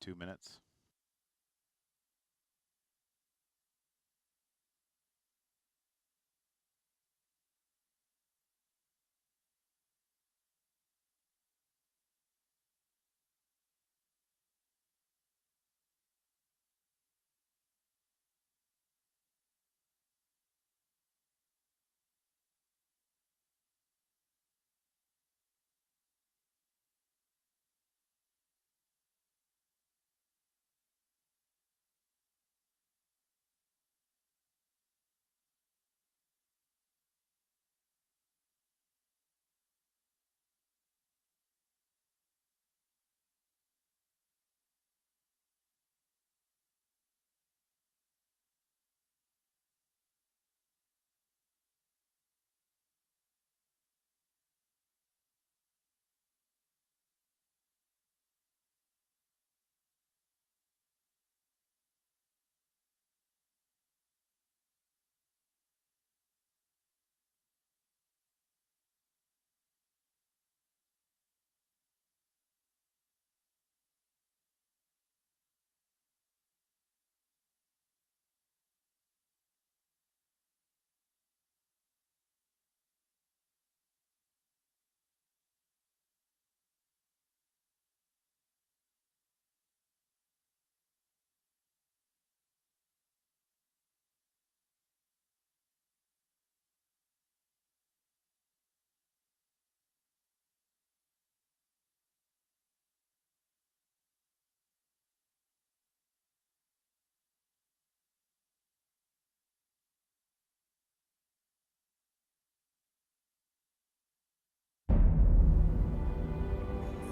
2 minutes.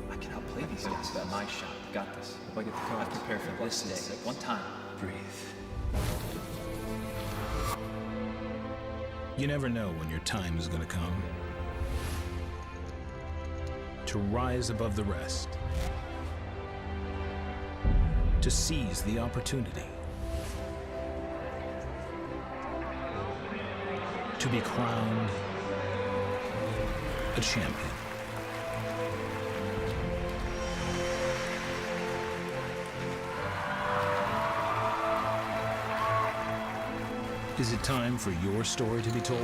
I can outplay these guys. That's my shot. Got this. If I get the card, I prepare for this day. One time. Breathe. You never know when your time is going to come. To rise above the rest. To seize the opportunity. To be crowned a champion. Is it time for your story to be told?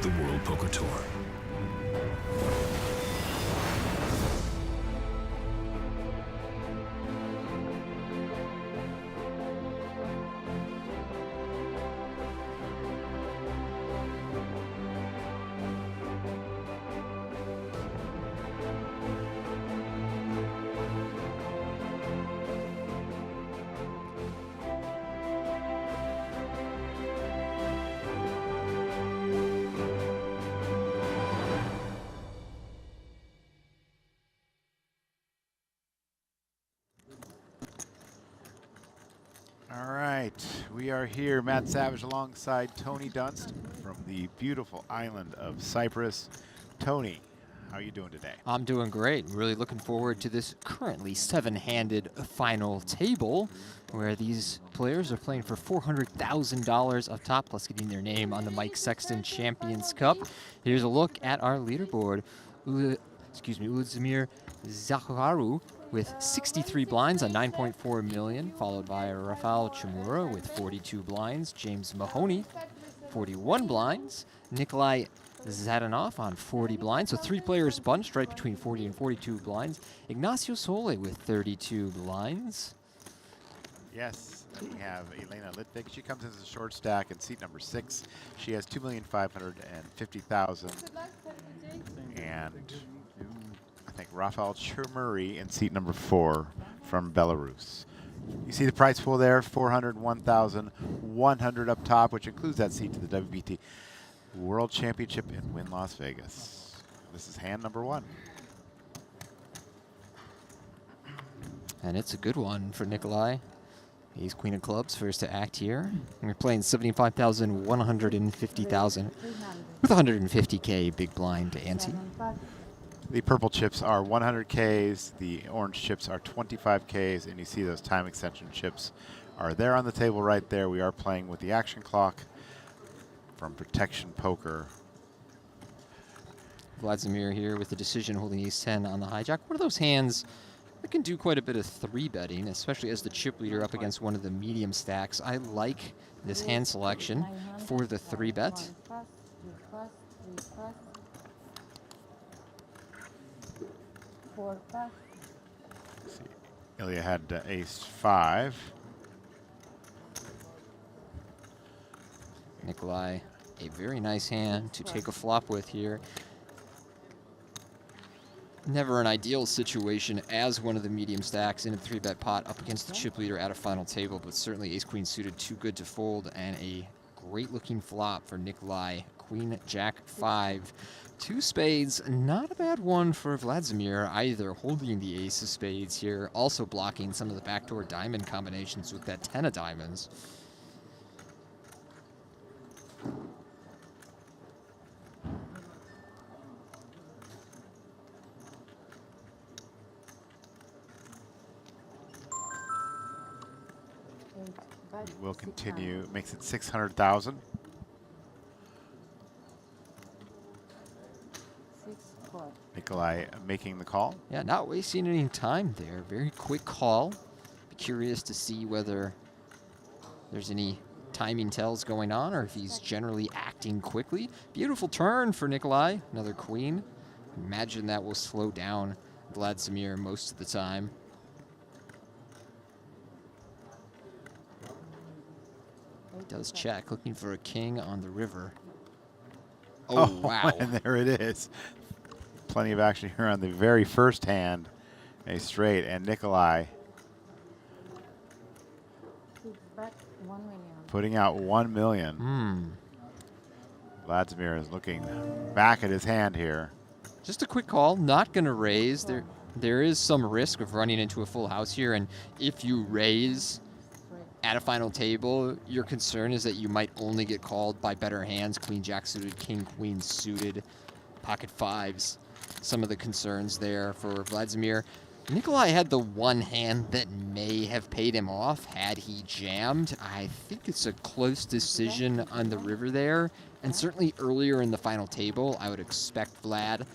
The World Poker Tour. All right, we are here, Matt Savage alongside Tony Dunst from the beautiful island of Cyprus. Tony, how are you doing today? I'm doing great. Really looking forward to this currently 7-handed final table where these players are playing for $400,000 up top, plus getting their name on the Mike Sexton Champions Cup. Here's a look at our leaderboard. Vladimir Zakharu with 63 blinds on 9.4 million, followed by Raphael Chamura with 42 blinds, James Mahoney, 41 blinds, Nikolai Zadanov on 40 blinds, so 3 players bunched right between 40 and 42 blinds. Ignacio Sole with 32 blinds. Yes, we have Elena Litvik. She comes in as a short stack in seat number 6. She has 2,550,000. And I think Raphael Chamuri in seat number 4 from Belarus. You see the prize pool there, 401,100 up top, which includes that seat to the WPT World Championship in Wynn, Las Vegas. This is hand number 1. And it's a good one for Nikolai. He's queen of clubs, first to act here. And we're playing 75,000, 150,000 with 150K big blind ante. The purple chips are 100Ks, the orange chips are 25Ks, and you see those time extension chips are there on the table right there. We are playing with the action clock from Protection Poker. Vladimir here with the decision holding ace-10 on the hijack. One of those hands that can do quite a bit of 3-betting, especially as the chip leader up against one of the medium stacks. I like this hand selection for the 3-bet. Ilia had ace-5. Nikolai, a very nice hand to take a flop with here. Never an ideal situation as one of the medium stacks in a 3-bet pot up against the chip leader at a final table, but certainly ace-queen suited too good to fold, and a great-looking flop for Nikolai. Queen, jack, 5. 2 spades, not a bad one for Vladimir either, holding the ace of spades here, also blocking some of the backdoor diamond combinations with that 10 of diamonds. Will continue, makes it 600,000. Nikolai making the call. Yeah, not wasting any time there. Very quick call. Be curious to see whether there's any timing tells going on or if he's generally acting quickly. Beautiful turn for Nikolai. Another queen. Imagine that will slow down Vladimir most of the time. Does check, looking for a king on the river. Oh, wow. And there it is. Plenty of action here on the very first hand. A straight, and Nikolai putting out 1 million. Vladimir is looking back at his hand here. Just a quick call, not going to raise. There is some risk of running into a full house here, and if you raise at a final table, your concern is that you might only get called by better hands, queen jack suited, king queen suited, pocket 5s. Some of the concerns there for Vladimir. Nikolai had the one hand that may have paid him off had he jammed. I think it's a close decision on the river there, and certainly earlier in the final table, I would expect Vlad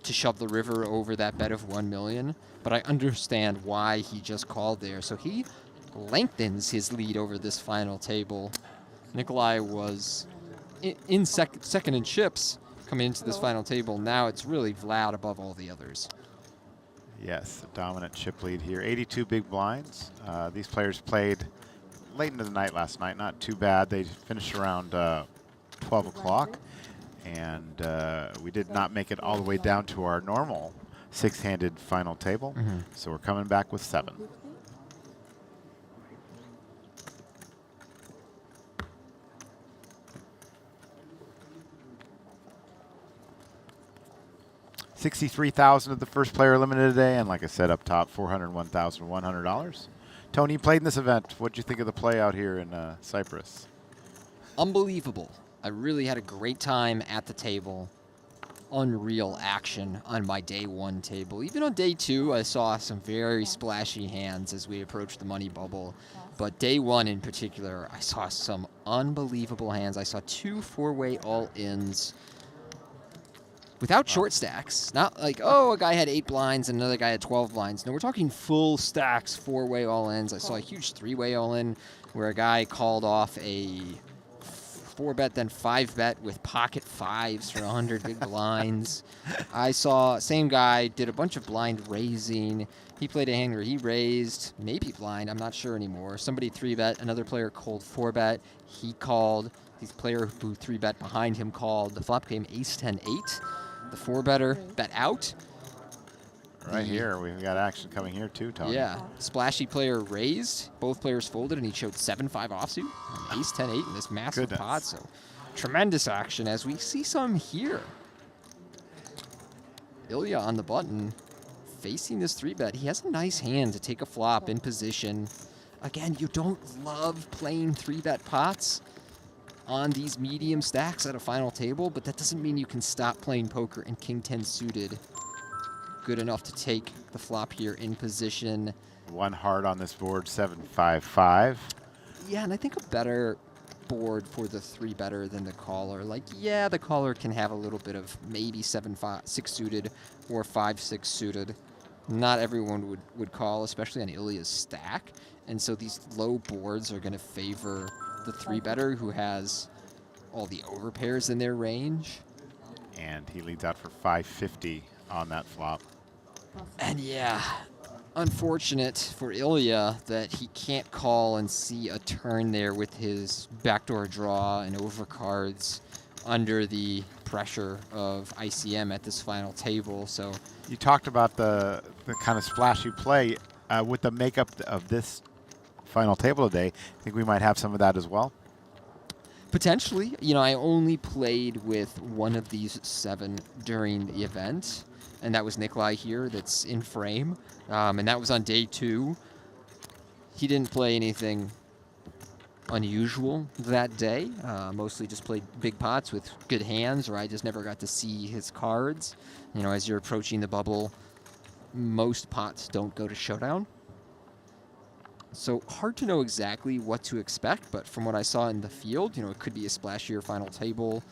to shove the river over that bet of 1 million, but I understand why he just called there. So he lengthens his lead over this final table. Nikolai was in second in chips coming into this final table. Now it's really Vlad above all the others. Yes, a dominant chip lead here. 82 big blinds. These players played late into the night last night. Not too bad. They finished around 12 o'clock. And we did not make it all the way down to our normal 6-handed final table. So we're coming back with 7. $63,000 of the first player eliminated today, and like I said up top, $401,100. Tony, you played in this event. What did you think of the play out here in Cyprus? Unbelievable. I really had a great time at the table. Unreal action on my day 1 table. Even on day 2, I saw some very splashy hands as we approached the money bubble. But day 1 in particular, I saw some unbelievable hands. I saw 2 4-way all-ins without short stacks. Not like, oh, a guy had 8 blinds and another guy had 12 blinds. No, we're talking full stacks, 4-way all-ins. I saw a huge 3-way all-in where a guy called off a 4-bet, then 5-bet with pocket 5s for 100 big blinds. I saw same guy did a bunch of blind raising. He played a hand where he raised, maybe blind, I'm not sure anymore. Somebody 3-bet, another player called 4-bet. He called. The player who 3-bet behind him called. The flop came ace-10-8. The 4-better bet out. Right here, we've got action coming here too, Tony. Yeah, splashy player raised. Both players folded, and he showed 7-5 offsuit. Ace-10-8 in this massive pot. So tremendous action as we see some here. Ilia on the button, facing this 3-bet. He has a nice hand to take a flop in position. Again, you don't love playing 3-bet pots on these medium stacks at a final table, but that doesn't mean you can stop playing poker and king 10 suited. Good enough to take the flop here in position. 1 hard on this board, 7-5-5. Yeah, and I think a better board for the 3-better than the caller. Like, yeah, the caller can have a little bit of maybe 7-5, 6 suited or 5-6 suited. Not everyone would call, especially on Ilia's stack. And so these low boards are going to favor the 3-better who has all the overpairs in their range. And he leads out for 550 on that flop. And yeah, unfortunate for Ilia that he can't call and see a turn there with his backdoor draw and overcards under the pressure of ICM at this final table. So you talked about the kind of splashy play with the makeup of this final table today. I think we might have some of that as well. Potentially. You know, I only played with one of these 7 during the event, and that was Nikolai here that's in frame. And that was on day 2. He didn't play anything unusual that day. Mostly just played big pots with good hands, or I just never got to see his cards. You know, as you're approaching the bubble, most pots don't go to showdown. So hard to know exactly what to expect, but from what I saw in the field, you know, it could be a splashier final table.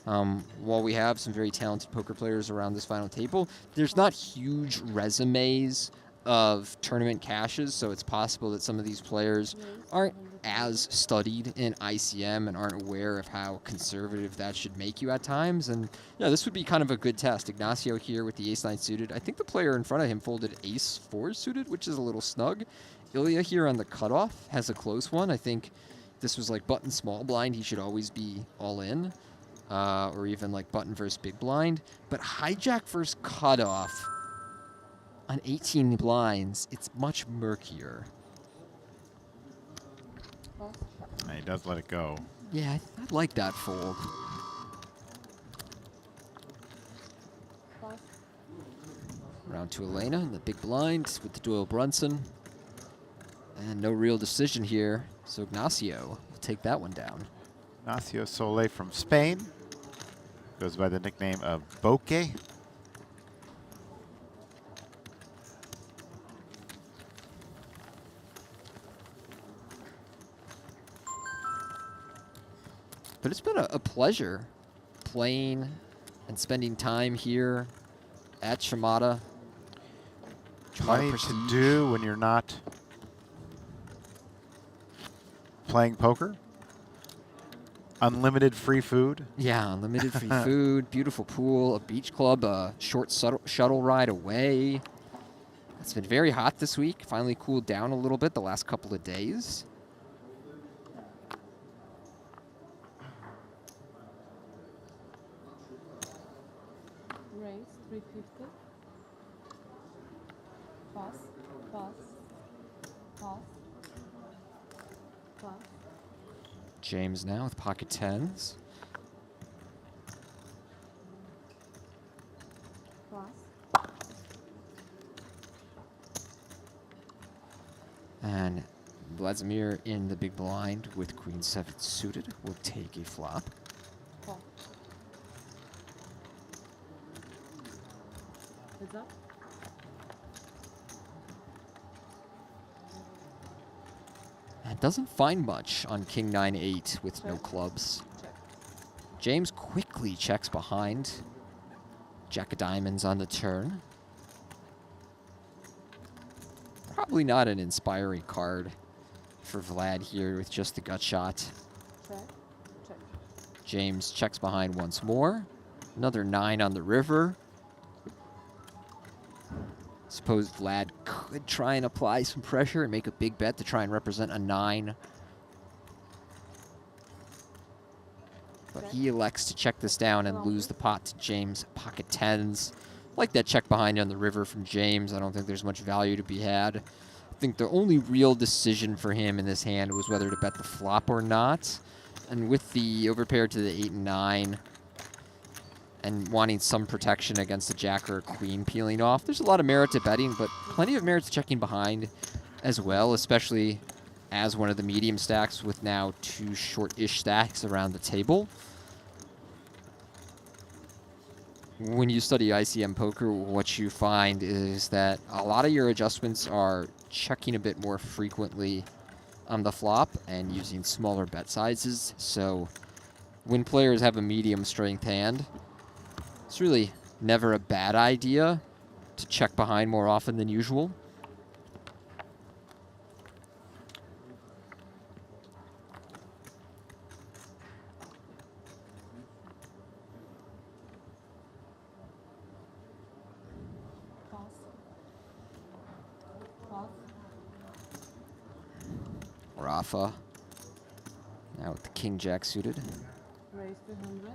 While we have some very talented poker players around this final table, there's not huge resumes of tournament caches, so it's possible that some of these players aren't as studied in ICM and aren't aware of how conservative that should make you at times. And yeah, this would be kind of a good test. Ignacio here with the ace-9 suited. I think the player in front of him folded ace-4 suited, which is a little snug. Ilia here on the cutoff has a close one. I think this was like button small blind. He should always be all in, or even like button versus big blind. But hijack versus cutoff on 18 blinds, it's much murkier. And he does let it go. Yeah, I'd like that fold. Round to Elena in the big blind with the Doyle Brunson. And no real decision here, so Ignacio will take that one down. Ignacio Sole from Spain. Goes by the nickname of Boque. But it's been a pleasure playing and spending time here at Chamada. Plenty to do when you're not playing poker. Unlimited free food. Yeah, unlimited free food, beautiful pool, a beach club, a short shuttle ride away. It's been very hot this week. Finally cooled down a little bit the last couple of days. Raise 350. Pass, pass, pass. James now with pocket tens. Pass. And Vladimir in the big blind with queen 7 suited will take a flop. Call. Heads up. And doesn't find much on king 9-8 with no clubs. Check. James quickly checks behind. Jack of diamonds on the turn. Probably not an inspiring card for Vlad here with just the gut shot. Check. Check. James checks behind once more. Another 9 on the river. Suppose Vlad could try and apply some pressure and make a big bet to try and represent a 9. But he elects to check this down and lose the pot to James pocket tens. Like that check behind on the river from James. I don't think there's much value to be had. I think the only real decision for him in this hand was whether to bet the flop or not. And with the overpair to the 8 and 9, and wanting some protection against the jack or a queen peeling off, there's a lot of merit to betting, but plenty of merit to checking behind as well, especially as one of the medium stacks with now 2 short-ish stacks around the table. When you study ICM poker, what you find is that a lot of your adjustments are checking a bit more frequently on the flop and using smaller bet sizes. So when players have a medium strength hand, it's really never a bad idea to check behind more often than usual. Pass. Pass. Rafa, now with the king jack suited. Raise 200.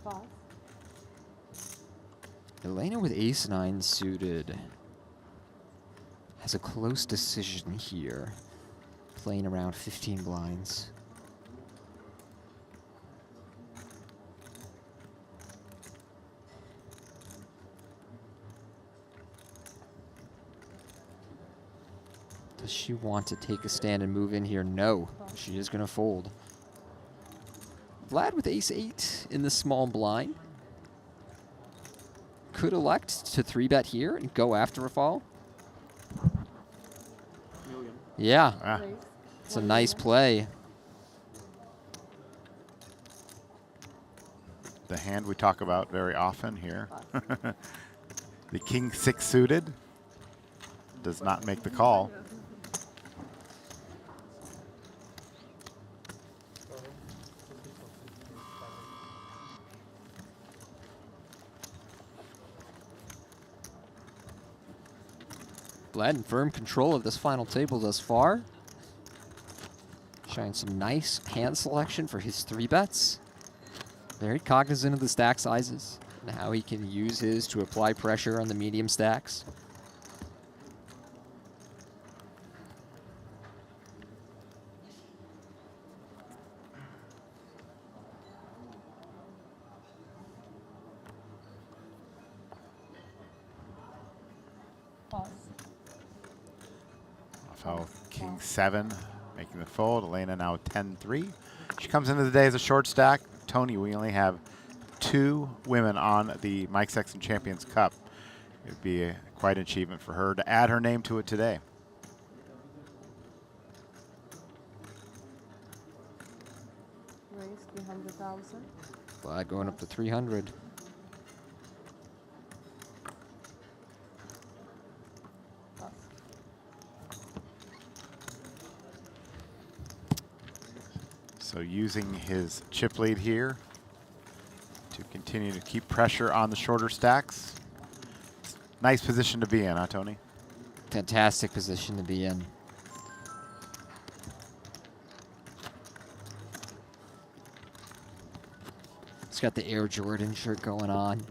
Pass. Elena with ace 9 suited has a close decision here, playing around 15 blinds. Does she want to take a stand and move in here? No, she is going to fold. Vlad with ace 8 in the small blind. Could elect to 3-bet here and go after Raphael. Yeah, Ah, Raise. it's a 1 nice million. play. the hand we talk about very often here. The king 6 suited does not make the call. Vlad in firm control of this final table thus far. Showing some nice hand selection for his 3-bets. Very cognizant of the stack sizes and how he can use his to apply pressure on the medium stacks. Pass. Raphael king 7 making the fold. Elena now 10-3. She comes into the day as a short stack. Tony, we only have 2 women on the Mike Sexton Champions Cup. It would be quite an achievement for her to add her name to it today. Raise 300,000. Vlad going up to 300. Pass. So using his chip lead here to continue to keep pressure on the shorter stacks. Nice position to be in, huh, Tony? Fantastic position to be in. He's got the Air Jordan shirt going on.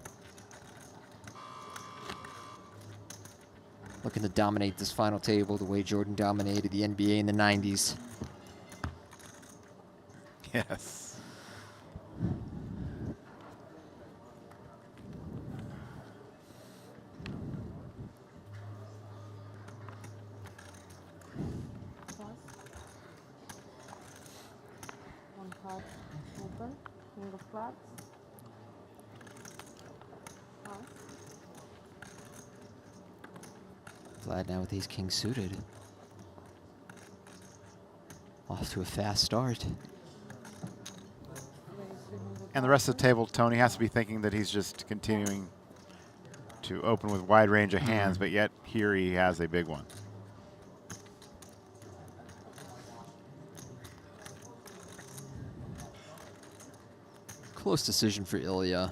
Looking to dominate this final table the way Jordan dominated the NBA in the 90s. Yes. Pass. 1 card open. King of clubs. Pass. Vlad now with ace king suited. Off to a fast start. Raise 300,000. And the rest of the table, Tony has to be thinking that he's just continuing to open with wide range of hands, but yet here he has a big one. Close decision for Ilia.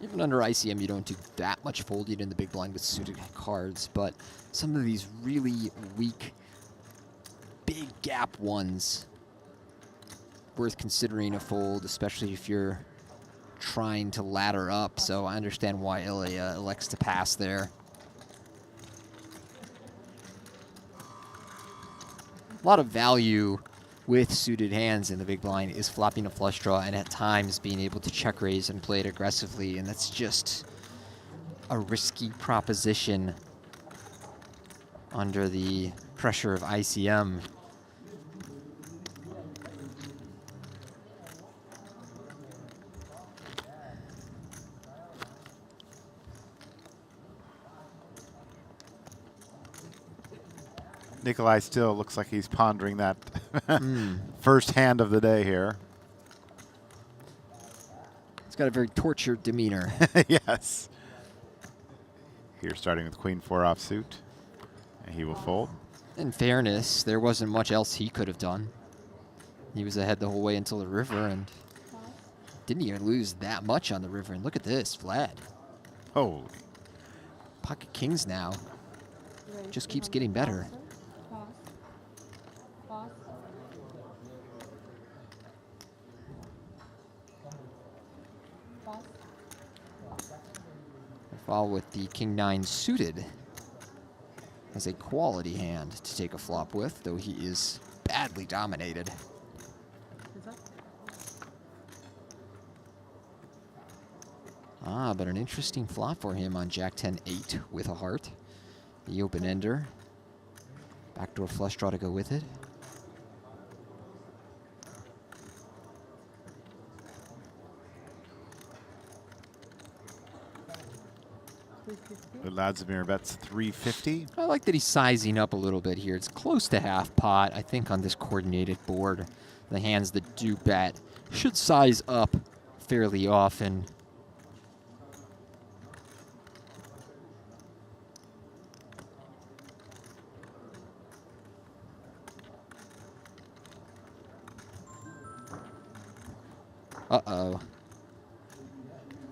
Even under ICM, you don't do that much folding in the big blind with suited cards, but some of these really weak, big gap ones, worth considering a fold, especially if you're trying to ladder up. So I understand why Ilia elects to pass there. A lot of value with suited hands in the big blind is flopping a flush draw and at times being able to check raise and play it aggressively, and that's just a risky proposition under the pressure of ICM. Nikolai still looks like he's pondering that first hand of the day here. He's got a very tortured demeanor. Yes. Here starting with queen 4 offsuit. And he will fold. In fairness, there wasn't much else he could have done. He was ahead the whole way until the river and didn't even lose that much on the river. And look at this, Vlad. Holy. Pocket kings now. Just keeps getting better. Raphael with the king 9 suited has a quality hand to take a flop with, though he is badly dominated. But an interesting flop for him on Jack 10-8 with a heart. The open ender. Backdoor flush draw to go with it. Vladimir bets 350. I like that he's sizing up a little bit here. It's close to half pot, I think, on this coordinated board. The hands that do bet should size up fairly often. Uh-oh.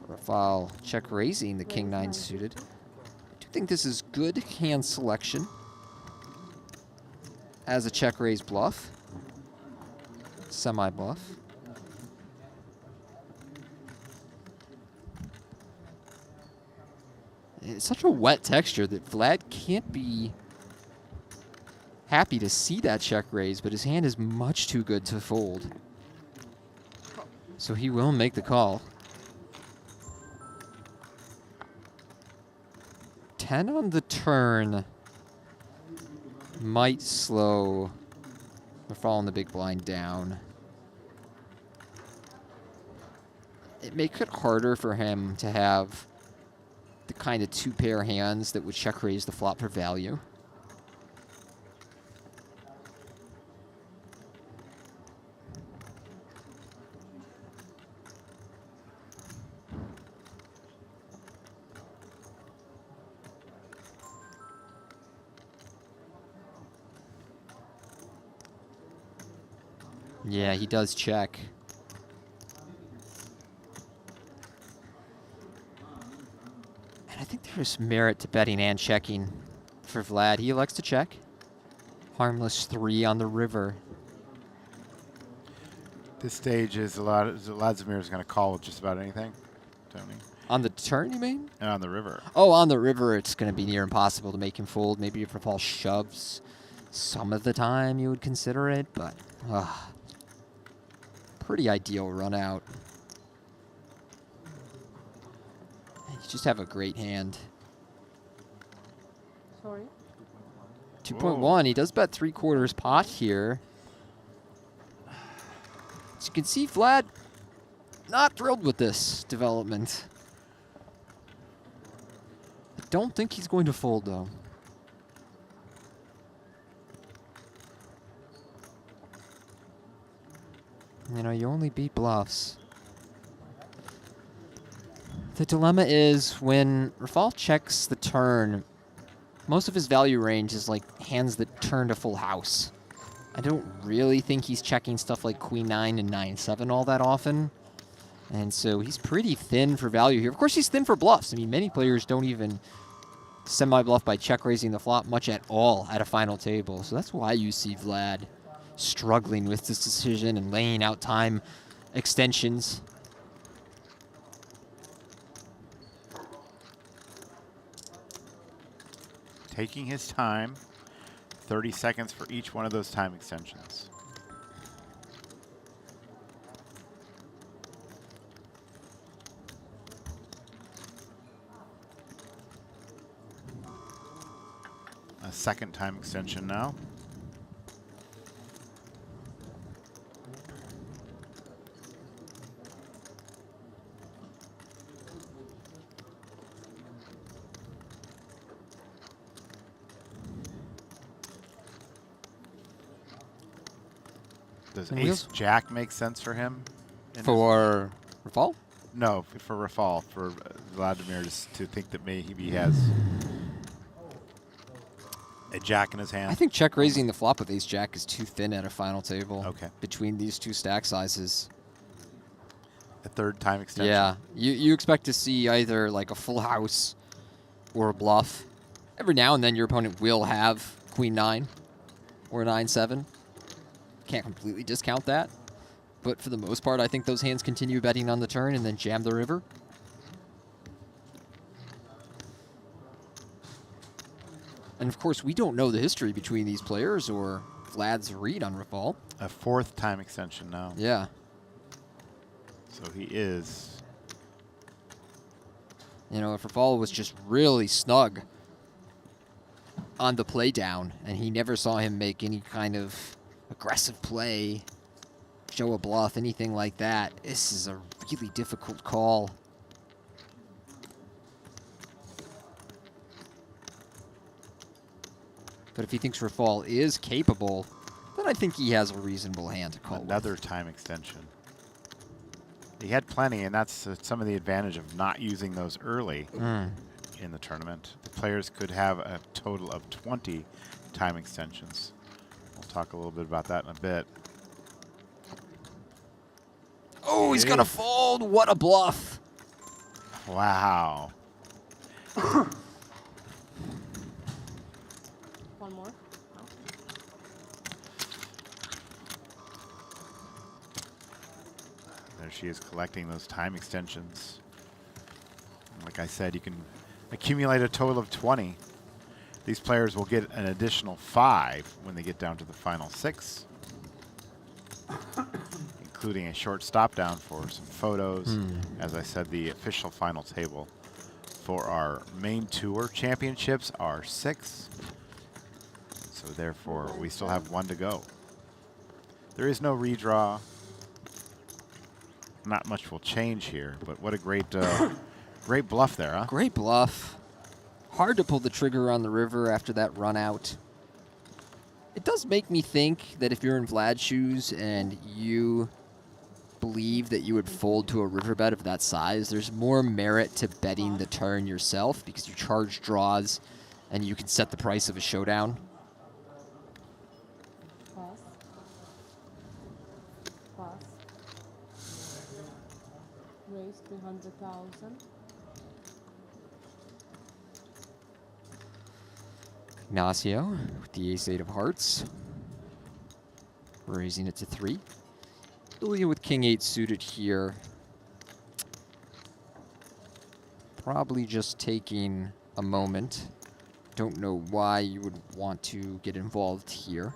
Raphael check raising the king 9 suited. I do think this is good hand selection as a check raise bluff, semi bluff. It's such a wet texture that Vlad can't be happy to see that check raise, but his hand is much too good to fold. So he will make the call. 10 on the turn might slow Raphael in the big blind down. It makes it harder for him to have the kind of 2-pair hands that would check raise the flop for value. Yeah, he does check. And I think there's merit to betting and checking for Vlad. He elects to check. Harmless 3 on the river. This stage is Vladimir is going to call with just about anything, Tony. On the turn, you mean? And on the river. Oh, on the river, it's going to be near impossible to make him fold. Maybe if Raphael shoves, some of the time you would consider it, but pretty ideal run out. You just have a great hand. Sorry. 2.1, he does bet 3/4 pot here. As you can see, Vlad not thrilled with this development. I don't think he's going to fold, though. You know, you only beat bluffs. The dilemma is when Raphael checks the turn, most of his value range is like hands that turn to full house. I don't really think he's checking stuff like Queen 9 and 9-7 all that often. And so he's pretty thin for value here. Of course, he's thin for bluffs. I mean, many players don't even semi-bluff by check raising the flop much at all at a final table. So that's why you see Vlad struggling with this decision and laying out time extensions. Taking his time, 30 seconds for each one of those time extensions. A second time extension now. Does And Ace wheels? Jack make sense for him? For Raphael? No, for Raphael, for Vladimir to think that maybe he has a jack in his hand. I think check raising the flop with Ace Jack is too thin at a final table. Okay. Between these two stack sizes. A third time extension. Yeah, you expect to see either like a full house or a bluff. Every now and then your opponent will have Queen 9 or 9-7. Can't completely discount that. But for the most part, I think those hands continue betting on the turn and then jam the river. And of course, we don't know the history between these players or Vlad's read on Raphael. A fourth time extension now. Yeah. So he is. You know, if Raphael was just really snug on the play down and he never saw him make any kind of aggressive play, show a bluff, anything like that, this is a really difficult call. But if he thinks Raphael is capable, then I think he has a reasonable hand to call. Another time extension. He had plenty, and that's some of the advantage of not using those early in the tournament. The players could have a total of 20 time extensions. We'll talk a little bit about that in a bit. Oh, he's going to fold. What a bluff. Wow. One more. There she is collecting those time extensions. Like I said, you can accumulate a total of 20. These players will get an additional 5 when they get down to the final 6, including a short stop down for some photos. As I said, the official final table for our main tour championships are 6. So therefore, we still have 1 to go. There is no redraw. Not much will change here, but what a great, great bluff there, huh? Great bluff. Hard to pull the trigger on the river after that run out. It does make me think that if you're in Vlad's shoes and you believe that you would fold to a river bet of that size, there's more merit to betting the turn yourself because you charge draws and you can set the price of a showdown. Pass. Pass. Raise 300,000. Ignacio with the ace-8 of hearts. Raising it to 3. Ilia with king-8 suited here. Probably just taking a moment. Don't know why you would want to get involved here.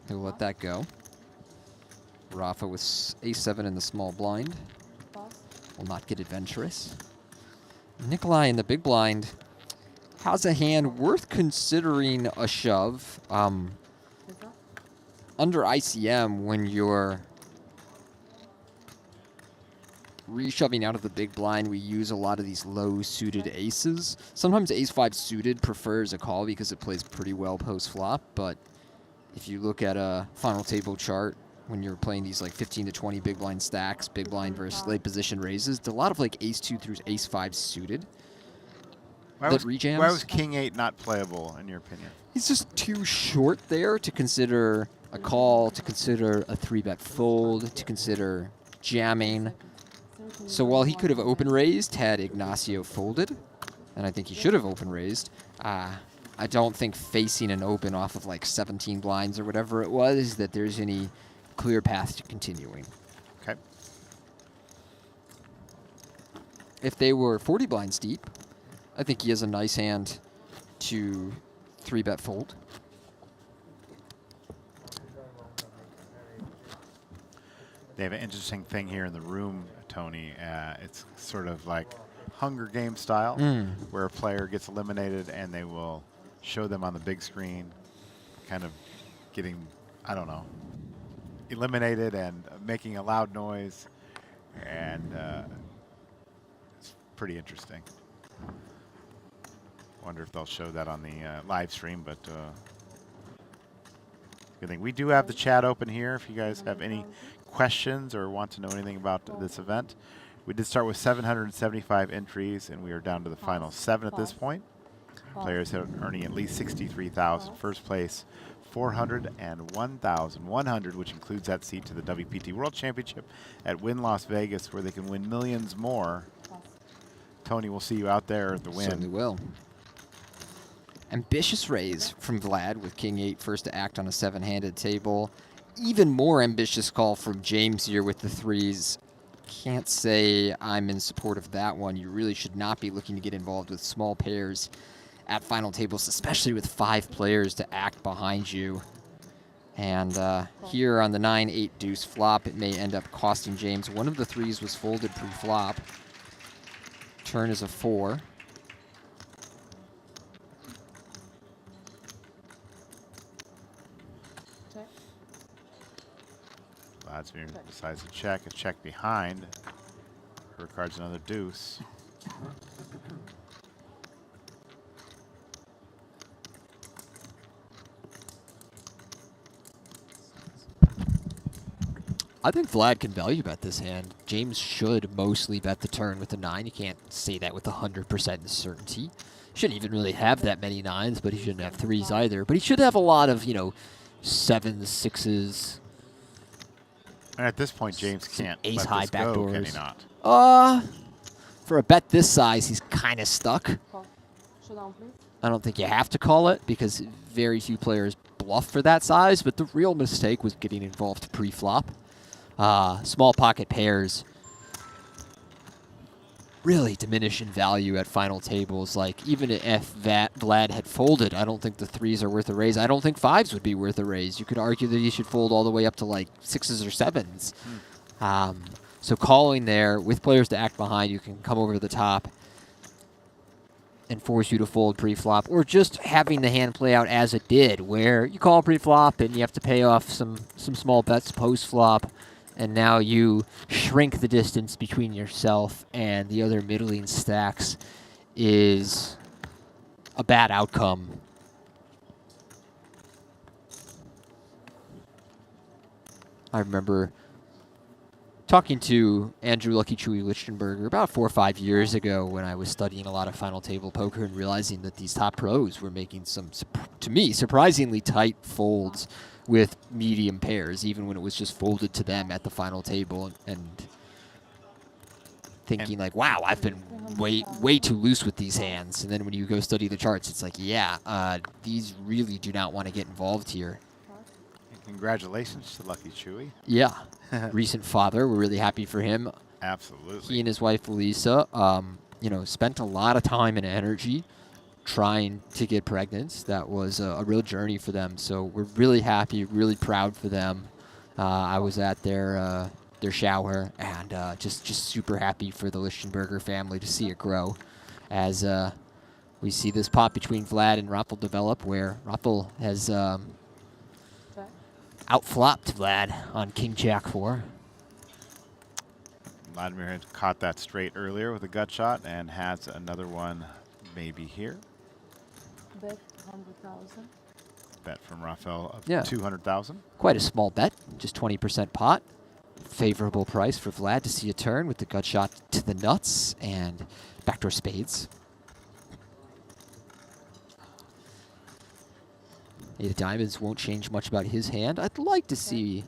He'll let that go. Rafa with ace-7 in the small blind. Pass. Will not get adventurous. Nikolai in the big blind has a hand worth considering a shove. Is that? Under ICM, when you're reshoving out of the big blind, we use a lot of these low-suited aces. Sometimes ace-5 suited prefers a call because it plays pretty well post-flop, but if you look at a final table chart, when you're playing these like 15 to 20 big blind stacks, big blind versus late position raises, a lot of like ace-2 through ace-5 suited. Why was king-8 not playable, in your opinion? He's just too short there to consider a call, to consider a 3-bet fold, to consider jamming. So while he could have open raised had Ignacio folded, and I think he should have open raised, I don't think facing an open off of like 17 blinds or whatever it was that there's any clear path to continuing. Okay. If they were 40 blinds deep, I think he has a nice hand to 3-bet fold. They have an interesting thing here in the room, Tony. It's sort of like Hunger Game style, where a player gets eliminated and they will show them on the big screen kind of getting, I don't know, eliminated and making a loud noise. And it's pretty interesting. Wonder if they'll show that on the live stream, but good thing. We do have the chat open here if you guys have any questions or want to know anything about this event. We did start with 775 entries, and we are down to the final 7 at this point. Players are earning at least 63,000. First place, 401,100, which includes that seat to the WPT World Championship at Wynn Las Vegas, where they can win millions more. Tony, we'll see you out there at the Wynn. Certainly will. Ambitious raise from Vlad with King 8 first to act on a 7-handed table. Even more ambitious call from James here with the 3s. Can't say I'm in support of that one. You really should not be looking to get involved with small pairs at final tables, especially with 5 players to act behind you. And here on the 9-8 deuce flop, it may end up costing James. One of the 3s was folded pre-flop. Turn is a 4. Vladimir decides to check. A check behind. Regards another deuce. I think Vlad can value bet this hand. James should mostly bet the turn with the 9. You can't say that with 100% certainty. Shouldn't even really have that many 9s, but he shouldn't have 3s either. But he should have a lot of, 7s, 6s. And at this point, James can't let Ace-high this go, can he backdoors. not? For a bet this size, he's kind of stuck. Showdown, please. I don't think you have to call it because very few players bluff for that size, but the real mistake was getting involved pre-flop. Small pocket pairs really diminish in value at final tables. Like, even if Vlad had folded, I don't think the 3s are worth a raise. I don't think 5s would be worth a raise. You could argue that he should fold all the way up to, like, 6s or 7s. So calling there with players to act behind, you can come over the top and force you to fold pre-flop, or just having the hand play out as it did, where you call pre-flop and you have to pay off some small bets post-flop, and now you shrink the distance between yourself and the other middling stacks is a bad outcome. I remember talking to Andrew Lucky Chewy Lichtenberger about 4 or 5 years ago when I was studying a lot of final table poker and realizing that these top pros were making some, to me, surprisingly tight folds with medium pairs, even when it was just folded to them at the final table, and thinking like, wow, I've been way too loose with these hands. And then when you go study the charts, it's like, yeah, these really do not want to get involved here. Congratulations to Lucky Chewy. Yeah. Recent father. We're really happy for him. Absolutely. He and his wife, Elisa, spent a lot of time and energy trying to get pregnant. That was a real journey for them. So we're really happy, really proud for them. I was at their shower, and just super happy for the Lichtenberger family to see it grow as we see this pot between Vlad and Raphael develop, where Raphael has outflopped Vlad on King Jack 4. Vladimir had caught that straight earlier with a gut shot and has another one maybe here. Bet 100,000. Bet from Raphael of Yeah. 200,000. Quite a small bet, just 20% pot. Favorable price for Vlad to see a turn with the gut shot to the nuts and backdoor spades. 8 of diamonds won't change much about his hand. I'd like to see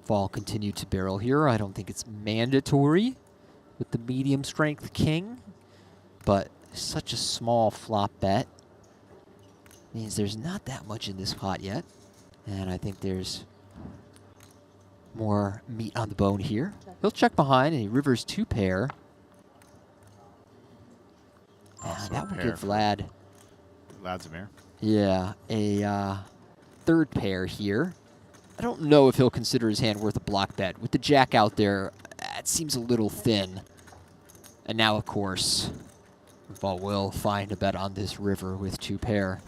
Fall continue to barrel here. I don't think it's mandatory with the medium strength king, but such a small flop bet means there's not that much in this pot yet, and I think there's more meat on the bone here. He'll check behind, and he rivers 2 pair. That would give Vlad, Vladimir. yeah, a 3rd pair here. I don't know if he'll consider his hand worth a block bet. With the jack out there, it seems a little thin. And now, of course, Fall will find a bet on this river with 2 pair.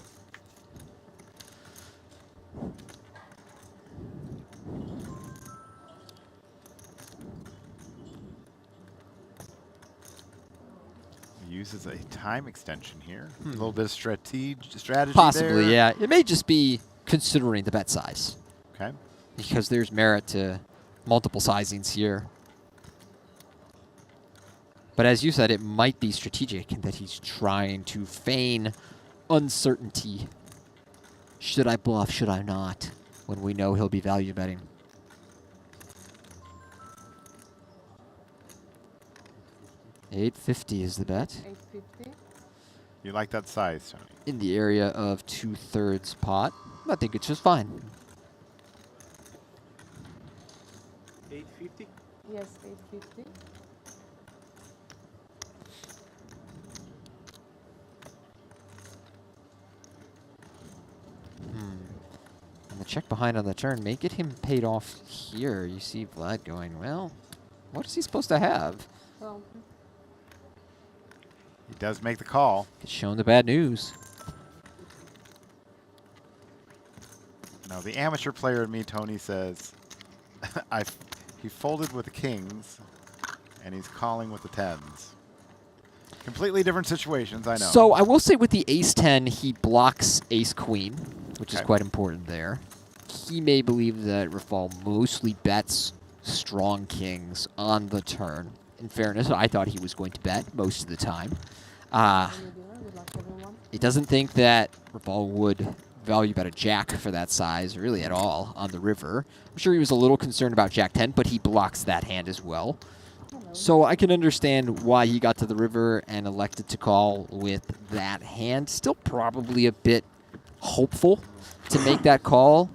Uses a time extension here. A little bit of strategy Possibly, there. yeah. It may just be considering the bet size. Okay. Because there's merit to multiple sizings here. But as you said, it might be strategic in that he's trying to feign uncertainty. Should I bluff? Should I not? When we know he'll be value betting. $8.50 is the bet. 850. You like that size, Tony? In the area of 2/3 pot. I think it's just fine. 850. Yes, 850. And the check behind on the turn may get him paid off here. You see Vlad going, well, what is he supposed to have? Well, He does make the call. It's shown the bad news. Now, the amateur player in me, Tony, says he folded with the kings, and he's calling with the tens. Completely different situations, I know. So I will say with the ace-10, he blocks ace-queen, which is Okay. quite important there. He may believe that Raphael mostly bets strong kings on the turn. In fairness, I thought he was going to bet most of the time. good luck, everyone. He doesn't think that Raphael would value bet a jack for that size, really at all, on the river. I'm sure he was a little concerned about jack-10, but he blocks that hand as well. Hello. So I can understand why he got to the river and elected to call with that hand. Still probably a bit hopeful to make that call.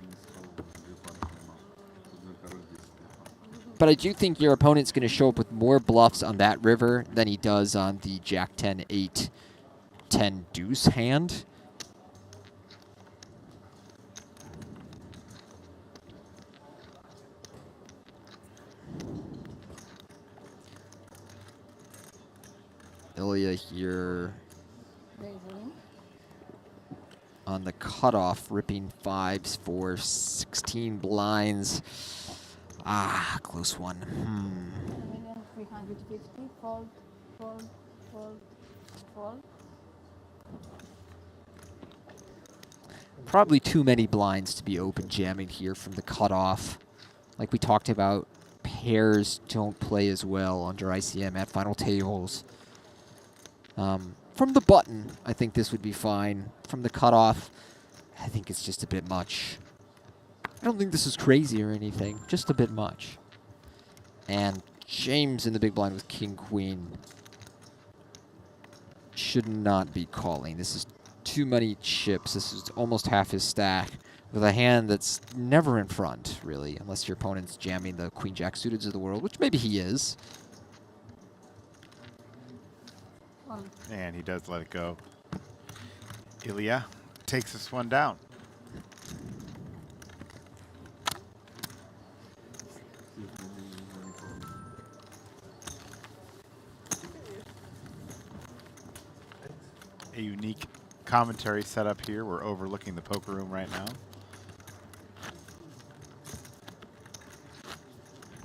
But I do think your opponent's going to show up with more bluffs on that river than he does on the jack-10, 8, 10 deuce hand. Ilia here Raising. on the cutoff, ripping fives for 16 blinds. Ah, close one. 350. Fold, fold, fold, fold. Probably too many blinds to be open jamming here from the cutoff. Like we talked about, pairs don't play as well under ICM at final tables. From the button, I think this would be fine. From the cutoff, I think it's just a bit much. I don't think this is crazy or anything, just a bit much. And James in the big blind with king, queen should not be calling. This is too many chips. This is almost half his stack with a hand that's never in front, really, unless your opponent's jamming the queen-jack suiteds of the world, which maybe he is. And he does let it go. Ilia takes this one down. A unique commentary setup here. We're overlooking the poker room right now.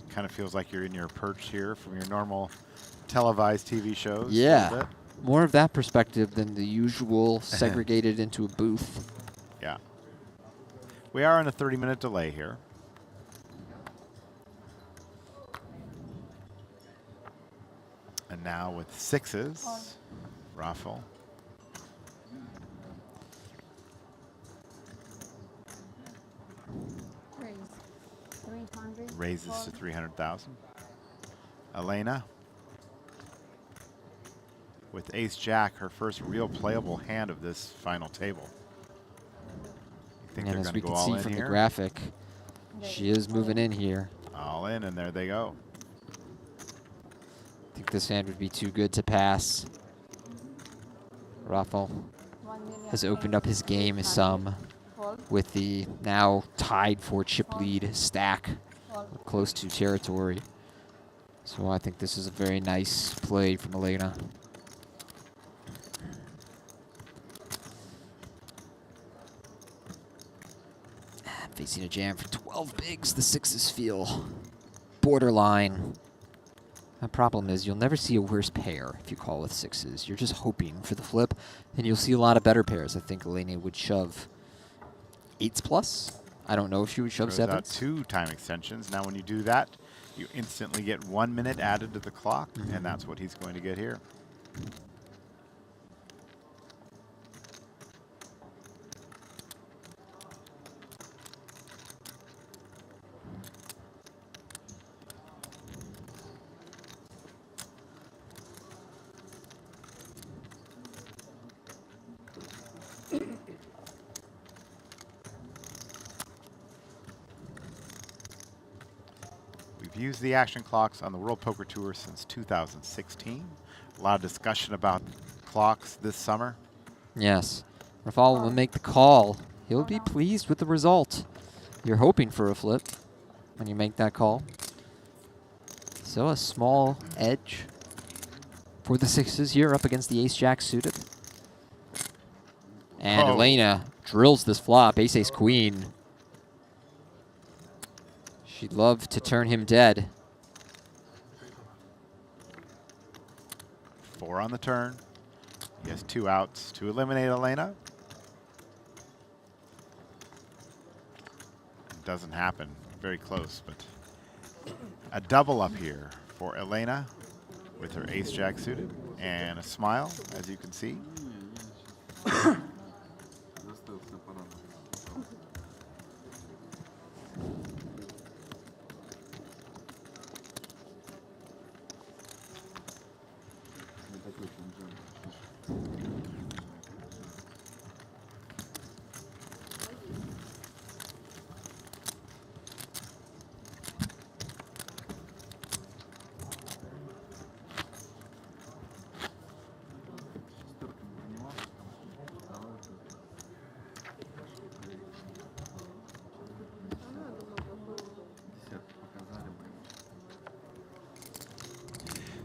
Kind of feels like you're in your perch here from your normal televised TV shows. a little Yeah, bit. more of that perspective than the usual segregated into a booth. Yeah. We are on a 30-minute delay here. And now with sixes, Raphael. Raise. 300. Raises to Fold. 300,000. Elena with ace-jack, her first real playable hand of this final table. You think And they're as going we to can go all see in from the here? graphic, she is moving in here. All in, and there they go. I think this hand would be too good to pass. Raphael 1,000,000 has opened up his game 800. some Fold, with the now tied for chip lead stack fold. close to territory. So I think this is a very nice play from Elena. Facing a jam for 12 bigs, the sixes feel borderline. The problem is you'll never see a worse pair if you call with sixes. You're just hoping for the flip, and you'll see a lot of better pairs. I think Elena would shove eights plus. I don't know if she would shove Throws out sevens. 2 time extensions. Now when you do that, you instantly get 1 minute added to the clock, and that's what he's going to get here. We've used the action clocks on the World Poker Tour since 2016. A lot of discussion about clocks this summer. Yes. Raphael will make the call. He'll be pleased with the result. You're hoping for a flip when you make that call. So a small edge for the sixes here up against the ace-jack suited. And Elena drills this flop, ace-ace-queen. She'd love to turn him dead. 4 on the turn. He has 2 outs to eliminate Elena. It doesn't happen. Very close, but a double up here for Elena with her ace-jack suited and a smile, as you can see.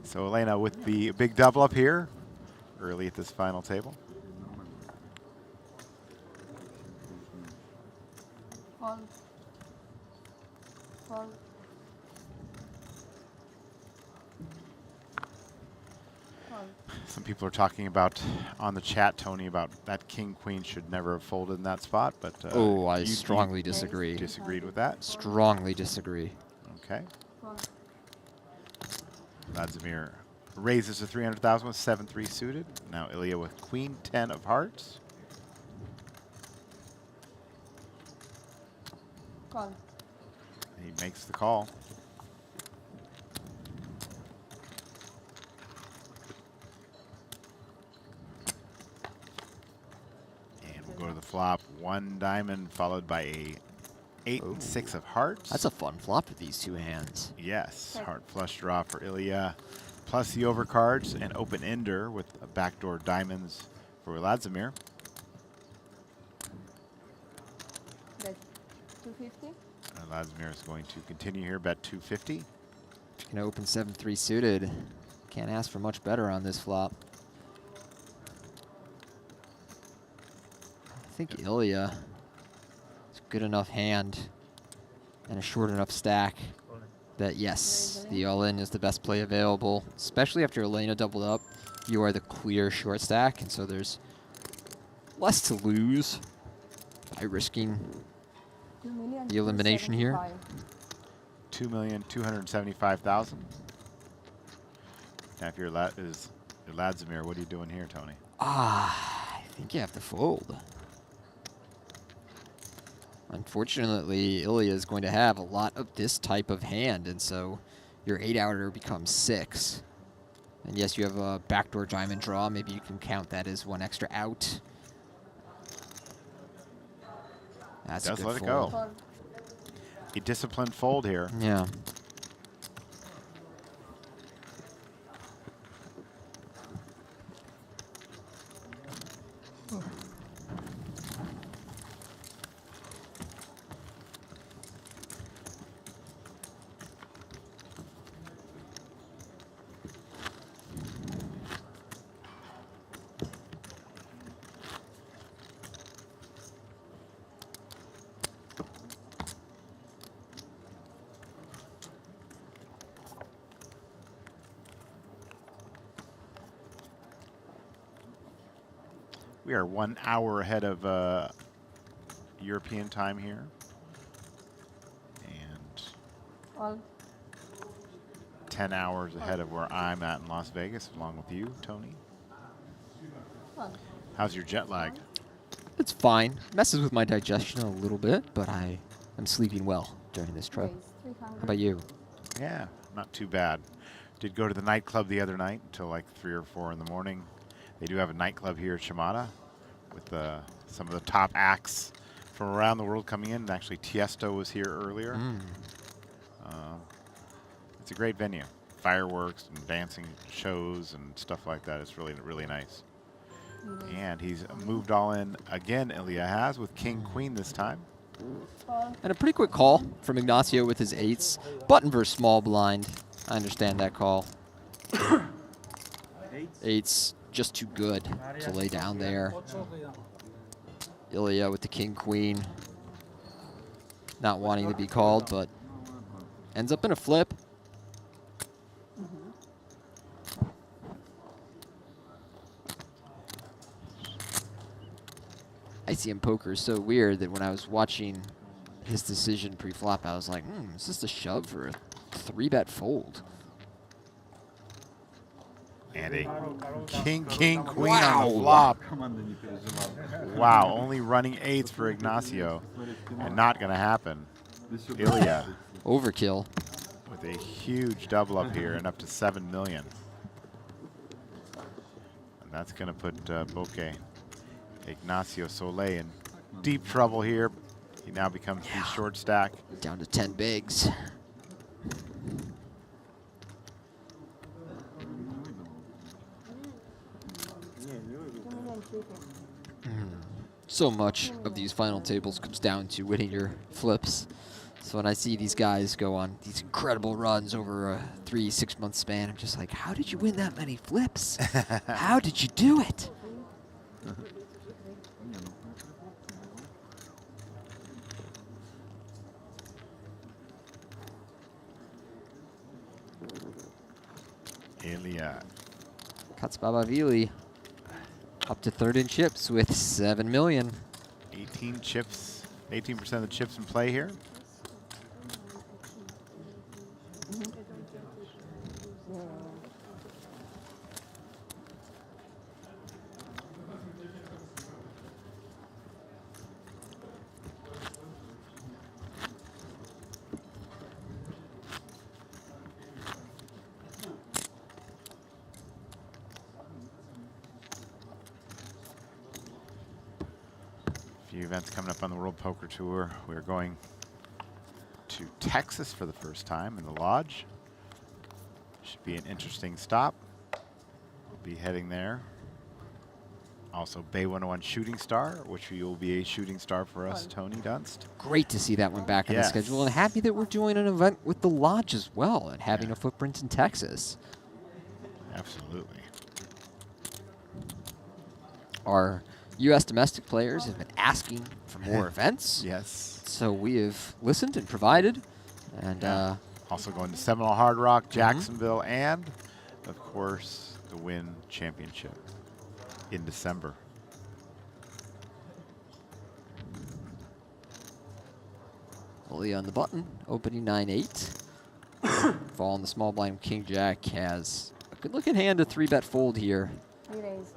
So Elena with the big double up here early at this final table. Fold. Fold. Fold. Some people are talking about on the chat, Tony, about that king queen should never have folded in that spot, but Oh, I you strongly disagree. disagreed with that. Strongly disagree. Okay. Fold. Vladimir raises to 300,000 with 7-3 suited. Now Ilia with queen 10 of hearts. Call. He makes the call. And we'll go to the flop. 1 diamond followed by a 8 and 6 of hearts. That's a fun flop for these two hands. Yes, heart flush draw for Ilia. Plus the overcards and open ender with a backdoor diamonds for Vladimir. Bet 250. Vladimir is going to continue here, bet 250. Gonna open 7-3 suited. Can't ask for much better on this flop. I think Ilia is a good enough hand and a short enough stack that yes, the all-in is the best play available, especially after Elena doubled up. You are the clear short stack, and so there's less to lose by risking the elimination here. 2,275,000. Now, if you're Vladimir, what are you doing here, Tony? I think you have to fold. Unfortunately, Ilia is going to have a lot of this type of hand, and so your 8-outer becomes 6. And yes, you have a backdoor diamond draw. Maybe you can count that as 1 extra out. That's a Does good let it fold. go. A disciplined fold here. Yeah. We are 1 hour ahead of European time here. And All. 10 hours ahead of where I'm at in Las Vegas, along with you, Tony. All. How's your jet lag? It's fine. Messes with my digestion a little bit, but I am sleeping well during this trip. Raise 300. How about you? Yeah, not too bad. Did go to the nightclub the other night until like 3 or 4 in the morning. They do have a nightclub here at Chamada with some of the top acts from around the world coming in. Actually, Tiesto was here earlier. It's a great venue. Fireworks and dancing shows and stuff like that. It's really, really nice. And he's moved all in again, Ilia has, with King Queen this time. And a pretty quick call from Ignacio with his 8s. Button versus small blind. I understand that call. 8s just too good to lay down there. Ilia with the King Queen. Not wanting to be called, but ends up in a flip. ICM Poker is so weird that when I was watching his decision pre-flop, I was like, is this a shove or a 3-bet fold? And a King, Queen on the flop. Wow, only running 8s for Ignacio. And not going to happen. Ilia Overkill. with a huge double up here and up to 7 million. And that's going to put Ignacio Soleil in deep trouble here. He now becomes the short stack. Down to 10 bigs. So much of these final tables comes down to winning your flips. So when I see these guys go on these incredible runs over a 3-6 month span, I'm just like, how did you win that many flips? How did you do it? Ilia. Katsbabavili up to third in chips with 7 million. 18 chips, 18% of the chips in play here. Few events coming up on the World Poker Tour. We're going to Texas for the first time in the Lodge. Should be an interesting stop. We'll be heading there. Also, Bay 101 Shooting Star, which will be a shooting star for us, Tony Dunst. Great to see that one back on the Yes. schedule, and happy that we're doing an event with the Lodge as well and having a footprint in Texas. Absolutely. Our U.S. domestic players have been asking for more events. Yes. So we have listened and provided. And Also going to Seminole Hard Rock, Jacksonville, and, of course, the Wynn Championship in December. Ilia on the button, opening 9-8. Fall on the small blind, King Jack has a good looking hand, a 3-bet fold here. We raise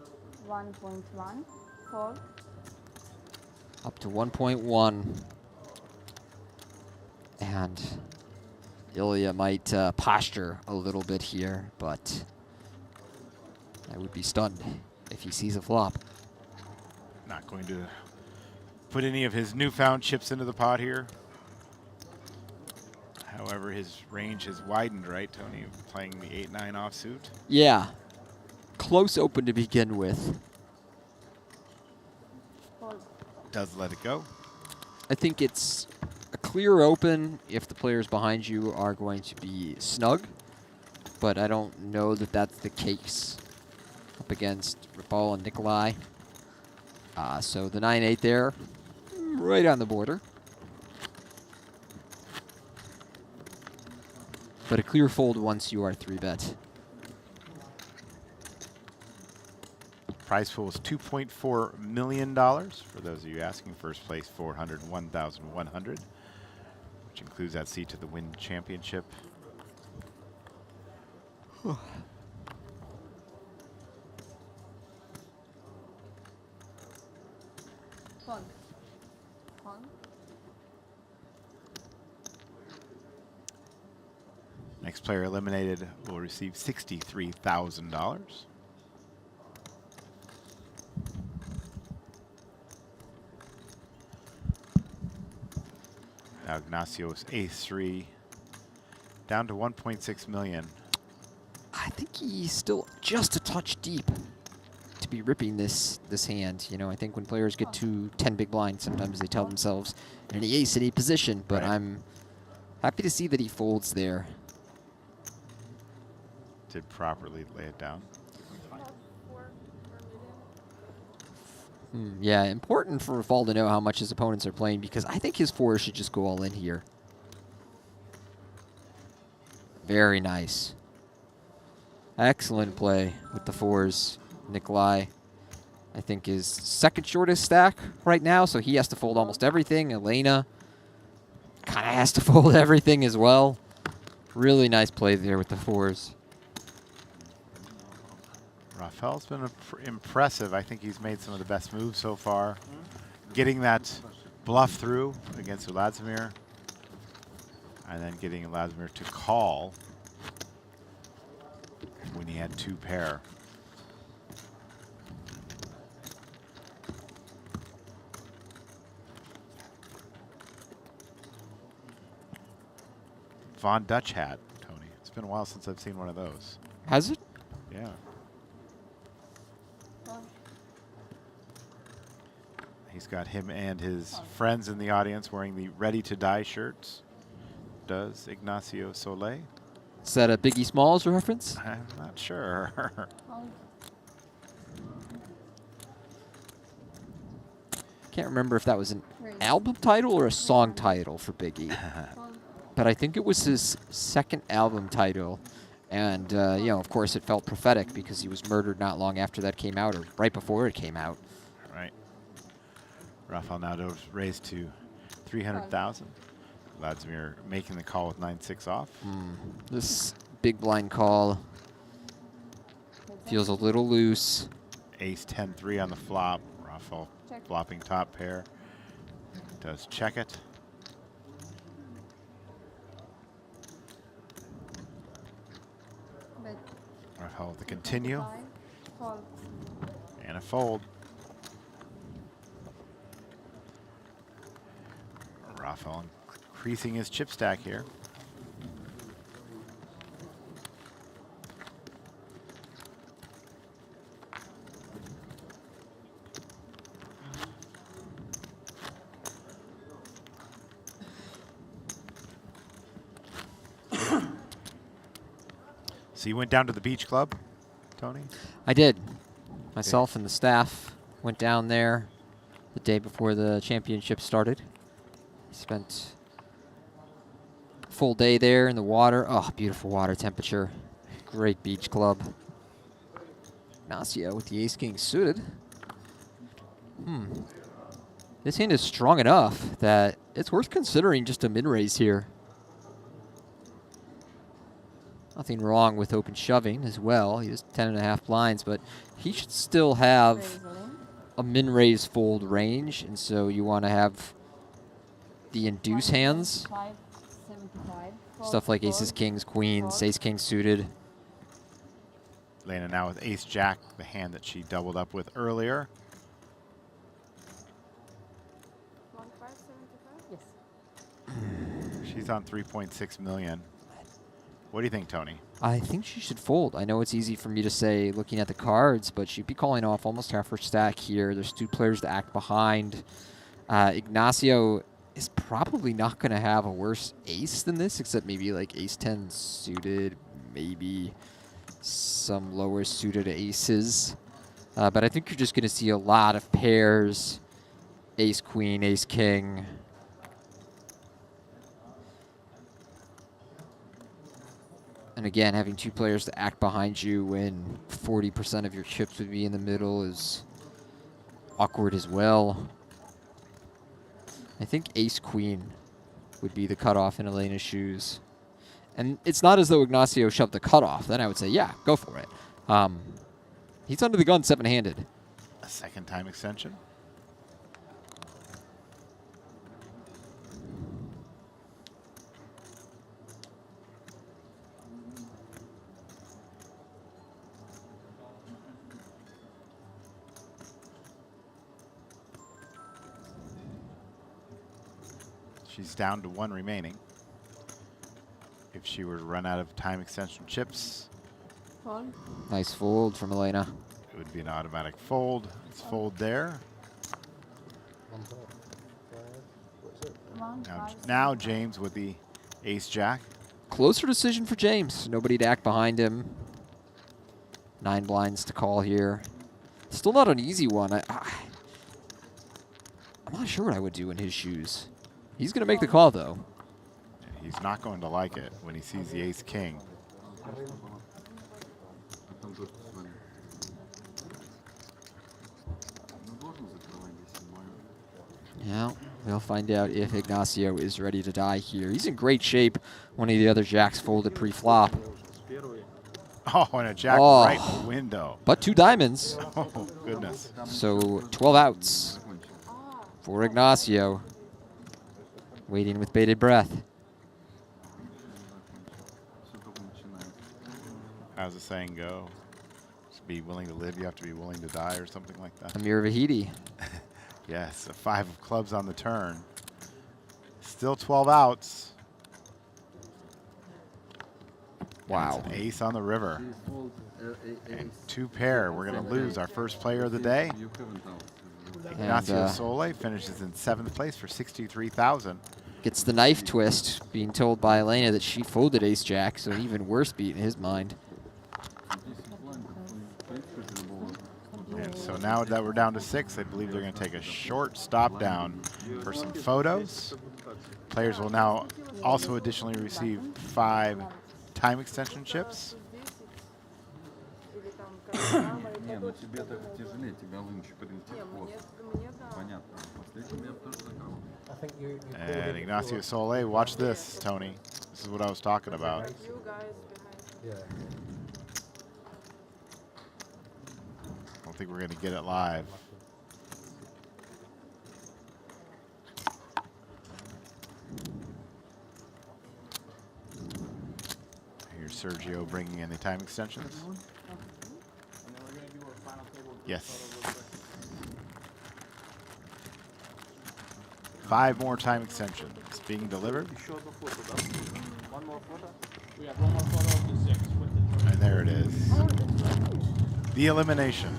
1.1. Fold. Up to 1.1. And Ilia might posture a little bit here, but I would be stunned if he sees a flop. Not going to put any of his newfound chips into the pot here. However, his range has widened, right, Tony? Playing the 8-9 offsuit. Yeah. Close open to begin with. Fold. Does let it go. I think it's a clear open if the players behind you are going to be snug, but I don't know that that's the case up against Raphael and Nikolai. So the 9-8 there, right on the border. But a clear fold once you are 3-bet. Prize pool is $2.4 million. For those of you asking, first place $401,100, which includes that seat to the Win Championship. Fun. Fun. Next player eliminated will receive $63,000. Now Ignacio's A3 down to 1.6 million. I think he's still just a touch deep to be ripping this hand. You know, I think when players get to 10 big blinds, sometimes they tell themselves in the ace in a position, but Right. I'm happy to see that he folds there. Did properly lay it down. Yeah, important for Raphael to know how much his opponents are playing, because I think his fours should just go all in here. Very nice. Excellent play with the fours. Nikolai, I think, is second shortest stack right now, so he has to fold almost everything. Elena kind of has to fold everything as well. Really nice play there with the fours. Raphael's been impressive. I think he's made some of the best moves so far. Getting that bluff through against Vladimir, and then getting Vladimir to call when he had 2 pair. Von Dutch hat, Tony. It's been a while since I've seen one of those. Has it? Yeah. He's got him and his friends in the audience wearing the Ready to Die shirts. Does Ignacio Soleil? Is that a Biggie Smalls reference? I'm not sure. Can't remember if that was an album title or a song title for Biggie. But I think it was his second album title. And, you know, of course, it felt prophetic because he was murdered not long after that came out, or right before it came out. Right. Raphael now does raise to 300,000. Vladimir making the call with 9-6 off. This big blind call feels a little loose. Ace 10-3 on the flop. Raphael flopping top pair. Does check it. Raphael with the continue. And a fold. Raphael increasing his chip stack here. So you went down to the beach club, Tony? I did. Myself and the staff went down there the day before the championship started. Spent a full day there in the water. Oh, beautiful water temperature. Great beach club. Ignacio with the ace-king suited. This hand is strong enough that it's worth considering just a min-raise here. Nothing wrong with open shoving as well. He has 10.5 blinds, but he should still have a min-raise fold range, and so you want to have the induce hands. 75. Stuff like aces, kings, queens, ace-king suited. Elena now with ace-jack, the hand that she doubled up with earlier. Yes. She's on 3.6 million. What do you think, Tony? I think she should fold. I know it's easy for me to say looking at the cards, but she'd be calling off almost half her stack here. There's 2 players to act behind. Ignacio is probably not going to have a worse ace than this, except maybe like ace-10 suited, maybe some lower suited aces. But I think you're just going to see a lot of pairs, ace-queen, ace-king. And again, having two players to act behind you when 40% of your chips would be in the middle is awkward as well. I think ace-queen would be the cutoff in Elena's shoes. And it's not as though Ignacio shoved the cutoff. Then I would say, yeah, go for it. He's under the gun 7-handed. A second time extension. She's down to 1 remaining. If she were to run out of time extension chips, Fold. Nice fold from Elena. it would be an automatic fold. It's fold there. One, five, Now James with the ace-jack. Closer decision for James. Nobody to act behind him. 9 blinds to call here. Still not an easy one. I'm not sure what I would do in his shoes. He's going to make the call, though. He's not going to like it when he sees the ace-king. Yeah, we'll find out if Ignacio is ready to die here. He's in great shape. One of the other jacks folded pre-flop. Oh, and a jack Oh. right in the window. But 2 diamonds. Oh, goodness. So 12 outs for Ignacio. Waiting with bated breath. How's the saying go? To be willing to live, you have to be willing to die, or something like that. Amir Vahidi. Yes, a 5 of clubs on the turn. Still 12 outs. Wow. An ace on the river. And 2 pair. We're going to lose our first player of the day. Ignacio Sole finishes in 7th place for 63,000. Gets the knife twist, being told by Elena that she folded ace-jack, so even worse beat in his mind. And so now that we're down to 6, I believe they're going to take a short stop down for some photos. Players will now also additionally receive 5 time extension chips. Не, ну тебе так тяжелее, тебя лучше Понятно. Последний у меня тоже такого. And Ignacio Sole, watch this, Tony. This is what I was talking about. you guys behind. I don't think we're going to get it live. Here's Sergio bringing in the time extensions. Yes. 5 more time extensions being delivered. And there it is. The elimination.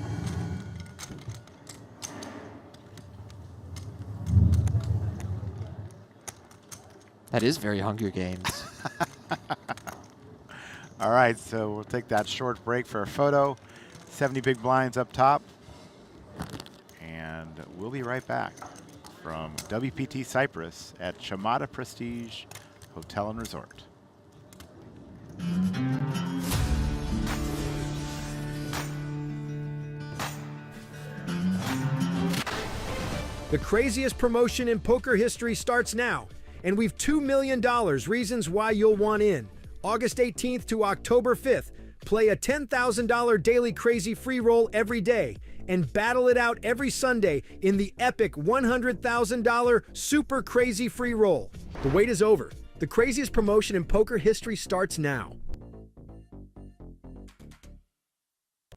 That is very Hunger Games. All right, so we'll take that short break for a photo. 70 big blinds up top. And we'll be right back from WPT Cyprus at Chamada Prestige Hotel and Resort. The craziest promotion in poker history starts now, and we've $2 million reasons why you'll want in. August 18th to October 5th, play a $10,000 daily crazy free roll every day and battle it out every Sunday in the epic $100,000 super crazy free roll. The wait is over. The craziest promotion in poker history starts now.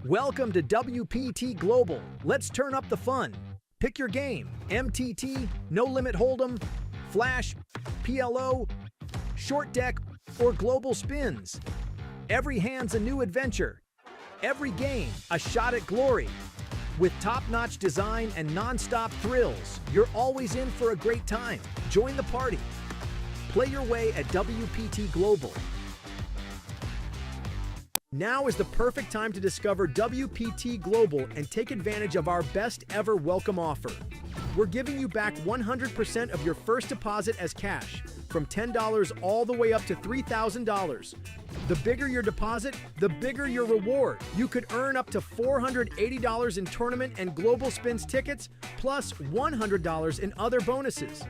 Welcome to WPT Global. Let's turn up the fun. Pick your game. MTT, No Limit Hold'em, Flash, PLO, Short Deck, or Global Spins. Every hand's a new adventure. Every game, a shot at glory. With top-notch design and non-stop thrills, you're always in for a great time. Join the party. Play your way at WPT Global. Now is the perfect time to discover WPT Global and take advantage of our best ever welcome offer. We're giving you back 100% of your first deposit as cash, from $10 all the way up to $3,000, The bigger your deposit, the bigger your reward. You could earn up to $480 in tournament and global spins tickets, plus $100 in other bonuses.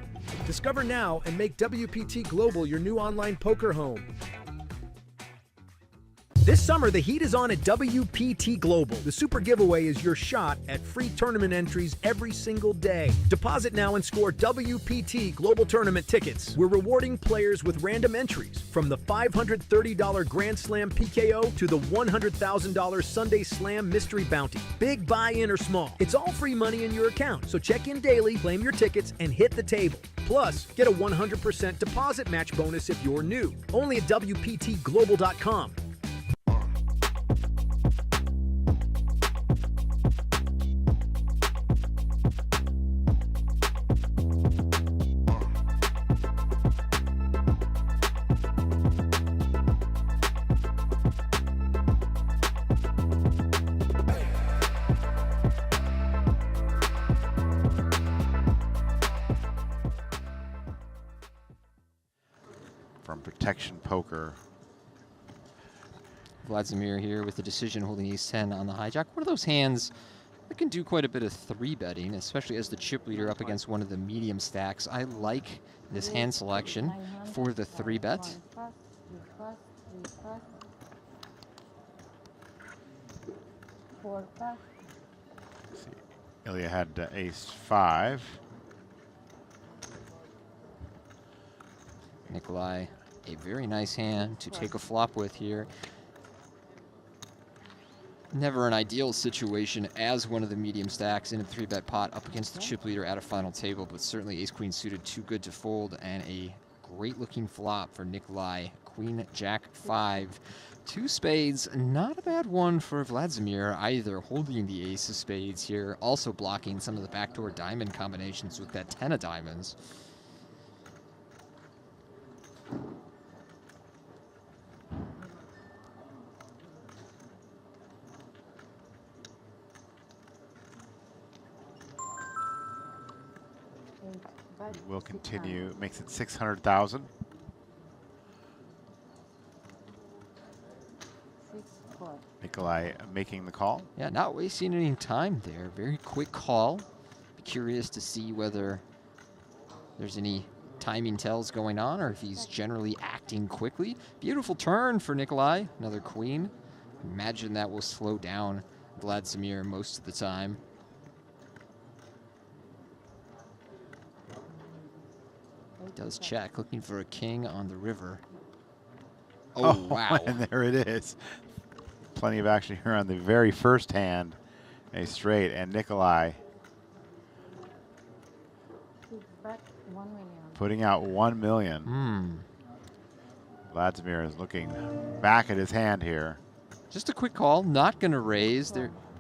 Discover now and make WPT Global your new online poker home. This summer, the heat is on at WPT Global. The super giveaway is your shot at free tournament entries every single day. Deposit now and score WPT Global Tournament tickets. We're rewarding players with random entries, from the $530 Grand Slam PKO to the $100,000 Sunday Slam Mystery Bounty. Big buy-in or small, it's all free money in your account. So check in daily, claim your tickets, and hit the table. Plus, get a 100% deposit match bonus if you're new. Only at WPTGlobal.com. From Protection Poker. Vladimir here with the decision holding ace-10 on the hijack. One of those hands that can do quite a bit of 3-betting, especially as the chip leader up against one of the medium stacks. I like this hand selection for the 3-bet. Ilia had ace-5. Nikolai, a very nice hand to take a flop with here. Never an ideal situation as one of the medium stacks in a 3-bet pot up against the chip leader at a final table, but certainly ace-queen suited too good to fold, and a great looking flop for Nikolai. Queen, jack, 5. 2 spades, not a bad one for Vladimir either, holding the ace of spades here, also blocking some of the backdoor diamond combinations with that 10 of diamonds. Will continue, makes it 600,000. Nikolai making the call. Yeah, not wasting any time there. Very quick call. Be curious to see whether there's any timing tells going on or if he's generally acting quickly. Beautiful turn for Nikolai. Another queen. Imagine that will slow down Vladimir most of the time. Does check, looking for a king on the river. Oh, wow. And there it is. Plenty of action here on the very first hand. A straight, and Nikolai putting out 1 million. Vladimir is looking back at his hand here. Just a quick call, not going to raise.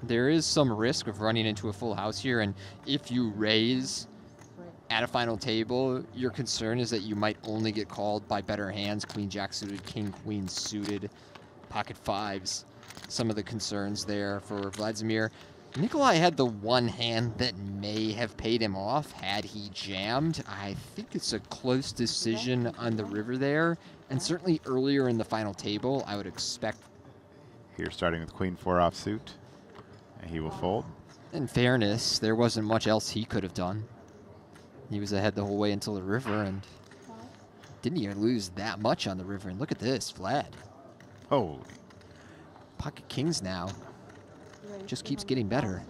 There is some risk of running into a full house here, and if you raise at a final table, your concern is that you might only get called by better hands. Queen, jack suited, king, queen suited, pocket 5s. Some of the concerns there for Vladimir. Nikolai had the one hand that may have paid him off had he jammed. I think it's a close decision on the river there, and certainly earlier in the final table, I would expect. Here starting with queen 4 offsuit, and he will fold. In fairness, there wasn't much else he could have done. He was ahead the whole way until the river, and didn't even lose that much on the river. And look at this, Vlad. Holy. Pocket kings now. Just keeps getting better.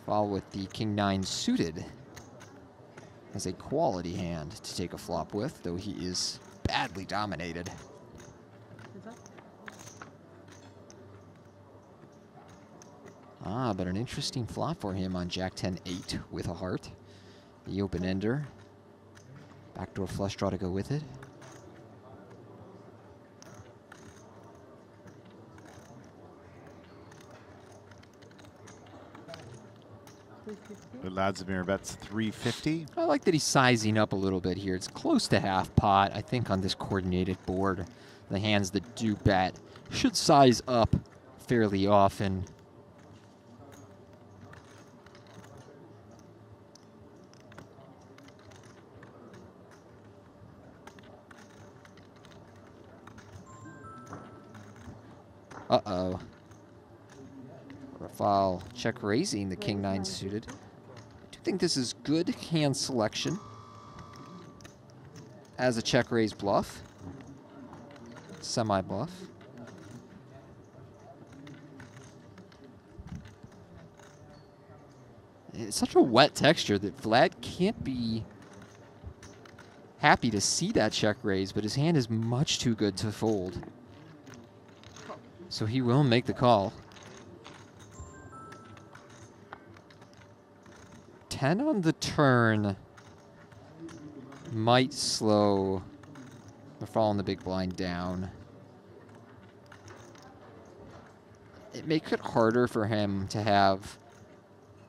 Fall with the king 9 suited as a quality hand to take a flop with, though he is badly dominated. But an interesting flop for him on jack 10-8 with a heart. The open ender. Backdoor flush draw to go with it. Vladimir bets 350. I like that he's sizing up a little bit here. It's close to half pot. I think on this coordinated board, the hands that do bet should size up fairly often. Uh-oh. Raphael check raising the king 9 suited. I do think this is good hand selection as a check raise bluff. Semi bluff. It's such a wet texture that Vlad can't be happy to see that check raise, but his hand is much too good to fold. So he will make the call. 10 on the turn might slow Raphael in the big blind down. It makes it harder for him to have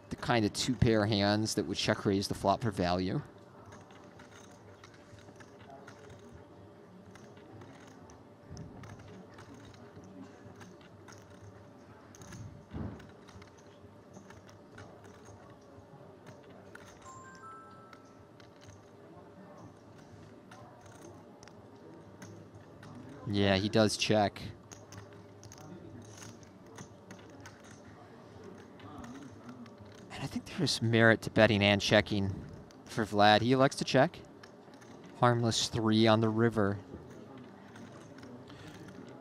the kind of 2-pair hands that would check raise the flop for value. Yeah, he does check. And I think there's merit to betting and checking for Vlad. He elects to check. Harmless 3 on the river.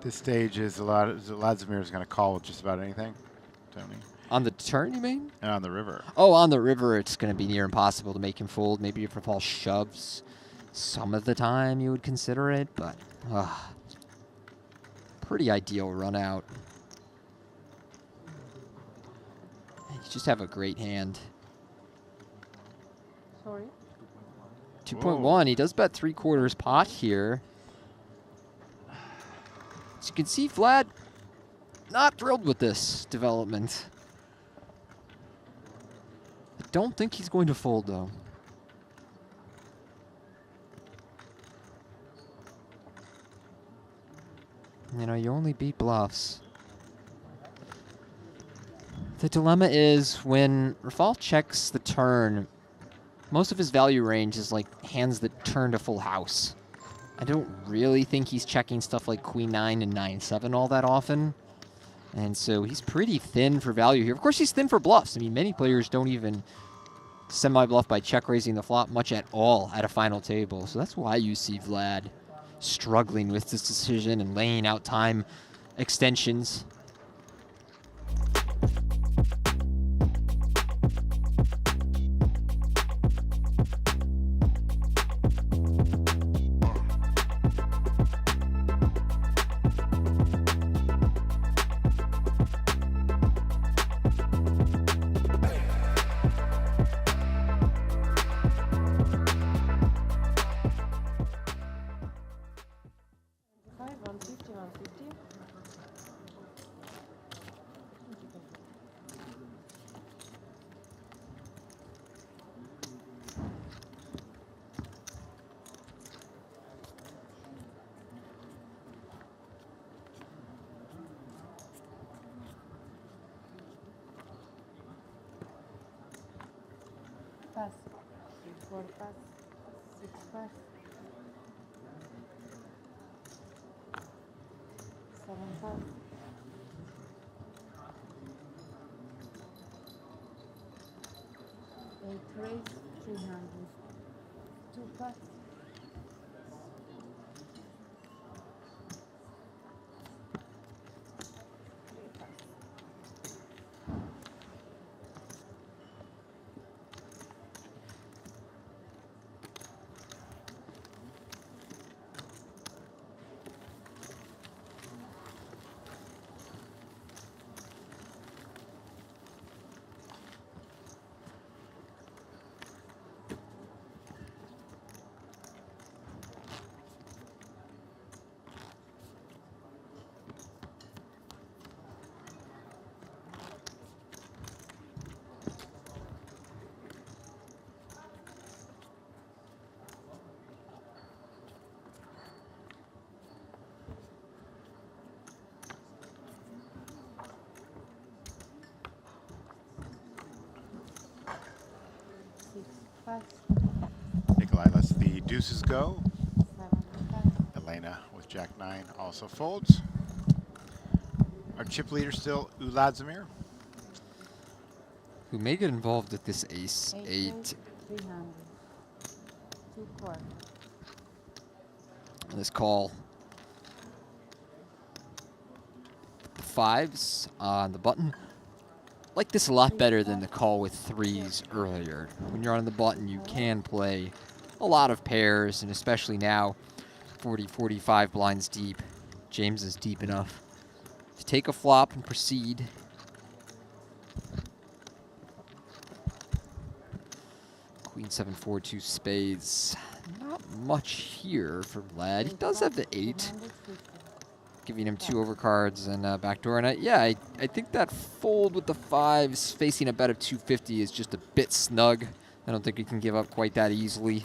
This stage is Vladimir is going to call with just about anything, Tony. On the turn, you mean? And on the river. Oh, on the river, it's going to be near impossible to make him fold. Maybe if Raphael shoves, some of the time you would consider it, but pretty ideal run out. You just have a great hand. Sorry. 2.1. He does bet 3/4 pot here. As you can see, Vlad not thrilled with this development. I don't think he's going to fold, though. You know, you only beat bluffs. The dilemma is when Raphael checks the turn, most of his value range is like hands that turn to full house. I don't really think he's checking stuff like Queen 9 and 9-7 all that often. And so he's pretty thin for value here. Of course, he's thin for bluffs. I mean, many players don't even semi-bluff by check raising the flop much at all at a final table. So that's why you see Vlad struggling with this decision and laying out time extensions. Pass. 4 pass. 6 pass. 7 pass. 8 raise. 300. 2 pass. Nikolai lets the deuces go. 7 pass. Elena with Jack 9 also folds. Our chip leader still Vladimir. Who may get involved with this ace 8. 300. 2 quarters. This call. The 5s on the button. Like this a lot better than the call with 3s earlier. When you're on the button, you can play a lot of pairs, and especially now, 40, 45 blinds deep. James is deep enough to take a flop and proceed. Queen 7, 4, 2 spades. Not much here for Vlad. He does have the 8, giving him 2 overcards and a backdoor. And I think that fold with the 5s facing a bet of 250 is just a bit snug. I don't think he can give up quite that easily.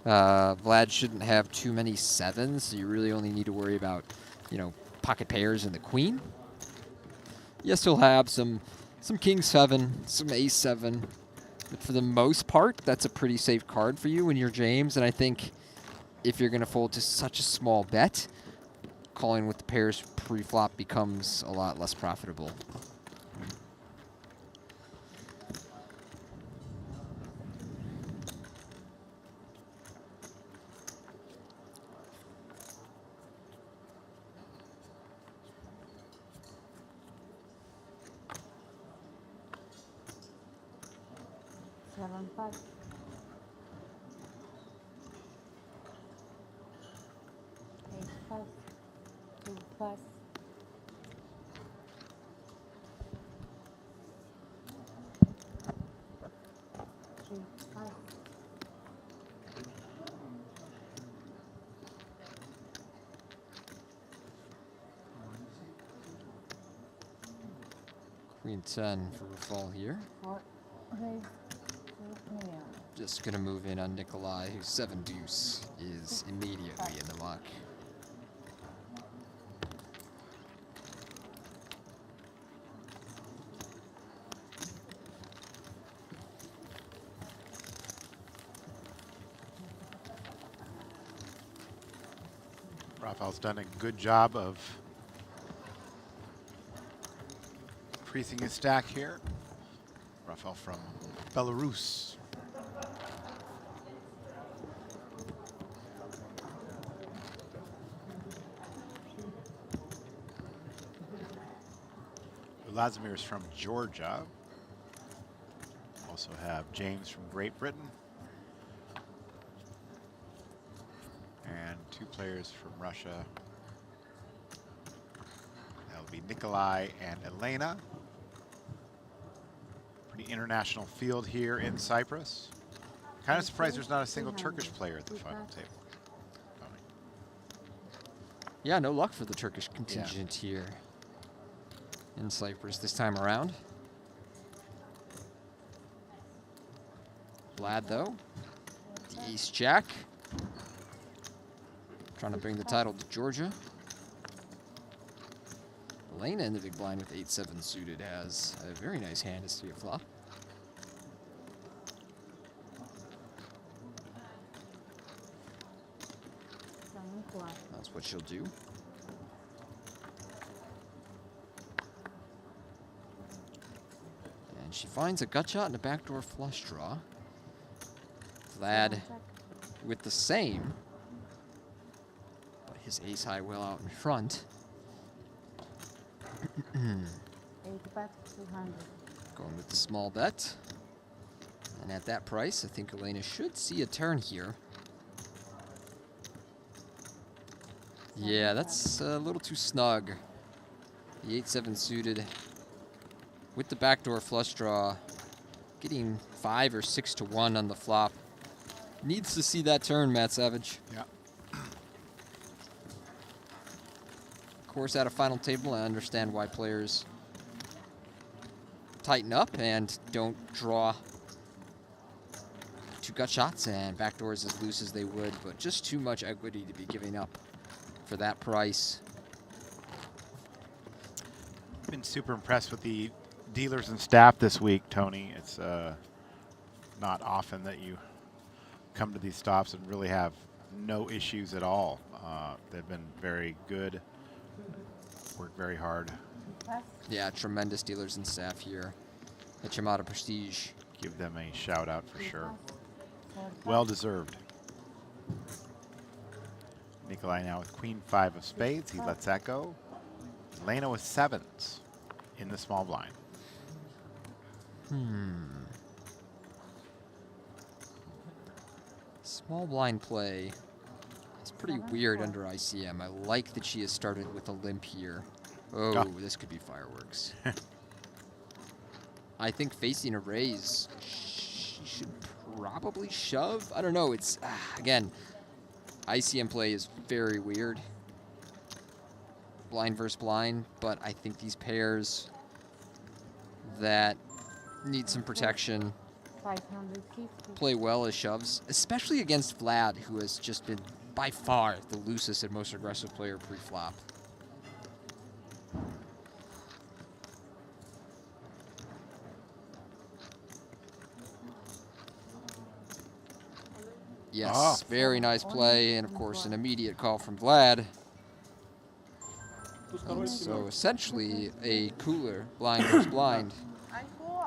Vlad shouldn't have too many 7s, so you really only need to worry about, you know, pocket pairs and the queen. Yes, he'll have some king 7, some ace 7. But for the most part, that's a pretty safe card for you when you're James. And I think if you're going to fold to such a small bet, calling with the pairs pre-flop becomes a lot less profitable. Seven five. 8 5. 2 5. 3 5. Queen 10 for Raphael here. 4 raise. 2 million. Just going to move in on Nikolai, whose 7 deuce is immediately in the muck. Raphael's done a good job of increasing his stack here. Raphael from Belarus. Vladimir is from Georgia. Also have James from Great Britain. And 2 players from Russia. That'll be Nikolai and Elena. Pretty international field here in Cyprus. Kind of surprised there's not a single Turkish player at the final table. Yeah, no luck for the Turkish contingent here in Cyprus this time around. Vlad, though, the ace-jack. Trying to bring the title to Georgia. Elena in the big blind with 8-7 suited has a very nice hand as 3 flop. That's what she'll do. And she finds a gut shot and a backdoor flush draw. Vlad with the same. But his ace high well out in front. 85 200. Going with the small bet. And at that price, I think Elena should see a turn here. Yeah, that's a little too snug. The 8-7 suited with the backdoor flush draw, getting 5 or 6 to 1 on the flop. Needs to see that turn, Matt Savage. Yeah. Of course, at a final table, I understand why players tighten up and don't draw 2 gut shots and backdoors as loose as they would, but just too much equity to be giving up for that price. Been super impressed with the dealers and staff this week, Tony. It's not often that you come to these stops and really have no issues at all. They've been very good, worked very hard, Yeah, tremendous dealers and staff here at Chamada Prestige. Give them a shout out for sure. Well deserved. Nikolai now with queen 5 of spades. He lets that go. Elena with 7s in the small blind. Small blind play. It's pretty weird under ICM. I like that she has started with a limp here. Oh, this could be fireworks. I think facing a raise, she should probably shove. I don't know. It's, again, ICM play is very weird. Blind versus blind, but I think these pairs that need some protection 550. play well as shoves, especially against Vlad, who has just been by far the loosest and most aggressive player pre-flop. Yes, very nice play, and of course an immediate call from Vlad. And so essentially a cooler blind versus blind.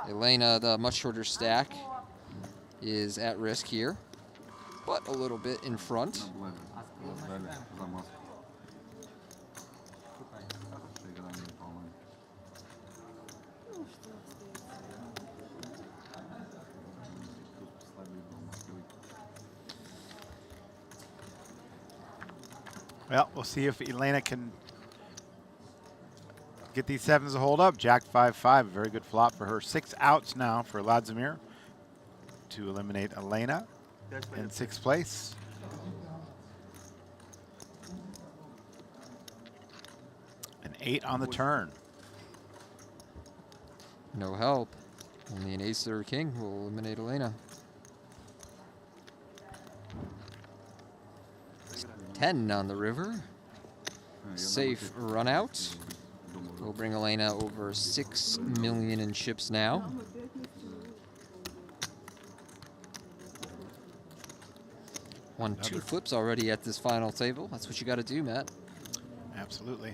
Elena, the much shorter stack, is at risk here, but a little bit in front. Well, we'll see if Elena can get these 7s to hold up. Jack 5-5, very good flop for her. 6 outs now for Vladimir to eliminate Elena in 6th place. An 8 on the turn. No help. Only an ace or a king will eliminate Elena. 10 on the river. Safe run out. Will bring Elena over 6 million in chips now. Won 2 flips already at this final table. That's what you got to do, Matt. Absolutely.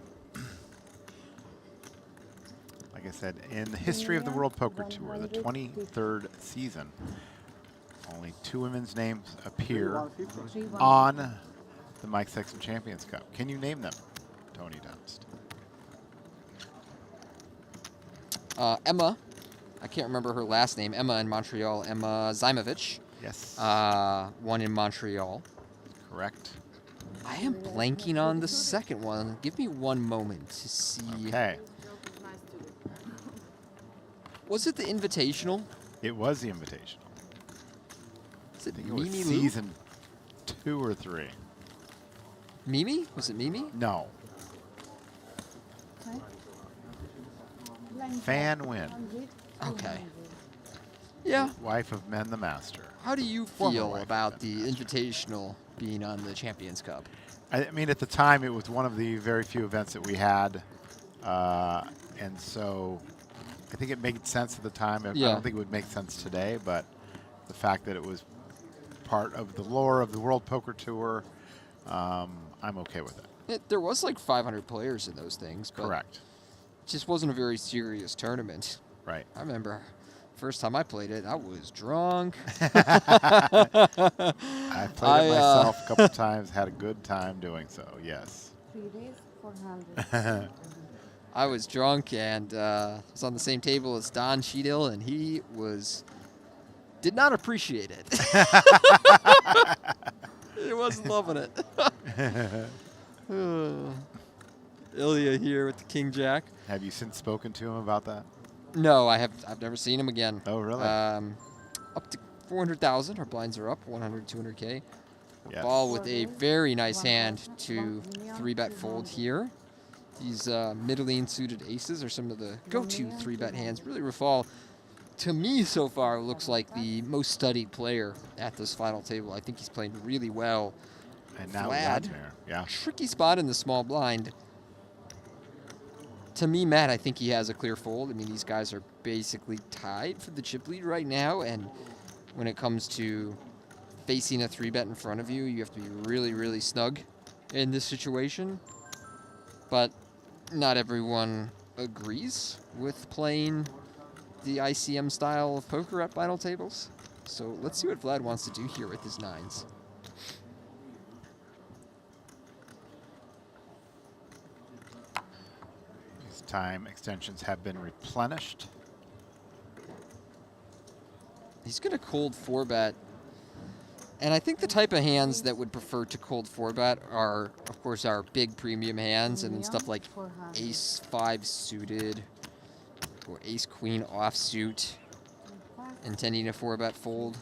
Like I said, in the history of the World Poker Tour, the 23rd season, only 2 women's names appear on the Mike Sexton Champions Cup. Can you name them, Tony Dunst? Emma, I can't remember her last name. Emma in Montreal. Emma Zaimovich. Yes. Won in Montreal. Correct. I am blanking on the second one. Give me one moment to see. Okay. Was it the Invitational? It was the Invitational. Is it I think it was Mimi Lou? season 2 or 3. Mimi? Was it Mimi? No. Fan Win, Okay. Yeah. wife of Men the Master. How do you Former feel wife of about Men the Invitational being on the Champions Cup? I mean, at the time, it was one of the very few events that we had, and so I think it made sense at the time. I Yeah. don't think it would make sense today, but the fact that it was part of the lore of the World Poker Tour, I'm okay with it. There was like 500 players in those things, but Correct. it just wasn't a very serious tournament. Right. I remember first time I played it, I was drunk. I played it myself a couple times, had a good time doing so, yes. 3 days, 400. I was drunk and was on the same table as Don Cheadle, and he did not appreciate it. He wasn't loving it. Ilia here with the King Jack. Have you since spoken to him about that? No, I've never seen him again. Oh, really? Up to 400,000. Our blinds are up 100, 200K. Yes. Ball with a very nice hand to 3-bet fold here. These middling suited aces are some of the go-to 3-bet hands. Really, Raphael, to me so far, looks like the most studied player at this final table. I think he's playing really well. And now Vlad, Vladimir, yeah. tricky spot in the small blind. To me, Matt, I think he has a clear fold. I mean, these guys are basically tied for the chip lead right now, and when it comes to facing a 3-bet in front of you, you have to be really, really snug in this situation. But not everyone agrees with playing the ICM style of poker at final tables. So let's see what Vlad wants to do here with his nines. These time extensions have been replenished. He's going to cold 4-bet. And I think the type of hands that would prefer to cold 4-bet are, of course, our big premium hands, and then stuff like ace-5 suited or ace-queen offsuit, intending a 4-bet fold.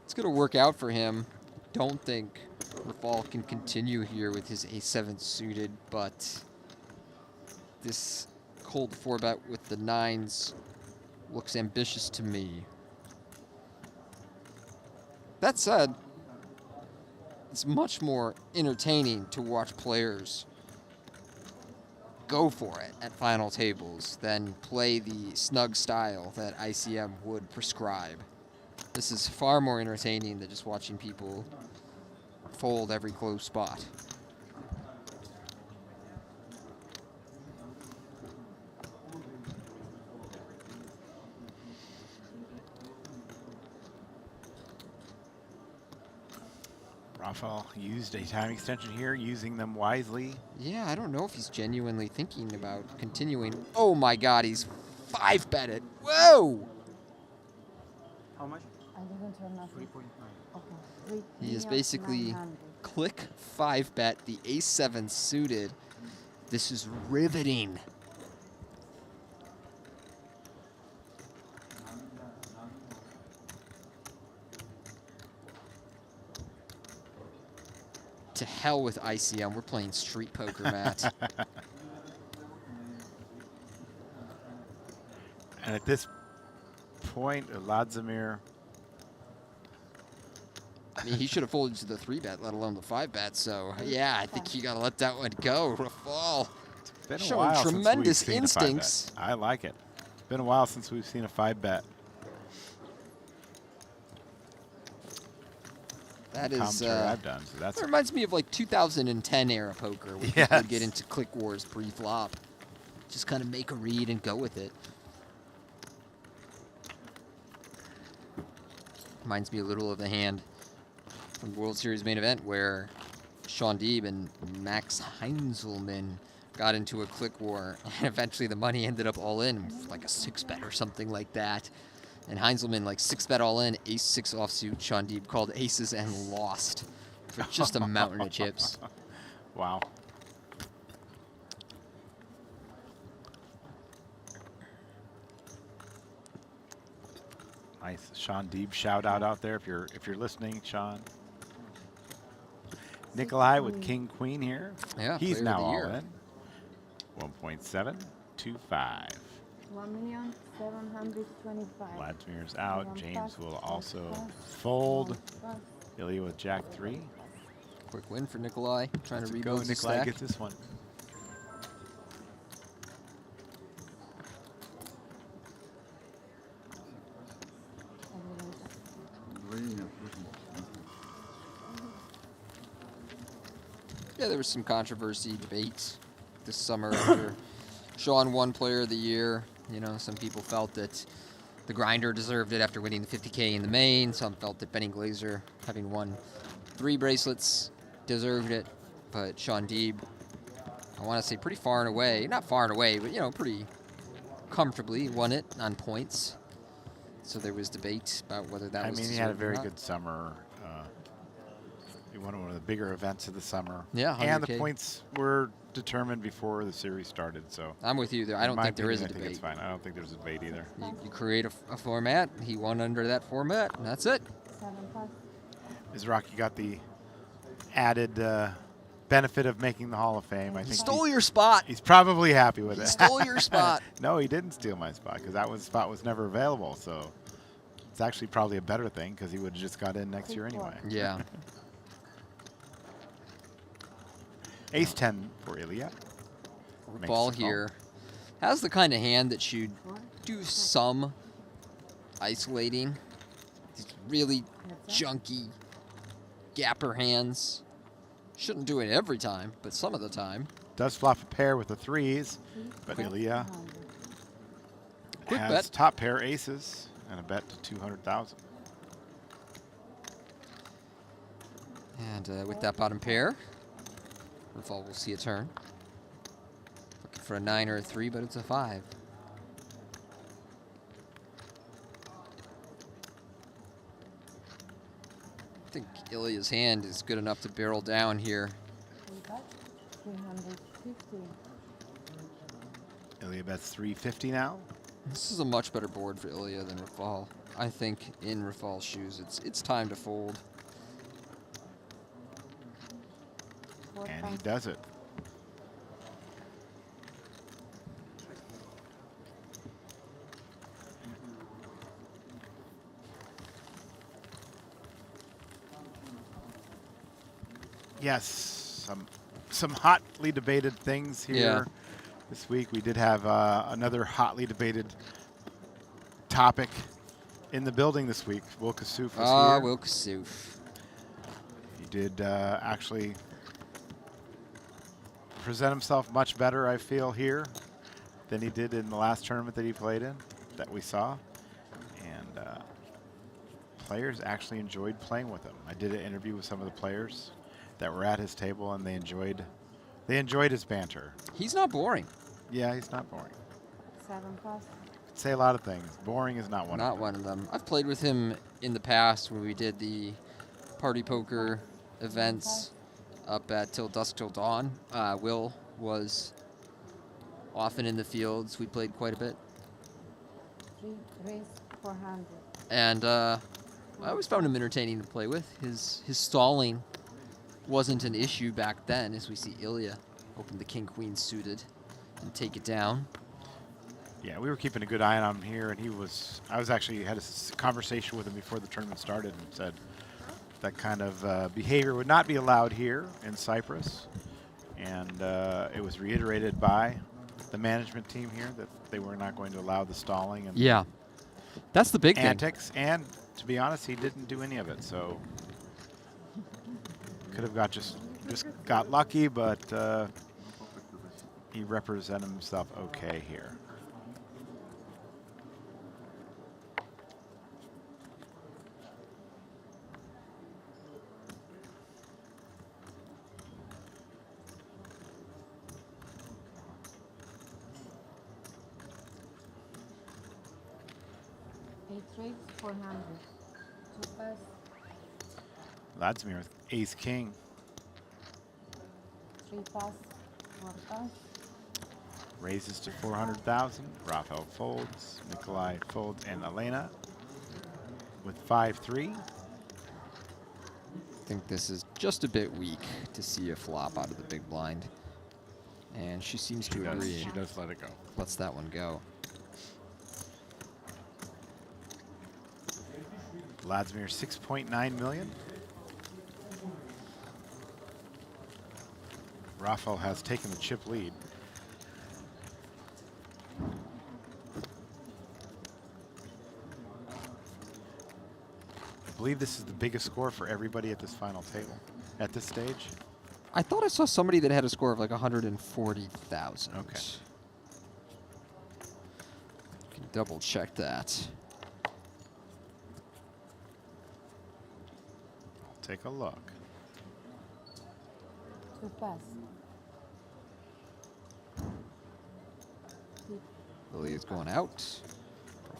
It's going to work out for him. Don't think Raphael can continue here with his ace-7 suited, but this cold 4-bet with the nines looks ambitious to me. That said, it's much more entertaining to watch players go for it at final tables than play the snug style that ICM would prescribe. This is far more entertaining than just watching people fold every close spot. Raphael used a time extension here, using them wisely. Yeah, I don't know if he's genuinely thinking about continuing. Oh my god, he's 5-betted. Whoa! I didn't turn nothing. 3.9. Okay. He is basically click 5-bet the ace-7 suited. This is riveting. To hell with ICM. We're playing street poker, Matt. And at this point, Vladimir. I mean, he should have folded to the 3-bet, let alone the 5-bet. So, yeah, I think you got to let that one go. Raphael Been a showing while tremendous since we've seen a 5-bet. instincts. I like it. Been a while since we've seen a 5-bet. That is, commentary I've done. So that's that reminds me of like 2010 era poker, where people would get into click wars pre-flop. Just kind of make a read and go with it. Reminds me a little of the hand from the World Series main event where Sean Deeb and Max Heinzelman got into a click war, and eventually the money ended up all in, like a 6-bet or something like that. And Heinzelman, like 6-bet all in, ace-6 offsuit. Sean Deeb called aces and lost for just a mountain of chips. Wow. Nice Sean Deeb shout out there if you're listening, Sean. Nikolai with King Queen here. Yeah, he's player now of the all year. in. 1.725. 1,725,000. Vladimir's out. James will also fold. Ilia with Jack 3. Quick win for Nikolai, trying to Go, rebuild his Nikolai stack. gets this one. Yeah, there was some controversy, debates this summer after Sean won Player of the Year. You know, some people felt that the grinder deserved it after winning the 50K in the main. Some felt that Benny Glazer, having won 3 bracelets, deserved it. But Sean Deeb, I want to say pretty far and away, not far and away, but, you know, pretty comfortably won it on points. So there was debate about whether that was I mean, he had a deserved or very not. good summer. He won one of the bigger events of the summer. Yeah, and the 100K. points were determined before the series started. So I'm with you there. I in don't my think there is a opinion, I think it's debate. fine. I don't think there's a debate either. You create a format. He won under that format, and that's it. 7+. Mizraki got the added benefit of making the Hall of Fame. I He think stole your spot. he's probably happy with He it. stole your spot. No, he didn't steal my spot because spot was never available. So it's actually probably a better thing because he would have just got in next year anyway. Yeah. Ace 10 for Ilia. Makes Ball the call. here has the kind of hand that should do some isolating. These really junky gapper hands. Shouldn't do it every time, but some of the time. does flop a pair with the threes, but Ilia Quick has bet. top pair aces and a bet to 200,000. And with that bottom pair, Raphael will see a turn. Looking for a 9 or a 3, but it's a 5. I think Ilia's hand is good enough to barrel down here. 350. Ilia bets 350 now. This is a much better board for Ilia than Raphael. I think in Raphael's shoes, it's time to fold. And he does it. Yes, some hotly debated things here this week. We did have another hotly debated topic in the building this week. Will Kassouf was here. Will Kassouf. He did actually present himself much better, I feel, here than he did in the last tournament that he played in, that we saw. And players actually enjoyed playing with him. I did an interview with some of the players that were at his table, and they enjoyed his banter. He's not boring. Yeah, he's not boring. 7 plus. Could say a lot of things. Boring is not one of them. Not one of them. I've played with him in the past when we did the party poker events up at Till Dusk Till Dawn. Will was often in the fields. We played quite a bit. 3 raise 400. And I always found him entertaining to play with. His stalling wasn't an issue back then, as we see Ilia open the king-queen suited and take it down. Yeah, we were keeping a good eye on him here, and I was actually had a conversation with him before the tournament started and said that kind of behavior would not be allowed here in Cyprus. And it was reiterated by the management team here that they were not going to allow the stalling and Yeah, that's the big antics. And to be honest, he didn't do any of it, so could have got just got lucky, but he represented himself okay here. Raise 400. 2 pass. Vladimir with ace king. 3 pass. 4 pass. Raises to 400,000. Raphael folds. Nikolai folds, and Elena with 5-3. I think this is just a bit weak to see a flop out of the big blind. And she seems to agree. She does let it go. Lets that one go. Vladimir 6.9 million. Raphael has taken the chip lead. I believe this is the biggest score for everybody at this final table at this stage. I thought I saw somebody that had a score of like 140,000. Okay. Can double check that. Take a look. 2 pass. Ilia's going out.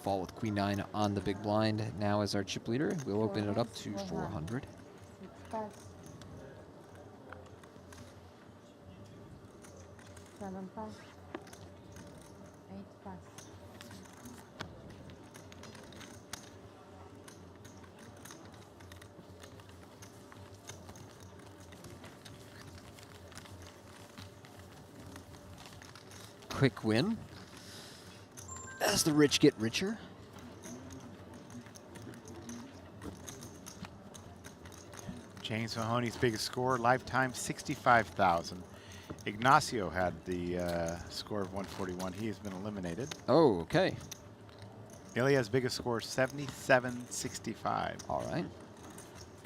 Fall with queen 9 on the big blind now as our chip leader. We'll open it up to 400. 6 pass. 7 pass. 8 pass. Quick win. As the rich get richer. James Mahoney's biggest score, lifetime 65,000. Ignacio had the score of 141. He has been eliminated. Oh, okay. Ilia's biggest score, 77.65. All right.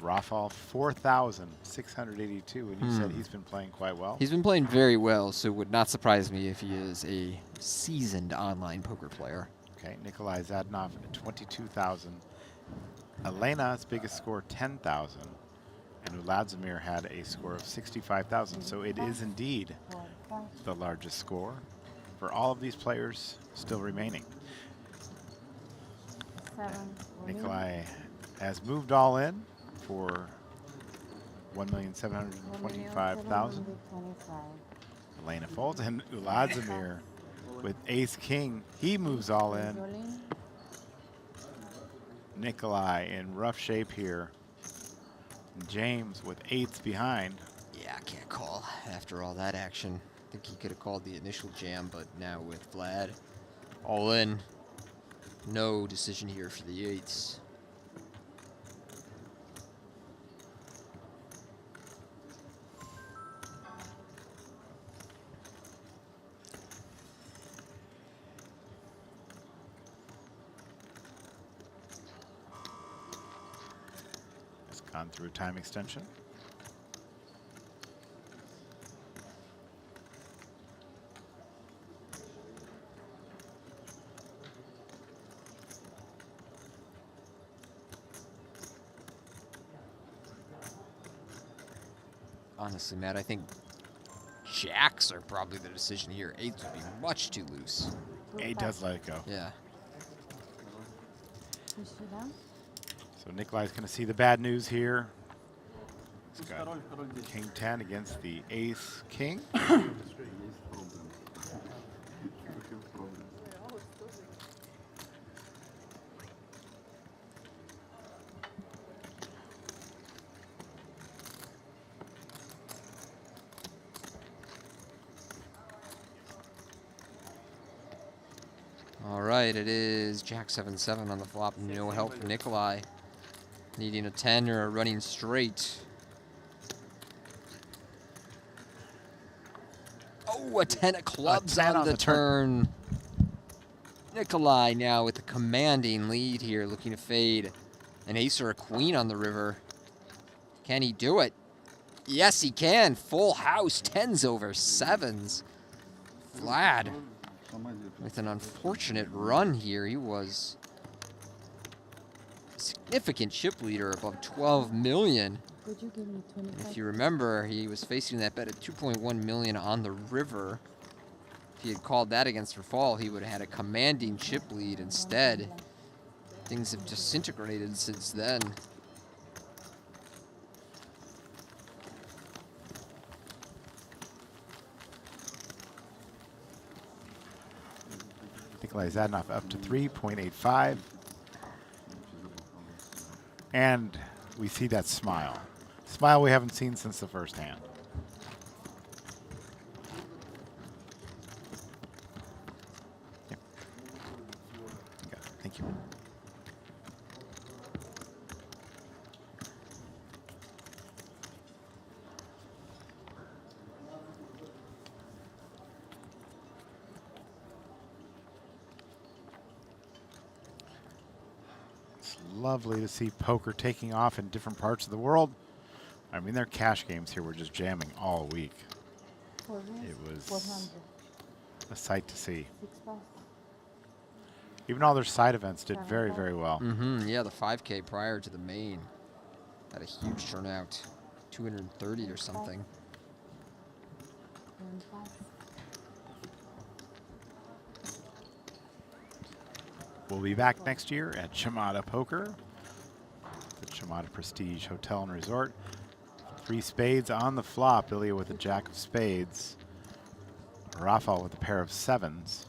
Raphael, 4,682, and you said he's been playing quite well. He's been playing very well, so it would not surprise me if he is a seasoned online poker player. Okay, Nikolai Zadnov at 22,000. Elena's biggest score, 10,000. And Vladimir had a score of 65,000. So it is indeed the largest score for all of these players still remaining. 7. Nikolai has moved all in for 1,725,000. Elena folds, and Vladimir with ace king, he moves all in. Nikolai in rough shape here. James with eights behind. Yeah, I can't call after all that action. I think he could have called the initial jam, but now with Vlad all in, no decision here for the eights. Gone through time extension. Honestly, Matt, I think jacks are probably the decision here. Eights would be much too loose. Eight does let it go. Yeah. So Nikolai's going to see the bad news here. He's got king 10 against the ace king. All right, it is Jack 7-7 on the flop. No help for Nikolai. Needing a 10 or a running straight. Oh, a 10 of clubs on the turn. Nikolai now with the commanding lead here, looking to fade. An ace or a queen on the river. Can he do it? Yes, he can. Full house, 10s over 7s. Vlad with an unfortunate run here. He was a significant chip leader above 12 million. Would you give me 25? If you remember, he was facing that bet at 2.1 million on the river. If he had called that against Raphael, he would have had a commanding chip lead. Instead, things have disintegrated since then. Nikolai Zadnov up to 3.85. And we see that smile. Smile we haven't seen since the first hand. Yep. Okay, thank you. Lovely to see poker taking off in different parts of the world. I mean, their cash games here were just jamming all week. It was a sight to see. Even all their side events did very, very well. Yeah, the 5K prior to the main had a huge turnout, 230 or something. We'll be back next year at Chamada Poker, the Chamada Prestige Hotel and Resort. 3 spades on the flop. Ilia with a jack of spades. Raphael with a pair of 7s.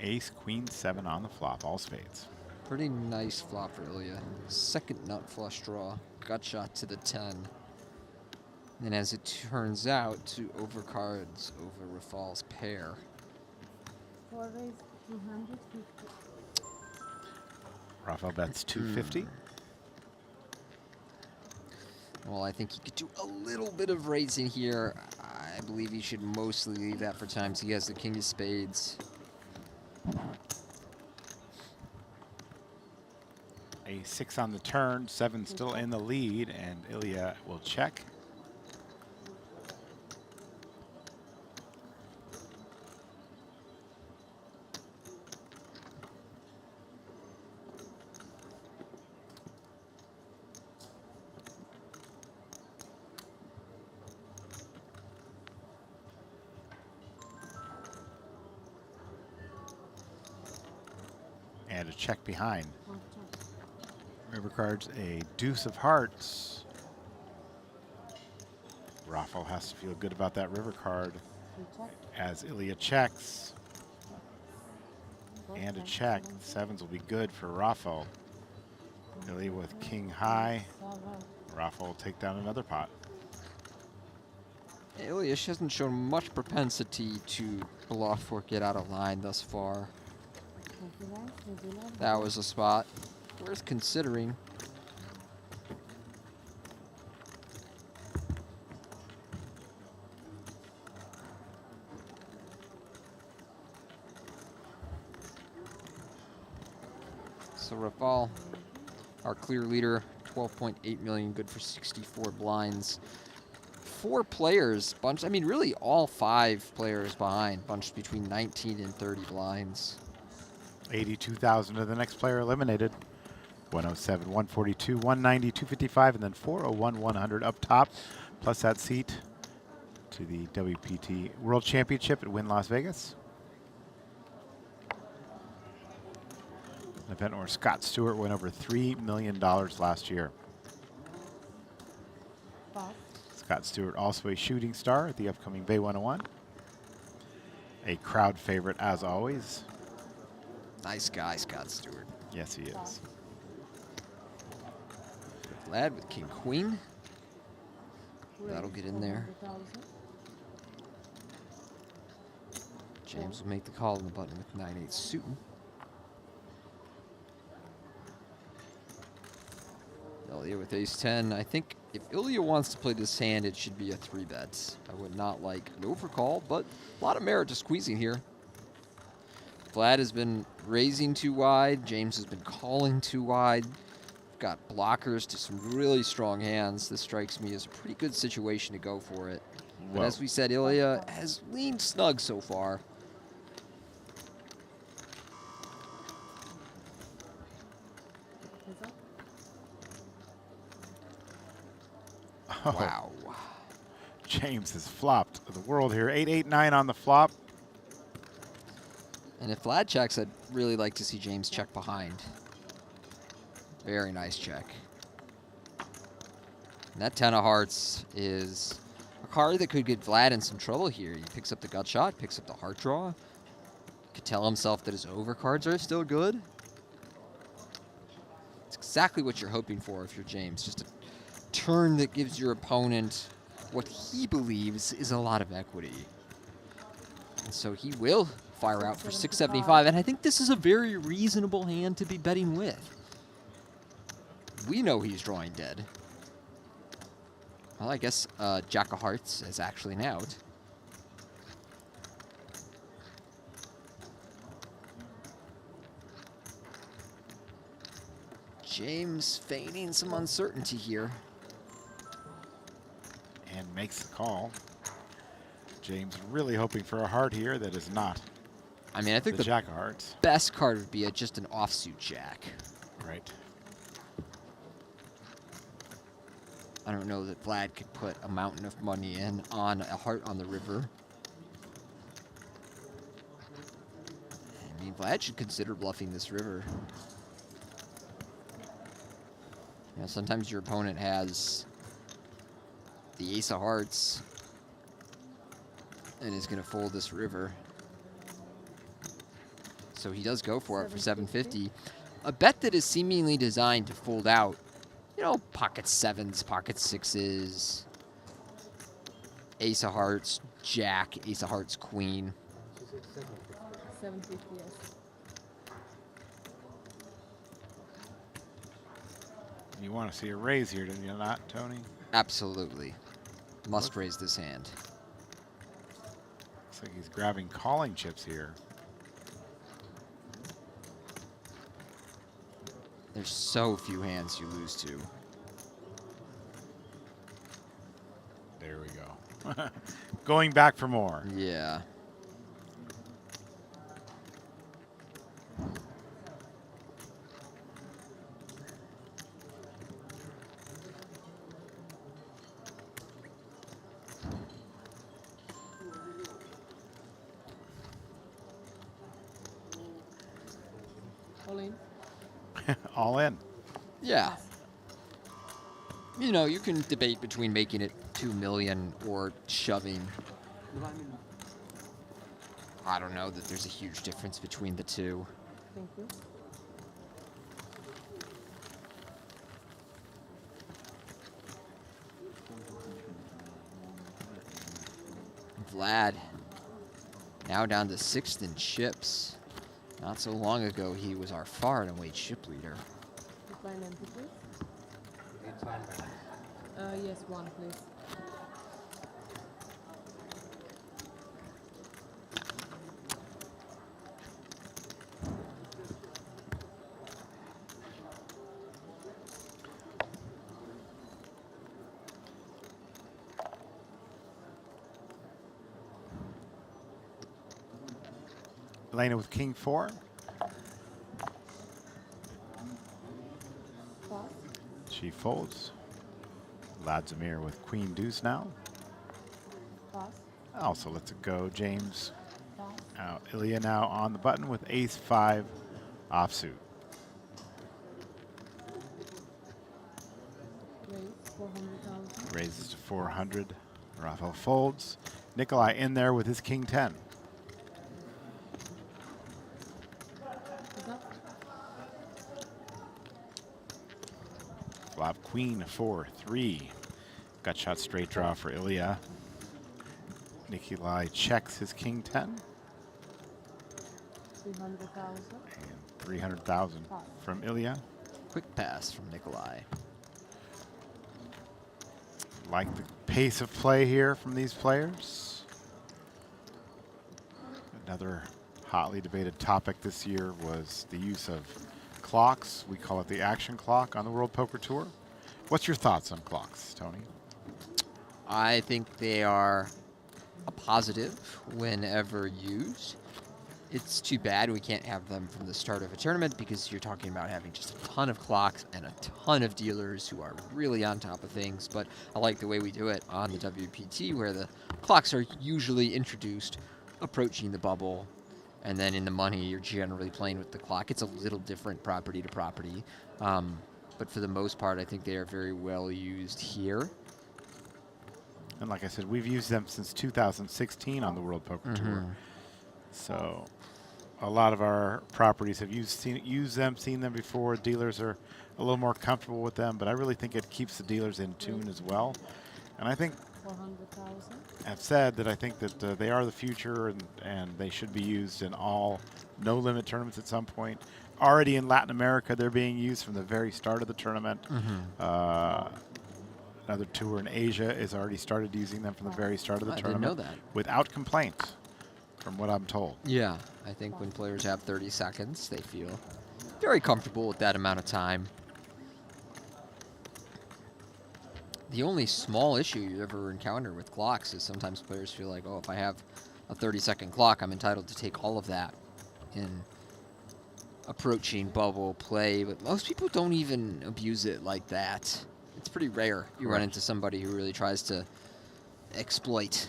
Ace, queen, 7 on the flop, all spades. Pretty nice flop for Ilia. Second nut flush draw, gut shot to the 10. And as it turns out, 2 overcards over Raphael's pair. Raphael bets 250. Well, I think he could do a little bit of raising here. I believe he should mostly leave that for times. He has the king of spades. a 6 on the turn, 7 still in the lead, and Ilia will check. And a check behind. River cards, a deuce of hearts. Raphael has to feel good about that river card as Ilia checks. And a check. Sevens will be good for Raphael. Ilia with king high. Raphael will take down another pot. Ilia hasn't shown much propensity to bluff or get out of line thus far. That was a spot worth considering. So Raphael, our clear leader, 12.8 million, good for 64 blinds. 4 players, bunched, I mean, really all 5 players behind, bunched between 19 and 30 blinds. 82,000 to the next player eliminated. 107, 142, 190, 255, and then 401, 100 up top, plus that seat to the WPT World Championship at Wynn Las Vegas. An event where Scott Stewart went over $3 million last year. Scott Stewart, also a shooting star at the upcoming Bay 101. A crowd favorite as always. Nice guy, Scott Stewart. Yes, he is. Vlad with king queen. That'll get in there. James will make the call on the button with 9-8 suiting. Ilia with ace-10. I think if Ilia wants to play this hand, it should be a 3-bet. I would not like an overcall, but a lot of merit to squeezing here. Vlad has been raising too wide. James has been calling too wide. Got blockers to some really strong hands. This strikes me as a pretty good situation to go for it. But as we said, Ilia has leaned snug so far. Oh, wow. James has flopped the world here. 8-8-9 on the flop. And if Vlad checks, I'd really like to see James check behind. Very nice check. And that 10 of hearts is a card that could get Vlad in some trouble here. He picks up the gut shot, picks up the heart draw. Could tell himself that his overcards are still good. It's exactly what you're hoping for if you're James. Just a turn that gives your opponent what he believes is a lot of equity. And so he will fire out for 675, and I think this is a very reasonable hand to be betting with. We know he's drawing dead. Well, I guess Jack of Hearts is actually an out. James feigning some uncertainty here. And makes the call. James really hoping for a heart here that is not. I mean, I think the Jack of Hearts. Best card would be just an offsuit Jack. Right. I don't know that Vlad could put a mountain of money in on a heart on the river. I mean, Vlad should consider bluffing this river. You know, sometimes your opponent has the ace of hearts and is going to fold this river. So he does go for it for 750. A bet that is seemingly designed to fold out, you know, pocket sevens, pocket sixes, ace of hearts, jack, ace of hearts, queen. 750, yes. You want to see a raise here, do you not, Tony? Absolutely. Must raise this hand. Looks like he's grabbing calling chips here. There's so few hands you lose to. There we go. Going back for more. Yeah. All in. All in. Yeah. You know, you can debate between making it 2 million or shoving. I don't know that there's a huge difference between the two. Thank you. Vlad, now down to 6th in chips. Not so long ago, he was our far and away chip leader. Decline empty, please. Yes, one, please. Elena with king 4. Pass. She folds. Vladimir with queen deuce now. Pass. Also lets it go. James. Pass. Ilia now on the button with ace 5 offsuit. Raise 400,000. Raises to 400. Raphael folds. Nikolai in there with his king 10. Is that? Flop queen 4-3. Gut shot straight draw for Ilia. Nikolai checks his king 10. 300,000. And 300,000 from Ilia. Quick pass from Nikolai. Like the pace of play here from these players. Another hotly debated topic this year was the use of clocks. We call it the action clock on the World Poker Tour. What's your thoughts on clocks, Tony? I think they are a positive whenever used. It's too bad we can't have them from the start of a tournament because you're talking about having just a ton of clocks and a ton of dealers who are really on top of things. But I like the way we do it on the WPT where the clocks are usually introduced approaching the bubble. And then in the money, you're generally playing with the clock. It's a little different property to property. But for the most part, I think they are very well used here. And like I said, we've used them since 2016 on the World Poker Tour. So a lot of our properties have used them, seen them before. Dealers are a little more comfortable with them, but I really think it keeps the dealers in tune as well. And I think 400,000. I've said that I think that they are the future and they should be used in all no-limit tournaments at some point. Already in Latin America, they're being used from the very start of the tournament. Another tour in Asia has already started using them from the very start of the tournament. I didn't know that. Without complaint, from what I'm told. Yeah, I think when players have 30 seconds, they feel very comfortable with that amount of time. The only small issue you ever encounter with clocks is sometimes players feel like, oh, if I have a 30-second clock, I'm entitled to take all of that in approaching bubble play. But most people don't even abuse it like that. It's pretty rare you run into somebody who really tries to exploit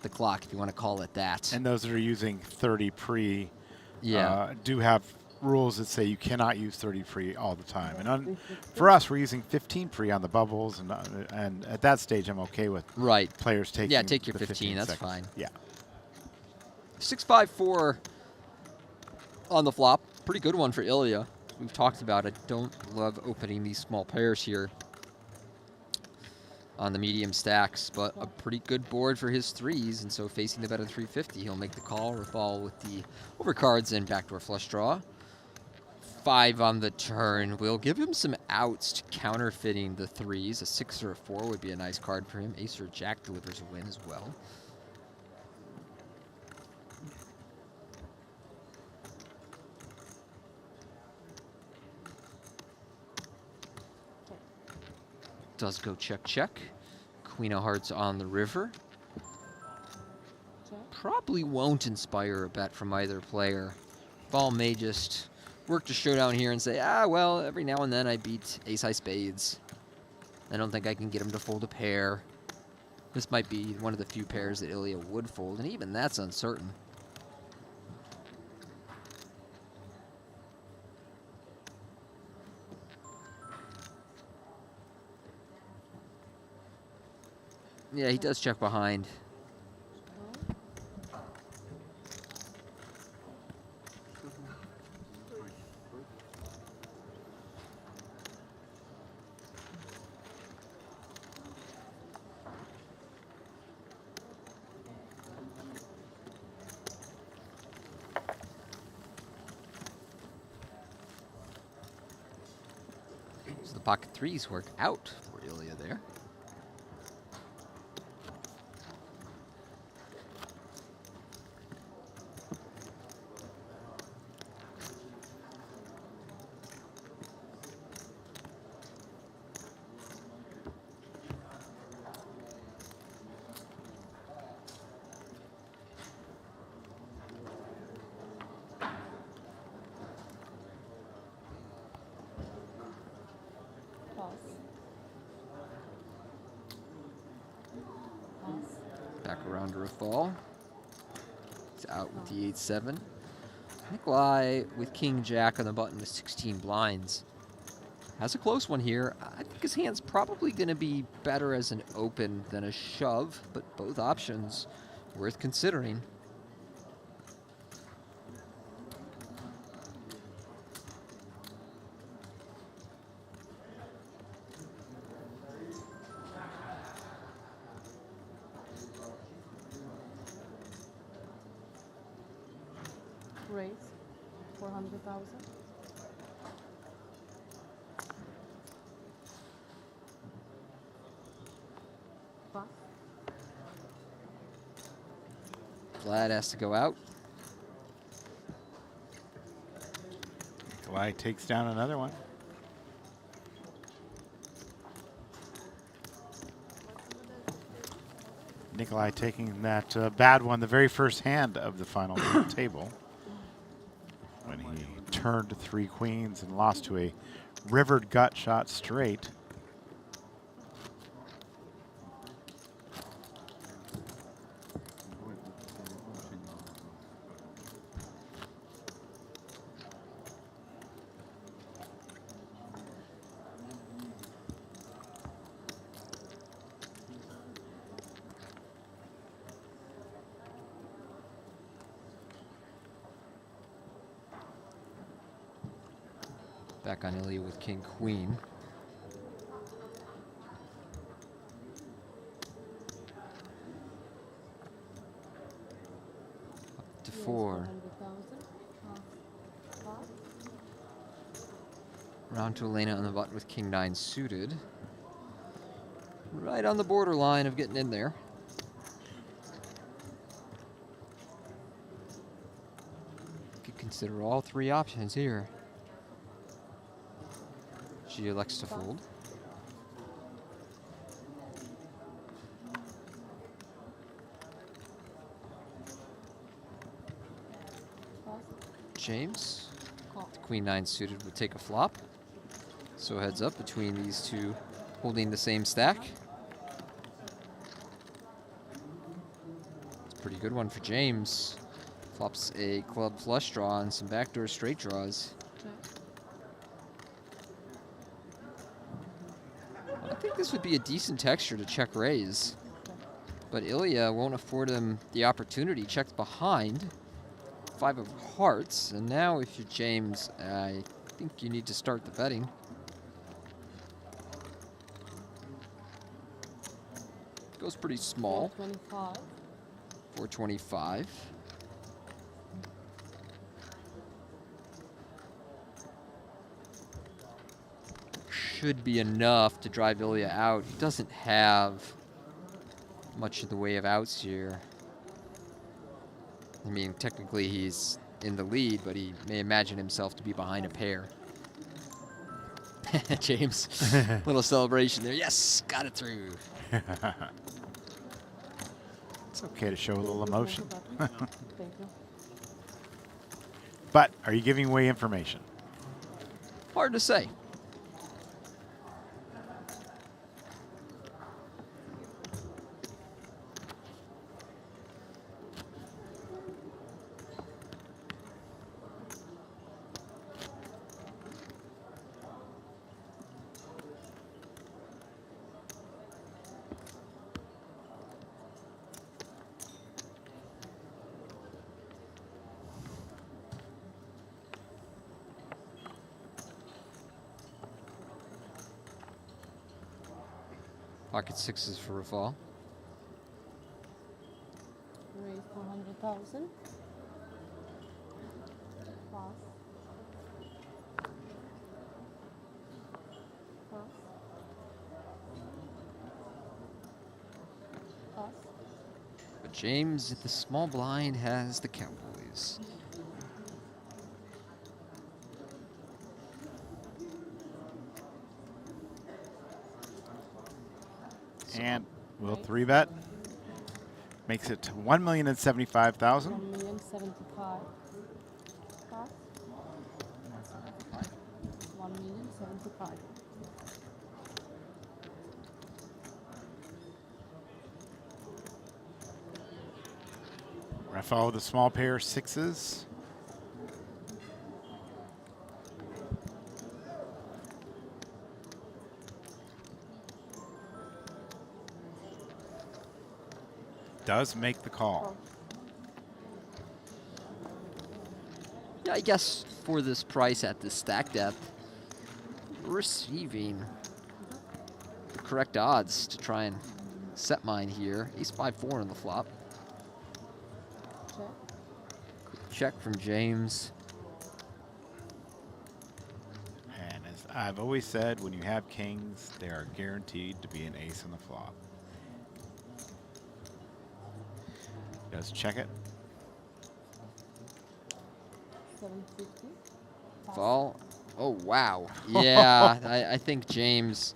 the clock, if you want to call it that. And those that are using 30 pre do have rules that say you cannot use 30 pre all the time. And for us, we're using 15 pre on the bubbles, and at that stage, I'm okay with players taking. Yeah, take your the 15. That's seconds. fine. Yeah. 6-5-4 on the flop. Pretty good one for Ilia. We've talked about it. Don't love opening these small pairs here on the medium stacks, but a pretty good board for his threes, and so facing the bet of 350, he'll make the call, Raphael with the overcards and backdoor flush draw. 5 on the turn will give him some outs to counterfeiting the threes. A 6 or a 4 would be a nice card for him. Ace or Jack delivers a win as well. does go check, check. Queen of hearts on the river. Check. Probably won't inspire a bet from either player. Ball may just work to showdown here and say, ah, well, every now and then I beat ace-high spades. I don't think I can get him to fold a pair. This might be one of the few pairs that Ilia would fold, and even that's uncertain. Yeah, he does check behind. So the pocket threes work out for Ilia there. Back around to Raphael. He's out with the 8-7. Nikolai with king jack on the button with 16 blinds. Has a close one here. I think his hand's probably going to be better as an open than a shove, but both options worth considering. Raise 400,000. Bluff. Vlad has to go out. Nikolai takes down another one. Nikolai taking that bad one, the very first hand of the final table, when he turned 3 queens and lost to a rivered gut shot straight. Back on Ilia with king queen. Up to 4. 400,000. Round to Elena on the button with king 9 suited. Right on the borderline of getting in there. Could consider all 3 options here. She elects to fold. James, the queen 9 suited would take a flop. So heads up between these two holding the same stack. It's a pretty good one for James. Flops a club flush draw and some backdoor straight draws. I think this would be a decent texture to check raise. But Ilia won't afford him the opportunity. Checks behind. 5 of hearts. And now if you're James, I think you need to start the betting. Goes pretty small. 425. 425. Should be enough to drive Ilia out. He doesn't have much in the way of outs here. I mean, technically he's in the lead, but he may imagine himself to be behind a pair. James, little celebration there. Yes, got it through. It's okay to show a little emotion. Thank you. But are you giving away information? Hard to say. Pocket sixes for Raphael. Raise 400,000. Pass. Pass. Pass. But James at the small blind has the Cowboys. And we'll 3-bet. Makes it 1,075,000. 1,075,000. Pass. 1,075,000. Raphael with a small pair, sixes. Does make the call. Yeah, I guess for this price at this stack depth, we're receiving the correct odds to try and set mine here. Ace 5-4 on the flop. Check. Check from James. And as I've always said, when you have kings, they are guaranteed to be an ace on the flop. Does check it. 750. Pass. Fall. Oh, wow. Yeah, I think James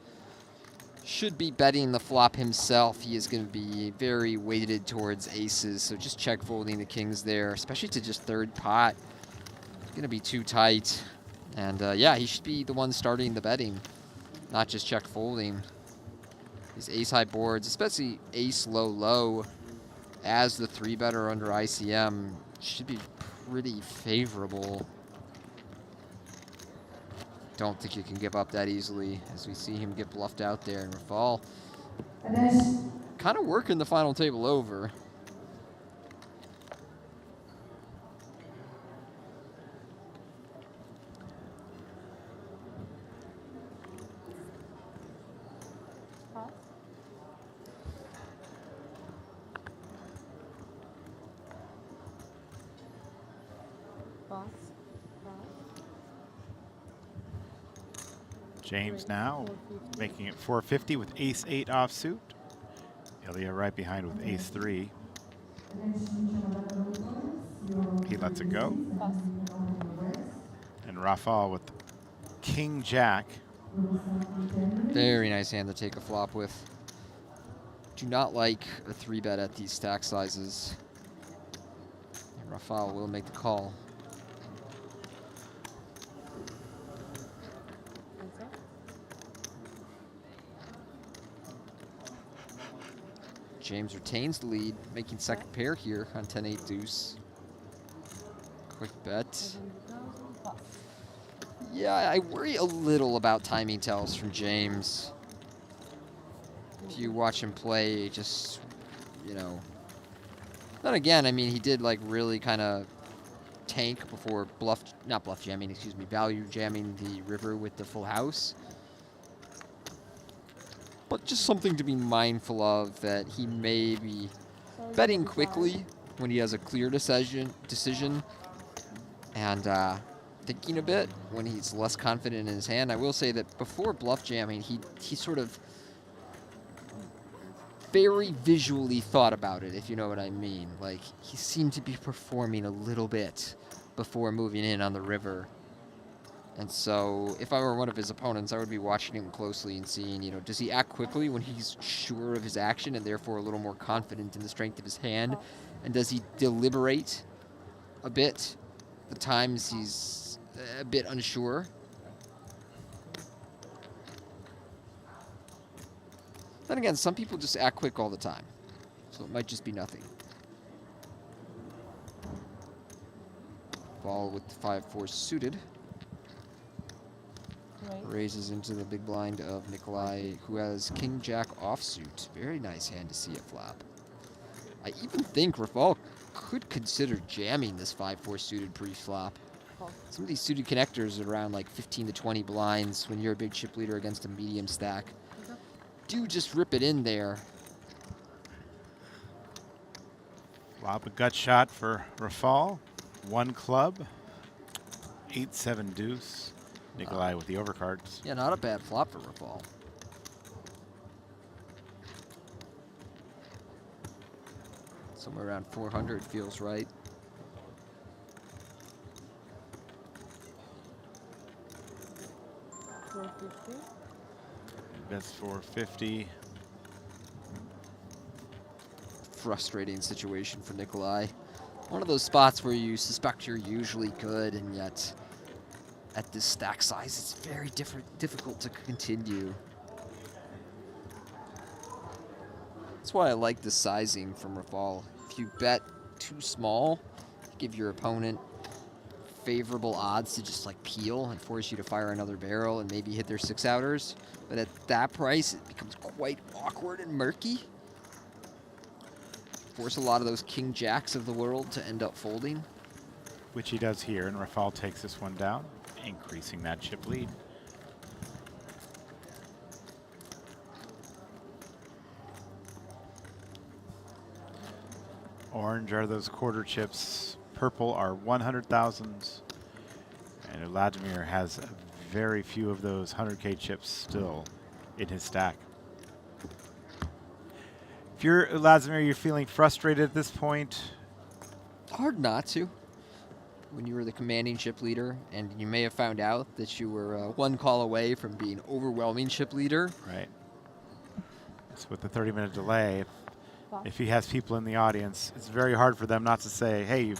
should be betting the flop himself. He is going to be very weighted towards aces, so just check folding the kings there, especially to just third pot. Going to be too tight. And yeah, he should be the one starting the betting, not just check folding. These ace high boards, especially ace low low, as the 3-better under ICM, should be pretty favorable. Don't think you can give up that easily, as we see him get bluffed out there. And Raphael kind of working the final table over. Pass. Pass. Pass. James now making it 450 with ace-8 offsuit. Ilia right behind with ace-3. He lets it go. Pass. And Raphael with king-jack. Very nice hand to take a flop with. Do not like a 3-bet at these stack sizes. And Raphael will make the call. Answer. James retains the lead, making second pair here on 10-8 deuce. Quick bet. 700,000. Pass. Yeah, I worry a little about timing tells from James. If you watch him play, just, you know. Then again, I mean, he did like really kind of tank before value jamming the river with the full house. But just something to be mindful of, that he may be betting quickly when he has a clear decision and thinking a bit when he's less confident in his hand. I will say that before bluff jamming, he sort of very visually thought about it, if you know what I mean. Like, he seemed to be performing a little bit before moving in on the river. And so if I were one of his opponents, I would be watching him closely and seeing, you know, does he act quickly when he's sure of his action and therefore a little more confident in the strength of his hand? And does he deliberate a bit the times he's a bit unsure? Then again, some people just act quick all the time. So it might just be nothing. Ball with the 5-4 suited. Raises into the big blind of Nikolai, who has king-jack offsuit. Very nice hand to see at flop. I even think Raphael could consider jamming this 5-4 suited pre-flop. Some of these suited connectors are around like 15 to 20 blinds when you're a big chip leader against a medium stack. Do just rip it in there. Flop a gut shot for Raphael. 1 club. 8-7 deuce. Nikolai with the overcards. Yeah, not a bad flop for Raphael. Somewhere around 400 feels right. Best 450. Frustrating situation for Nikolai. One of those spots where you suspect you're usually good, and yet at this stack size, it's very difficult to continue. That's why I like the sizing from Raphael. If you bet too small, give your opponent favorable odds to just like peel and force you to fire another barrel and maybe hit their 6-outers. But at that price, it becomes quite awkward and murky. Force a lot of those king jacks of the world to end up folding. Which he does here, and Raphael takes this one down, increasing that chip lead. Orange are those quarter chips. Purple are 100,000s. And Vladimir has very few of those 100K chips still in his stack. If you're Vladimir, you're feeling frustrated at this point. Hard not to. When you were the commanding chip leader, and you may have found out that you were 1 call away from being overwhelming chip leader. Right. So with the 30-minute delay, if he has people in the audience, it's very hard for them not to say, hey,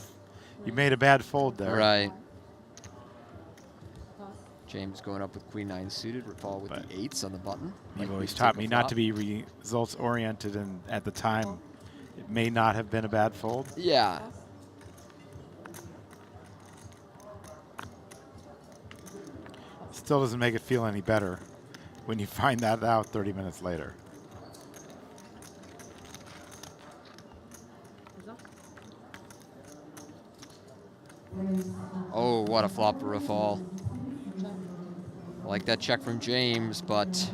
you made a bad fold there. Right. James going up with Queen-9 suited, Raphael with the 8s on the button. You've always taught me not to be results-oriented, and at the time, it may not have been a bad fold. Yeah. Still doesn't make it feel any better when you find that out 30 minutes later. Oh, what a flop for Raphael. I like that check from James, but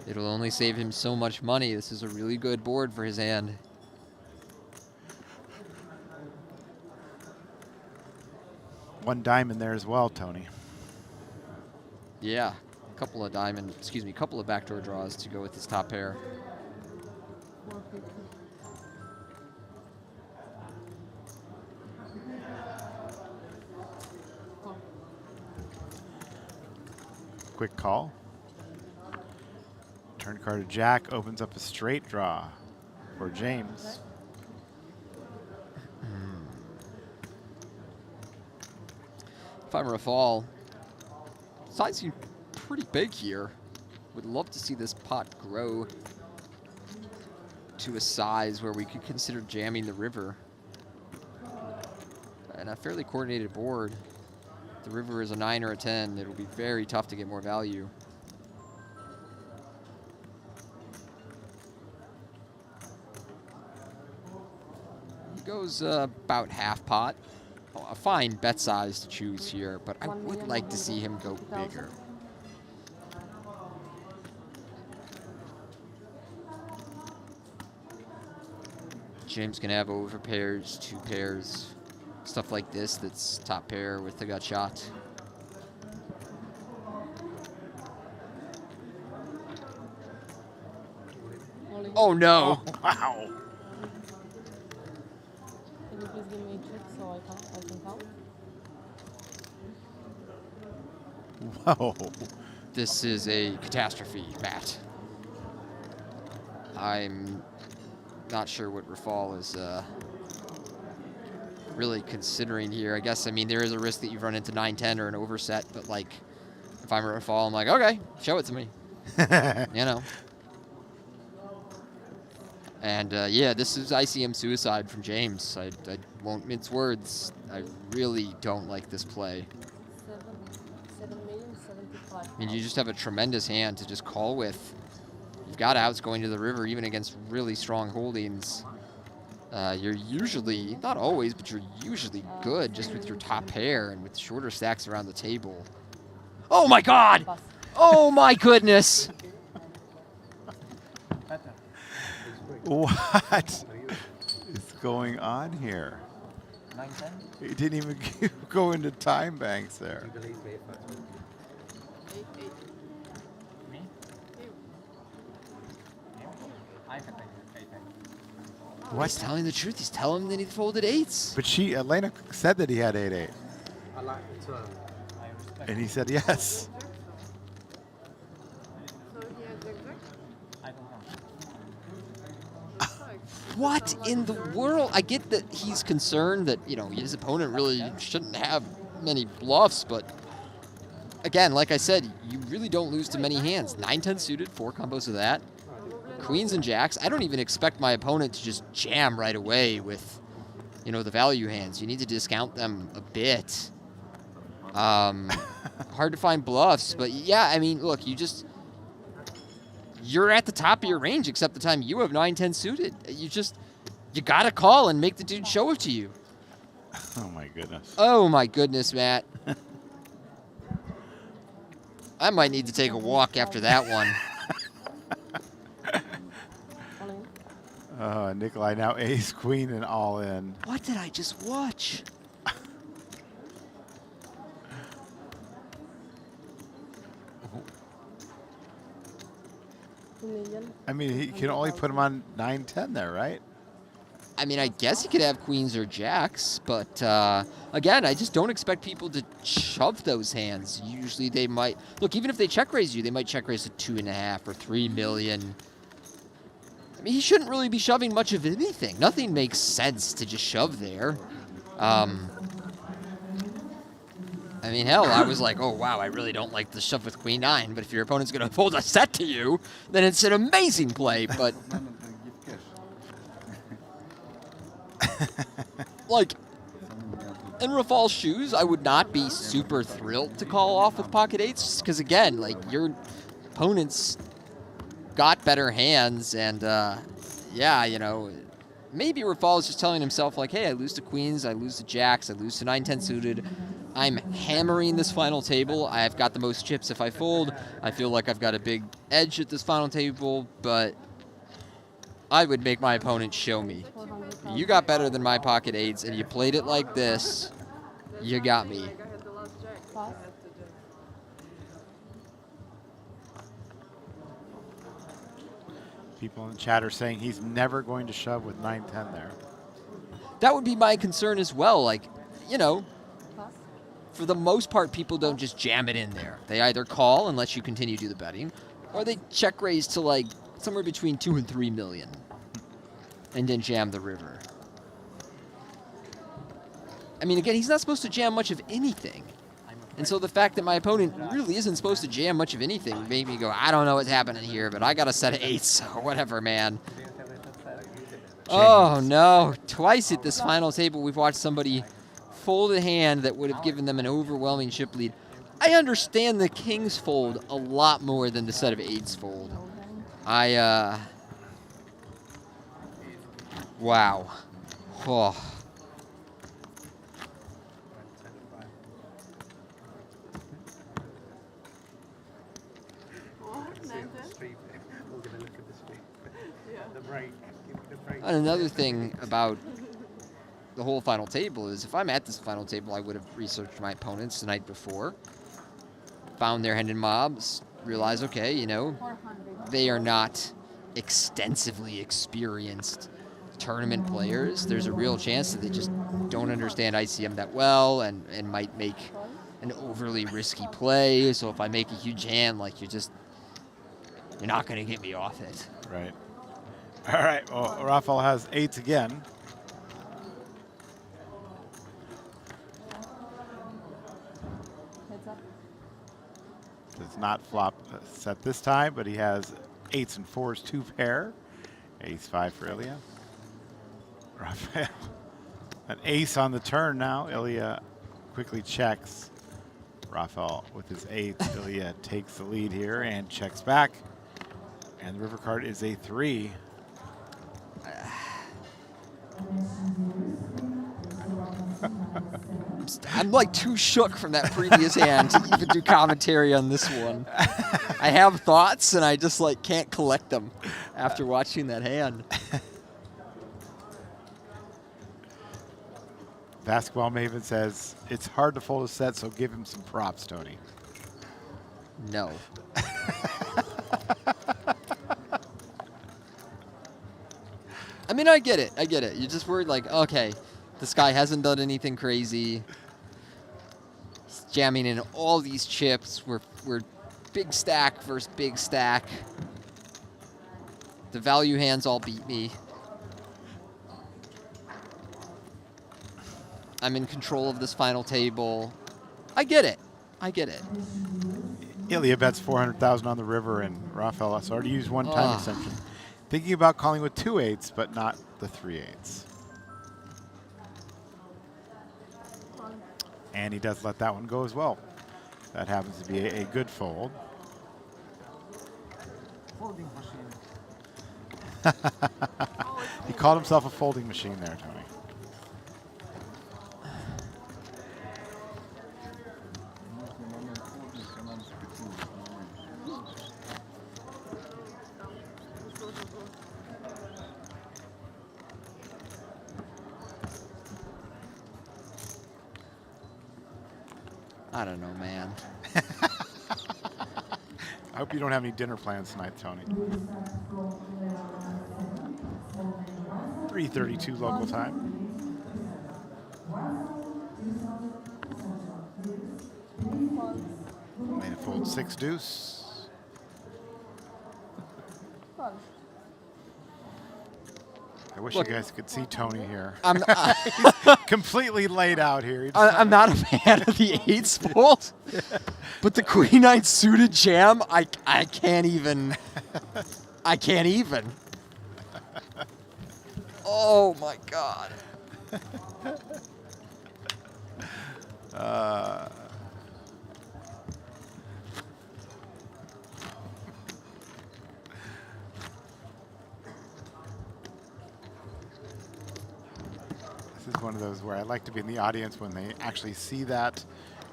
it'll only save him so much money. This is a really good board for his hand. One diamond there as well, Tony. Yeah, a couple of couple of backdoor draws to go with his top pair. Quick call. Turn card to Jack opens up a straight draw for James. If I'm Raphael, sizing pretty big here. Would love to see this pot grow to a size where we could consider jamming the river. And a fairly coordinated board. The river is a 9 or a 10. It'll be very tough to get more value. He goes about half pot. Oh, a fine bet size to choose here, but I would like to see him go bigger. James can have over pairs, 2 pairs. Stuff like this that's top pair with the gut shot. Oh no! Oh, wow! Can you please give me a check so I can count? Whoa. This is a catastrophe, Matt. I'm not sure what Raphael is really considering here. I guess, I mean, there is a risk that you run into 9-10 or an overset, but like, if I'm Raphael, I'm like, okay, show it to me. You know. And yeah, this is ICM suicide from James. I won't mince words. I really don't like this play. 7,075,000. I mean, you just have a tremendous hand to just call with. You've got outs going to the river, even against really strong holdings. You're usually, not always, but you're usually good just with your top pair and with shorter stacks around the table. Oh my God! Oh my goodness! What is going on here? 9-10? He didn't even go into time banks there. Me? I can take it. He's telling the truth. He's telling him that he folded eights. But Elena said that he had 8-8. I like the turn. I respect And he said yes. I don't know. What in the world? I get that he's concerned that, you know, his opponent really shouldn't have many bluffs, but again, like I said, you really don't lose to many hands. 9-10 suited, 4 combos of that. Queens and jacks. I don't even expect my opponent to just jam right away with, you know, the value hands. You need to discount them a bit. Hard to find bluffs, but yeah, I mean, look, you're at the top of your range except the time you have 9-10 suited. You gotta call and make the dude show it to you. Oh my goodness. Oh my goodness, Matt. I might need to take a walk after that one. Nikolai now ace, queen, and all in. What did I just watch? I mean, he can only put him on 9-10 there, right? I mean, I guess he could have queens or jacks, but again, I just don't expect people to shove those hands. Usually they might, look, even if they check raise you, they might check raise to 2.5 or 3 million. I mean, he shouldn't really be shoving much of anything. Nothing makes sense to just shove there. I mean, hell, I was like, oh, wow, I really don't like the shove with queen 9, but if your opponent's going to fold a set to you, then it's an amazing play, but... like, in Raphael's shoes, I would not be super thrilled to call off with pocket eights, because again, like, your opponent's got better hands, and yeah, you know, maybe Raphael's just telling himself, like, hey, I lose to queens, I lose to jacks, I lose to 9-10 suited. I'm hammering this final table. I've got the most chips if I fold. I feel like I've got a big edge at this final table, but I would make my opponent show me. You got better than my pocket eights, and you played it like this. You got me. People in the chat are saying he's never going to shove with 9-10 there. That would be my concern as well. Like, you know, for the most part, people don't just jam it in there. They either call and let you continue to do the betting, or they check raise to like somewhere between 2 and 3 million, and then jam the river. I mean, again, he's not supposed to jam much of anything. And so the fact that my opponent really isn't supposed to jam much of anything made me go, I don't know what's happening here, but I got a set of eights, so whatever, man. Oh, no. Twice at this final table, we've watched somebody fold a hand that would have given them an overwhelming chip lead. I understand the kings fold a lot more than the set of eights fold. Wow. Oh. And another thing about the whole final table is if I'm at this final table, I would have researched my opponents the night before, found their hand in mobs, realized, okay, you know, they are not extensively experienced tournament players. There's a real chance that they just don't understand ICM that well and might make an overly risky play. So if I make a huge hand, like you're not going to get me off it. Right. All right. Well, Raphael has 8s again. Heads up. Does not flop set this time, but he has 8s and 4s, 2 pair. Ace-5 for Ilia. Raphael, an ace on the turn now. Ilia quickly checks. Raphael with his 8s. Ilia takes the lead here and checks back. And the river card is a 3. I'm like too shook from that previous hand to even do commentary on this one. I have thoughts and I just like can't collect them after watching that hand. Basketball Maven says, it's hard to fold a set, so give him some props, Tony. No. I mean, I get it. I get it. You're just worried like, okay, this guy hasn't done anything crazy. He's jamming in all these chips. We're big stack versus big stack. The value hands all beat me. I'm in control of this final table. I get it. I get it. Ilia bets 400,000 on the river, and Raphael has already used one time extension. Thinking about calling with 2 8s, but not the 3 8s. And he does let that one go as well. That happens to be a good fold. Folding machine. He called himself a folding machine there, Tony. I don't know, man. I hope you don't have any dinner plans tonight, Tony. 3:32 local time. Made a fold 6 deuce. I wish Look, you guys could see Tony here. I'm Completely laid out here. I'm not a fan of the 8s fold, but the Queen 9 suited jam, I can't even. I can't even. Oh my God. This is one of those where I like to be in the audience when they actually see that,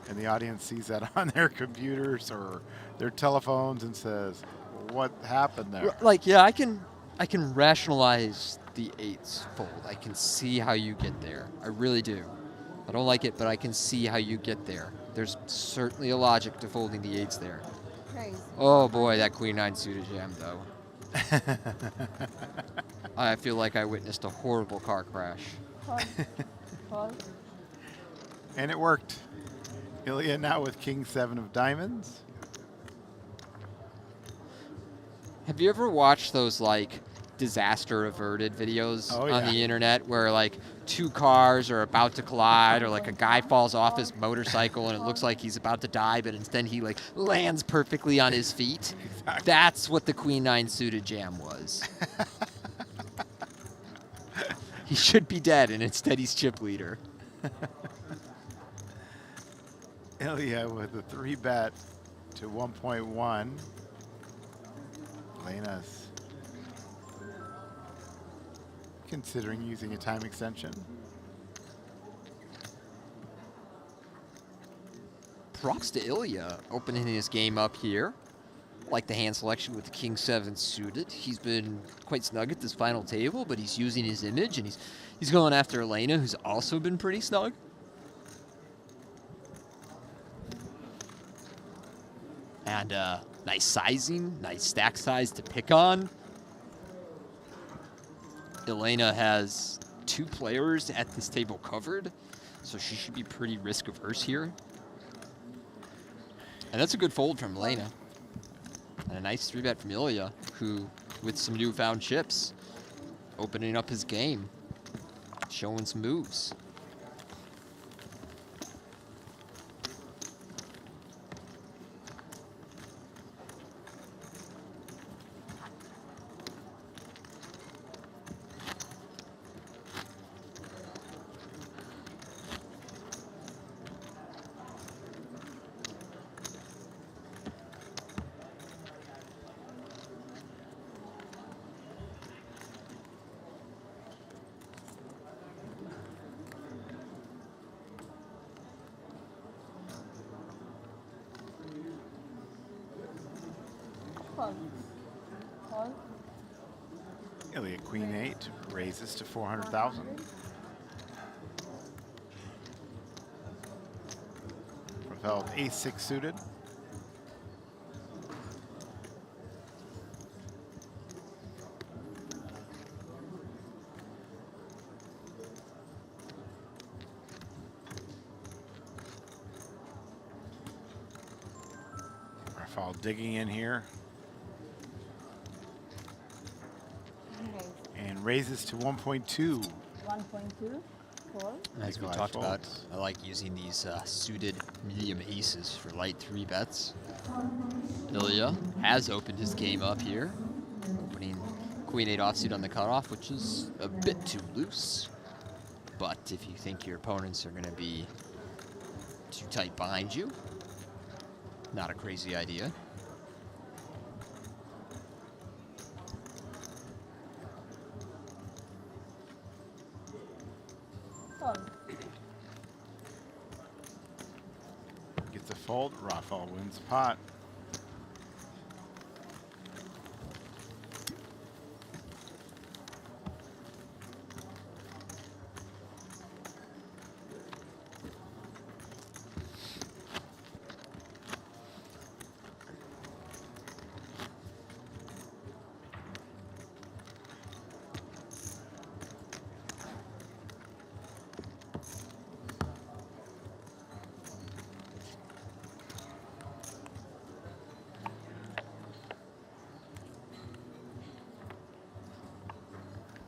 and the audience sees that on their computers or their telephones and says, "What happened there?" Like, yeah, I can rationalize the 8s fold. I can see how you get there. I really do. I don't like it, but I can see how you get there. There's certainly a logic to folding the 8s there. Crazy. Oh boy, that Queen 9 suited jam though. I feel like I witnessed a horrible car crash. Call. Call. And it worked. Ilia now with King 7 of diamonds. Have you ever watched those like disaster averted videos on the internet where like 2 cars are about to collide, or like a guy falls off his motorcycle and it looks like he's about to die, but instead he like lands perfectly on his feet? Exactly. That's what the Queen 9 suited jam was. He should be dead, and instead he's chip leader. Ilia with a 3-bet to 1.1. Elena's considering using a time extension. Props to Ilia opening his game up here. Like the hand selection with the King 7 suited. He's been quite snug at this final table, but he's using his image, and he's going after Elena, who's also been pretty snug. And nice sizing, nice stack size to pick on. Elena has 2 players at this table covered, so she should be pretty risk averse here. And that's a good fold from Elena. And a nice 3-bet from Ilia, who, with some newfound chips, opening up his game, showing some moves. Call. Call. Ilia queen 8 raises to 400,000. Raphael ace 6 suited. Raphael digging in here. Raise. And raises to 1.2. 1.2. Call. As we Nikolai talked about, folds. I like using these suited medium aces for light 3-bets. Ilia has opened his game up here, opening queen 8 offsuit on the cutoff, which is a bit too loose. But if you think your opponents are going to be too tight behind you, not a crazy idea. Call. Gets a fold. Raphael wins the pot.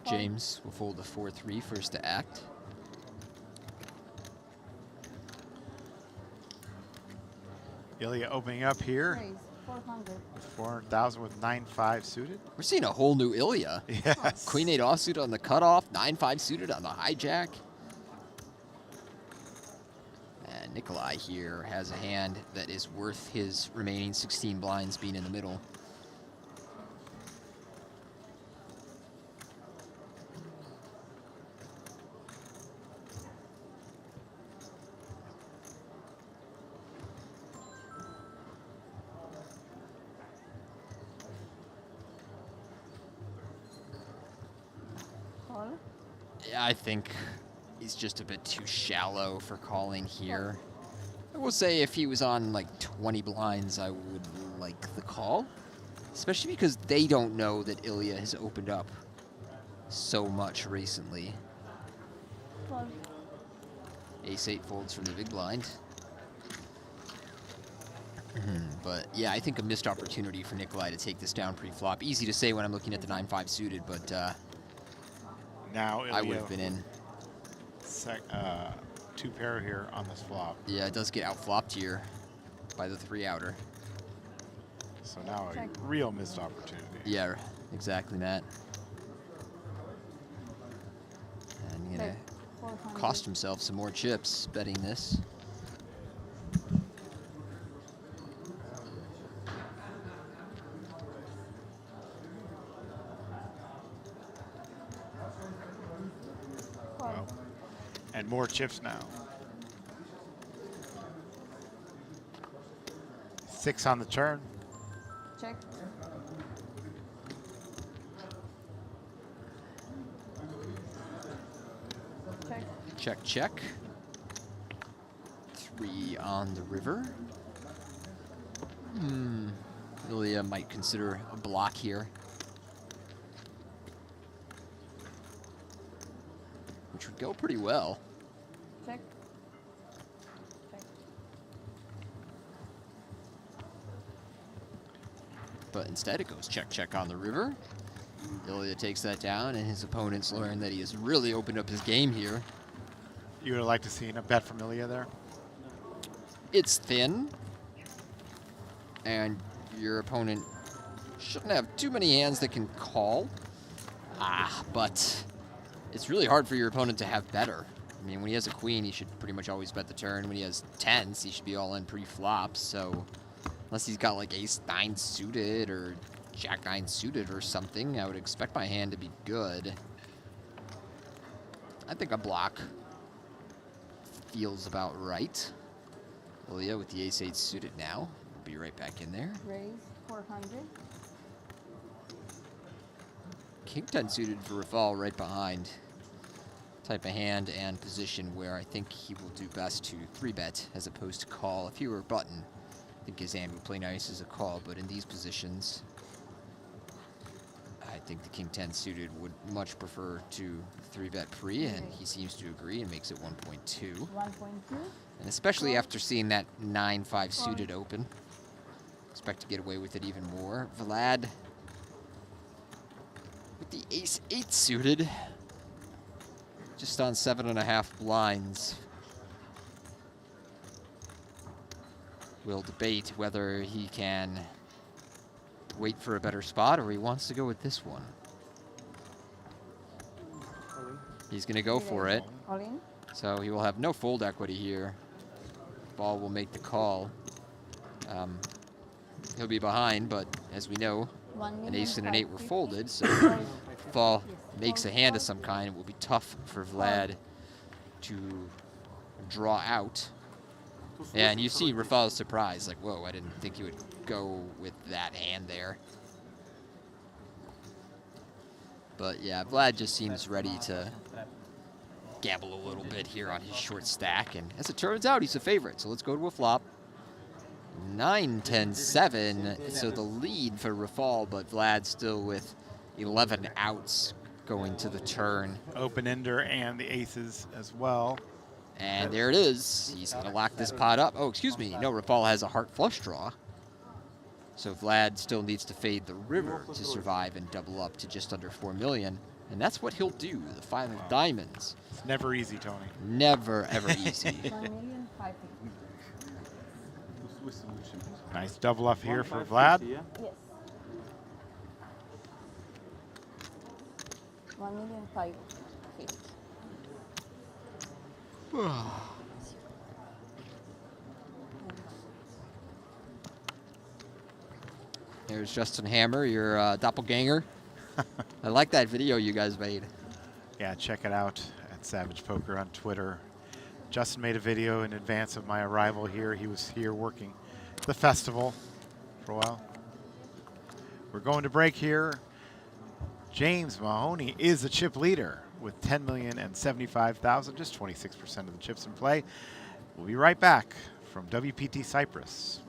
James will fold the 4-3 first to act. Ilia opening up here. Raise. 400. 400,000 with 9-5 suited. We're seeing a whole new Ilia. Yes. Queen 8 offsuit on the cutoff, 9-5 suited on the hijack. And Nikolai here has a hand that is worth his remaining 16 blinds being in the middle. Call. Yeah, I think he's just a bit too shallow for calling here. I will say if he was on like 20 blinds, I would like the call. Especially because they don't know that Ilia has opened up so much recently. Call. Ace-8 folds from the big blind. But yeah, I think a missed opportunity for Nikolai to take this down pre-flop. Easy to say when I'm looking at the 9-5 suited, but Now I would Ilia have been in. two pair here on this flop. Yeah, it does get outflopped here by the 3-outer. So now Check. a real missed opportunity. Yeah, exactly, Matt. And you're gonna Check. 400. cost himself some more chips betting this. Call. Well, and more chips now. 6 on the turn. Check. Check. Check, check. 3 on the river. Ilia might consider a block here. Which would go pretty well. Check. Check. but instead it goes check, check on the river. Ilia takes that down, and his opponents learn that he has really opened up his game here. You would have liked to see a bet from Ilia there? It's thin, and your opponent shouldn't have too many hands that can call. But it's really hard for your opponent to have better. I mean, when he has a queen, he should pretty much always bet the turn. When he has tens, he should be all in pre-flop. So unless he's got like ace-9 suited or jack-9 suited or something, I would expect my hand to be good. I think a block feels about right. Ilia with the ace-8 suited now. We'll be right back in there. Raise 400. King 10 suited for Raphael right behind. Type of hand and position where I think he will do best to 3-bet as opposed to call. If he were a button, I think his hand would play nice as a call, but in these positions, I think the King 10 suited would much prefer to 3-bet pre, and he seems to agree and makes it 1.2. 1.2. And especially after seeing that 9-5 suited open, expect to get away with it even more. Vlad with the ace-8 suited, just on 7.5 blinds. We'll debate whether he can wait for a better spot or he wants to go with this one. He's going to go for it. All in. So he will have no fold equity here. Ball will make the call. He'll be behind, but as we know, an ace and an 8 were folded, so if ball makes a hand of some kind, it will be tough for Vlad to draw out. Yeah, and you see Raphael's surprise, like, whoa, I didn't think you would go with that hand there. But yeah, Vlad just seems ready to gamble a little bit here on his short stack, and as it turns out, he's a favorite, so let's go to a flop. 9-10-7, so the lead for Raphael, but Vlad still with 11 outs going to the turn. Open-ender and the aces as well. And there it is. He's going to lock this pot up. Oh, excuse me. No, Raphael has a heart flush draw. So Vlad still needs to fade the river to survive and double up to just under 4 million. And that's what he'll do, the 5 of diamonds. It's never easy, Tony. Never, ever easy. 1,550,000. Nice double up here for Vlad. Yes. 1,550,000. There's Justin Hammer, your doppelganger. I like that video you guys made. Yeah, check it out at Savage Poker on Twitter. Justin made a video in advance of my arrival here. He was here working the festival for a while. We're going to break here. James Mahoney is the chip leader with 10,075,000, just 26% of the chips in play. We'll be right back from WPT Cyprus.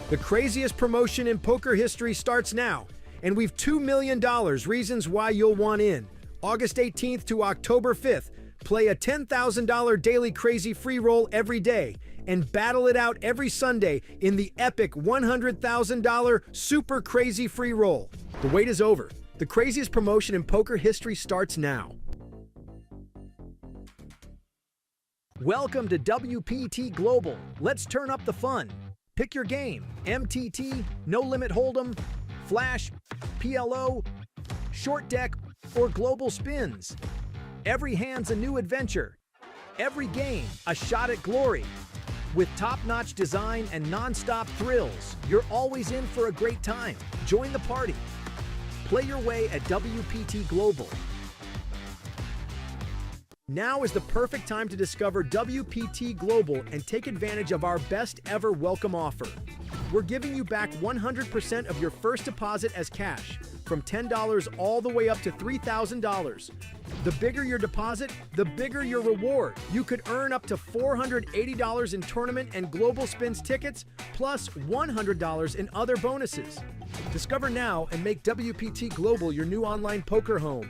The craziest promotion in poker history starts now, and we've $2 million reasons why you'll want in. August 18th to October 5th, play a $10,000 daily crazy free roll every day and battle it out every Sunday in the epic $100,000 super crazy free roll. The wait is over. The craziest promotion in poker history starts now. Welcome to WPT Global. Let's turn up the fun. Pick your game. MTT, No Limit Hold'em, Flash, PLO, Short Deck, or Global Spins. Every hand's a new adventure. Every game, a shot at glory. With top-notch design and non-stop thrills, you're always in for a great time. Join the party. Play your way at WPT Global. Now is the perfect time to discover WPT Global and take advantage of our best ever welcome offer. We're giving you back 100% of your first deposit as cash, from $10 all the way up to $3,000. The bigger your deposit, the bigger your reward. You could earn up to $480 in tournament and global spins tickets, plus $100 in other bonuses. Discover now and make WPT Global your new online poker home.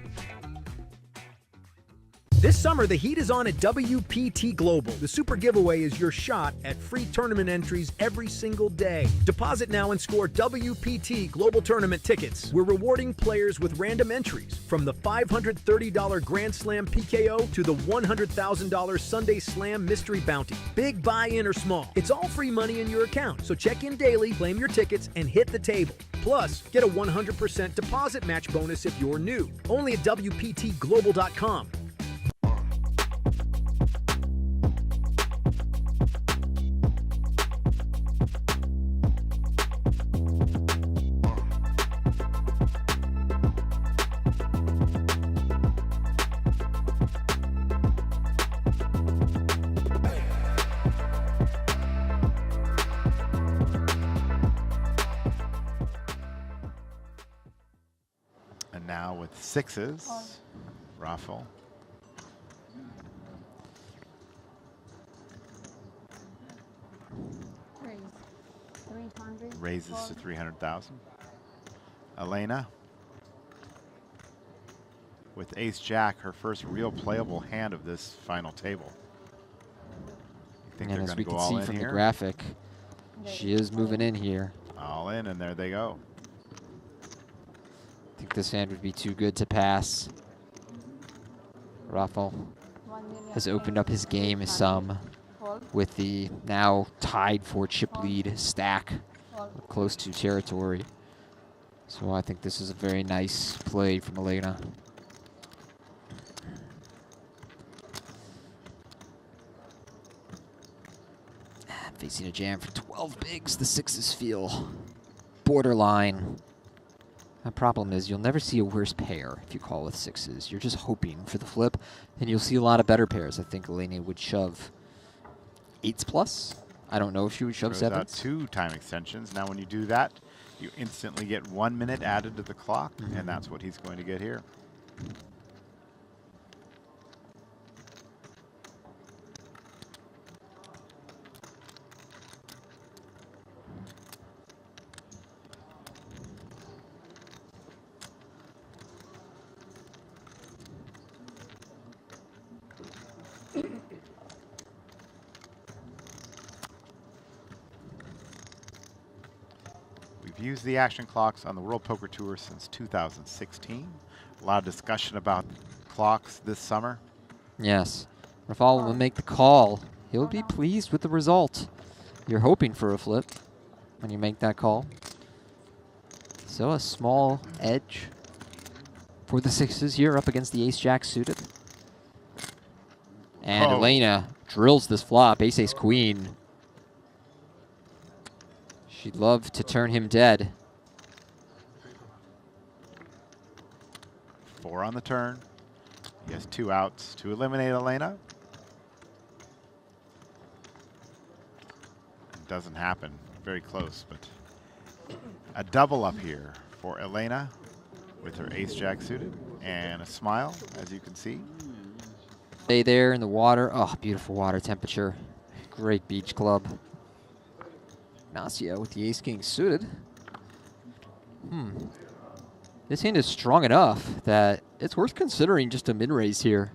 This summer, the heat is on at WPT Global. The Super Giveaway is your shot at free tournament entries every single day. Deposit now and score WPT Global Tournament tickets. We're rewarding players with random entries, from the $530 Grand Slam PKO to the $100,000 Sunday Slam Mystery Bounty. Big buy-in or small, it's all free money in your account. So check in daily, claim your tickets, and hit the table. Plus, get a 100% deposit match bonus if you're new. Only at WPTGlobal.com. And now with sixes, Raphael. Raise. 300. Raises to 300,000. Elena with ace jack, her first real playable hand of this final table. You think And they're as going we to can go all see in from here? the graphic, she is moving in here. All in, and there they go. I think this hand would be too good to pass. Raphael has opened up his game some with the now tied for chip lead stack close to territory. So I think this is a very nice play from Elena. Facing a jam for 12 bigs, the sixes feel borderline. The problem is you'll never see a worse pair if you call with sixes. You're just hoping for the flip, and you'll see a lot of better pairs. I think Elena would shove eights plus. I don't know if she would shove Throws out sevens. 2 time extensions. Now when you do that, you instantly get 1 minute added to the clock, and that's what he's going to get here. We've used the action clocks on the World Poker Tour since 2016. A lot of discussion about clocks this summer. Yes. Raphael will make the call. He'll be pleased with the result. You're hoping for a flip when you make that call. So a small edge for the sixes here up against the ace-jack suited. And Elena drills this flop, ace-ace-queen. She'd love to turn him dead. 4 on the turn. He has 2 outs to eliminate Elena. It doesn't happen. Very close, but a double up here for Elena with her ace-jack suited and a smile, as you can see. Stay there in the water. Oh, beautiful water temperature. Great beach club. Ignacio with the ace-king suited. This hand is strong enough that it's worth considering just a min-raise here.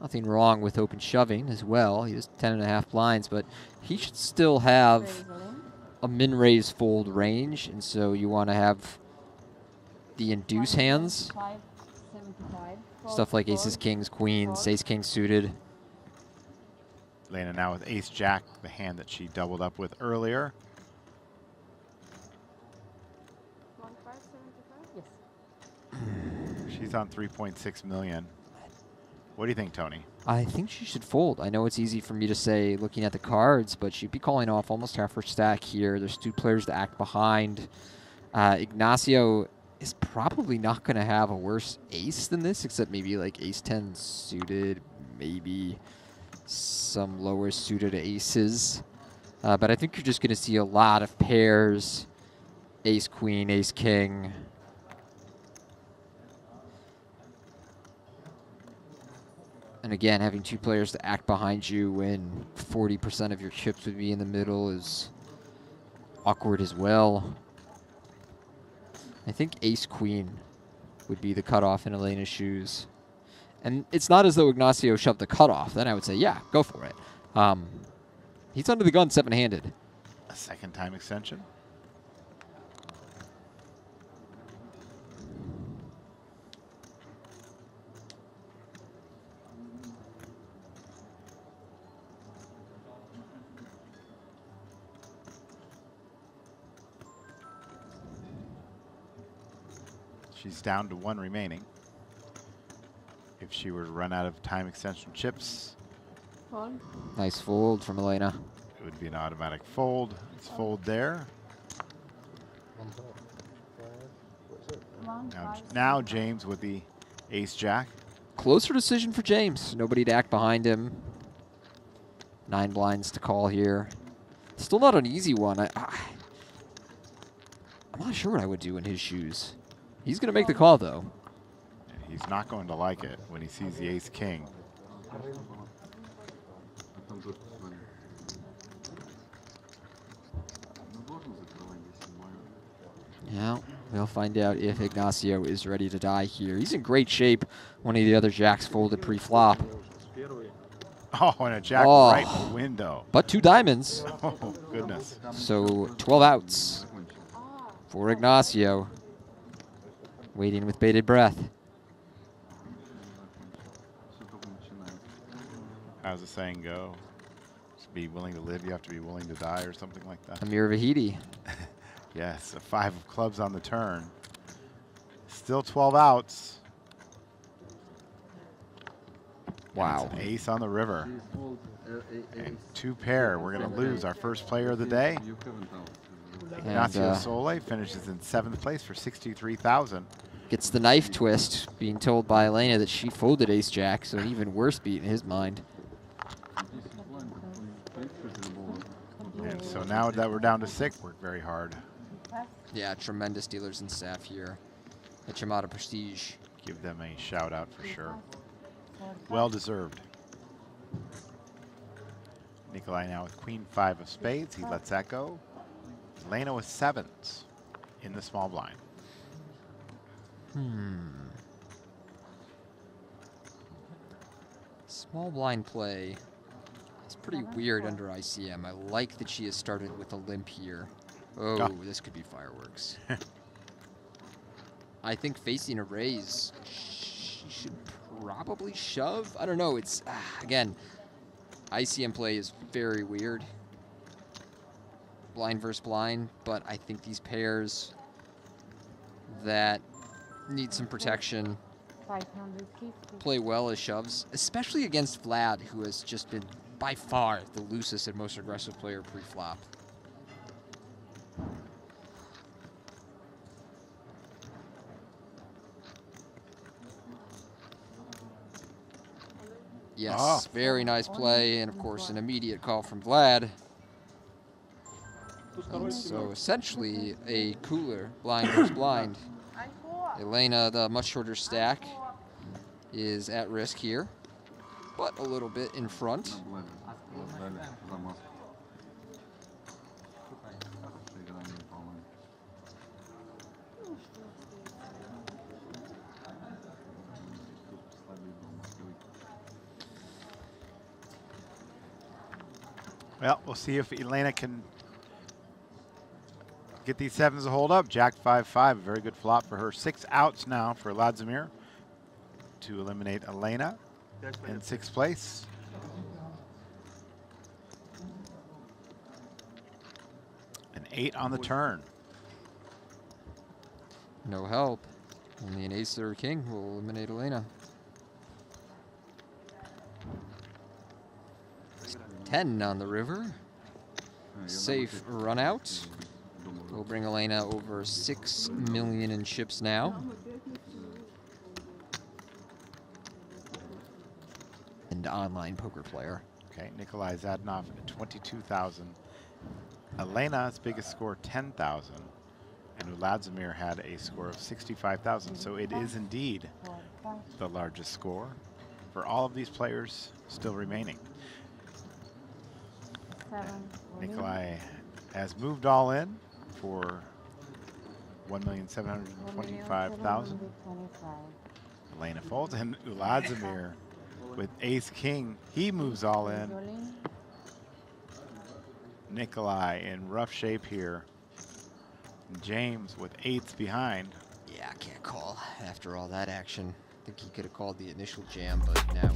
Nothing wrong with open shoving as well. He has 10.5 blinds, but he should still have a min-raise fold range, and so you want to have the induce hands. 575. Stuff like aces, kings, queens, ace-king suited. Elena now with ace-jack, the hand that she doubled up with earlier. 1575? Yes. She's on 3.6 million. What do you think, Tony? I think she should fold. I know it's easy for me to say looking at the cards, but she'd be calling off almost half her stack here. There's 2 players to act behind. Ignacio is probably not going to have a worse ace than this, except maybe like ace-10 suited, maybe some lower suited aces. But I think you're just going to see a lot of pairs. Ace-queen, ace-king. And again, having 2 players to act behind you when 40% of your chips would be in the middle is awkward as well. I think ace-queen would be the cutoff in Elena's shoes. And it's not as though Ignacio shoved the cutoff. Then I would say, yeah, go for it. He's under the gun 7-handed. A second time extension. She's down to 1 remaining. If she were to run out of time extension chips, Fold. Nice fold from Elena. it would be an automatic fold. It's fold there. Now James with the ace-jack. Closer decision for James. Nobody to act behind him. 9 blinds to call here. Still not an easy one. I'm not sure what I would do in his shoes. He's going to make the call, though. He's not going to like it when he sees the ace-king. Yeah, we'll find out if Ignacio is ready to die here. He's in great shape. One of the other jacks folded pre-flop. Oh, and a jack right in the window. But 2 diamonds. Oh, goodness. So 12 outs for Ignacio. Waiting with bated breath. How's the saying go? Just be willing to live, you have to be willing to die, or something like that. Amir Vahidi. Yes, a 5 of clubs on the turn. Still 12 outs. Wow. An ace on the river. And 2 pair. We're going to lose our first player of the day. Ignacio Sole finishes in 7th place for 63,000. Gets the knife twist, being told by Elena that she folded ace-jack, so an even worse beat in his mind. And so now that we're down to 6, work very hard. Yeah, tremendous dealers and staff here at Chamada Prestige. Give them a shout out for sure. Well deserved. Nikolai now with queen 5 of spades. He lets that go. Elena with 7s in the small blind. Small blind play is pretty weird under ICM. I like that she has started with a limp here. Oh, this could be fireworks. I think facing a raise, she should probably shove. I don't know. It's, again, ICM play is very weird. Blind versus blind, but I think these pairs that need some protection play well as shoves, especially against Vlad, who has just been by far the loosest and most aggressive player pre-flop. Yes, very nice play, and of course an immediate call from Vlad. And so essentially a cooler blind versus blind. Elena, the much shorter stack, is at risk here, but a little bit in front. Well, we'll see if Elena can get these 7s to hold up. Jack 5-5, a very good flop for her. 6 outs now for Vladimir to eliminate Elena in 6th place. An 8 on the turn. No help. Only an ace or a king will eliminate Elena. 10 on the river. Safe run out. We'll bring Elena over 6 million in chips now. And online poker player. Okay, Nikolai Zadnov at 22,000. Elena's biggest score, 10,000. And Vladimir had a score of 65,000. So it is indeed the largest score for all of these players still remaining. Nikolai has moved all in for 1,725,000. Elena folds, and Vladimir with ace king. He moves all in. Nikolai in rough shape here. James with eights behind. Yeah, I can't call after all that action. I think he could have called the initial jam, but now.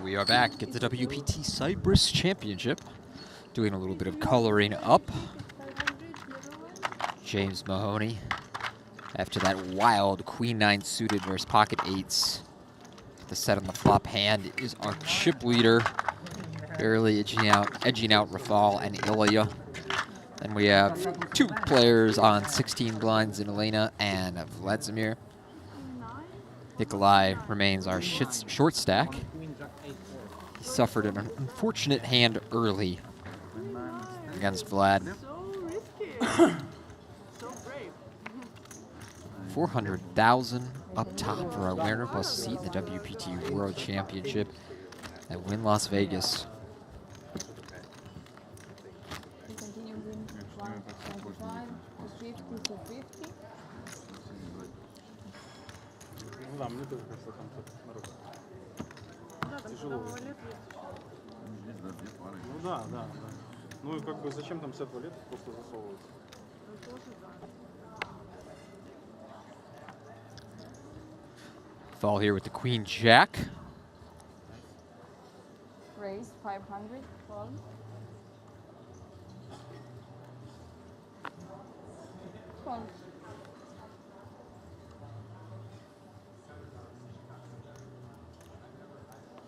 We are back at the WPT Cyprus Championship, doing a little bit of coloring up. James Mahoney, after that wild Queen-9 suited versus pocket eights. The set on the flop hand is our chip leader, barely edging out Raphael and Ilia. Then we have two players on 16 blinds in Elena and Vladimir. Nikolai remains our short stack. He suffered an unfortunate hand early against Vlad. 400,000 up top for our winner plus a seat in the WPT World Championship at Wynn Las Vegas. Да, мне тоже кажется, там народ. Тяжело. Ну да, да, да. Ну и как бы зачем там все туалеты просто засовываются? Fall here with the Queen Jack. Raise 500. Call. Call.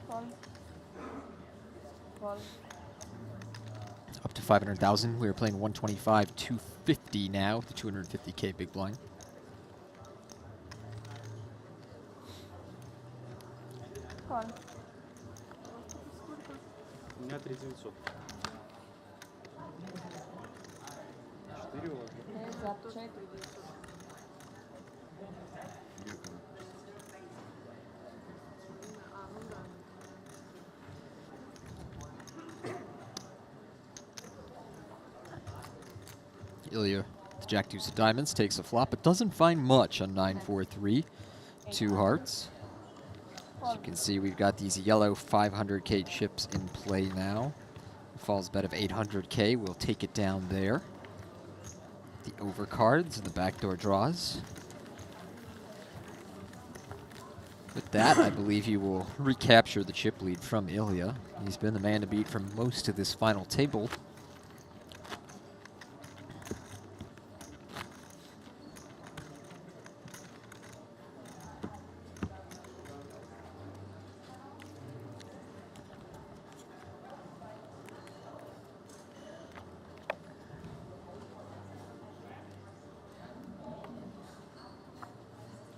Call. Call. Up to 500,000. We are playing 125, 250 now, the 250K big blind. Call. У меня 3900. 4 у вас, да? Heads up, check. Ilia, the Jack deuce of diamonds, takes a flop, but doesn't find much on 9-4-3. Two hearts. As you can see, we've got these yellow 500K chips in play now. Falls bet of 800K. We'll take it down there. The overcards and the backdoor draws. With that, I believe he will recapture the chip lead from Ilia. He's been the man to beat for most of this final table.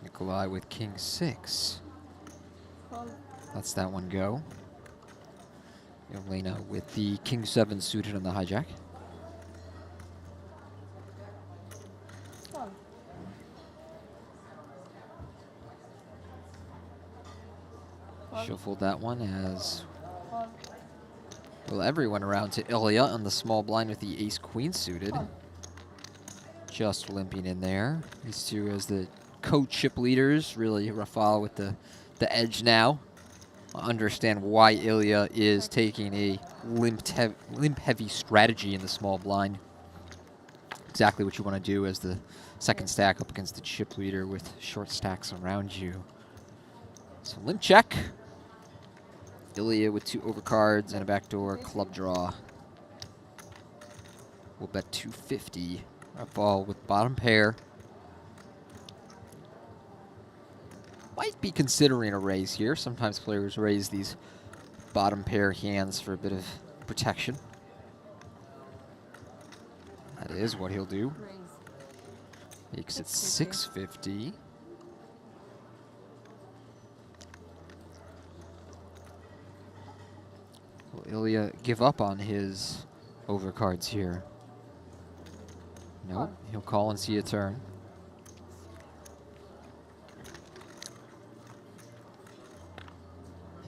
Nikolai with king 6. Lets that one go. Elena with the king 7 suited on the hijack. She'll fold that one as well. Everyone around to Ilia on the small blind with the ace queen suited. Just limping in there. These two as the co-chip leaders, really Raphael with the edge now. I understand why Ilia is taking a limp-heavy strategy in the small blind. Exactly what you want to do as the second stack up against the chip leader with short stacks around you. So limp check. Ilia with 2 overcards and a backdoor club draw. We'll bet 250. Raphael with bottom pair. Might be considering a raise here. Sometimes players raise these bottom pair hands for a bit of protection. That is what he'll do. Raise. Makes it 650. Will Ilia give up on his overcards here? Nope, he'll call and see a turn.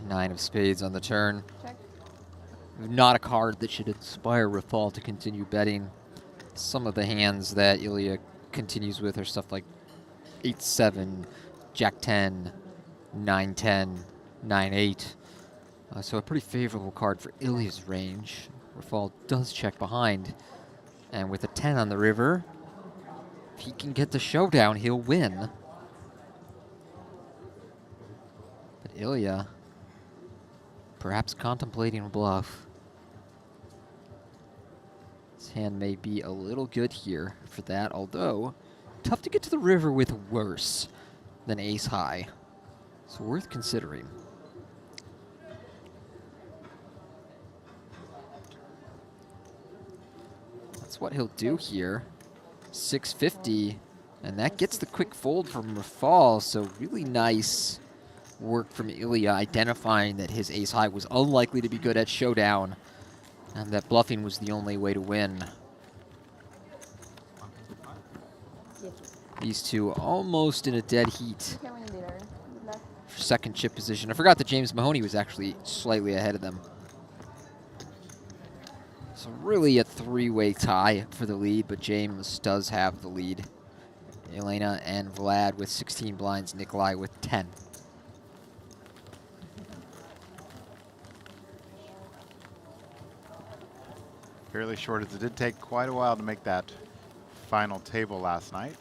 Nine of spades on the turn. Check. Not a card that should inspire Raphael to continue betting. Some of the hands that Ilia continues with are stuff like 8-7, Jack-10, 9-10, 9-8. So a pretty favorable card for Ilia's range. Raphael does check behind. And with a 10 on the river, if he can get the showdown, he'll win. But Ilia, perhaps contemplating a bluff. His hand may be a little good here for that, although tough to get to the river with worse than ace high. So worth considering. That's what he'll do here. 650, and that gets the quick fold from Raphael, so really nice work from Ilia identifying that his ace high was unlikely to be good at showdown and that bluffing was the only way to win. These two almost in a dead heat for second chip position. I forgot that James Mahoney was actually slightly ahead of them. So really a three-way tie for the lead, but James does have the lead. Elena and Vlad with 16 blinds, Nikolai with 10. Fairly short, as it did take quite a while to make that final table last night.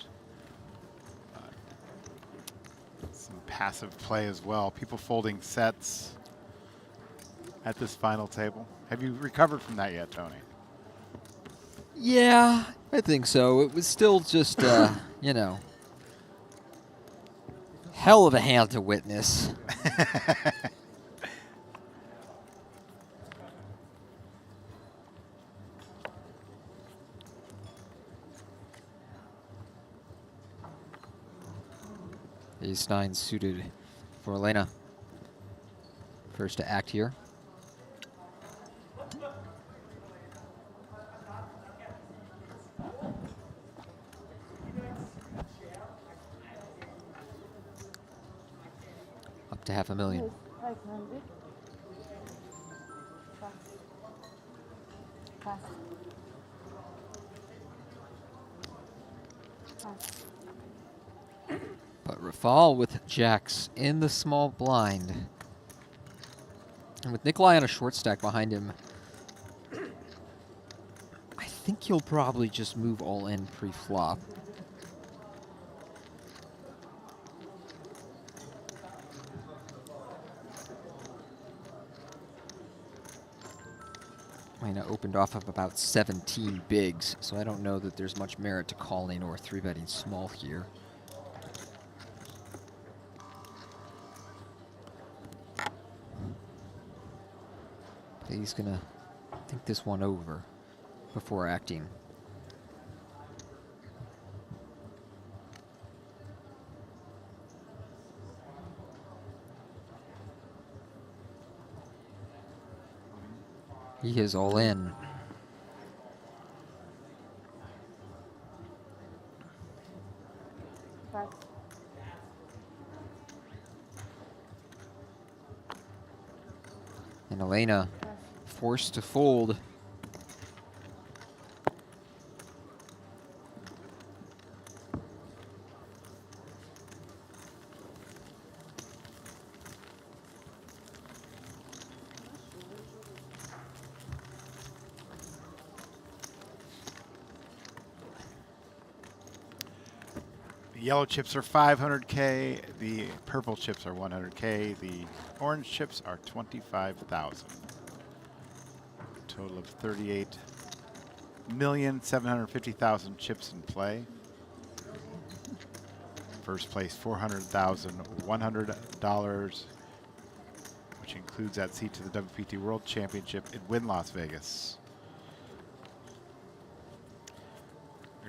Some passive play as well. People folding sets at this final table. Have you recovered from that yet, Tony? Yeah, I think so. It was still just, you know, hell of a hand to witness. Ace-9 suited for Elena. First to act here. Up to $500,000. Pass. Pass. Pass. But Raphael with jacks in the small blind. And with Nikolai on a short stack behind him, I think he'll probably just move all in pre-flop. Elena opened off of about 17 bigs, so I don't know that there's much merit to calling or 3-betting small here. He's gonna think this one over before acting. He is all in. Pass. And Elena forced to fold. The yellow chips are 500K, the purple chips are 100K, the orange chips are 25,000. Total of 38,750,000 chips in play. First place, $400,100, which includes that seat to the WPT World Championship in Wynn, Las Vegas.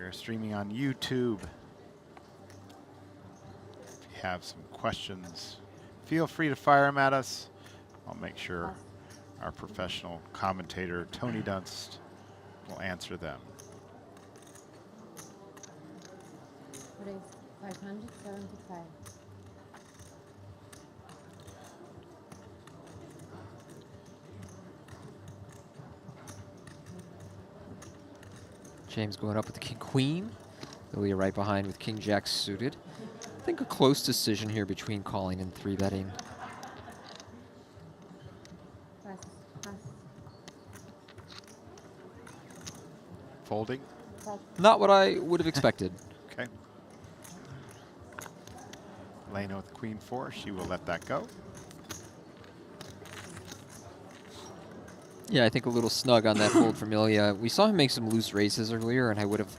We're streaming on YouTube. If you have some questions, feel free to fire them at us. I'll make sure our professional commentator, Tony Dunst, will answer them. Raise 575. James going up with the king queen. Ilia right behind with king jack suited. I think a close decision here between calling and 3-betting. Pass. Pass. Folding. Pass. Not what I would have expected. Okay. Elena with queen 4. She will let that go. Yeah, I think a little snug on that fold from Ilia. We saw him make some loose raises earlier, and I would have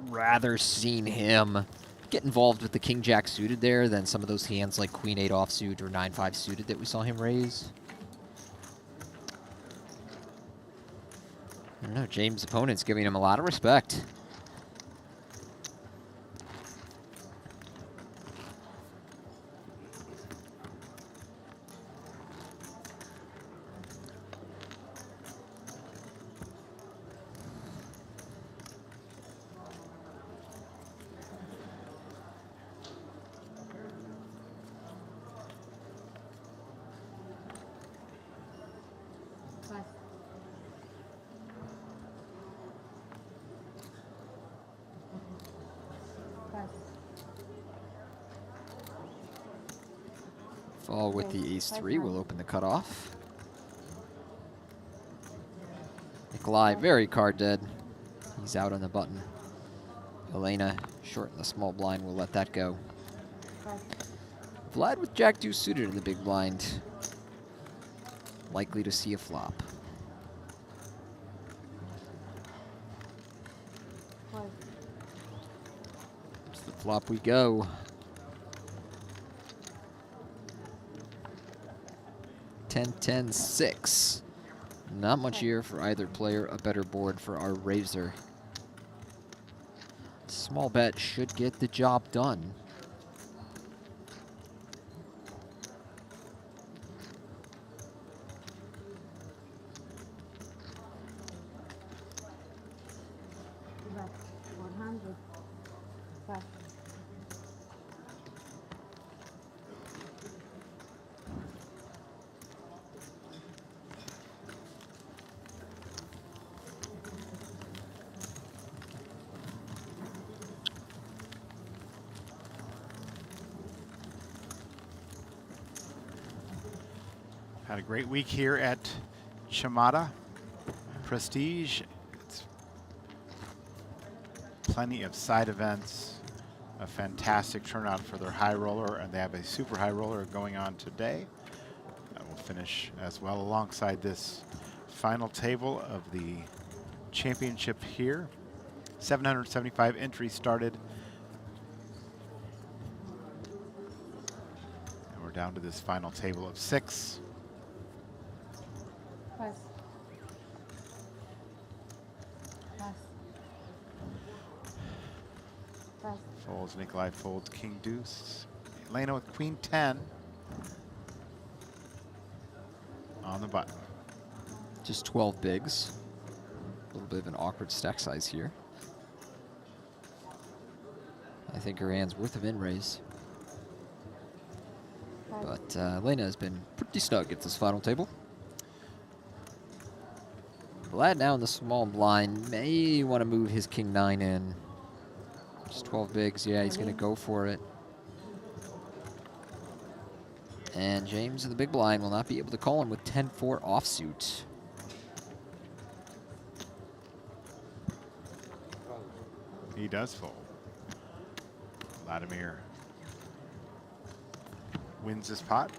rather seen him get involved with the king jack suited there than some of those hands like queen 8 offsuit or 9-5 suited that we saw him raise. I don't know, James' opponent's giving him a lot of respect. Pass. Pass. Fall with the ace-3 will open the cutoff. Nikolai very card dead. He's out on the button. Elena short in the small blind will let that go. Pass. Vlad with jack 2 suited in the big blind. Likely to see a flop. Pass. It's the flop we go. 10-10-6. Not much here for either player. A better board for our raiser. Small bet should get the job done. Pass. 100. Pass. Had a great week here at Chamada Prestige. It's plenty of side events, a fantastic turnout for their high roller, and they have a super high roller going on today. That will finish as well alongside this final table of the championship here. 775 entries started. And we're down to this final table of 6. Pass. Pass. Pass. Folds, Nikolai folds king deuce. Elena with queen 10 on the button. Just 12 bigs. A little bit of an awkward stack size here. I think her hand's worth of in-raise. Pass. But Elena has been pretty snug at this final table. Vlad now in the small blind may want to move his king 9 in. Just 12 bigs. Yeah, he's going to go for it. And James in the big blind will not be able to call him with 10-4 offsuit. He does fold. Vladimir wins this pot.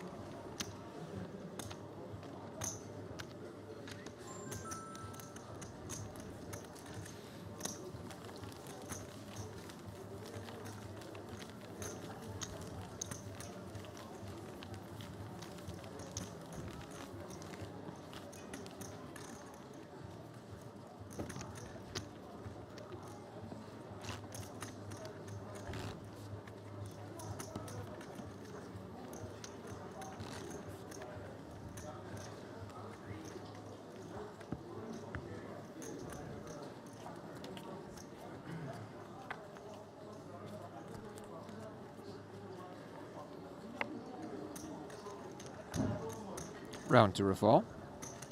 Round to Raphael.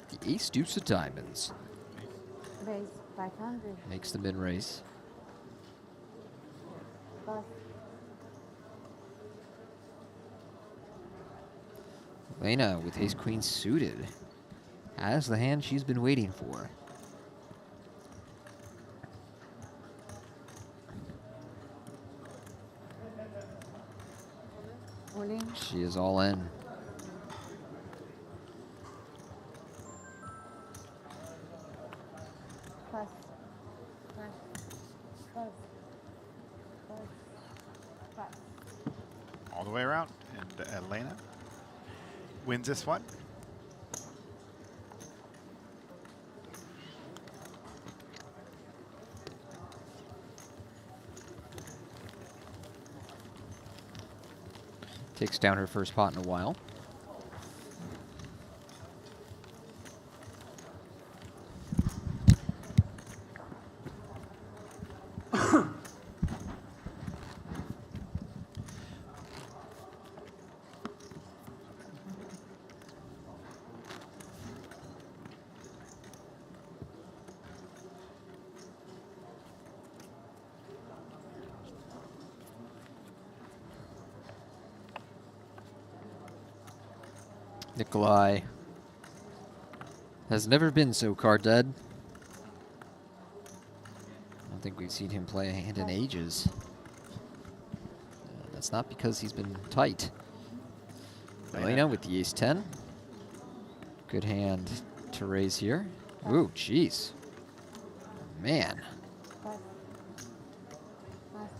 The ace deuce of diamonds. Raise 500. Makes the min raise. Pass. Elena with ace queen suited has the hand she's been waiting for. All in. She is all in. Pass. Pass. Pass. Pass. Pass. All the way around. And Elena wins this one. Takes down her first pot in a while. Nikolai has never been so card dead. I don't think we've seen him play a hand in ages. That's not because he's been tight. Elena with the ace-10. Good hand to raise here. Ooh, jeez. Man. Pass. Pass.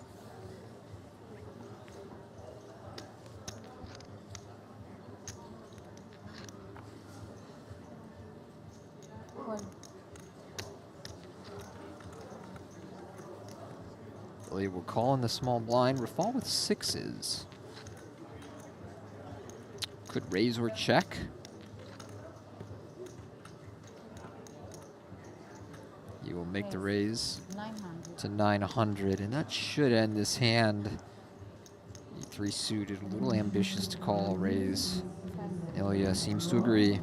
Call. Ilia will call in the small blind. Raphael with sixes. Could raise or check. He will make the raise 900. to 900, and that should end this hand. E3 suited, a little ambitious to call a raise. Ilia seems to agree.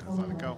Let's let it go.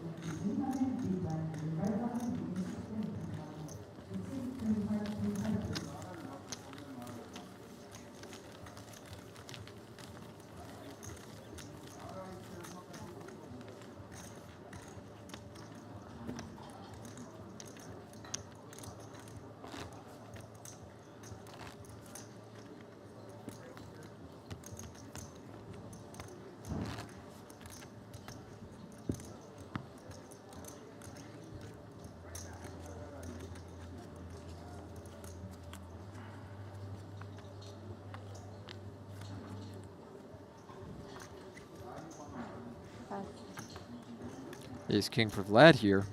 Pass. Ace king for Vlad here.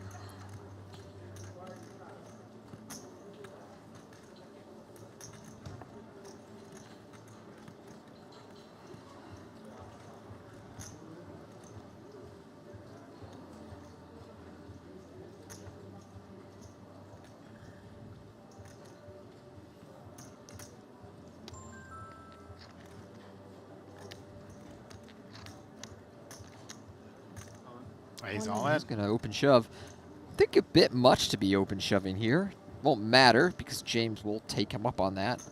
He's all in. He's going to open shove. I think a bit much to be open shoving here. Won't matter because James will take him up on that.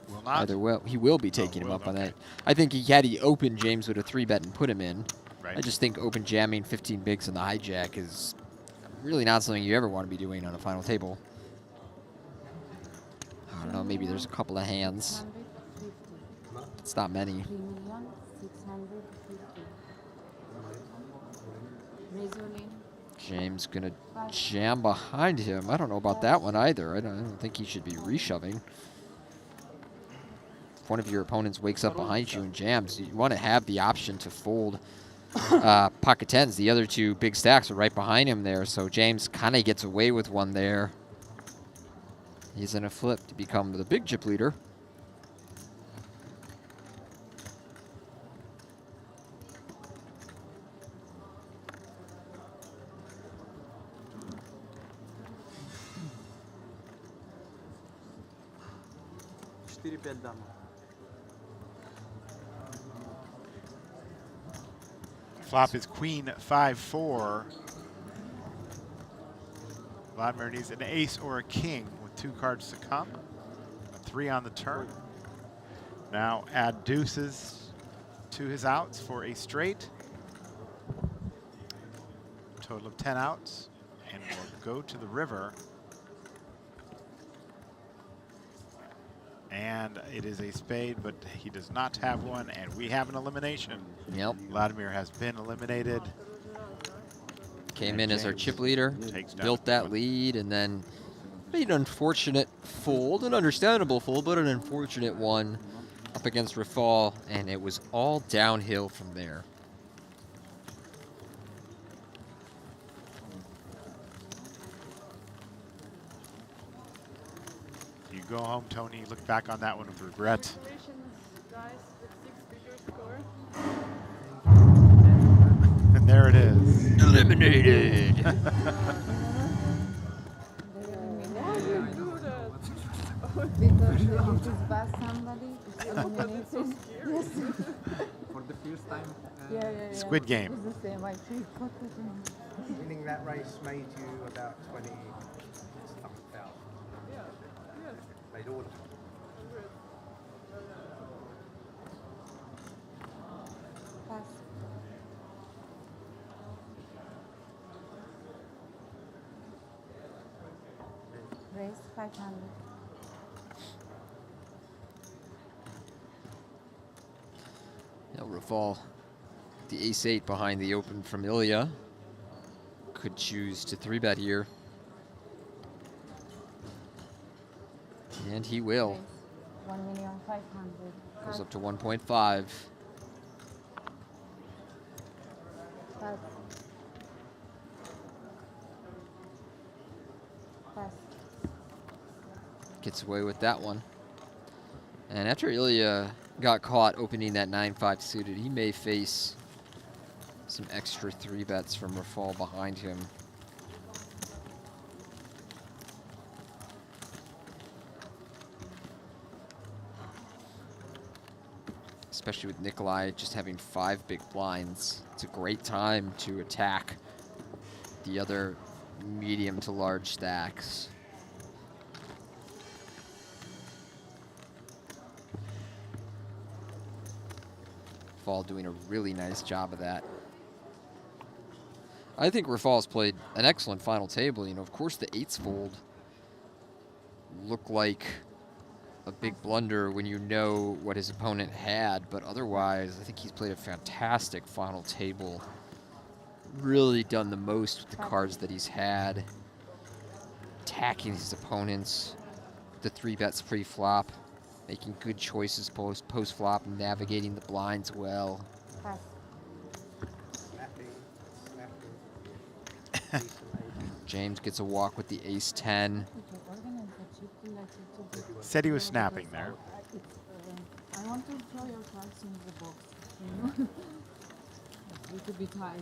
Will not. Either way, he will be taking him will, up on okay. that. I think had he opened James with a 3-bet and put him in. Right. I just think open jamming 15 bigs in the hijack is really not something you ever want to be doing on a final table. I don't know, maybe there's a couple of hands. 650. It's not many. 3,650,000. Raise all in. James gonna jam behind him. I don't know about that one either. I don't think he should be reshoving. If one of your opponents wakes up behind you and jams, you want to have the option to fold pocket tens. The other two big stacks are right behind him there, so James kind of gets away with one there. He's in a flip to become the big chip leader. Flop is queen 5-4. Vladimir needs an ace or a king with 2 cards to come. A 3 on the turn. Now add deuces to his outs for a straight. Total of 10 outs. And we'll go to the river. And it is a spade, but he does not have one, and we have an elimination. Yep. Vladimir has been eliminated. Came in as our chip leader, built that lead, and then made an unfortunate fold, an understandable fold, but an unfortunate one up against Raphael, and it was all downhill from there. You go home, Tony, look back on that one with regret. Congratulations, guys, with 6-figure score. And there it is. Eliminated. They do that. Because if you pass somebody, it's eliminated. Yes. For the first time, Yeah. Squid Game. It's the same, I think. winning that race made you about 20,000. Yeah. Yes. Made all of it. Pass. Raise 500. Now Raphael, the ace-8 behind the open from Ilia, could choose to 3-bet here. And he will. 1,500,000. Goes up to 1.5. Pass. Pass. Gets away with that one. And after Ilia got caught opening that 9-5 suited, he may face some extra 3-bets from Raphael behind him. Especially with Nikolai just having 5 big blinds. It's a great time to attack the other medium to large stacks. Raphael doing a really nice job of that. I think Raphael's played an excellent final table. You know, of course the 8s fold look like a big blunder when you know what his opponent had, but otherwise I think he's played a fantastic final table. Really done the most with the cards that he's had. Attacking his opponents, the 3-bets pre-flop, making good choices post-flop, navigating the blinds well. Pass. James gets a walk with the ace-10. Said he was snapping there. I want to throw your cards in the box. You know? It's a little bit high.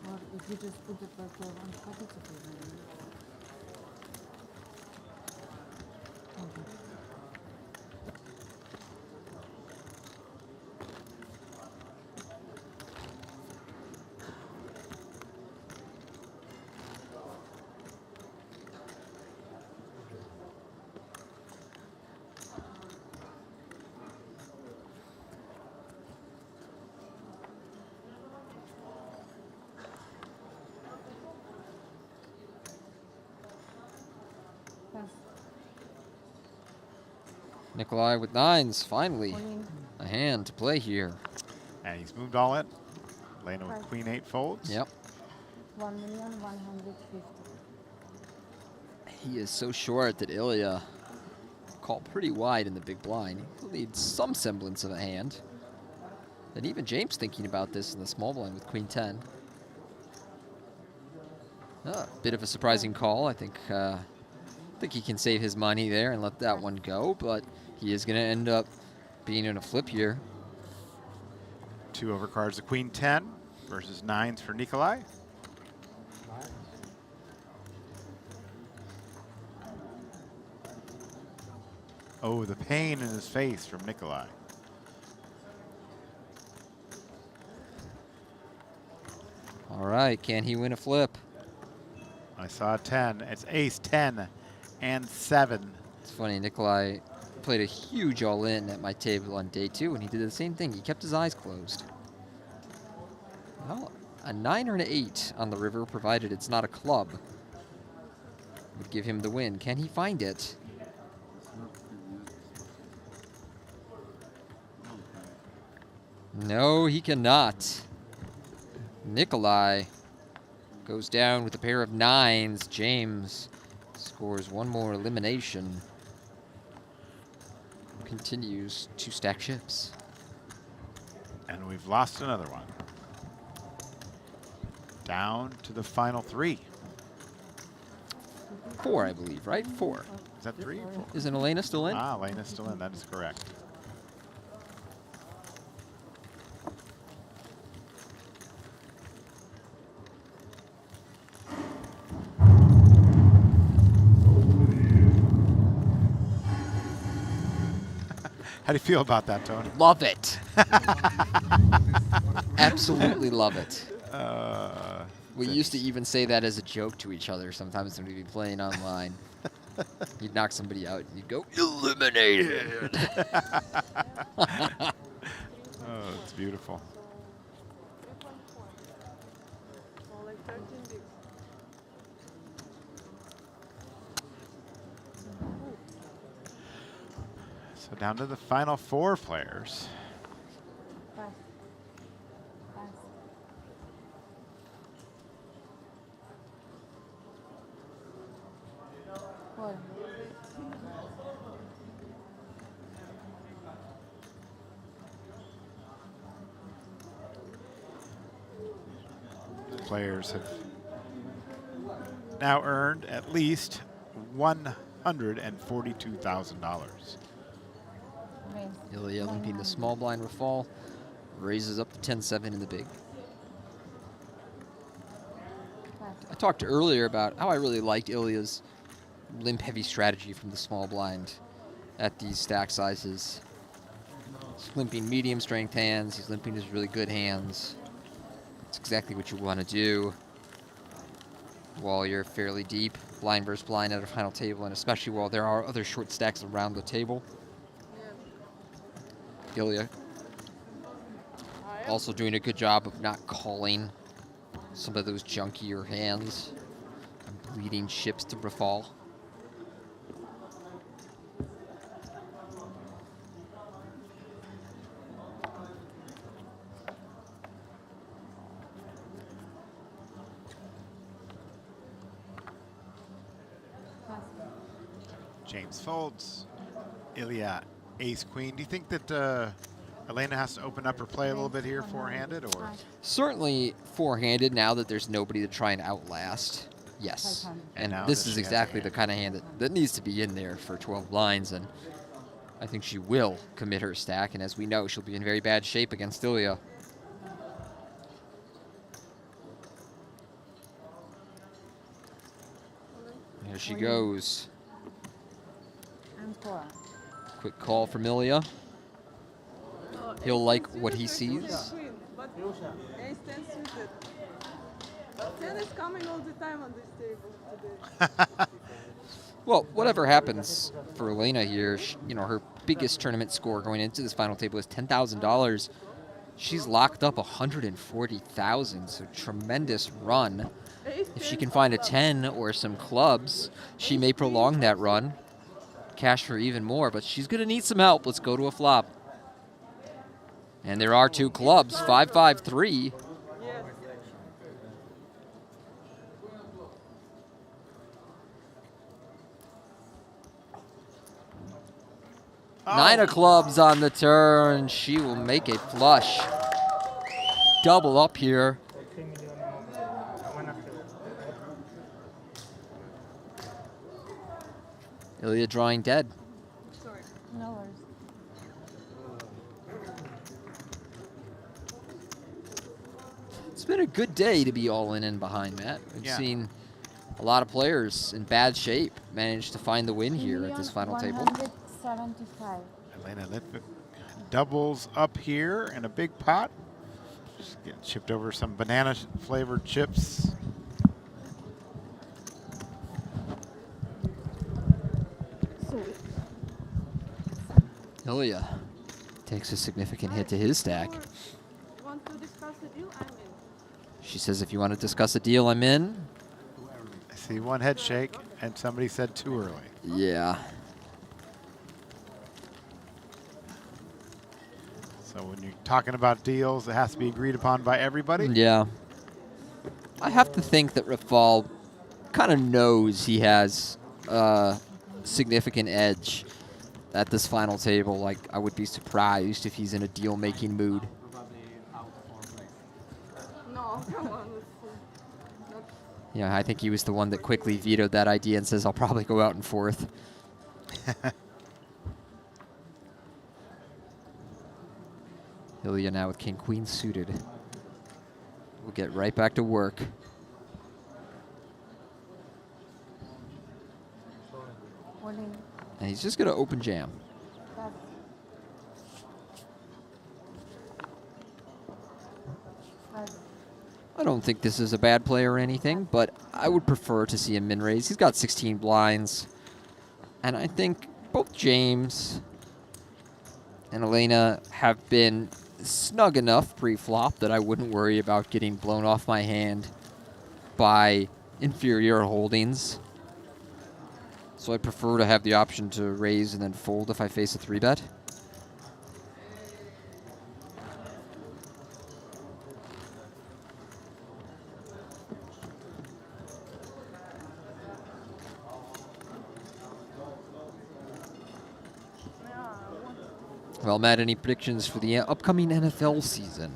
Or if you just put the purple on top, it's okay. Okay. Pass. Nikolai with 9s, finally. Queen. A hand to play here. And he's moved all in. Elena with queen 8 folds. Yep. 1,150,000. He is so short that Ilia called pretty wide in the big blind. He needs some semblance of a hand. And even James thinking about this in the small blind with queen 10. Bit of a surprising call. I think he can save his money there and let that one go, but he is going to end up being in a flip here. 2 overcards, the queen 10 versus 9s for Nikolai. Oh, the pain in his face from Nikolai. All right, can he win a flip? I saw a 10. It's ace, 10, and 7. It's funny, Nikolai played a huge all-in at my table on day 2, and he did the same thing. He kept his eyes closed. Well, a 9 or an 8 on the river, provided it's not a club, would give him the win. Can he find it? No, he cannot. Nikolai goes down with a pair of 9s. James scores one more elimination. Continues to stack chips. And we've lost another one. Down to the final 3. 4, I believe, right? 4. Is that 3 or 4? Isn't Elena still in? Ah, Elena's still in. That is correct. How do you feel about that, Tony? Love it. Absolutely love it. We used to even say that as a joke to each other sometimes when we'd be playing online. You'd knock somebody out and you'd go, eliminated. Oh, it's beautiful. So down to the final 4 players. Players have now earned at least $142,000. Ilia limping the small blind Raphael, raises up to 10-7 in the big. I talked earlier about how I really liked Ilia's limp heavy strategy from the small blind at these stack sizes. He's limping medium strength hands, he's limping his really good hands. It's exactly what you want to do while you're fairly deep, blind versus blind at a final table, and especially while there are other short stacks around the table. Ilia also doing a good job of not calling some of those junkier hands and bleeding chips to Raphael. James folds. Ilia, ace queen. Do you think that Elena has to open up her play a little bit here, four-handed, or? Certainly four-handed now that there's nobody to try and outlast. Yes. And this is exactly the kind of hand that needs to be in there for 12 blinds, and I think she will commit her stack, and as we know, she'll be in very bad shape against Ilia. Here she goes. Quick call from Ilia. He'll like what he sees. Well, whatever happens for Elena here, her biggest tournament score going into this final table is $10,000. She's locked up $140,000, so tremendous run. If she can find a 10 or some clubs, she may prolong that run, cash for even more, but she's going to need some help. Let's go to a flop. And there are two clubs, 5-5-3. Nine of clubs on the turn. She will make a flush. Double up here. Ilia drawing dead. Sorry. No worries. It's been a good day to be all in and behind, Matt. We've seen a lot of players in bad shape manage to find the win here at this final table. 175. Elena Litvik doubles up here in a big pot. Just getting chipped over some banana flavored chips. Ilia takes a significant hit to his stack. Want to discuss the deal? I'm in. She says, if you want to discuss a deal, I'm in. I see one head shake, and somebody said too early. Yeah. So when you're talking about deals, it has to be agreed upon by everybody? Yeah. I have to think that Raphael kind of knows he has a significant edge at this final table. Like, I would be surprised if he's in a deal-making mood. No, come on. Yeah, I think he was the one that quickly vetoed that idea and says, I'll probably go out in fourth. Ilia now with king-queen suited. We'll get right back to work. And he's just going to open jam. I don't think this is a bad play or anything, but I would prefer to see him min raise. He's got 16 blinds. And I think both James and Elena have been snug enough pre-flop that I wouldn't worry about getting blown off my hand by inferior holdings. So I prefer to have the option to raise and then fold if I face a 3-bet. Well, Matt, any predictions for the upcoming NFL season?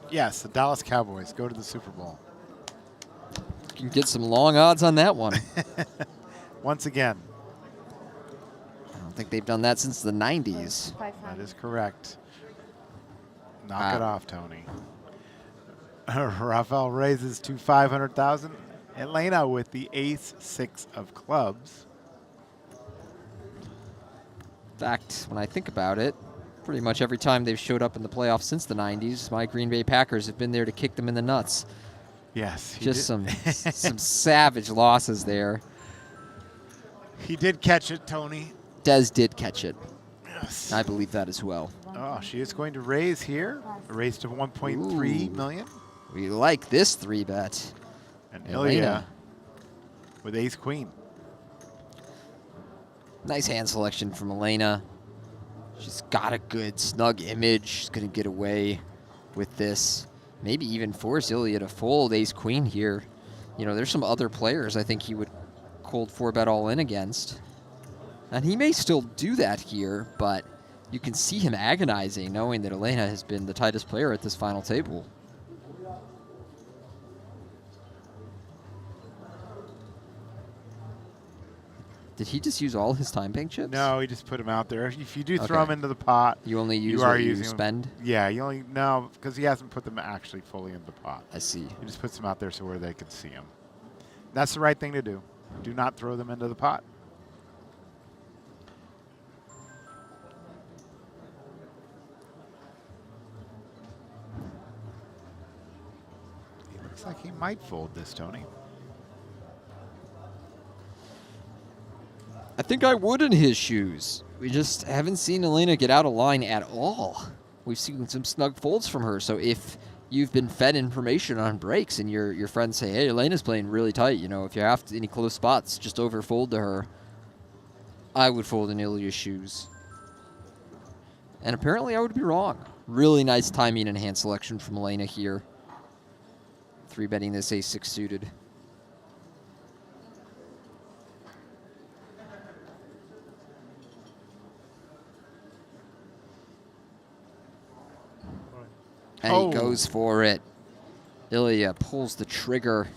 Yes, the Dallas Cowboys go to the Super Bowl. You can get some long odds on that one. Once again. I don't think they've done that since the 90s. That is correct. Knock it off, Tony. Raphael raises to 500,000. Elena with the ace-6 of clubs. In fact, when I think about it, pretty much every time they've showed up in the playoffs since the 90s, my Green Bay Packers have been there to kick them in the nuts. Yes. Just some savage losses there. He did catch it, Tony. Dez did catch it. Yes. I believe that as well. Oh, she is going to raise here. A raise to 1.3 million. We like this 3-bet. And Ilia with ace-queen. Nice hand selection from Elena. She's got a good snug image. She's going to get away with this. Maybe even force Ilia to fold ace-queen here. You know, there's some other players I think he would cold 4-bet all in against. And he may still do that here, but you can see him agonizing knowing that Elena has been the tightest player at this final table. Did he just use all his time bank chips? No, he just put them out there. If you do throw them into the pot, you only use what you spend? Yeah, you only, no, because he hasn't put them actually fully in the pot. I see. He just puts them out there so where they can see them. That's the right thing to do. Do not throw them into the pot. He looks like he might fold this, Tony. I think I would in his shoes. We just haven't seen Elena get out of line at all. We've seen some snug folds from her. So if you've been fed information on breaks and your friends say, hey, Elena's playing really tight, you know, if you have any close spots, just overfold to her. I would fold in Ilia's shoes. And apparently I would be wrong. Really nice timing and hand selection from Elena here. 3-betting this ace-6 suited. And he goes for it. Ilia pulls the trigger.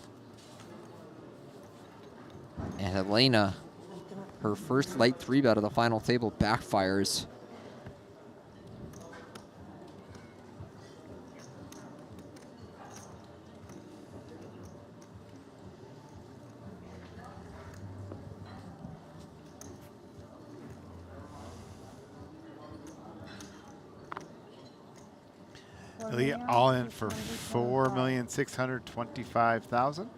And Elena, her first light 3-bet of the final table, backfires. Ilia all in for 4,625,000.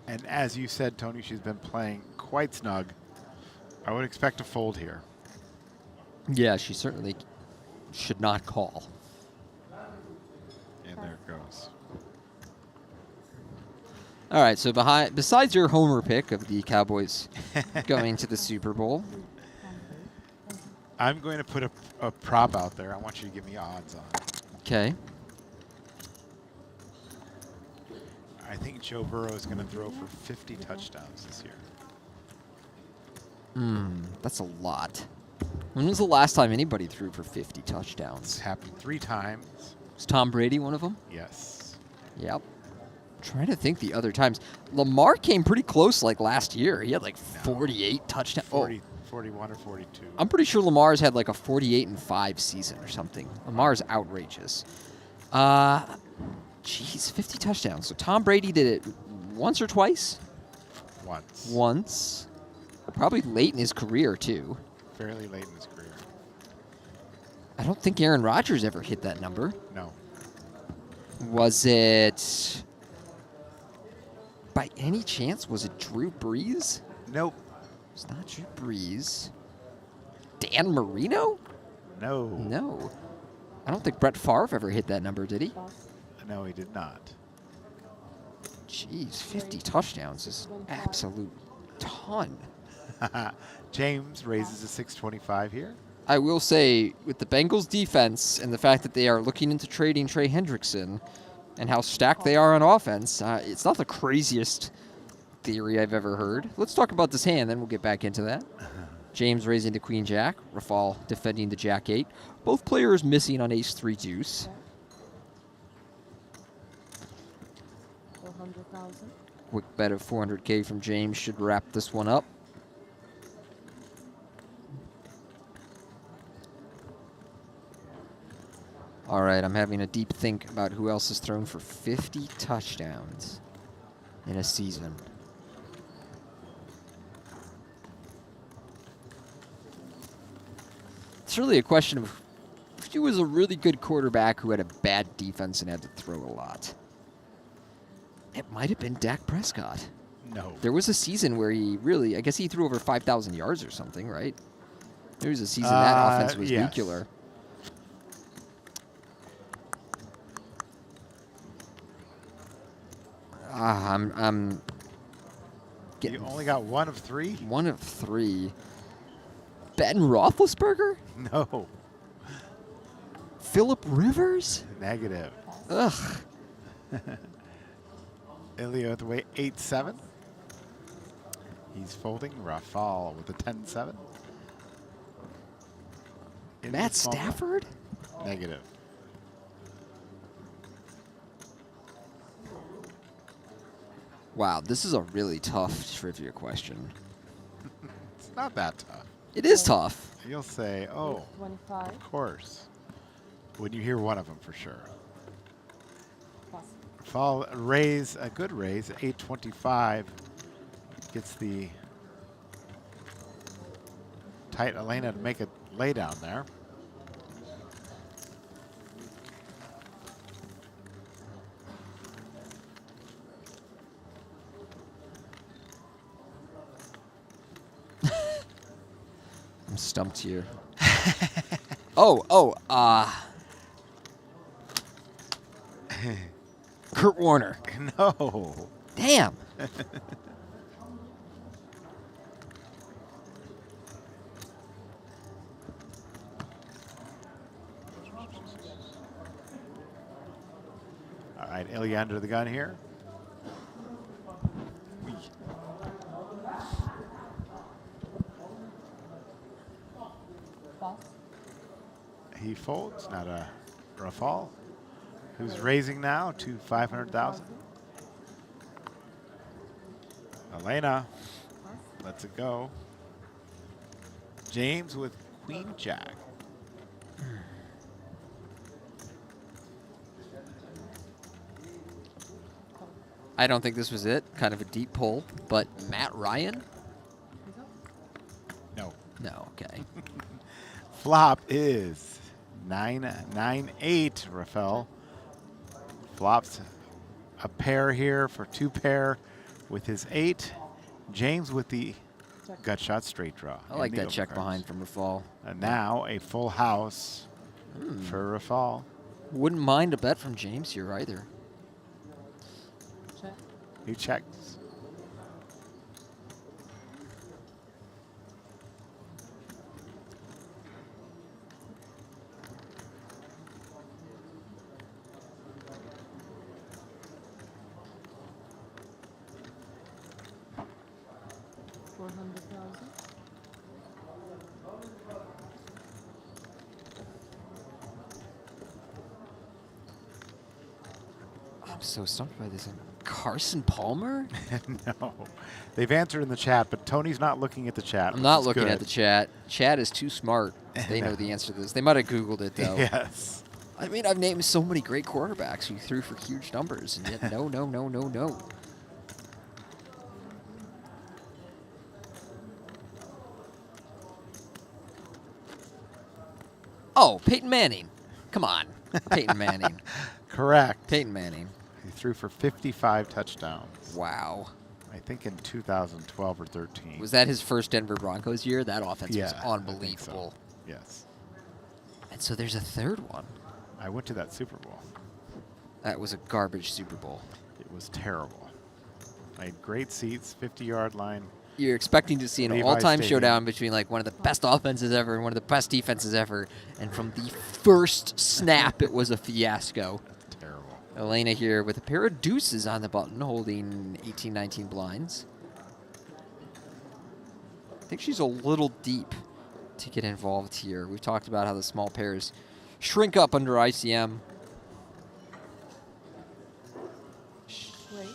And as you said, Tony, she's been playing quite snug. I would expect a fold here. Yeah, she certainly should not call. And there it goes. All right, so besides your homer pick of the Cowboys going to the Super Bowl, I'm going to put a prop out there. I want you to give me odds on it. okay. I think Joe Burrow is going to throw for 50 touchdowns this year. That's a lot. When was the last time anybody threw for 50 It's touchdowns? happened 3 times. Was Tom Brady one of them? Yes. Yep. Trying to think the other times. Lamar came pretty close like last year. He had like 48 touchdowns. 41 or 42. I'm pretty sure Lamar's had like a 48-5 season or something. Lamar's outrageous. Jeez, 50 touchdowns. So Tom Brady did it once or twice? Once. Once. Probably late in his career, too. Fairly late in his career. I don't think Aaron Rodgers ever hit that number. No. Was it... By any chance, was it Drew Brees? Nope. It's not Drew Brees. Dan Marino? No. No. I don't think Brett Favre ever hit that number, did he? No, he did not. Jeez, 50 touchdowns is absolute ton. James raises a 625 here. I will say, with the Bengals defense and the fact that they are looking into trading Trey Hendrickson and how stacked they are on offense, it's not the craziest theory I've ever heard. Let's talk about this hand, then we'll get back into that. James raising to Queen Jack, Raphael defending the Jack 8. Both players missing on Ace 3 deuce. 400,000. Quick bet of 400K from James should wrap this one up. All right, I'm having a deep think about who else has thrown for 50 touchdowns in a season. It's really a question of who was a really good quarterback who had a bad defense and had to throw a lot. It might have been Dak Prescott. No. There was a season where he really, I guess he threw over 5,000 yards or something, right? There was a season that offense was yes. nuclear. I'm getting You only got 1 of 3? 1 of 3. Ben Roethlisberger? No. Phillip Rivers? Negative. Ugh. Ilia with the weight 8-7. He's folding. Raphael with a 10-7. Matt Stafford? Negative. Wow, this is a really tough trivia question. It's not that tough. It is tough. You'll say, oh, 25. of course. When you hear one of them, for sure. Pass. Fall raise, a good raise, 825. Gets the tight Elena to make a lay down there. I'm stumped here. Kurt Warner. No. Damn. All right, Ilia under the gun here. Pass. He folds, not a Raphael, who's raising now to 500,000. Elena lets it go. James with Queen Jack. I don't think this was it. Kind of a deep pull, but Matt Ryan? No. No, okay. Flop is 998, Raphael. Flops a pair here for 2 pair with his 8. James with the gut shot straight draw. I like and the that check overcards. behind from Raphael. And now a full house for Raphael. Wouldn't mind a bet from James here either. Check. He checks. I'm so stumped by this. Carson Palmer? No. They've answered in the chat, but Tony's not looking at the chat. I'm not looking at the chat. Chat is too smart. They know the answer to this. They might have Googled it, though. Yes. I mean, I've named so many great quarterbacks who threw for huge numbers, and yet no, no, no, no, no. Oh, Peyton Manning. Come on. Peyton Manning. Correct. Peyton Manning. He threw for 55 touchdowns. Wow. I think in 2012 or 13. Was that his first Denver Broncos year? That offense was I think unbelievable. so. Yes. And so there's a third one. I went to that Super Bowl. That was a garbage Super Bowl. It was terrible. I had great seats, 50-yard line. You're expecting to see an Levi all-time Stadium. showdown between like one of the best offenses ever and one of the best defenses ever. And from the first snap, it was a fiasco. Terrible. Elena here with a pair of deuces on the button, holding 18, 19 blinds. I think she's a little deep to get involved here. We've talked about how the small pairs shrink up under ICM. Wait.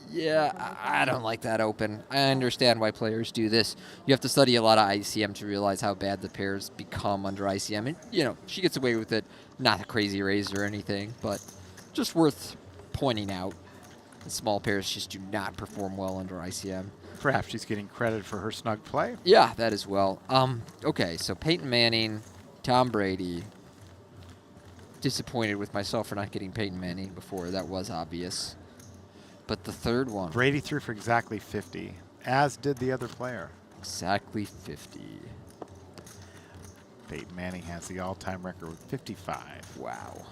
Yeah, I don't like that open. I understand why players do this. You have to study a lot of ICM to realize how bad the pairs become under ICM. And, you know, she gets away with it. Not a crazy raise or anything, but just worth pointing out. The small pairs just do not perform well under ICM. Perhaps she's getting credit for her snug play. Yeah, that as well. Okay, so Peyton Manning, Tom Brady. Disappointed with myself for not getting Peyton Manning before. That was obvious. But the third one. Brady threw for exactly 50, as did the other player. Exactly 50. Peyton Manning has the all-time record with 55. Wow.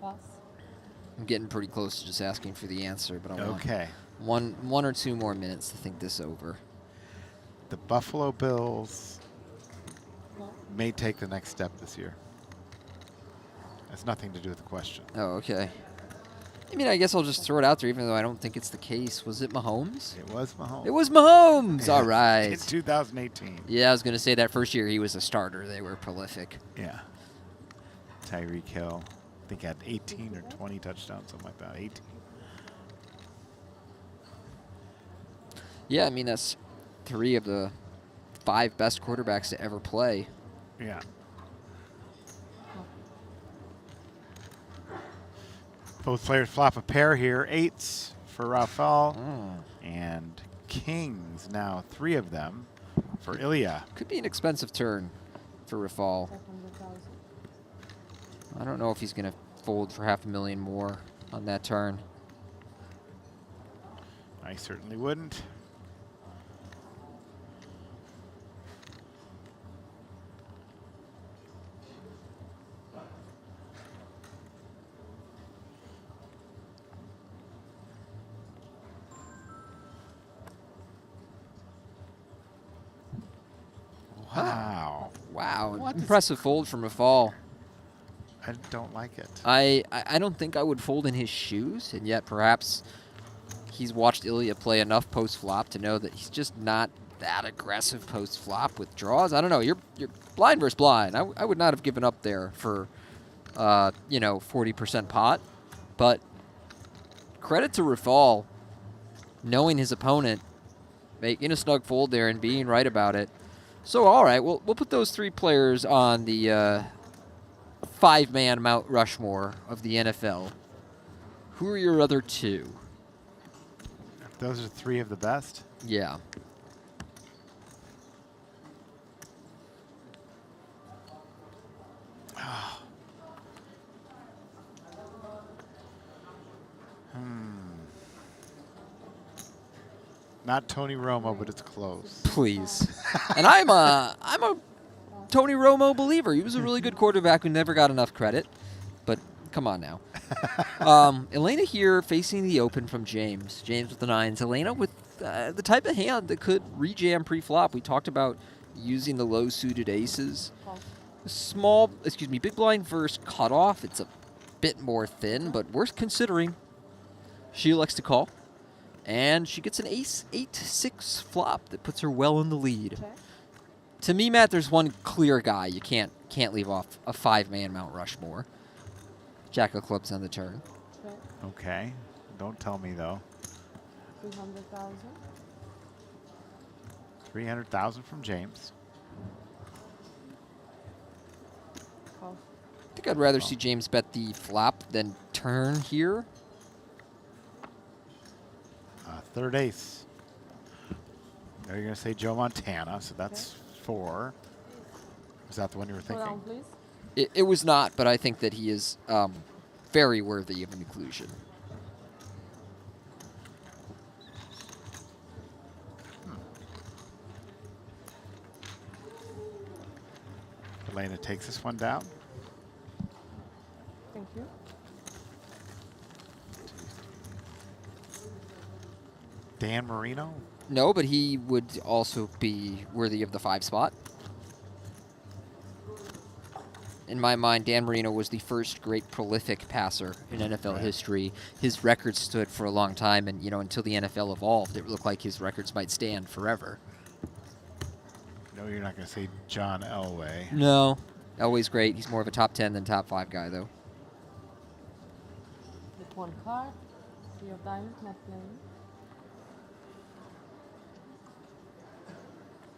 Pass. I'm getting pretty close to just asking for the answer, but I Okay. want one or two more minutes to think this over. The Buffalo Bills may take the next step this year. Has nothing to do with the question. Oh, okay. I mean, I guess I'll just throw it out there, even though I don't think it's the case. Was it Mahomes? It was Mahomes. It was Mahomes! Yeah. All right. In 2018. Yeah, I was going to say that first year he was a starter. They were prolific. Yeah. Tyreek Hill, I think had 18 or 20 touchdowns, something like that. 18. Yeah, I mean, that's 3 of the 5 best quarterbacks to ever play. Yeah. Both players flop a pair here. 8s for Raphael. And kings now, 3 of them for Ilia. Could be an expensive turn for Raphael. 500,000. I don't know if he's going to fold for $500,000 more on that turn. I certainly wouldn't. Wow. Wow. What is- Impressive fold from Raphael. I don't like it. I don't think I would fold in his shoes, and yet perhaps he's watched Ilia play enough post-flop to know that he's just not that aggressive post-flop with draws. I don't know. You're blind versus blind. I would not have given up there for 40% pot. But credit to Raphael, knowing his opponent, making a snug fold there and being right about it. So, all right, we'll put those 3 players on the 5-man Mount Rushmore of the NFL. Who are your other 2? Those are 3 of the best. Yeah. Not Tony Romo, but it's close. Please. And I'm a Tony Romo believer. He was a really good quarterback who never got enough credit. But come on now. Elena here facing the open from James. James with the 9s. Elena with the type of hand that could rejam pre-flop. We talked about using the low-suited aces. Big blind versus cutoff. It's a bit more thin, but worth considering. She elects to call. And she gets an ace 8-6 flop that puts her well in the lead. Check. To me, Matt, there's one clear guy you can't leave off a 5-man Mount Rushmore. Jack of clubs on the turn. Check. Okay. Don't tell me, though. 300,000. 300,000 from James. Call. I think I'd rather see James bet the flop than turn here. Third ace. Now you're going to say Joe Montana, so that's 4. Was that the one you were thinking? Hold on, please. It was not, but I think that he is very worthy of an inclusion. Elena takes this one down. Thank you. Dan Marino? No, but he would also be worthy of the 5 spot. In my mind, Dan Marino was the first great prolific passer in NFL history. His record stood for a long time, and until the NFL evolved, it looked like his records might stand forever. No, you're not going to say John Elway. No, Elway's great. He's more of a top 10 than top 5 guy, though. With 1 card. 3 of diamonds, not playing.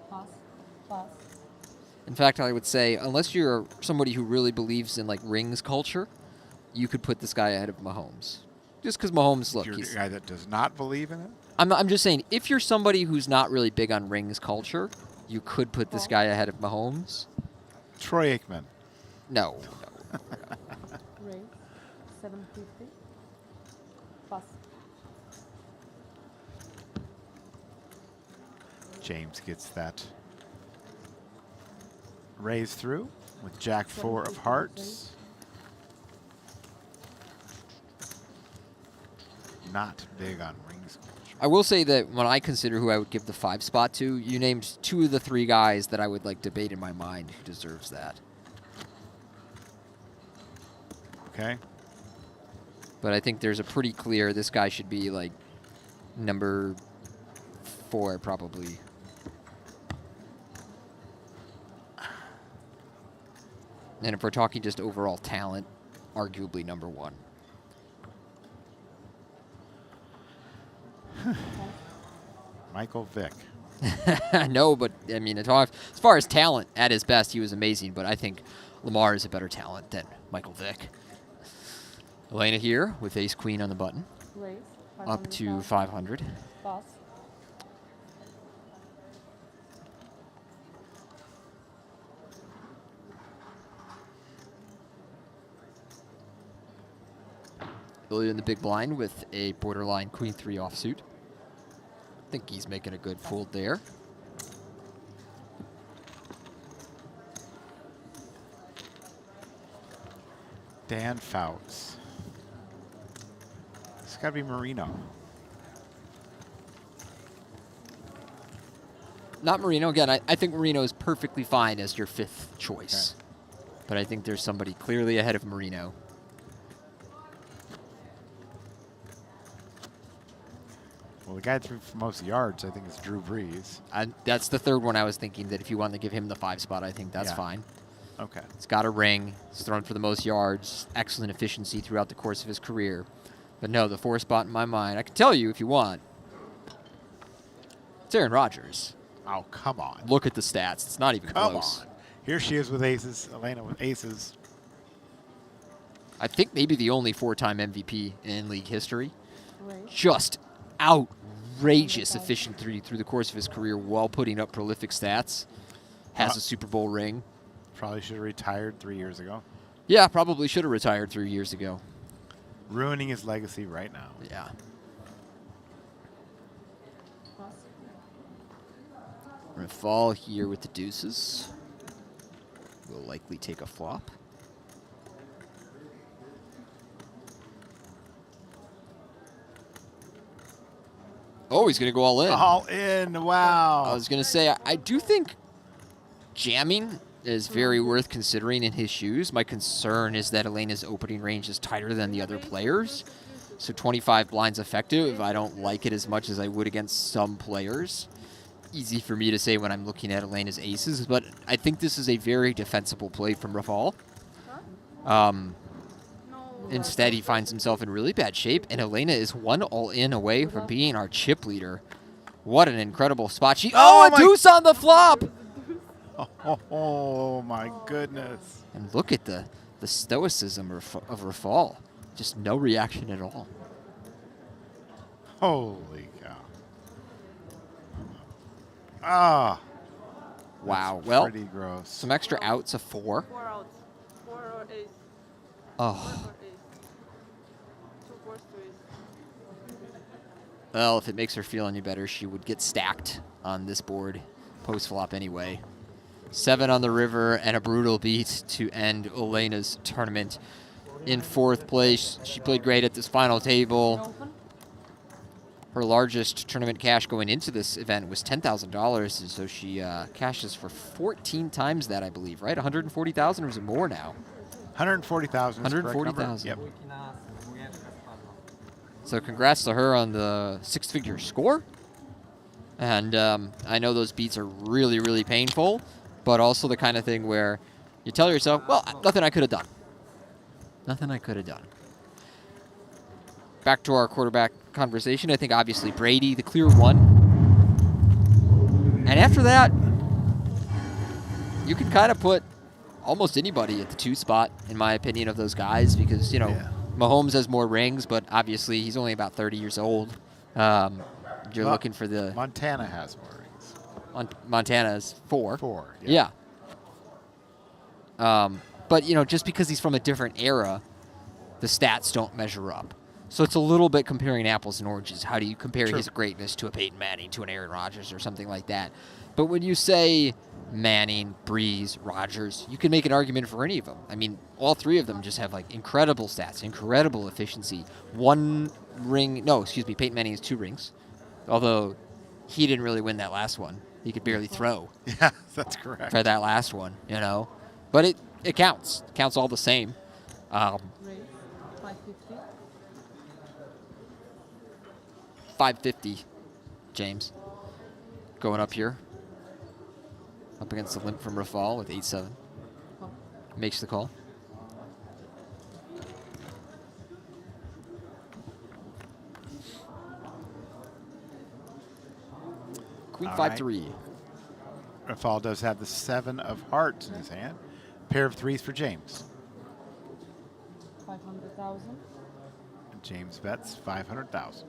Pass. Pass. In fact, I would say, unless you're somebody who really believes in rings culture, you could put this guy ahead of Mahomes. Just because Mahomes, look, You're he's a guy that does not believe in it? I'm just saying, if you're somebody who's not really big on rings culture, you could put this guy ahead of Mahomes. Troy Aikman. No. Raise. 750. Pass. James gets that raise through with Jack 4 of hearts. Not big on rings culture. I will say that when I consider who I would give the 5 spot to, you named 2 of the 3 guys that I would debate in my mind who deserves that. Okay. But I think there's a pretty clear, this guy should be number 4 probably. And if we're talking just overall talent, arguably number 1. Michael Vick. No, but I mean, as far as talent, at his best, he was amazing. But I think Lamar is a better talent than Michael Vick. Elena here with ace queen on the button. Raise. Up to 500. Pass. Ilia in the big blind with a borderline queen 3 offsuit. I think he's making a good fold there. Dan Fouts. It's got to be Marino. Not Marino. Again, I think Marino is perfectly fine as your 5th choice. Okay. But I think there's somebody clearly ahead of Marino. Well, the guy that threw for most yards, I think, is Drew Brees. That's the 3rd one I was thinking, that if you wanted to give him the 5 spot, I think that's fine. Okay. He's got a ring. He's thrown for the most yards. Excellent efficiency throughout the course of his career. But no, the 4 spot in my mind, I can tell you if you want. It's Aaron Rodgers. Oh, come on. Look at the stats. It's not even close. Come on. Here she is with aces. Elena with aces. I think maybe the only 4-time MVP in league history. Right. Just outrageous efficiency through the course of his career while putting up prolific stats. Has a Super Bowl ring. Probably should have retired 3 years ago. Yeah, probably should have retired 3 years ago. Ruining his legacy right now. Yeah. Raphael here with the deuces. Will likely take a flop. Oh, he's going to go all in. All in. Wow. I was going to say, I do think jamming is very worth considering in his shoes. My concern is that Elena's opening range is tighter than the other players. So 25 blinds effective, I don't like it as much as I would against some players. Easy for me to say when I'm looking at Elena's aces, but I think this is a very defensible play from Raphael. Instead, he finds himself in really bad shape, and Elena is 1 all-in away from being our chip leader. What an incredible spot. A deuce on the flop! Oh, my goodness. And look at the stoicism of Raphael. Just no reaction at all. Holy cow. Ah. Wow. That's Well, pretty gross. some extra outs, a 4. 4 outs. 4 or ace. Oh. 2 fours to ace. Well, if it makes her feel any better, she would get stacked on this board post-flop anyway. 7 on the river and a brutal beat to end Elena's tournament. In 4th place, she played great at this final table. Her largest tournament cash going into this event was $10,000, and so she cashes for 14 times that, I believe, right? 140,000, or is it more now? 140,000. 140,000. Yep. So congrats to her on the 6-figure score. And I know those beats are really, really painful, but also the kind of thing where you tell yourself, well, nothing I could have done. Nothing I could have done. Back to our quarterback conversation. I think obviously Brady, the clear one. And after that, you can kind of put almost anybody at the 2 spot, in my opinion, of those guys, because, you know, Mahomes has more rings, but obviously he's only about 30 years old. You're looking for the... Montana has more rings. Montana is 4. 4, yeah. But, you know, just because he's from a different era, the stats don't measure up. So it's a little bit comparing apples and oranges. How do you compare his greatness to a Peyton Manning, to an Aaron Rodgers, or something like that? But when you say Manning, Breeze, Rodgers, you can make an argument for any of them. I mean, all 3 of them just have, like, incredible stats, incredible efficiency. 1 ring, no, excuse me, Peyton Manning has 2 rings. Although he didn't really win that last one. He could barely throw. Yeah, that's correct. For that last one, you know. But it counts. It counts all the same. Raise 550. 550, James. Going up here. Up against the limp from Raphael with 8-7. Makes the call. Queen 5-3. Raphael does have the 7 of hearts in his hand. Pair of 3s for James. 500,000. And James bets 500,000.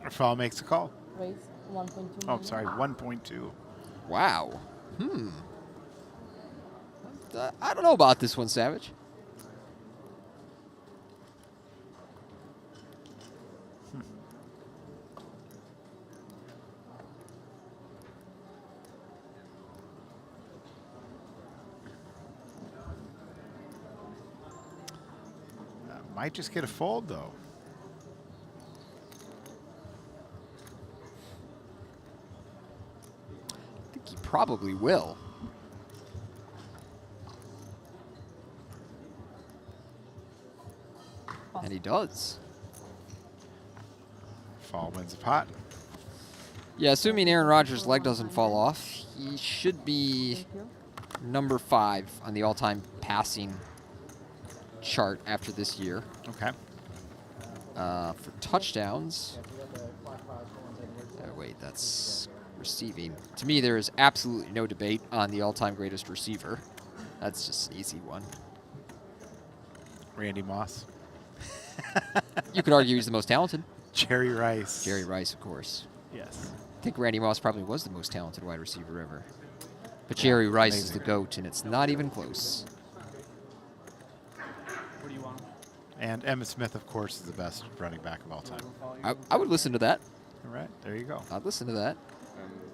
Raphael makes a call. Raise 1.2 Oh, million. sorry, 1.2. Wow. I don't know about this one, Savage. Might just get a fold, though. I think he probably will. And he does. Fall wins the pot. Yeah, assuming Aaron Rodgers' leg doesn't fall off, he should be number 5 on the all-time passing chart after this year. Okay. For touchdowns, wait, that's receiving. To me, there is absolutely no debate on the all-time greatest receiver. That's just an easy one. Randy Moss. You could argue he's the most talented. Jerry Rice. Jerry Rice, of course. Yes. I think Randy Moss probably was the most talented wide receiver ever. But Jerry Rice is the GOAT, and it's not even close. And Emmitt Smith, of course, is the best running back of all time. I would listen to that. All right, there you go. I'd listen to that.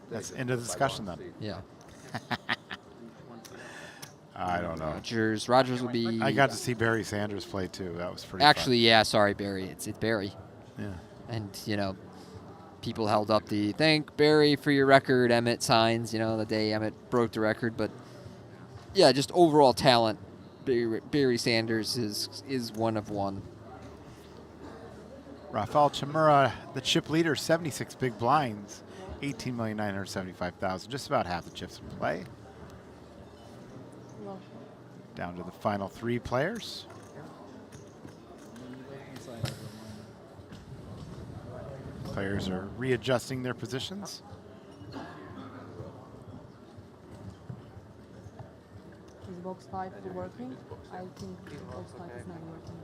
That's end of the discussion then. Yeah. I don't know. Rodgers would be... I got to see Barry Sanders play too. That was pretty Actually, yeah, sorry, Barry. It's Barry. Yeah. And, you know, people held up the thank Barry for your record, Emmett signs, you know, the day Emmett broke the record. But, yeah, just overall talent, Barry Sanders is one of one. Raphael Chamada, the chip leader, 76 big blinds, 18,975,000, just about half the chips in play. Down to the final 3 players. Players are readjusting their positions. Is box 5 working? I think box 5 is not working.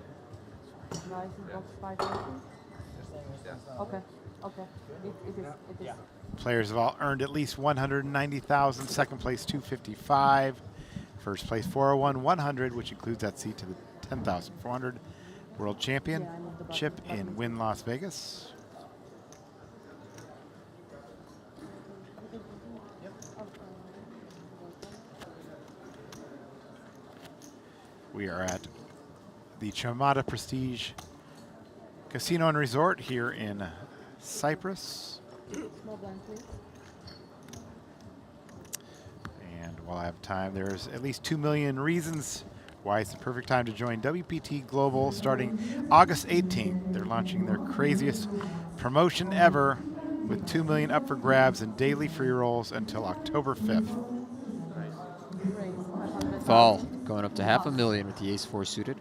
Guys, is box 5 working? Okay, okay. It is. Players have all earned at least 190,000. Second place 255. First place 401 100, which includes that seat to the 10,400 World Champion chip in Wynn, Las Vegas. We are at the Chamada Prestige Casino and Resort here in Cyprus. Small blind, please. And while I have time, there's at least 2 million reasons why it's the perfect time to join WPT Global starting August 18th. They're launching their craziest promotion ever with 2 million up for grabs and daily free rolls until October 5th. Fall, going up to $500,000 with the ace-4 suited.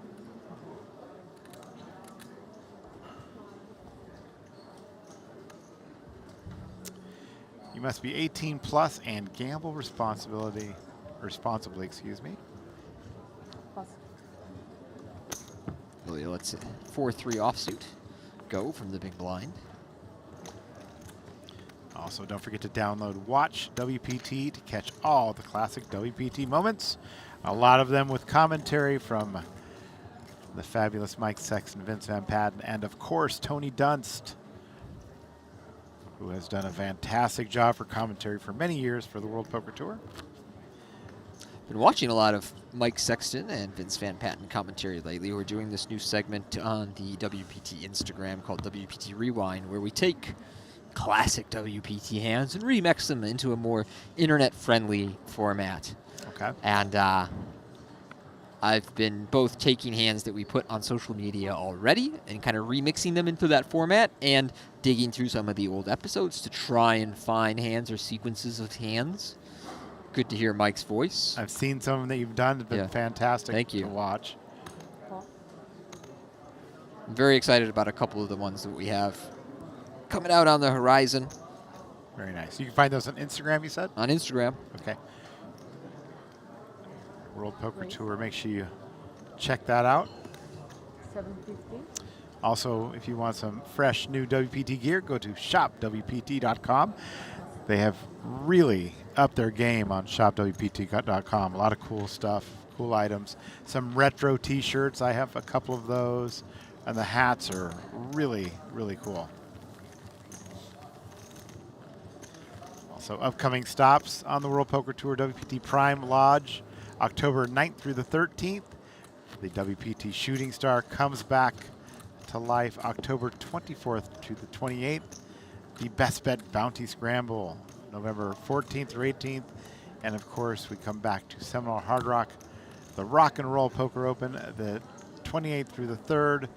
You must be 18 plus and gamble responsibly, excuse me. Let's 4-3 offsuit. Go from the big blind. Also, don't forget to download Watch WPT to catch all the classic WPT moments. A lot of them with commentary from the fabulous Mike Sexton, Vince Van Patten, and of course, Tony Dunst, who has done a fantastic job for commentary for many years for the World Poker Tour. Been watching a lot of Mike Sexton and Vince Van Patten commentary lately. We're doing this new segment on the WPT Instagram called WPT Rewind, where we take classic WPT hands and remix them into a more internet-friendly format. Okay. And I've been both taking hands that we put on social media already and kind of remixing them into that format and digging through some of the old episodes to try and find hands or sequences of hands. Good to hear Mike's voice. I've seen some that you've done. It's been fantastic Thank you. to watch. I'm very excited about a couple of the ones that we have coming out on the horizon. Very nice. You can find those on Instagram, you said? On Instagram. Okay. World Poker Tour. Make sure you check that out. 750. Also, if you want some fresh new WPT gear, go to shopwpt.com. They have really upped their game on shopwpt.com. A lot of cool stuff, cool items. Some retro t-shirts. I have a couple of those. And the hats are really, really cool. Also, upcoming stops on the World Poker Tour, WPT Prime Lodge, October 9th through the 13th. The WPT Shooting Star comes back to life October 24th to the 28th. The Best Bet Bounty Scramble, November 14th through 18th. And of course, we come back to Seminole Hard Rock, the Rock and Roll Poker Open, the 28th through the 3rd.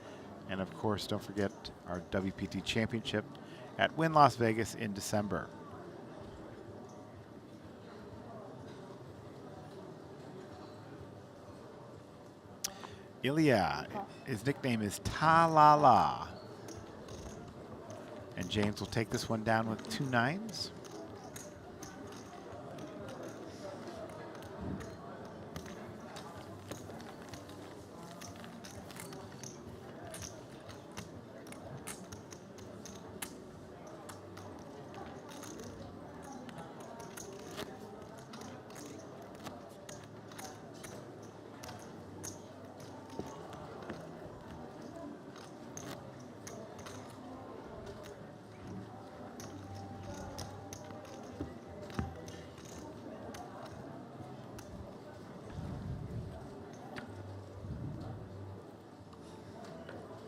And of course, don't forget our WPT Championship at Wynn Las Vegas in December. Ilia, his nickname is Ta-La-La. And James will take this one down with 2 9s.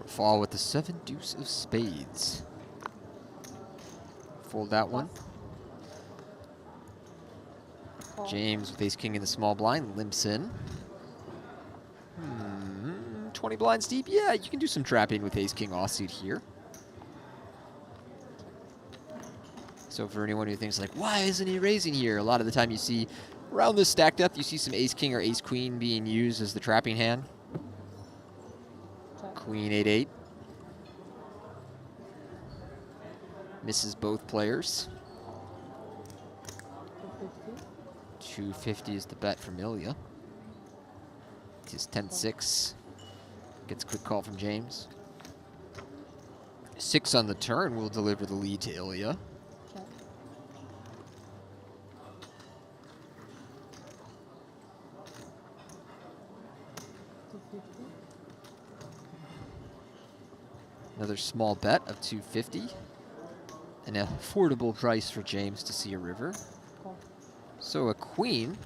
Fall with the 7 deuce of spades. Fold that one. James with ace king in the small blind limps in. 20 blinds deep. Yeah, you can do some trapping with ace king offsuit here. So for anyone who thinks like, why isn't he raising here? A lot of the time you see around this stack depth, you see some ace king or ace queen being used as the trapping hand. Queen 8-8. Misses both players. 250 is the bet from Ilia. It is 10-6. Gets a quick call from James. 6 on the turn will deliver the lead to Ilia. Another small bet of 250. An affordable price for James to see a river. So a queen,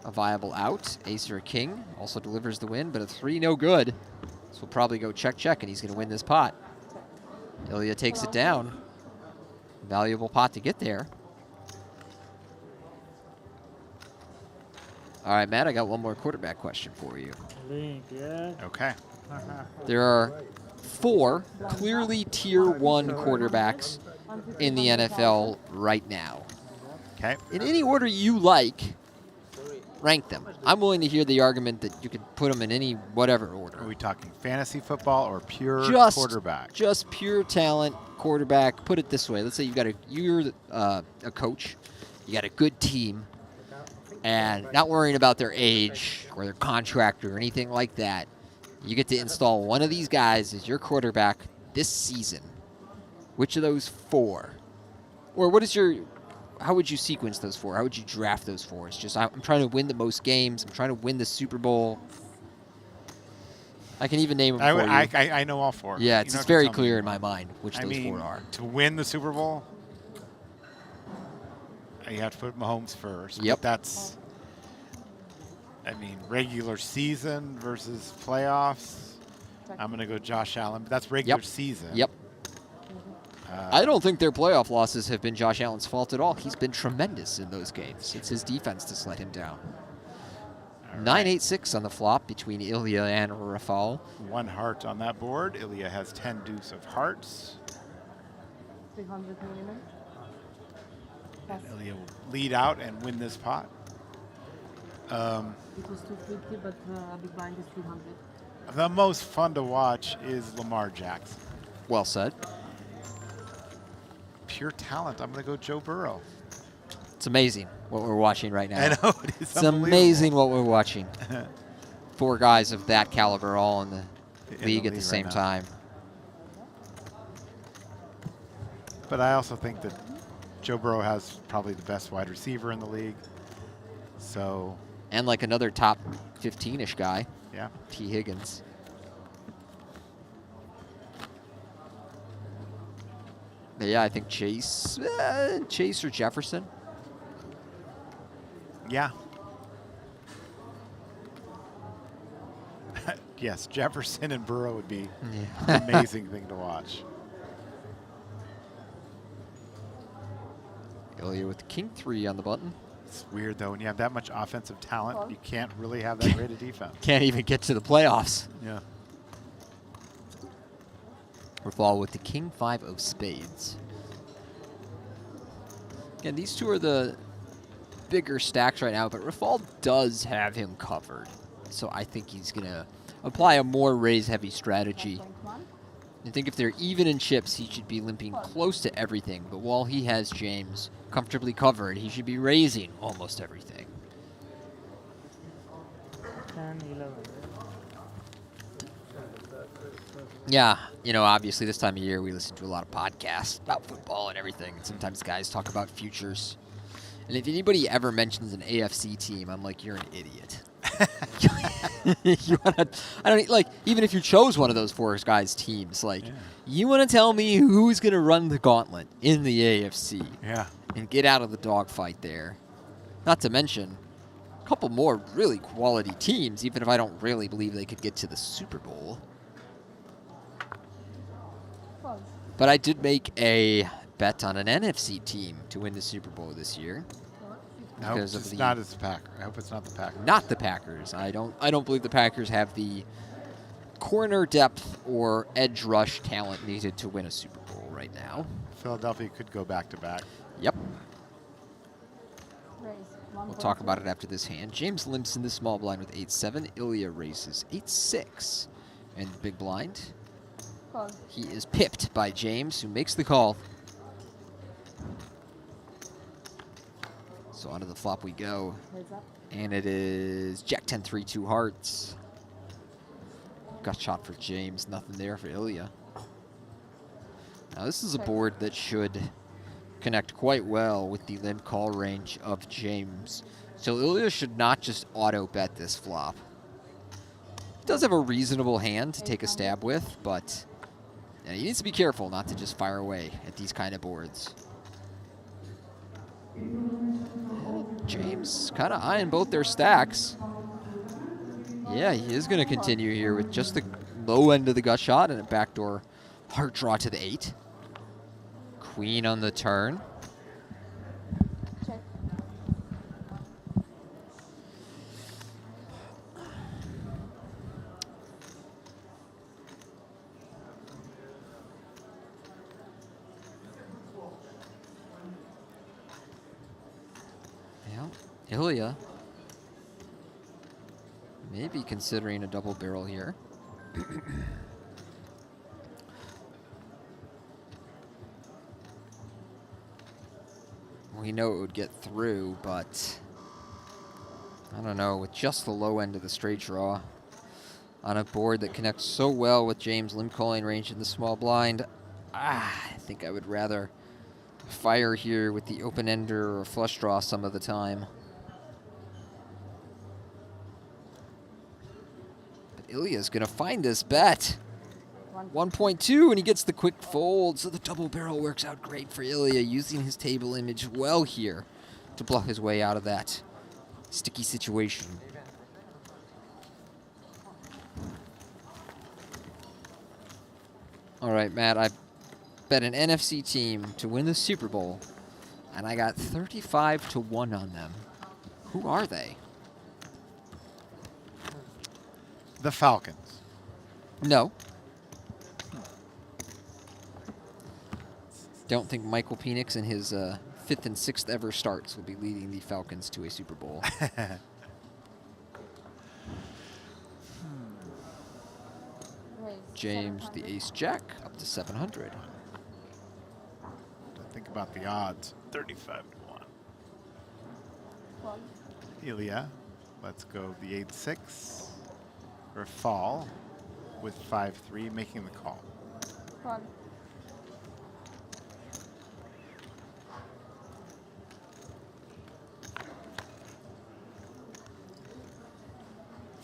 a viable out. Ace or a king also delivers the win, but a 3 no good. So we'll probably go check, check, and he's going to win this pot. Ilia takes it down. Valuable pot to get there. All right, Matt, I got one more quarterback question for you. Okay. There are 4 clearly tier 1 quarterbacks in the NFL right now. Okay. In any order you like, rank them. I'm willing to hear the argument that you could put them in any whatever order. Are we talking fantasy football or pure quarterback? Just pure talent, quarterback. Put it this way. Let's say you're a coach. You got a good team. And not worrying about their age or their contract or anything like that. You get to install one of these guys as your quarterback this season. Which of those 4? Or how would you sequence those 4? How would you draft those 4? It's just, I'm trying to win the most games. I'm trying to win the Super Bowl. I can even name them for you. I know all 4. Yeah, it's very clear in my mind which those 4 are. To win the Super Bowl, you have to put Mahomes first. Yep. But that's, regular season versus playoffs. I'm going to go Josh Allen, but that's regular season. Yep. I don't think their playoff losses have been Josh Allen's fault at all. He's been tremendous in those games. It's his defense that's let him down. 9-8-6 on the flop between Ilia and Raphael. 1 heart on that board. Ilia has 10 deuce of hearts. 300 minimum. And Ilia will lead out and win this pot. It was 250, but big blind is 300. The most fun to watch is Lamar Jackson. Well said. Pure talent. I'm going to go Joe Burrow. It's amazing what we're watching right now. I know, it is. It's amazing what we're watching. 4 guys of that caliber all in the league at the same time. But I also think that Joe Burrow has probably the best wide receiver in the league. So. And like another top 15-ish guy. Yeah. T. Higgins. But yeah, I think Chase or Jefferson. Yeah. Yes, Jefferson and Burrow would be an amazing thing to watch. Ilia with King 3 on the button. It's weird, though. When you have that much offensive talent, you can't really have that great a defense. Can't even get to the playoffs. Yeah. Raphael with the king 5 of spades. Again, these two are the bigger stacks right now, but Raphael does have him covered. So I think he's going to apply a more raise-heavy strategy. I think if they're even in chips, he should be limping close to everything. But while he has James comfortably covered, he should be raising almost everything. 10, 11. Yeah, you know, obviously this time of year we listen to a lot of podcasts about football and everything. And sometimes guys talk about futures. And if anybody ever mentions an AFC team, I'm like, you're an idiot. Even if you chose one of those 4 guys' teams, you want to tell me who's going to run the gauntlet in the AFC and get out of the dogfight there. Not to mention a couple more really quality teams, even if I don't really believe they could get to the Super Bowl. But I did make a bet on an NFC team to win the Super Bowl this year. I hope it's not the Packers. I hope it's not the Packers. Not the Packers. I don't believe the Packers have the corner depth or edge rush talent needed to win a Super Bowl right now. Philadelphia could go back-to-back. Yep. We'll talk about it after this hand. James limps in the small blind with 8-7. Ilia raises 8-6. And the big blind. He is pipped by James, who makes the call. So onto the flop we go. And it is Jack 10-3, 2 hearts. Got shot for James, nothing there for Ilia. Now this is a board that should connect quite well with the limp call range of James. So Ilia should not just auto bet this flop. He does have a reasonable hand to take a stab with, but he needs to be careful not to just fire away at these kind of boards. James kind of eyeing both their stacks. Yeah, he is going to continue here with just the low end of the gut shot and a backdoor heart draw to the 8. Queen on the turn. Ilia may be considering a double barrel here. We know it would get through, but I don't know, with just the low end of the straight draw on a board that connects so well with James' limp calling range in the small blind, I think I would rather fire here with the open ender or flush draw some of the time. Ilia's going to find this bet. 1.2, and he gets the quick fold, so the double barrel works out great for Ilia, using his table image well here to bluff his way out of that sticky situation. All right, Matt, I bet an NFC team to win the Super Bowl, and I got 35-1 on them. Who are they? The Falcons. No. Don't think Michael Penix in his 5th and 6th ever starts will be leading the Falcons to a Super Bowl. James, the ace-jack, up to 700. Think about the odds. 35-1. Ilia, let's go the 8-6. Or fall with 5-3, making the call.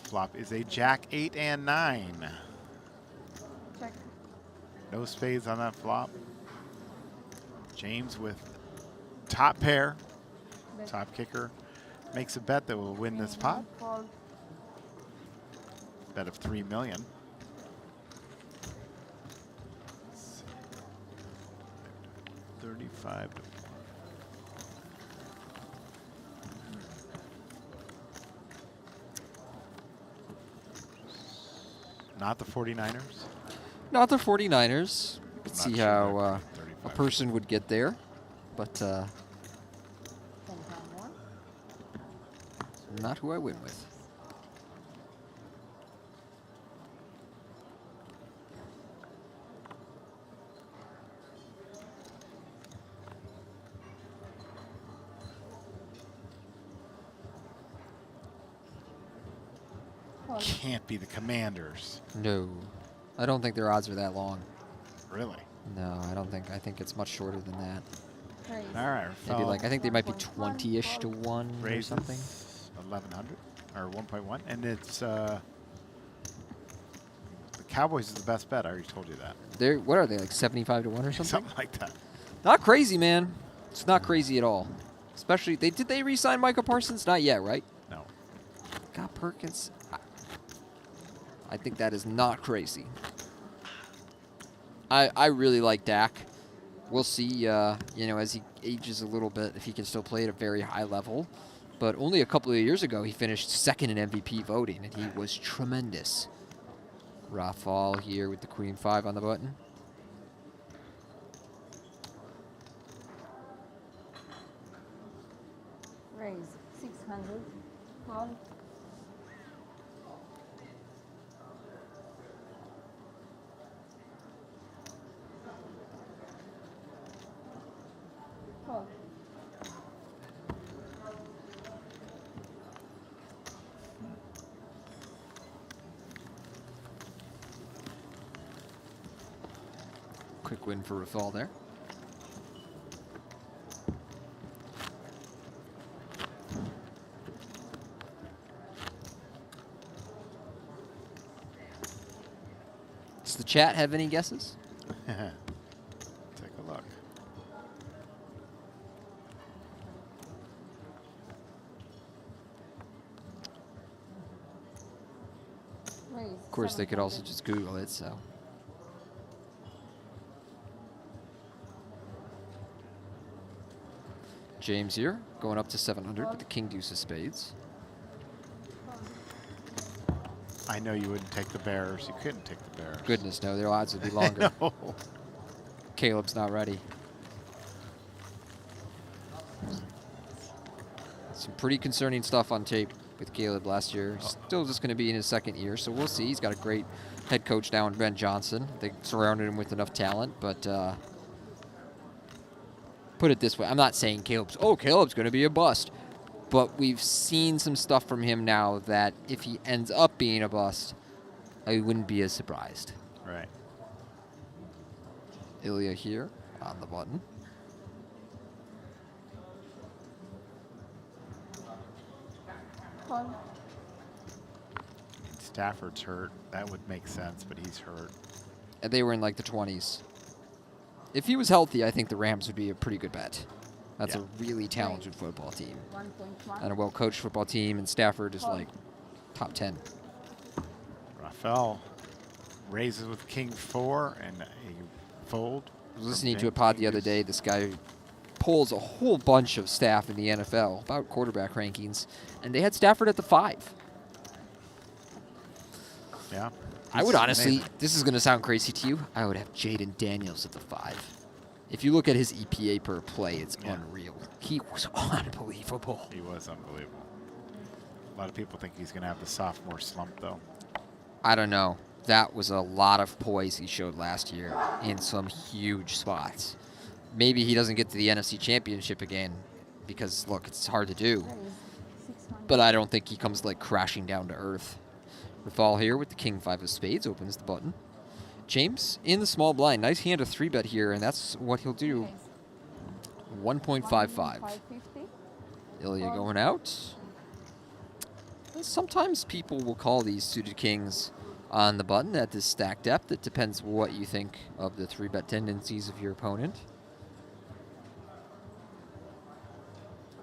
Flop is a Jack 8 and 9. Check. No spades on that flop. James with top pair, top kicker, makes a bet that will win this pot. Bet of 3 million. 35 to 1. Not the 49ers? not the 49ers. Let's Not see sure how they're a 35. person would get there, but 10 more. not who I win with. Call. Can't be the Commanders. No, I don't think their odds are that long. Really? No, I don't think. I think it's much shorter than that. Raise. All right. Maybe Raphael like I think they might be 1.1 20-ish to 1 or raises something. 1,100 or 1.1, and it's the Cowboys is the best bet. I already told you that. They're what are they like 75 to 1 or something? Something like that. Not crazy, man. It's not crazy at all. Especially did they re-sign Micah Parsons? Not yet, right? No. Got Perkins. I think that is not crazy. I really like Dak. We'll see, you know, as he ages a little bit, if he can still play at a very high level. But only a couple of years ago, he finished second in MVP voting, and he was tremendous. Raphael here with the Queen 5 on the button. Raise 600. Call. Call. Quick win for Raphael there. Does the chat have any guesses? Take a look. Raise. Of course, they could also 700. just Google it, so. James here, going up to 700 with the King Deuce of Spades. I know you wouldn't take the Bears. You couldn't take the Bears. Goodness, no, their odds would be longer. No. Caleb's not ready. Some pretty concerning stuff on tape with Caleb last year. Still just going to be in his second year, so we'll see. He's got a great head coach down, Ben Johnson. They surrounded him with enough talent, but put it this way. I'm not saying Caleb's going to be a bust, but we've seen some stuff from him now that if he ends up being a bust, I wouldn't be as surprised. Right. Ilia here on the button. Call. Stafford's hurt. That would make sense, but he's hurt. And they were in like the 20s. If he was healthy, I think the Rams would be a pretty good bet. That's Yeah. a really talented football team 1.1. and a well-coached football team, and Stafford is like top 10. Raphael raises with King 4 and a fold. I was listening to a pod the other day. This guy polls a whole bunch of staff in the NFL about quarterback rankings, and they had Stafford at the 5. Yeah. I would He's honestly, amazing. this is going to sound crazy to you, I would have Jaden Daniels at the 5. If you look at his EPA per play, it's Yeah. unreal. He was unbelievable. He was unbelievable. A lot of people think he's going to have the sophomore slump, though. I don't know. That was a lot of poise he showed last year in some huge spots. Maybe he doesn't get to the NFC Championship again because, look, it's hard to do. Raise 600. But I don't think he comes like crashing down to earth. Raphael here with the King 5 of Spades opens the button. James in the small blind. Nice hand of 3-bet here, and that's what he'll do. Raise. 1.55. 550. Ilia going out. Sometimes people will call these suited kings on the button at this stack depth. It depends what you think of the 3-bet tendencies of your opponent.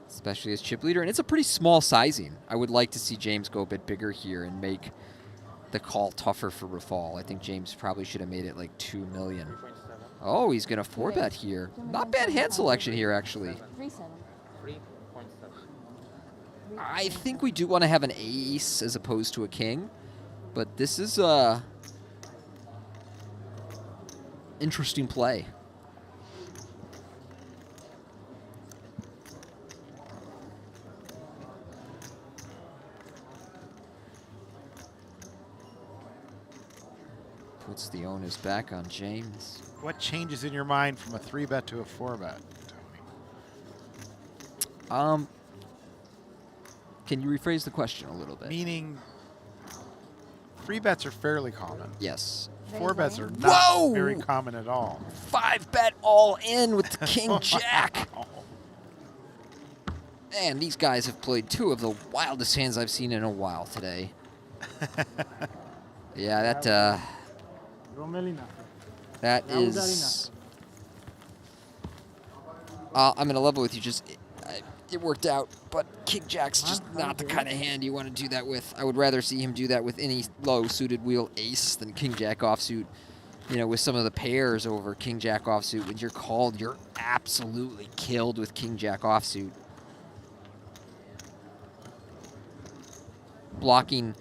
Especially as chip leader. And it's a pretty small sizing. I would like to see James go a bit bigger here and make the call tougher for Raphael. I think James probably should have made it like 2 million. Oh, he's going to 4-bet here. Not bad hand selection here, actually. 3-7. I think we do want to have an ace as opposed to a king. But this is interesting play. Puts the onus back on James. What changes in your mind from a 3-bet to a 4-bet, Tony? Can you rephrase the question a little bit? Meaning, 3-bets are fairly common. Yes. 4-bets are not Whoa! very common at all. 5-bet all in with the King Jack. Man, these guys have played two of the wildest hands I've seen in a while today. Yeah, that is. I'm going to level with you. It worked out, but King Jack's just not the kind of hand you want to do that with. I would rather see him do that with any low-suited wheel ace than King Jack offsuit. You know, with some of the pairs over King Jack offsuit, when you're called, you're absolutely killed with King Jack offsuit. Blocking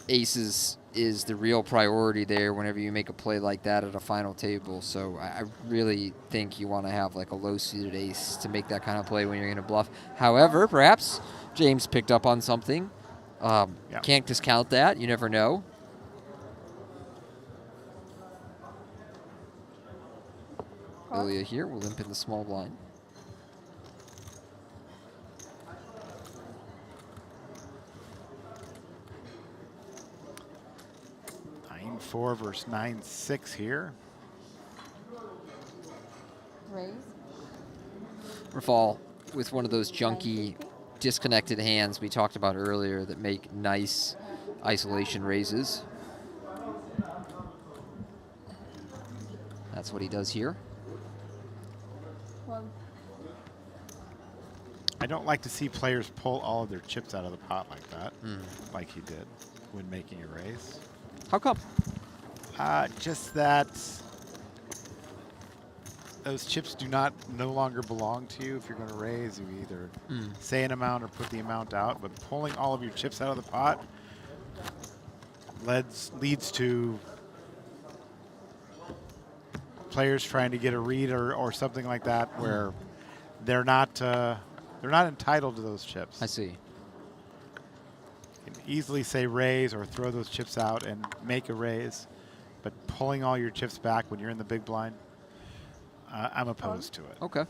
aces is the real priority there whenever you make a play like that at a final table. So I really think you want to have like a low-suited ace to make that kind of play when you're going to bluff. However, perhaps James picked up on something. Can't discount that. You never know. Ilia here will limp in the small blind. 9-4 versus 9-6 here. Raise. Raphael with one of those junky, disconnected hands we talked about earlier that make nice isolation raises. That's what he does here. Well, I don't like to see players pull all of their chips out of the pot like that, like he did when making a raise. How come? Just that those chips do no longer belong to you if you're going to raise. You either say an amount or put the amount out, but pulling all of your chips out of the pot leads to players trying to get a read or something like that where they're not entitled to those chips. I see. You can easily say raise or throw those chips out and make a raise, but pulling all your chips back when you're in the big blind, I'm opposed to it. Okay.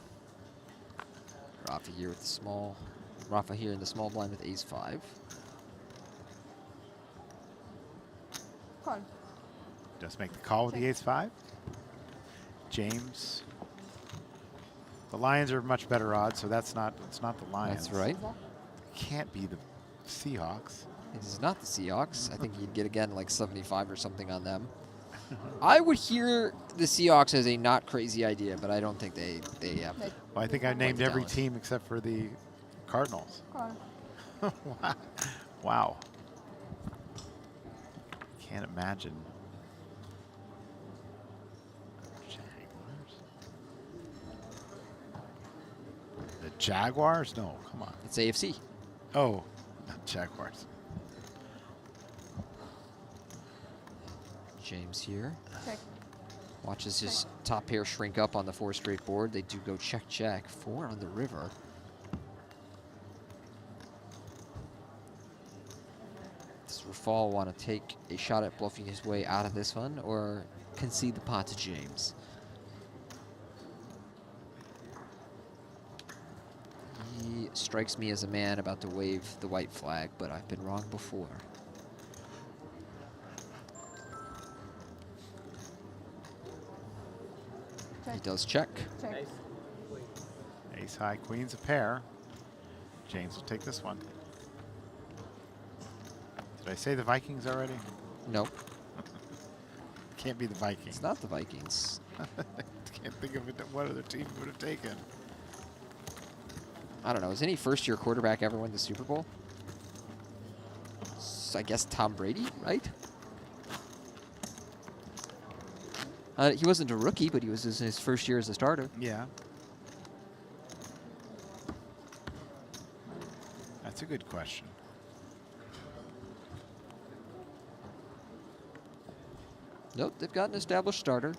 Rafa here with the small. Rafa here in the small blind with ace-5. call. Just make the call with the ace-5. James. The Lions are much better odds, so it's not the Lions. That's right. Can't be the Seahawks. It is not the Seahawks. I think you'd get again like 75 or something on them. I would hear the Seahawks as a not crazy idea, but I don't think they have. Well, I think I named every team except for the Cardinals. Call. Wow. Can't imagine. The Jaguars? No, come on. It's AFC. Oh, not Jaguars. James here. Check. Watches his top pair shrink up on the 4 straight board. They do go check, check. 4 on the river. Does Raphael want to take a shot at bluffing his way out of this one or concede the pot to James? He strikes me as a man about to wave the white flag, but I've been wrong before. He does check. Check. Ace high, queen's a pair. James will take this one. Did I say the Vikings already? Nope. Can't be the Vikings. It's not the Vikings. Can't think of it. What other team would have taken? I don't know. Has any first-year quarterback ever won the Super Bowl? I guess Tom Brady, right? He wasn't a rookie, but he was in his first year as a starter. Yeah. That's a good question. Nope, they've got an established starter.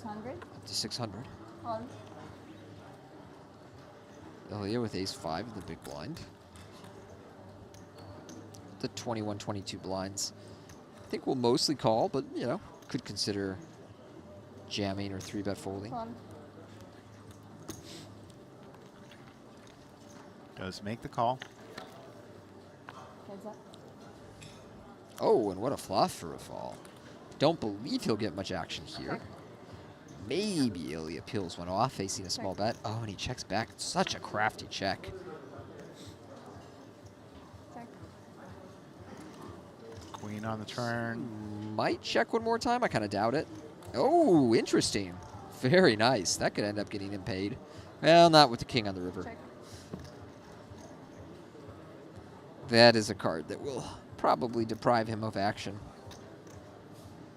600. Up to 600. On. Ilia with ace-5 in the big blind. The 21, 22 blinds. I think we'll mostly call, but, you know, could consider jamming or 3-bet folding. On. Does make the call. Heads up. Oh, and what a fluff for a fall. Don't believe he'll get much action here. Maybe Ilia peels one off, facing a small bet. Oh, and he checks back. It's such a crafty check. Check. Queen on the turn. Might check one more time. I kind of doubt it. Oh, interesting. Very nice. That could end up getting him paid. Well, not with the king on the river. Check. That is a card that will probably deprive him of action.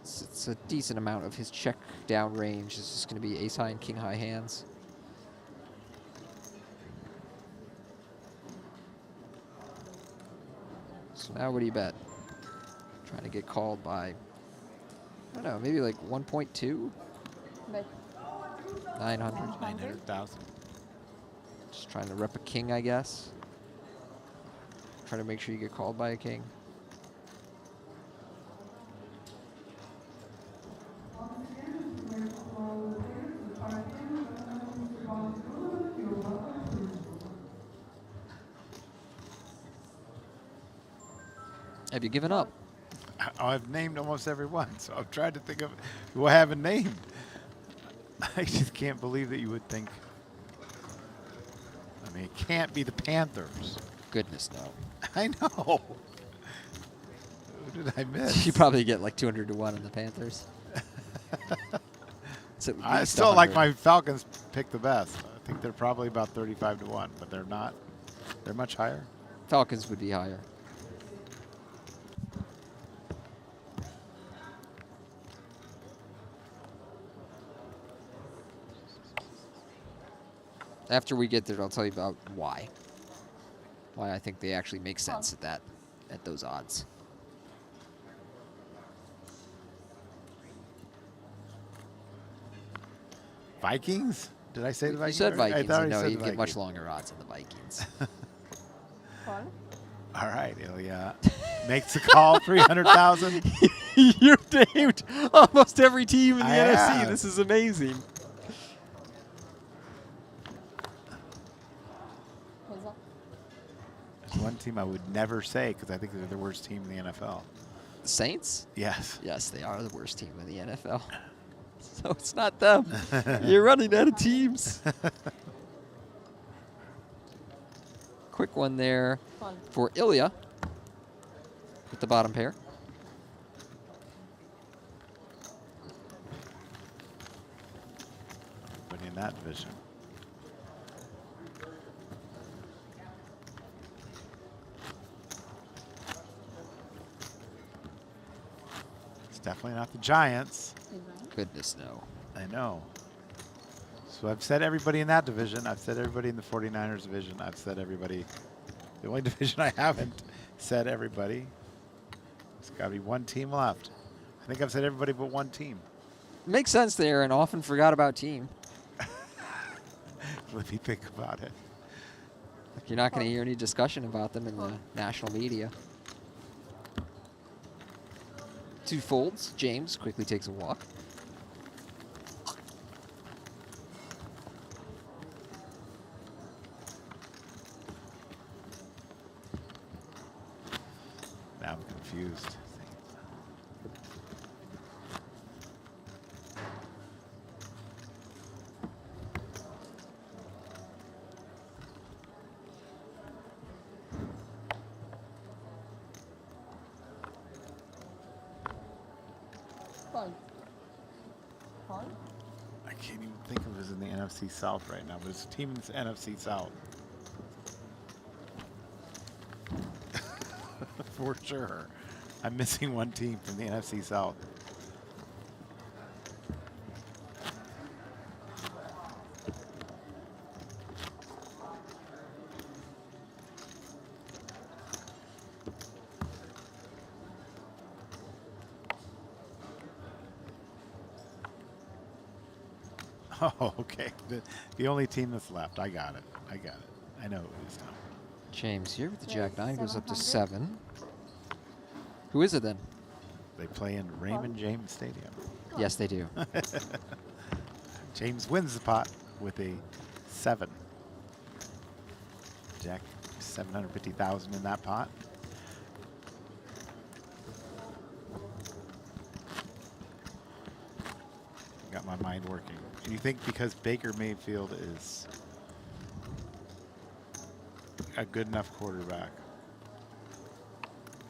It's a decent amount of his check down range. It's just going to be ace-high and king-high hands. So now what do you bet? Trying to get called by, I don't know, maybe like 1.2? Bet. 900. 900,000. Just trying to rep a king, I guess. Trying to make sure you get called by a king. Have you given up? I've named almost every one, so I've tried to think of who I haven't named. I just can't believe that you would think. I mean, it can't be the Panthers. Goodness, no. I know. Who did I miss? You probably get like 200 to 1 on the Panthers. It's at I least still like 100. my Falcons pick the best. I think they're probably about 35 to 1, but they're not. They're much higher. Falcons would be higher. After we get there, I'll tell you about why. Why I think they actually make sense at those odds. Vikings? Did I say the You Vikings? said I Vikings. thought I No, said you the get much Vikings. longer odds on the Vikings. Call. All right, Ilia makes the call, 300,000. You've named almost every team in the I NFC. have. This is amazing. Heads up. Hmm. There's one team I would never say because I think they're the worst team in the NFL. The Saints? Yes. Yes, they are the worst team in the NFL. So it's not them. You're running out of teams. Quick one there Fun. for Ilia with the bottom pair. But in that division. It's definitely not the Giants. Goodness, no. I know. So I've said everybody in that division. I've said everybody in the 49ers division. I've said everybody. The only division I haven't said everybody. There's got to be one team left. I think I've said everybody but one team. Makes sense there, and often forgot about team. Let me think about it. You're not going to hear any discussion about them in the national media. Two folds. James quickly takes a walk. Now I'm confused. Fun. Fun. I can't even think of it in the NFC South right now, but it's a team in the NFC South. For sure. I'm missing one team from the NFC South. Oh, okay. The only team that's left. I got it. I got it. I know who it is now. James here with the There's Jack 9 goes up to 700. 7. Who is it then? They play in Raymond James Stadium. Yes, they do. James wins the pot with a 7. Jack, 750,000 in that pot. Got my mind working. Do you think because Baker Mayfield is a good enough quarterback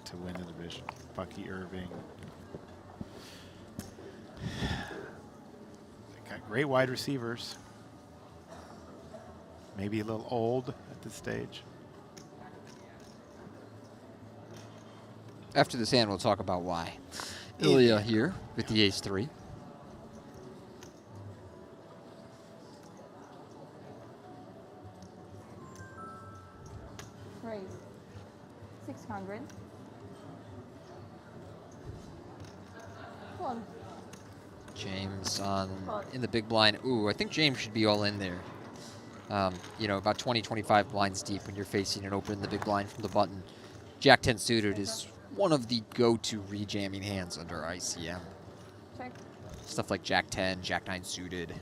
to win the division? Bucky Irving. They got great wide receivers. Maybe a little old at this stage. After this hand, we'll talk about why. Ilia here with the ace-3. Raise. 600. Call. James in the big blind. Ooh, I think James should be all in there. You know, about 20, 25 blinds deep when you're facing an open in the big blind from the button. Jack 10 suited is one of the go-to rejamming hands under ICM. Check. Stuff like Jack 10, Jack 9 suited,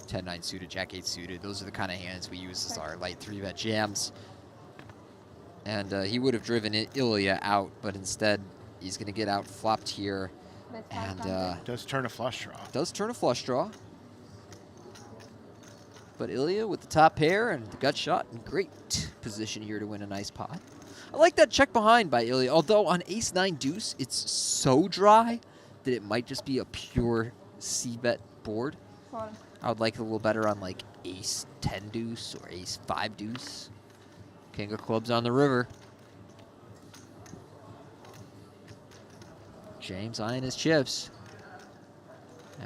10-9 suited, Jack 8 suited. Those are the kind of hands we use as our light 3-bet jams. And he would have driven Ilia out, but instead he's going to get out flopped here. And does turn a flush draw. Does turn a flush draw. But Ilia with the top pair and the gut shot in great position here to win a nice pot. I like that check behind by Ilia, although on ace-9 deuce, it's so dry that it might just be a pure c-bet board. Call. I would like it a little better on like ace-10 deuce or ace-5 deuce. King of clubs on the river. James eyeing his chips.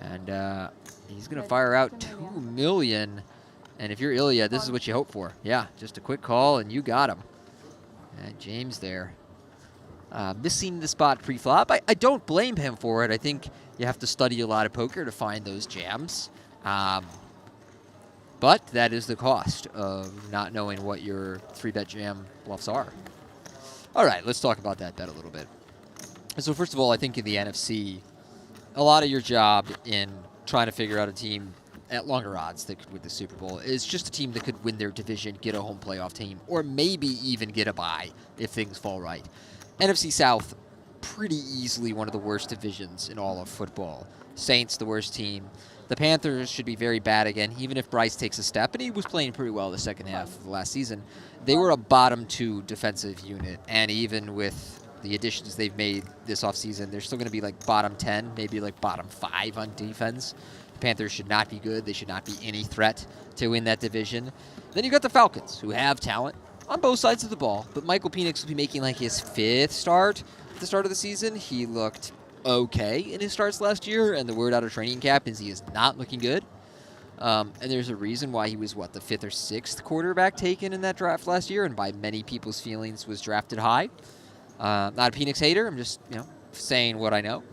And he's going to fire out 2 million. And if you're Ilia, this is what you hope for. Yeah, just a quick call and you got him. And James there. Missing the spot pre-flop. I don't blame him for it. I think you have to study a lot of poker to find those jams. But that is the cost of not knowing what your 3-bet jam bluffs are. All right, let's talk about that bet a little bit. So first of all, I think in the NFC, a lot of your job in trying to figure out a team at longer odds that could win the Super Bowl is just a team that could win their division, get a home playoff team, or maybe even get a bye if things fall right. NFC South, pretty easily one of the worst divisions in all of football. Saints, the worst team. The Panthers should be very bad again, even if Bryce takes a step, and he was playing pretty well the second half of the last season. They were a bottom 2 defensive unit, and even with the additions they've made this offseason, they're still going to be like bottom 10, maybe like bottom 5 on defense. The Panthers should not be good. They should not be any threat to win that division. Then you got the Falcons, who have talent on both sides of the ball, but Michael Penix will be making like his 5th start at the start of the season. He looked okay in his starts last year, and the word out of training camp is he is not looking good. And there's a reason why he was, what, the 5th or 6th quarterback taken in that draft last year, and by many people's feelings was drafted high. Not a Penix hater. I'm just, saying what I know.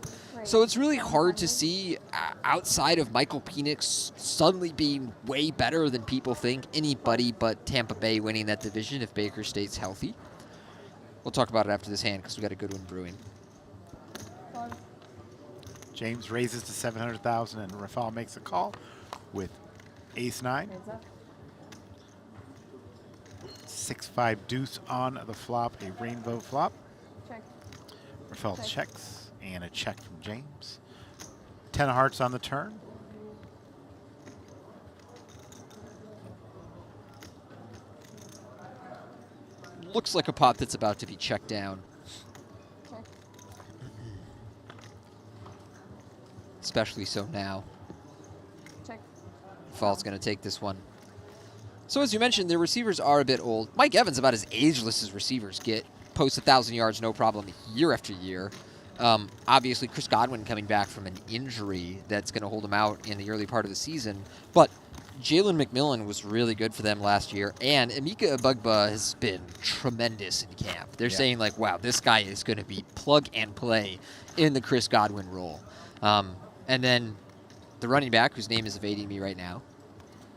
So it's really hard to see outside of Michael Penix suddenly being way better than people think anybody but Tampa Bay winning that division if Baker stays healthy. We'll talk about it after this hand because we got a good one brewing. James raises to 700,000 and Raphael makes a call with ace-9. 6-5 deuce on the flop, a rainbow flop. Check. Raphael checks and a check from James. 10 of hearts on the turn. Looks like a pot that's about to be checked down. Check. Especially so now. Check. Fall's going to take this one. So as you mentioned, their receivers are a bit old. Mike Evans about as ageless as receivers get. Posts 1,000 yards, no problem, year after year. Obviously, Chris Godwin coming back from an injury that's going to hold him out in the early part of the season. But Jalen McMillan was really good for them last year. And Emeka Egbugba has been tremendous in camp. They're saying, like, wow, this guy is going to be plug and play in the Chris Godwin role. And then the running back, whose name is evading me right now.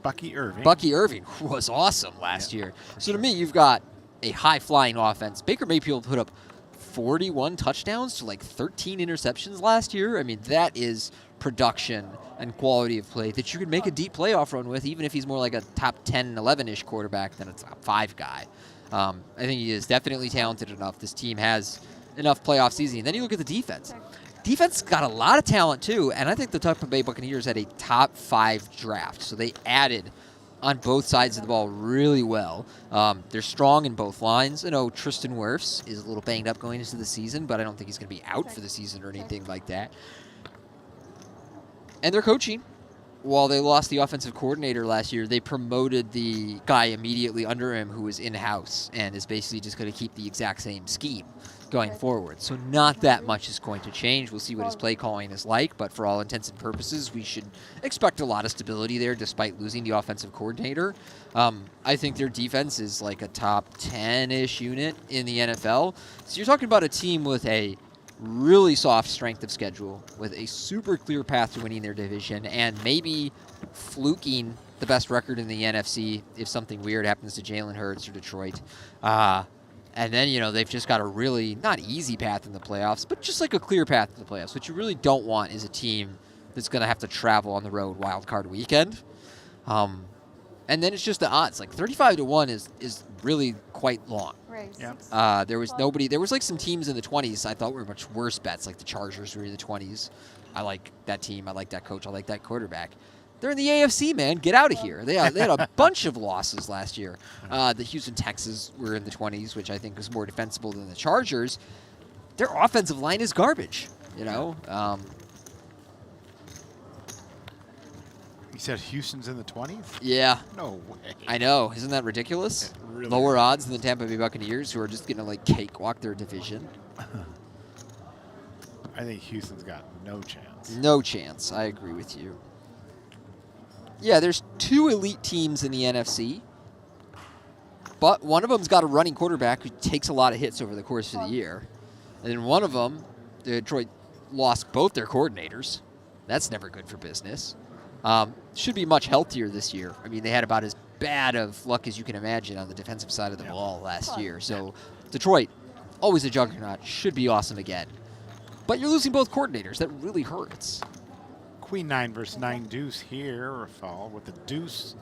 Bucky Irving. Bucky Irving was awesome last year. So to me, you've got a high-flying offense. Baker Mayfield put up 41 touchdowns to like 13 interceptions last year. I mean, that is production and quality of play that you could make a deep playoff run with, even if he's more like a top 10, 11-ish quarterback than a top 5 guy. I think he is definitely talented enough. This team has enough playoff seasoning. Then you look at the defense. Defense got a lot of talent, too, and I think the Tampa Bay Buccaneers had a top 5 draft. So they added on both sides of the ball really well. They're strong in both lines. I know Tristan Wirfs is a little banged up going into the season, but I don't think he's going to be out for the season or anything like that. And they're coaching. While they lost the offensive coordinator last year, they promoted the guy immediately under him who was in-house and is basically just going to keep the exact same scheme going forward. So not that much is going to change. We'll see what his play calling is like, but for all intents and purposes, we should expect a lot of stability there despite losing the offensive coordinator. I think their defense is like a top 10-ish unit in the NFL. So you're talking about a team with a really soft strength of schedule, with a super clear path to winning their division, and maybe fluking the best record in the NFC if something weird happens to Jalen Hurts or Detroit. And then, you know, they've just got a really, not easy path in the playoffs, but just like a clear path to the playoffs. What you really don't want is a team that's going to have to travel on the road wild card weekend. And then it's just the odds. Like 35-1 is really quite long. Right. Yeah. There was nobody. There was like some teams in the 20s I thought were much worse bets, like the Chargers were in the 20s. I like that team. I like that coach. I like that quarterback. They're in the AFC, man. Get out of here. They had a bunch of losses last year. The Houston Texans were in the 20s, which I think was more defensible than the Chargers. Their offensive line is garbage, you know. You said Houston's in the 20s? Yeah. No way. I know. Isn't that ridiculous? Really Lower odds than the Tampa Bay Buccaneers, who are just going to like cakewalk their division. I think Houston's got no chance. No chance. I agree with you. Yeah, there's 2 elite teams in the NFC, but one of them's got a running quarterback who takes a lot of hits over the course of the year. And then one of them, Detroit lost both their coordinators. That's never good for business. Should be much healthier this year. I mean, they had about as bad of luck as you can imagine on the defensive side of the ball last year. So Detroit, always a juggernaut, should be awesome again. But you're losing both coordinators. That really hurts. Queen 9 versus 9 deuce here. Raphael with the deuce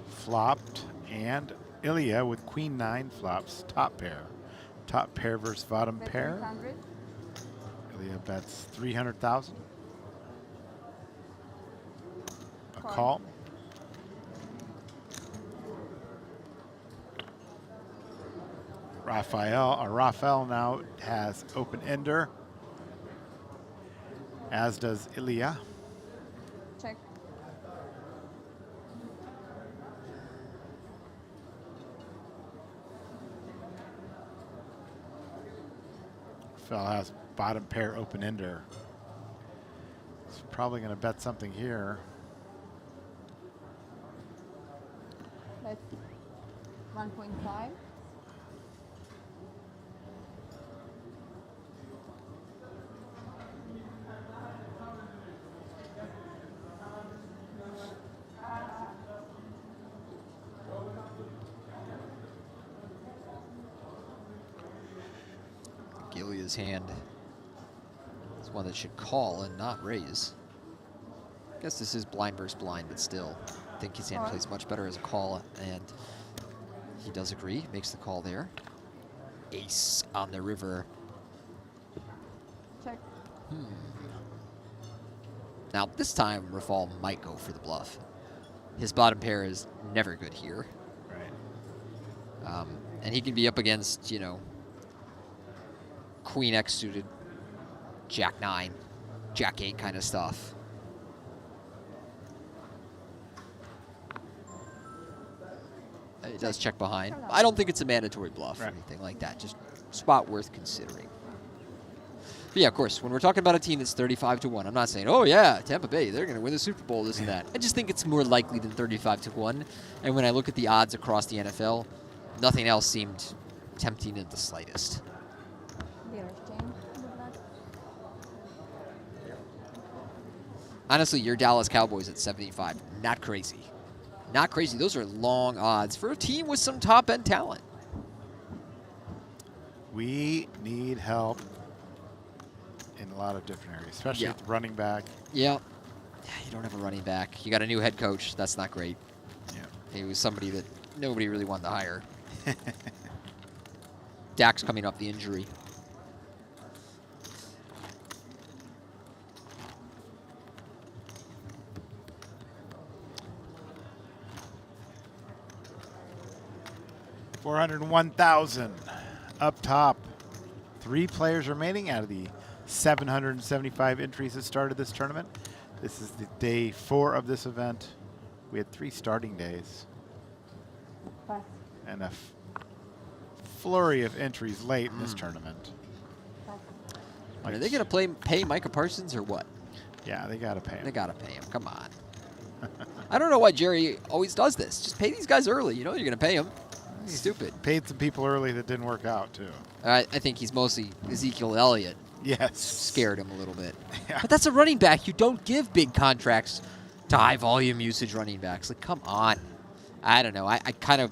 flopped, and Ilia with Queen 9 flops top pair. Top pair versus bottom pair. Ilia bets 300,000. A call. Raphael now has open ender, as does Ilia. Check. Raphael has bottom pair open ender. He's probably going to bet something here. That's 1.5. Ilia's hand is one that should call and not raise. I guess this is blind versus blind, but still, I think his hand plays much better as a call, and he does agree, makes the call there. Ace on the river. Check. Now, this time, Raphael might go for the bluff. His bottom pair is never good here. Right. And he can be up against, you know, Queen X suited, Jack 9, Jack 8 kind of stuff. It does check behind. I don't think it's a mandatory bluff or anything like that. Just spot worth considering. But yeah, of course, when we're talking about a team that's 35-1, I'm not saying, oh yeah, Tampa Bay, they're going to win the Super Bowl, this and that. I just think it's more likely than 35-1. And when I look at the odds across the NFL, nothing else seemed tempting in the slightest. Honestly, your Dallas Cowboys at 75, not crazy. Not crazy. Those are long odds for a team with some top-end talent. We need help in a lot of different areas, especially at the running back. Yeah. You don't have a running back. You got a new head coach. That's not great. Yeah. He was somebody that nobody really wanted to hire. Dak's coming off the injury. $401,000 up top. 3 players remaining out of the 775 entries that started this tournament. This is the day 4 of this event. We had 3 starting days. And a flurry of entries late in this tournament. Are they going to pay Micah Parsons or what? Yeah, they got to pay him. They got to pay him. Come on. I don't know why Jerry always does this. Just pay these guys early. You know you're going to pay them. Stupid. Paid some people early that didn't work out, too. I think he's mostly Ezekiel Elliott. Yes. Scared him a little bit. Yeah. But that's a running back. You don't give big contracts to high-volume usage running backs. Like, come on. I don't know. I kind of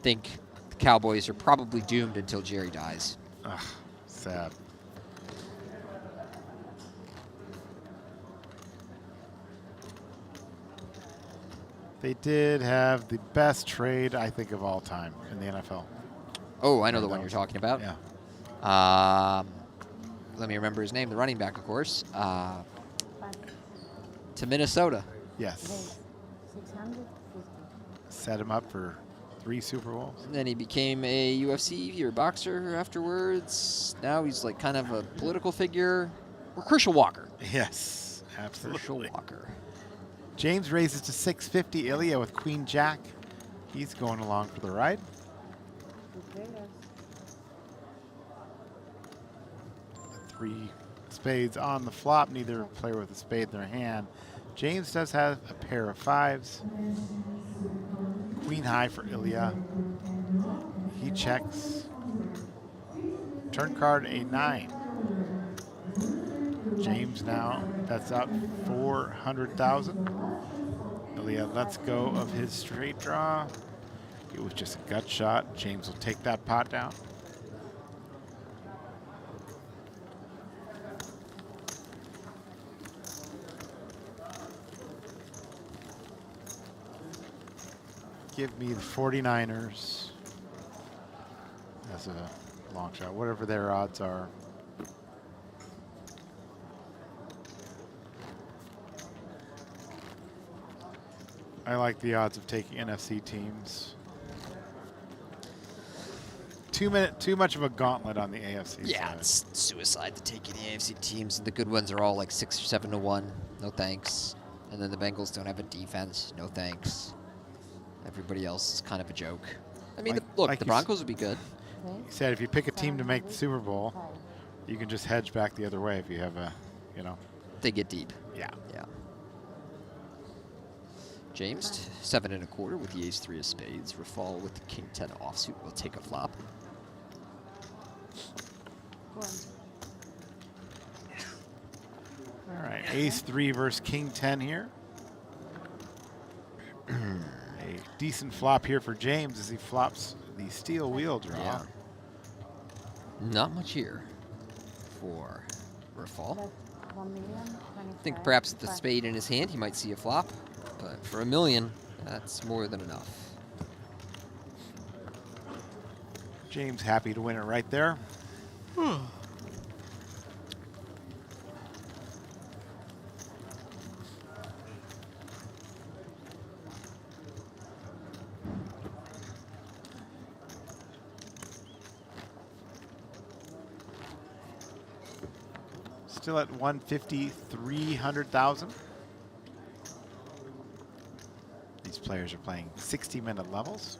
think the Cowboys are probably doomed until Jerry dies. Ugh, sad. They did have the best trade, I think, of all time in the NFL. Oh, I know the one you're talking about. Yeah. Let me remember his name. The running back, of course. To Minnesota. Yes. Set him up for 3 Super Bowls. And then he became a UFC or boxer afterwards. Now he's like kind of a political figure. Or Herschel Walker. Yes, absolutely. Herschel Walker. James raises to 650. Ilia with Queen Jack. He's going along for the ride. 3 spades on the flop. Neither player with a spade in their hand. James does have a pair of 5s. Queen high for Ilia. He checks. Turn card a 9. James now, that's up 400,000. Ilia lets go of his straight draw. It was just a gut shot. James will take that pot down. Give me the 49ers as a long shot, whatever their odds are. I like the odds of taking NFC teams. Too much of a gauntlet on the AFC Yeah, side. it's suicide to take any AFC teams. The good ones are all like 6 or 7 to 1. No thanks. And then the Bengals don't have a defense. No thanks. Everybody else is kind of a joke. I mean, the Broncos would be good. You said if you pick a team to make the Super Bowl, you can just hedge back the other way if you have a, you know. They get deep. Yeah. Yeah. James, 7 1/4 with the ace-3 of spades. Raphael with the king-10 offsuit will take a flop. All right, ace-3 versus king-10 here. A decent flop here for James as he flops the steel wheel draw. Yeah. Not much here for Raphael. I think perhaps with the spade in his hand, he might see a flop. But for $1 million, that's more than enough. James happy to win it right there. Still at 150, 300,000. These players are playing 60-minute levels.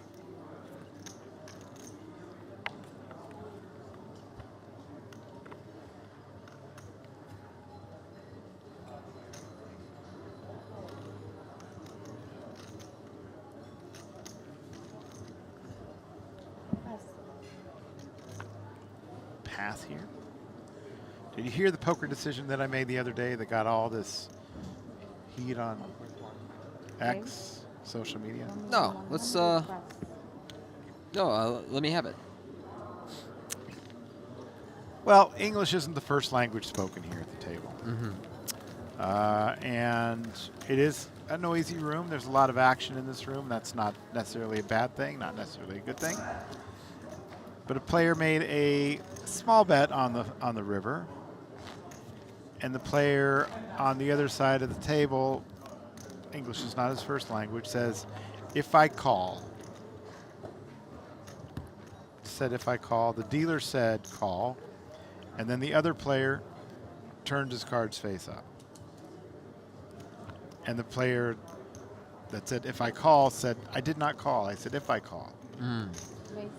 Pass here. Did you hear the poker decision that I made the other day that got all this heat on X, social media? No, let's let me have it. Well, English isn't the first language spoken here at the table. And it is a noisy room. There's a lot of action in this room. That's not necessarily a bad thing, not necessarily a good thing. But a player made a small bet on the river. And the player on the other side of the table, English is not his first language, says, if I call. Said if I call. The dealer said call. And then the other player turned his cards face up. And the player that said if I call said, I did not call. I said if I call. Raise 600.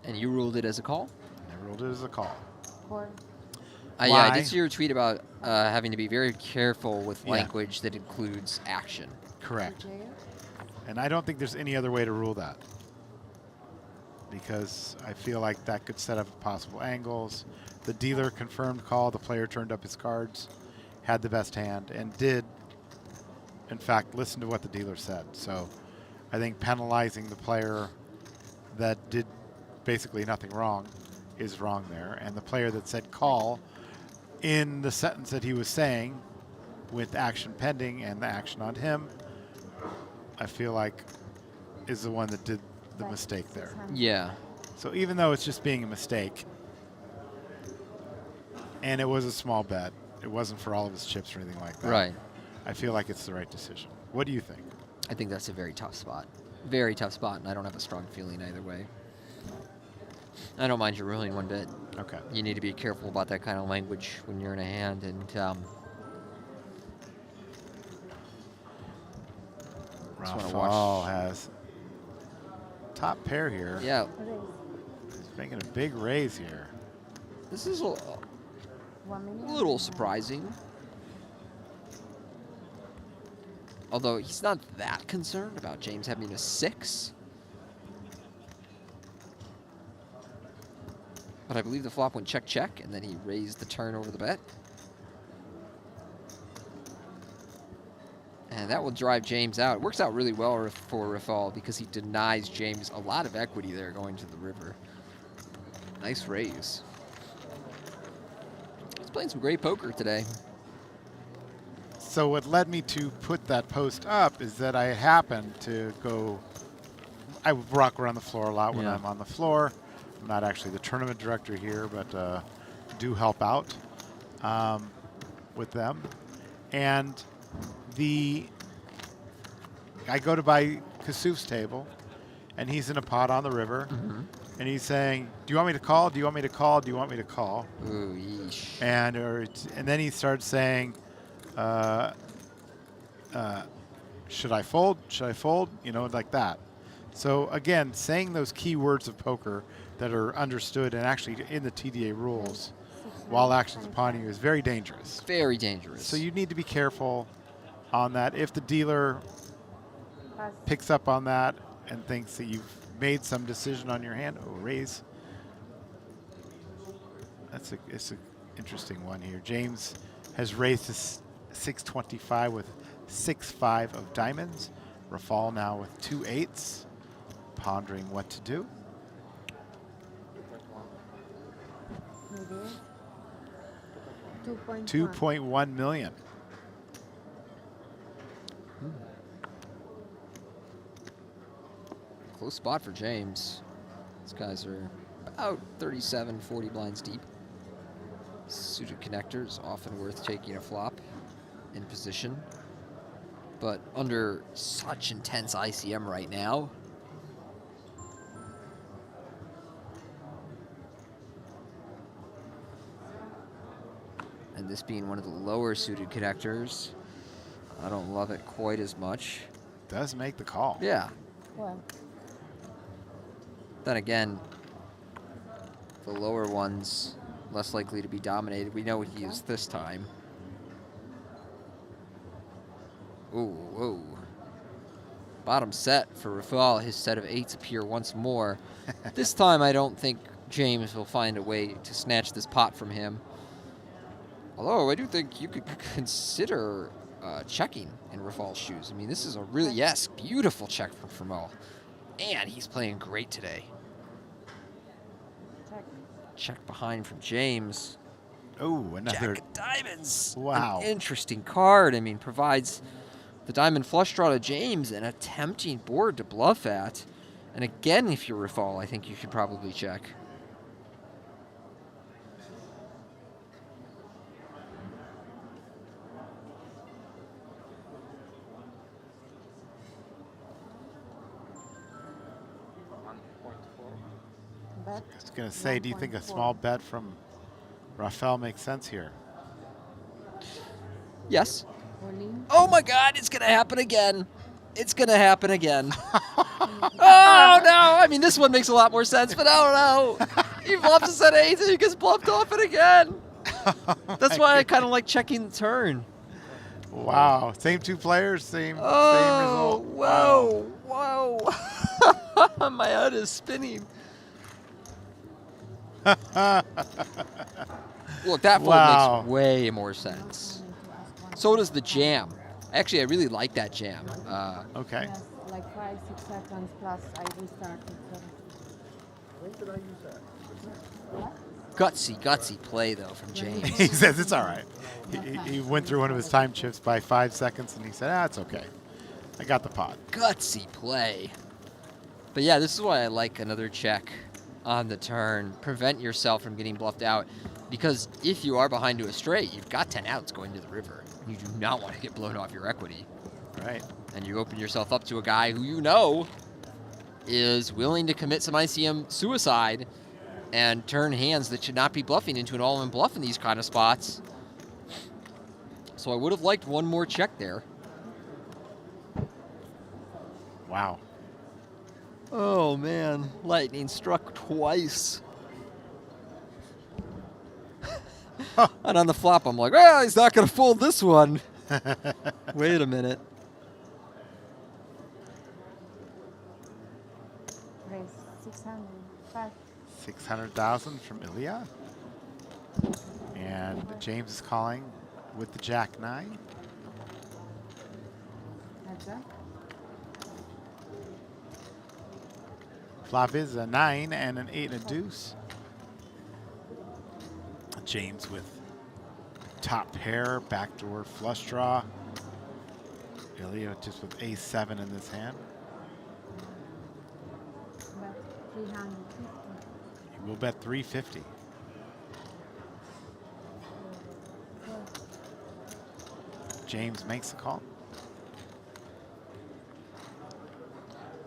And you ruled it as a call? I ruled it as a call. Four. Yeah, I did see your tweet about having to be very careful with language that includes action. Correct. And I don't think there's any other way to rule that, because I feel like that could set up possible angles. The dealer confirmed call. The player turned up his cards, had the best hand, and did, in fact, listen to what the dealer said. So I think penalizing the player that did basically nothing wrong is wrong there. And the player that said call in the sentence that he was saying with action pending and the action on him, I feel like is the one that did the mistake there. Yeah. So even though it's just being a mistake, and it was a small bet, it wasn't for all of his chips or anything like that. Right. I feel like it's the right decision. What do you think? I think that's a very tough spot. Very tough spot, and I don't have a strong feeling either way. I don't mind your ruling one bit. Okay. You need to be careful about that kind of language when you're in a hand, and Raphael has top pair here. Yeah. He's making a big raise here. This is a little surprising. Although he's not that concerned about James having a 6. But I believe the flop went check, check, and then he raised the turn over the bet. And that will drive James out. It works out really well for Raphael because he denies James a lot of equity there going to the river. Nice raise. He's playing some great poker today. So what led me to put that post up is that I happened to go, I rock around the floor a lot when I'm on the floor. I'm not actually the tournament director here, but do help out with them. And I go to buy Kasuf's table, and he's in a pot on the river, and he's saying, do you want me to call? Do you want me to call? Do you want me to call? Ooh, yeesh. And then he starts saying, should I fold? Should I fold? You know, like that. So again, saying those key words of poker that are understood and actually in the TDA rules while actions upon you is very dangerous. Very dangerous. So you need to be careful on that. If the dealer picks up on that and thinks that you've made some decision on your hand, raise. It's an interesting one here. James has raised to 625 with 6-5 of diamonds. Raphael now with 2 8s, pondering what to do. Maybe 2.1 million. Close spot for James. These guys are about 37, 40 blinds deep. Suited connectors, often worth taking a flop in position. But under such intense ICM right now, and this being one of the lower suited connectors, I don't love it quite as much. Does make the call. Yeah. Well, Then again, the lower ones less likely to be dominated. We know what he is this time. Ooh, whoa. Bottom set for Raphael. His set of 8s appear once more. This time I don't think James will find a way to snatch this pot from him. Although I do think you could consider checking in Raphael's shoes. I mean, this is a really, yes, beautiful check from Mo. And he's playing great today. Check behind from James. Oh, another. Jack of diamonds. Wow. An interesting card. I mean, provides the diamond flush draw to James and a tempting board to bluff at. And again, if you're Raphael, I think you should probably check. I was going to say, do you think a small bet from Raphael makes sense here? Yes. Oh my God, it's going to happen again. It's going to happen again. Oh no! I mean, this one makes a lot more sense, but I don't know. He bluffs a set of 8s and he gets bluffed off it again. That's why I kind of like checking the turn. Wow. Same two players, same result. Whoa, whoa. My head is spinning. Look, that fold makes way more sense. So does the jam. Actually, I really like that jam. Okay. Yes, like 5-6 seconds plus I restarted. When did I use that? Gutsy play, though, from James. He says it's all right. He went through one of his time chips by 5 seconds, and he said, it's okay. I got the pot. Gutsy play. But yeah, this is why I like another check on the turn. Prevent yourself from getting bluffed out. Because if you are behind to a straight, you've got 10 outs going to the river. You do not want to get blown off your equity. Right. And you open yourself up to a guy who you know is willing to commit some ICM suicide and turn hands that should not be bluffing into an all-in bluff in these kind of spots. So I would have liked one more check there. Wow. Oh, man. Lightning struck twice. And on the flop, I'm like, well, he's not going to fold this one. Wait a minute. Raise 600. 600,000 from Ilia. And James is calling with the Jack-9. Heads up. Flop is a 9 and an 8 and a deuce. James with top pair, backdoor flush draw. Ilia just with ace-7 in this hand. Bet 350. He will bet 350. James makes the call.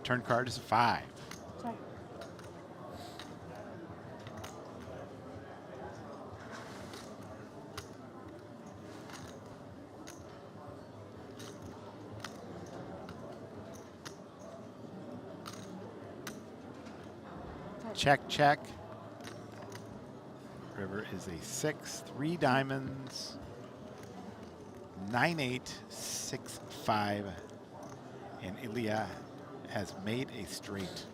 Turn card is a 5. Check. Check, check. River is a 6, 3 diamonds, 9-8, 6-5, and Ilia has made a straight.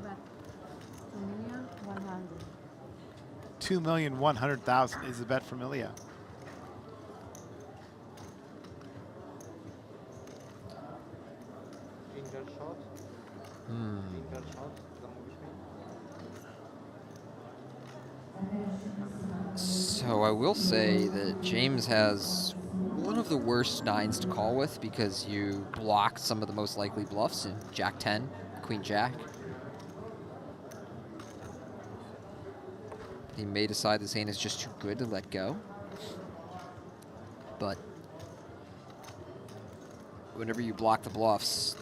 Bet 2,100,000. 2,100,000 is the bet from Ilia. Ginger shot. Ginger shot. So I will say that James has one of the worst 9s to call with because you block some of the most likely bluffs in Jack-10, Queen-Jack. He may decide this hand is just too good to let go. But whenever you block the bluffs,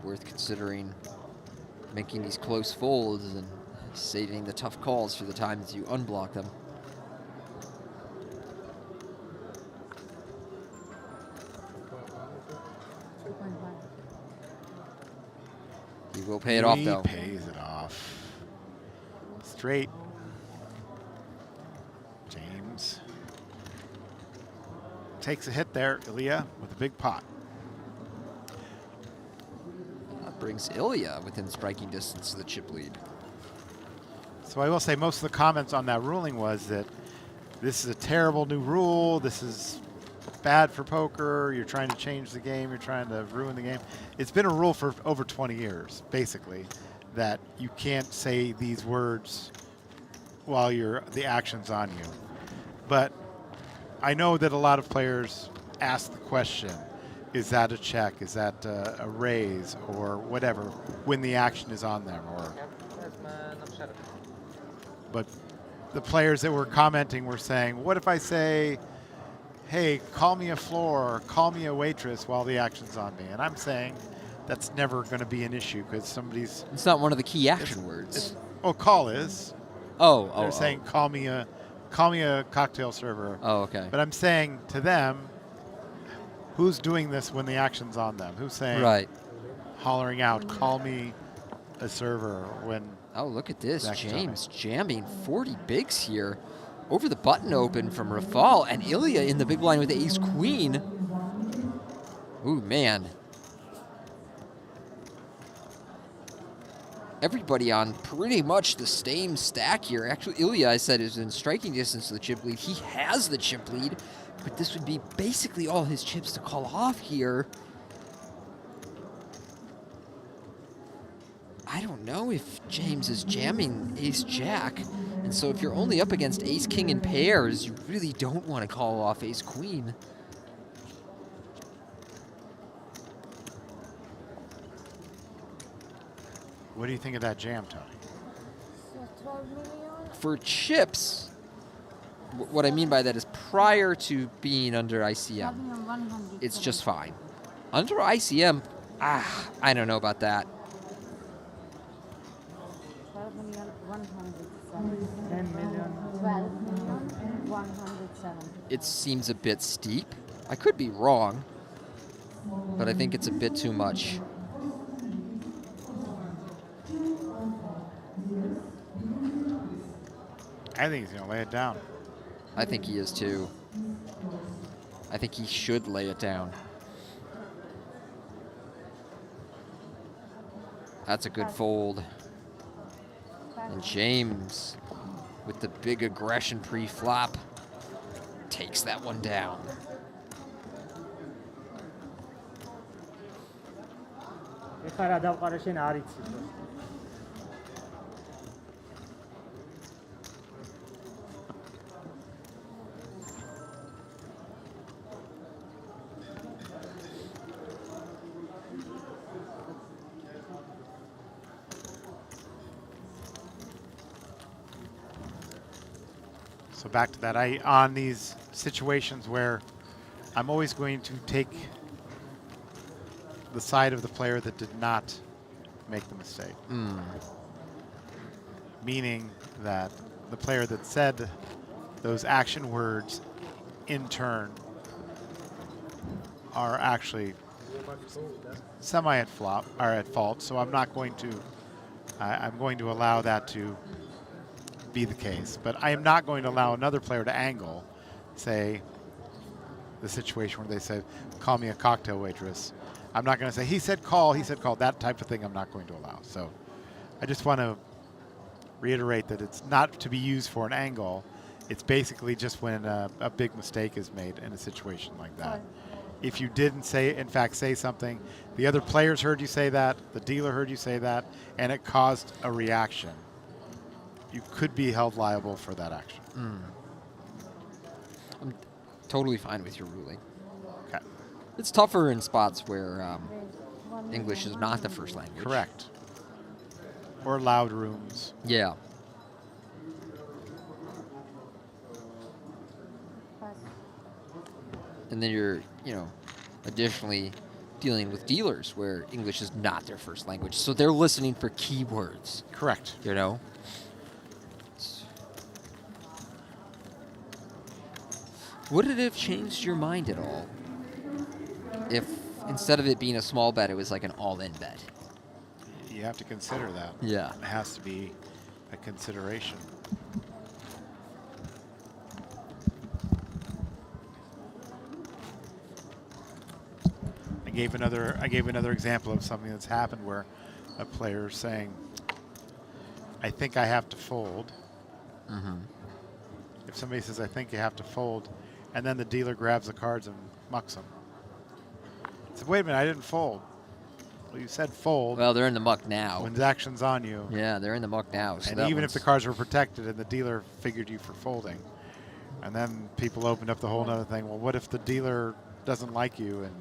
worth considering making these close folds and saving the tough calls for the times you unblock them. He will pay it off, though. He pays it off. Straight. takes a hit there, Ilia, with a big pot. That brings Ilia within striking distance of the chip lead. So I will say most of the comments on that ruling was that this is a terrible new rule. This is bad for poker. You're trying to change the game. You're trying to ruin the game. It's been a rule for over 20 years, basically, that you can't say these words while the action's on you. But I know that a lot of players ask the question, is that a check? Is that a raise or whatever when the action is on them? But the players that were commenting were saying, what if I say, hey, call me a floor, call me a waitress while the action's on me? And I'm saying that's never going to be an issue because somebody's... It's not one of the key action words. Call is. They're saying call me a cocktail server. Oh, okay. But I'm saying to them, who's doing this when the action's on them? Who's saying, hollering out, call me a server when... Oh, look at this. James jamming 40 bigs here. Over the button open from Raphael, and Ilia in the big blind with the ace-queen. Ooh, man. Everybody on pretty much the same stack here. Actually, Ilia, I said, is in striking distance of the chip lead. He has the chip lead, but this would be basically all his chips to call off here. I don't know if James is jamming ace-jack, and so if you're only up against ace-king in pairs, you really don't want to call off ace-queen. What do you think of that jam, Tony? For chips, what I mean by that is prior to being under ICM, it's just fine. Under ICM, I don't know about that. 12,107. It seems a bit steep. I could be wrong, but I think it's a bit too much. I think he's going to lay it down. I think he is too. I think he should lay it down. That's a good fold. And James, with the big aggression pre-flop, takes that one down. So back to that, on these situations where I'm always going to take the side of the player that did not make the mistake. Meaning that the player that said those action words in turn are actually semi at flop or at fault. So I'm not going to, I'm going to allow that to be the case, but I am not going to allow another player to angle, say, the situation where they said, call me a cocktail waitress. I'm not going to say, he said call, that type of thing I'm not going to allow. So I just want to reiterate that it's not to be used for an angle. It's basically just when a big mistake is made in a situation like that. If you didn't say, in fact, say something, the other players heard you say that, the dealer heard you say that, and it caused a reaction, you could be held liable for that action. I'm totally fine with your ruling. Okay. It's tougher in spots where English is not the first language. Correct. Or loud rooms. Yeah. And then you're, additionally dealing with dealers where English is not their first language. So they're listening for keywords. Correct. Would it have changed your mind at all if instead of it being a small bet, it was like an all-in bet? You have to consider that. Yeah. It has to be a consideration. gave another example of something that's happened where a player is saying, I think I have to fold. If somebody says, I think you have to fold, and then the dealer grabs the cards and mucks them. So wait a minute, I didn't fold. Well, you said fold. Well, they're in the muck now. When the action's on you. Yeah, they're in the muck now. So And even if the cards were protected and the dealer figured you for folding, and then people opened up the whole other thing, well, what if the dealer doesn't like you and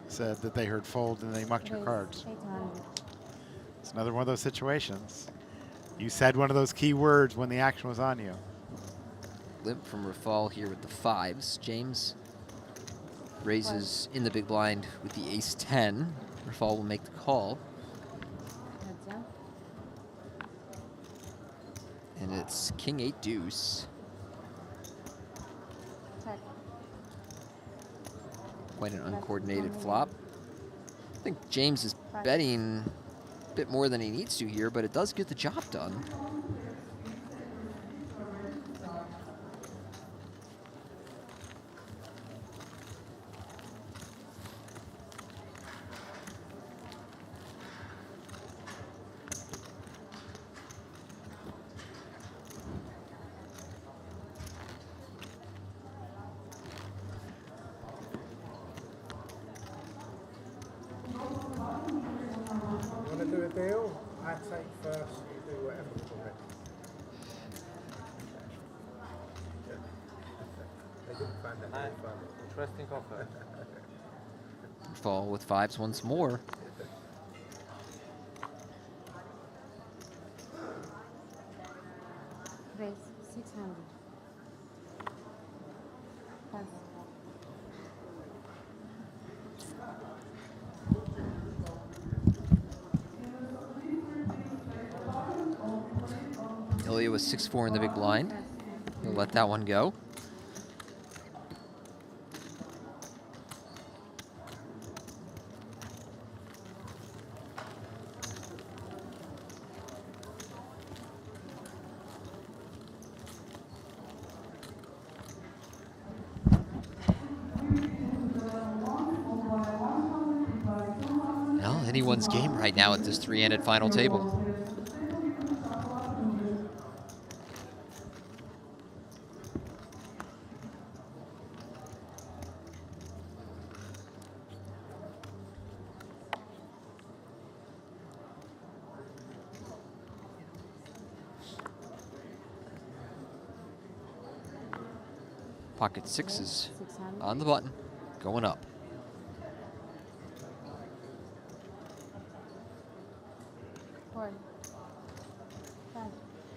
said that they heard fold and they mucked your cards? It's another one of those situations. You said one of those key words when the action was on you. Limp from Raphael here with the 5s. James raises in the big blind with the ace-10. Raphael will make the call. And it's king-8 deuce. Quite an uncoordinated flop. I think James is betting a bit more than he needs to here, but it does get the job done. Deal, I take first, you do whatever for it. They didn't find that very fun. Interesting offer. Fall with 5s once more. Raise 600. Pass. Ilia was 6-4 in the big blind. He'll let that one go. Well, anyone's game right now at this 3-handed final table. Pocket 6 is on the button, going up.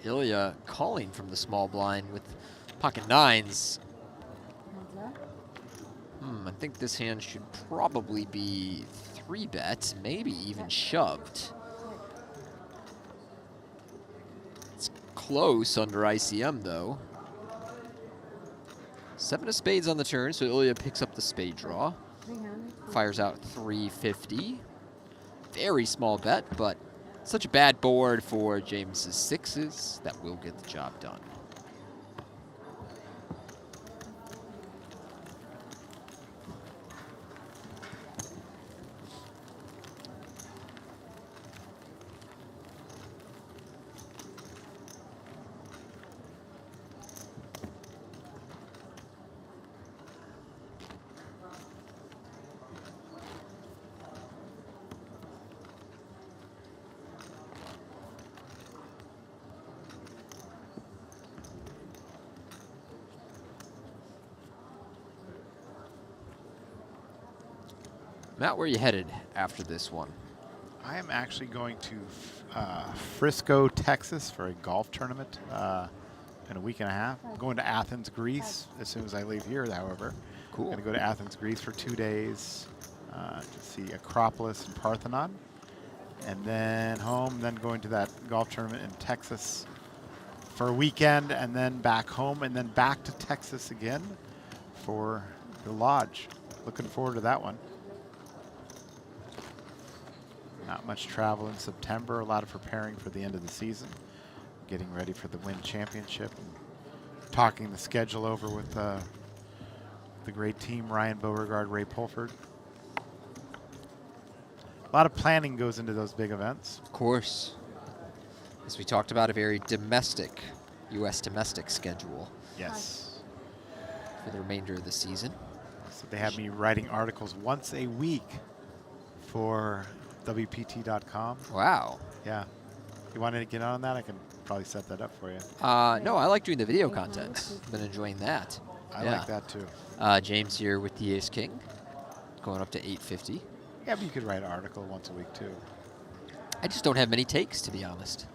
Ilia calling from the small blind with pocket 9s. I think this hand should probably be 3-bet, maybe even shoved. It's close under ICM though. 7 of spades on the turn, so Ilia picks up the spade draw. Fires out 350. Very small bet, but such a bad board for James's 6s that will get the job done. Matt, where are you headed after this one? I am actually going to Frisco, Texas for a golf tournament in a week and a half. I'm going to Athens, Greece as soon as I leave here, however. Cool. I'm going to go to Athens, Greece for 2 days to see Acropolis and Parthenon. And then home, then going to that golf tournament in Texas for a weekend, and then back home, and then back to Texas again for the lodge. Looking forward to that one. Not much travel in September, a lot of preparing for the end of the season, getting ready for the Wynn Championship, and talking the schedule over with the great team, Ryan Beauregard, Ray Pulford. lot of planning goes into those big events. Of course. As we talked about, a very domestic, U.S. domestic schedule. Yes. For the remainder of the season. So they have me writing articles once a week for WPT.com. Wow. Yeah. You wanted to get on that? I can probably set that up for you. No, I like doing the video content. Been enjoying that. I like that too. James here with the Ace King, going up to 850. Yeah, but you could write an article once a week too. I just don't have many takes, to be honest.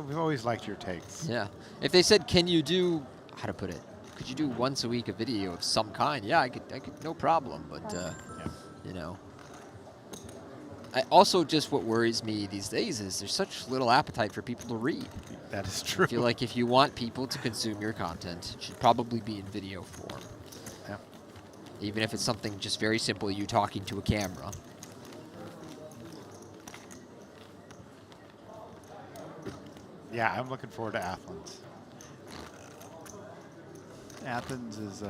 We've always liked your takes. Yeah. If they said, can you do, how to put it, could you do once a week a video of some kind? Yeah, I could, no problem. But, you know. Also, just what worries me these days is there's such little appetite for people to read. That is true. I feel like if you want people to consume your content, it should probably be in video form. Yeah. Even if it's something just very simple, you talking to a camera. Yeah, I'm looking forward to Athens. Athens is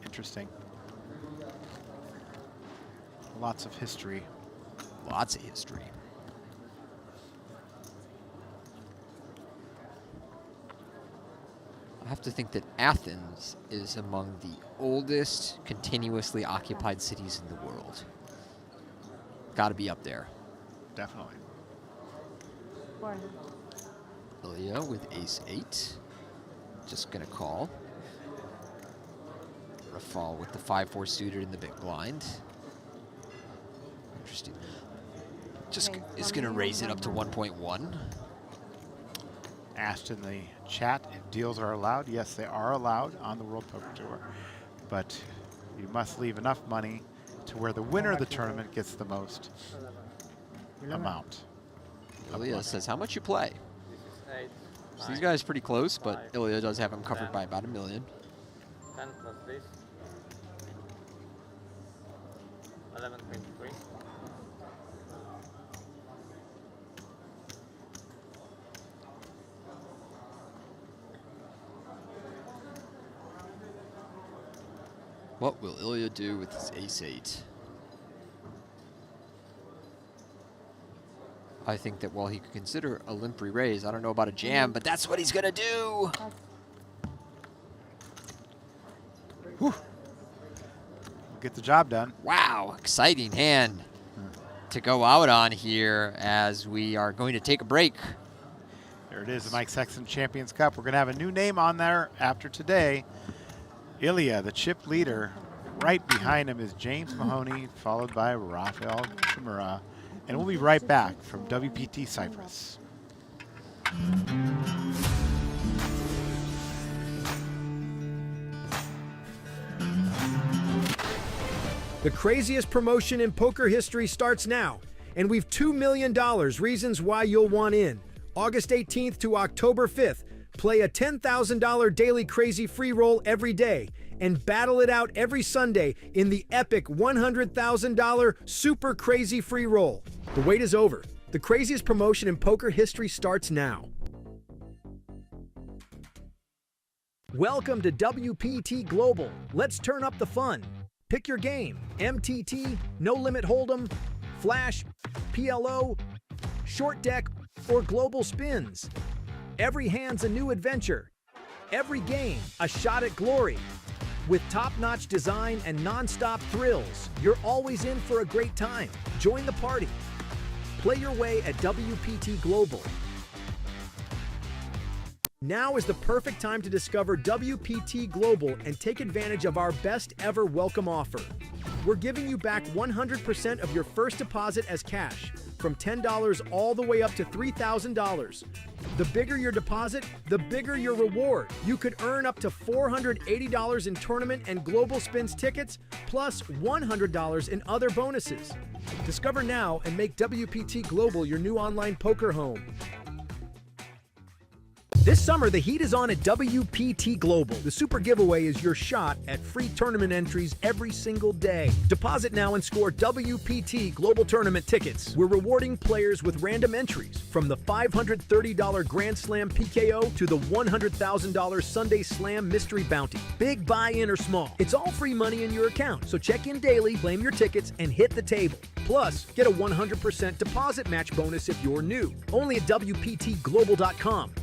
interesting. Lots of history. Lots of history. I have to think that Athens is among the oldest continuously occupied cities in the world. Got to be up there. Definitely. Ilia with ace-8. Just going to call. Raphael with the 5-4 suited in the big blind. Interesting. Just is going to raise it up to 1.1. Asked in the chat if deals are allowed. Yes, they are allowed on the World Poker Tour, but you must leave enough money to where the winner of the tournament gets the most amount. Ilia says, how much you play? So these guys are pretty close, but Ilia does have him covered by about $1 million. 10 plus this. 11.3. What will Ilia do with his ace-8? I think that while he could consider a limp re-raise, I don't know about a jam, but that's what he's gonna do. Whew. Get the job done. Wow, exciting hand to go out on here as we are going to take a break. There it is, the Mike Sexton Champions Cup. We're gonna have a new name on there after today. Ilia, the chip leader. Right behind him is James Mahoney, followed by Raphael Chamada. And we'll be right back from WPT Cyprus. The craziest promotion in poker history starts now, and we've $2 million reasons why you'll want in. August 18th to October 5th, play a $10,000 daily crazy free roll every day, and battle it out every Sunday in the epic $100,000 super crazy free roll. The wait is over. The craziest promotion in poker history starts now. Welcome to WPT Global. Let's turn up the fun. Pick your game. MTT, No Limit Hold'em, Flash, PLO, Short Deck, or Global Spins. Every hand's a new adventure. Every game, a shot at glory. With top-notch design and non-stop thrills, you're always in for a great time. Join the party. Play your way at WPT Global. Now is the perfect time to discover WPT Global and take advantage of our best ever welcome offer. We're giving you back 100% of your first deposit as cash, from $10 all the way up to $3,000. The bigger your deposit, the bigger your reward. You could earn up to $480 in tournament and global spins tickets, plus $100 in other bonuses. Discover now and make WPT Global your new online poker home. This summer, the heat is on at WPT Global. The Super Giveaway is your shot at free tournament entries every single day. Deposit now and score WPT Global Tournament tickets. We're rewarding players with random entries, from the $530 Grand Slam PKO to the $100,000 Sunday Slam Mystery Bounty. Big buy-in or small, it's all free money in your account. So check in daily, claim your tickets, and hit the table. Plus, get a 100% deposit match bonus if you're new. Only at WPTGlobal.com.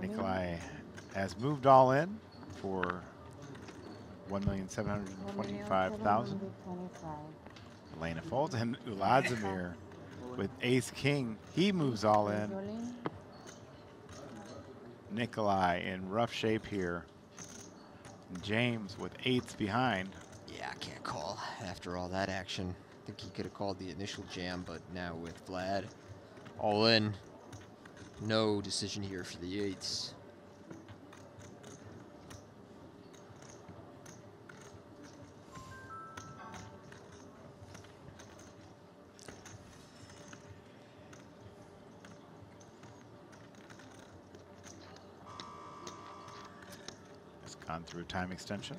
Nikolai has moved all in for 1,725,000. Elena folds, and Vladimir with ace king, he moves all in. Nikolai in rough shape here. James with eights behind. Yeah, I can't call after all that action. I think he could have called the initial jam, but now with Vlad all in, no decision here for the eights. It's gone through time extension.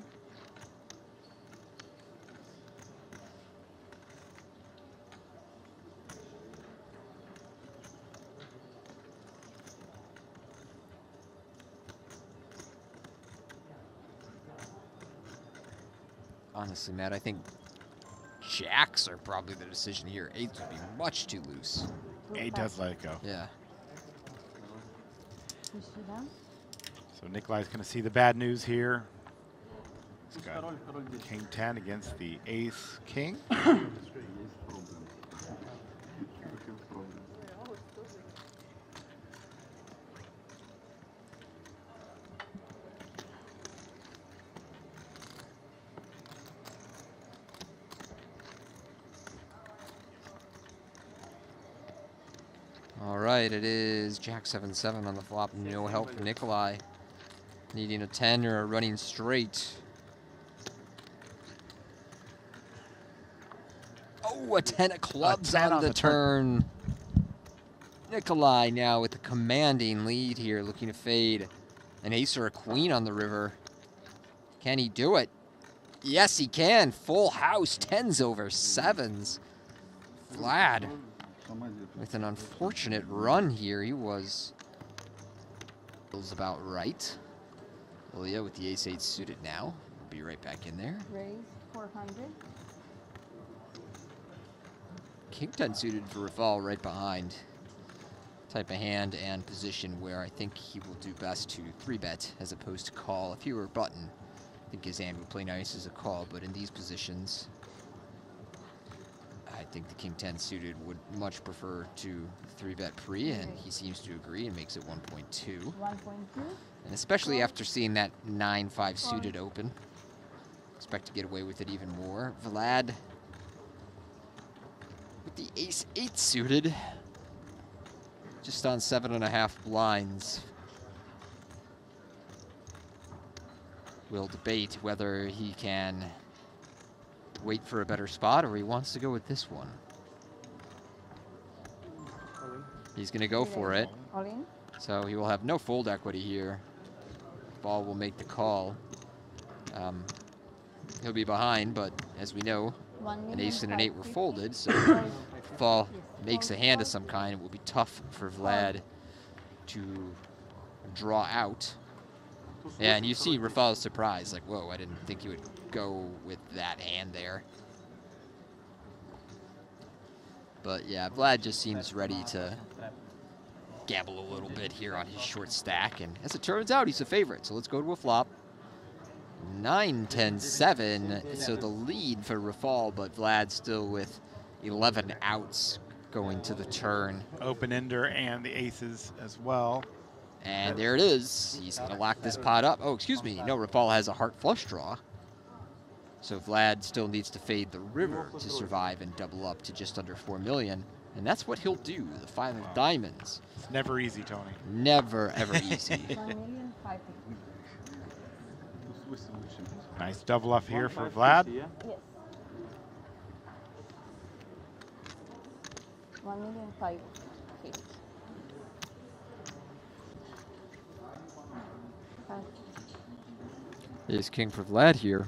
Honestly, Matt, I think jacks are probably the decision here. Eights would be much too loose. Eight does let it go. Yeah. So Nikolai's going to see the bad news here. He's got king 10 against the ace king. All right, it is Jack 7-7 on the flop. No help for Nikolai. Needing a 10 or a running straight. Oh, a 10 of clubs on the turn. Nikolai now with the commanding lead here, looking to fade an ace or a queen on the river. Can he do it? Yes, he can. Full house, 10s over 7s. Vlad with an unfortunate run here. He was about right. Ilia with the ace-8 suited now. Be right back in there. Raise 400. King 10 suited for Raphael right behind. Type of hand and position where I think he will do best to 3-bet as opposed to call. If he were a button, I think his hand would play nice as a call, but in these positions, I think the King 10 suited would much prefer to 3-bet pre, and he seems to agree and makes it 1.2. 1.2. And especially after seeing that 9-5 suited open, expect to get away with it even more. Vlad with the ace-8 suited, just on 7.5 blinds. We'll debate whether he can wait for a better spot or he wants to go with this one. He's going to go for it. All in. So he will have no fold equity here. Ball will make the call. He'll be behind, but as we know, an ace and an 8 were folded, so if ball makes a hand of some kind, it will be tough for Vlad to draw out. Yeah, and you see Raphael's surprise, like, whoa, I didn't think he would go with that hand there. But yeah, Vlad just seems ready to gamble a little bit here on his short stack, and as it turns out, he's a favorite, so let's go to a flop. 9-10-7, so the lead for Raphael, but Vlad still with 11 outs going to the turn. Open ender and the aces as well. And there it is. He's going to lock this pot up. Oh, excuse me. No, Raphael has a heart flush draw. So Vlad still needs to fade the river to survive and double up to just under 4 million. And that's what he'll do. The 5 of diamonds. It's never easy, Tony. Never, ever easy. 1,550,000. Nice double up here for Vlad. Yes. 1,550,000. Okay. Ace king for Vlad here.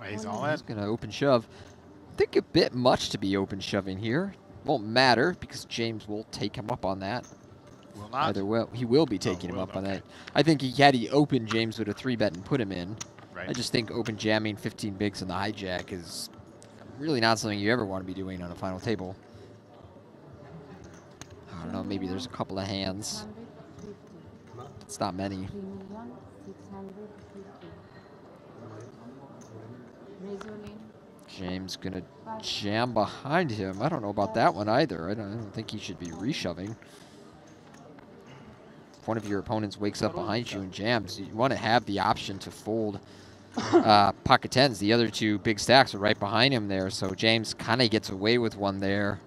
He's all in. He's going to open shove. I think a bit much to be open shoving here. Won't matter because James will take him up on that. Will not. Either way, he will be taking him up on that. I think had he opened, James would have 3-bet and put him in. Right. I just think open jamming 15 bigs in the hijack is really not something you ever want to be doing on a final table. I don't know, maybe there's a couple of hands. 150. It's not many. 3,650,000. Razor lean. James gonna jam behind him. I don't know about that one either. I don't think he should be reshoving. If one of your opponents wakes up behind you and jams, you want to have the option to fold pocket tens. The other two big stacks are right behind him there, so James kind of gets away with one there.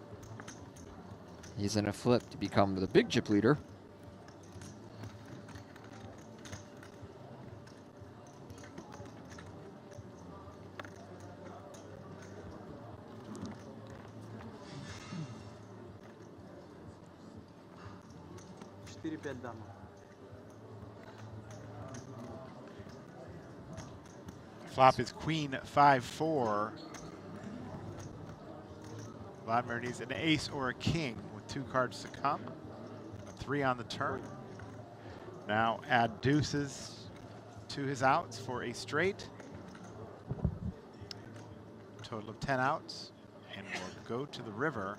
He's in a flip to become the big chip leader. Flop is queen 5-4. Vladimir needs an ace or a king with 2 cards to come. A 3 on the turn. Now add deuces to his outs for a straight. Total of 10 outs. And we'll go to the river.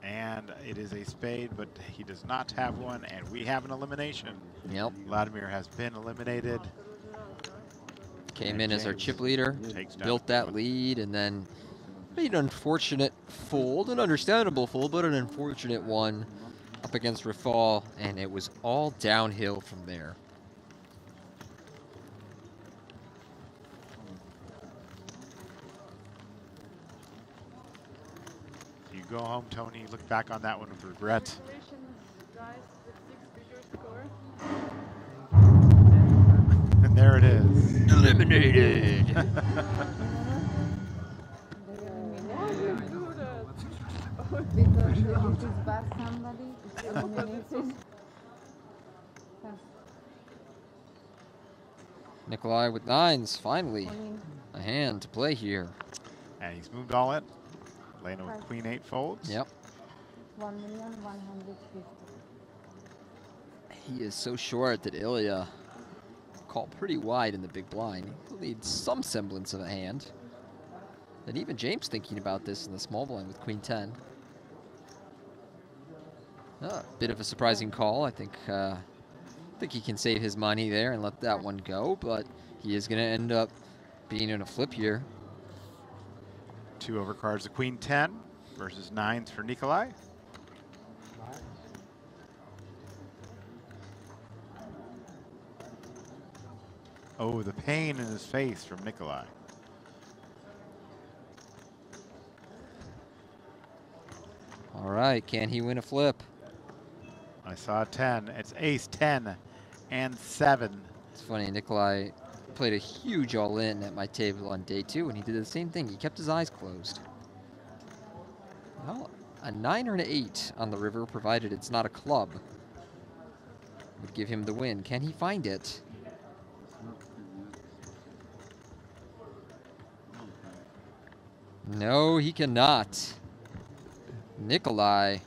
And it is a spade, but he does not have one, and we have an elimination. Yep. Vladimir has been eliminated. Came in as our chip leader, built that lead, and then made an unfortunate fold, an understandable fold, but an unfortunate one up against Raphael, and it was all downhill from there. You go home, Tony, look back on that one with regret. And there it is. Eliminated. Because if it's bad somebody, it's eliminated. Nikolai with 9s, finally. A hand to play here. And he's moved all in. Elena with queen 8 folds. Yep. 1,150,000. He is so short that Ilia called pretty wide in the big blind. He'll need some semblance of a hand. And even James thinking about this in the small blind with queen 10. Bit of a surprising call. I think he can save his money there and let that one go, but he is going to end up being in a flip here. 2 overcards, the queen 10 versus 9s for Nikolai. Oh, the pain in his face from Nikolai. All right, can he win a flip? I saw a 10. It's ace, 10, and 7. It's funny, Nikolai played a huge all-in at my table on day 2, and he did the same thing. He kept his eyes closed. Well, a 9 or an 8 on the river, provided it's not a club, would give him the win. Can he find it? No, he cannot. Nikolai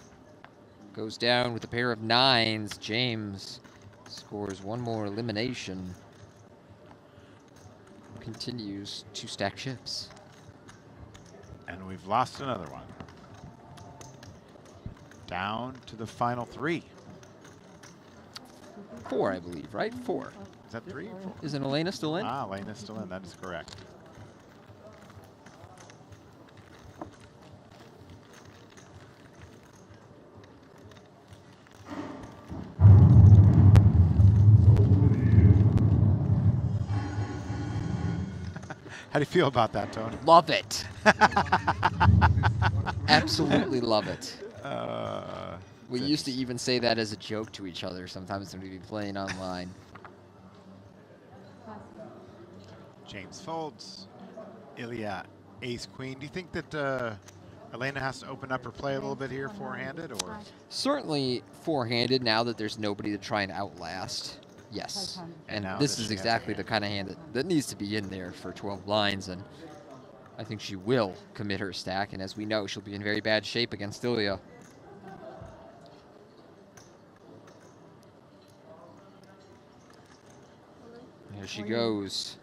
goes down with a pair of 9s. James scores one more elimination. Continues to stack chips. And we've lost another one. Down to the final 3. 4, I believe, right? 4. Is that 3 or 4? Isn't Elena still in? Ah, Elena's still in. That is correct. How do you feel about that, Tony? Love it. Absolutely love it. We used to even say that as a joke to each other sometimes when we'd be playing online. James folds. Ilia, ace queen. Do you think that Elena has to open up her play a little bit here, four-handed, or? Certainly four-handed now that there's nobody to try and outlast. Yes. And now this that is she has exactly a the kind of hand that needs to be in there for 12 blinds, and I think she will commit her stack, and as we know, she'll be in very bad shape against Ilia. There she goes.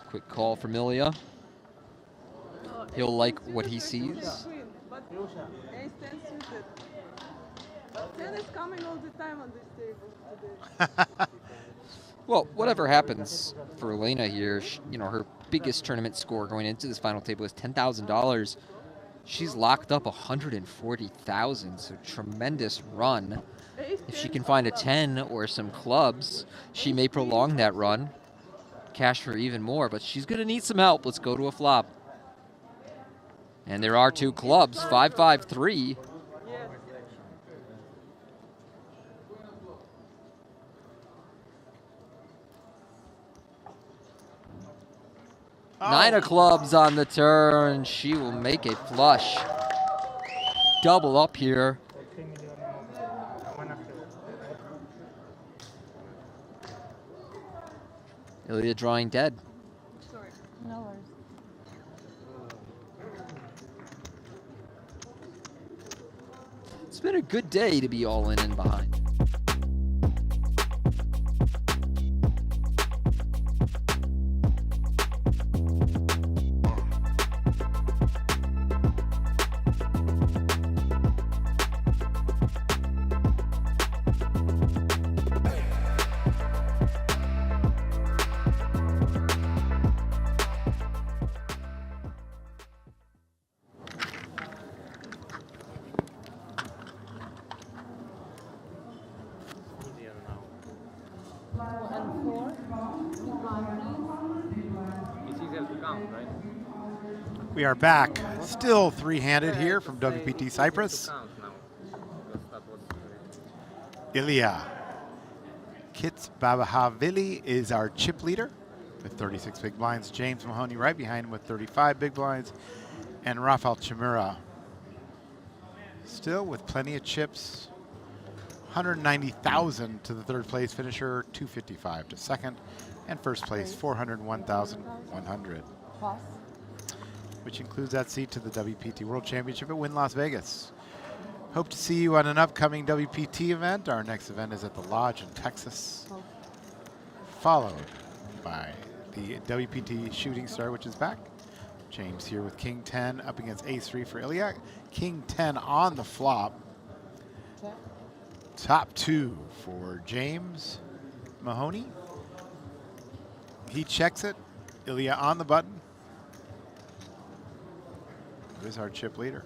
Quick call from Ilia. He'll like what he sees. Ten is coming all the time on this table today. Well, whatever happens for Elena here, you know, her biggest tournament score going into this final table is $10,000. She's locked up $140,000, so tremendous run. If she can find a 10 or some clubs, she may prolong that run, cash for even more, but she's going to need some help. Let's go to a flop. And there are 2 clubs, 5-5-3. Oh. 9 of clubs on the turn. She will make a flush. Double up here. Ilia drawing dead. Sorry. No worries. It's been a good day to be all in and behind. We are back, still three-handed here from WPT Cyprus. Ilia Kitsbabahavili is our chip leader with 36 big blinds. James Mahoney right behind him with 35 big blinds. And Raphael Chamada still with plenty of chips. 190,000 to the third place finisher, 255 to second, and first place 401,100. Which includes that seat to the WPT World Championship at Wynn Las Vegas. Hope to see you on an upcoming WPT event. Our next event is at the Lodge in Texas, followed by the WPT Shooting Star, which is back. James here with King 10 up against Ace 3 for Ilia. King 10 on the flop. Top 2 for James Mahoney. He checks it. Ilia on the button. Who is our chip leader?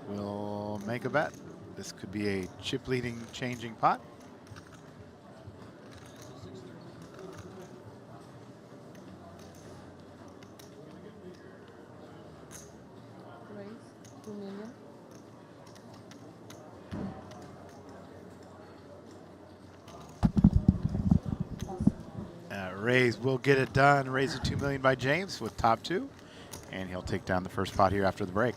We'll make a bet. This could be a chip leading changing pot. Raise 2 million. Raise will get it done. Raise to 2 million by James with top 2. And he'll take down the first pot here after the break.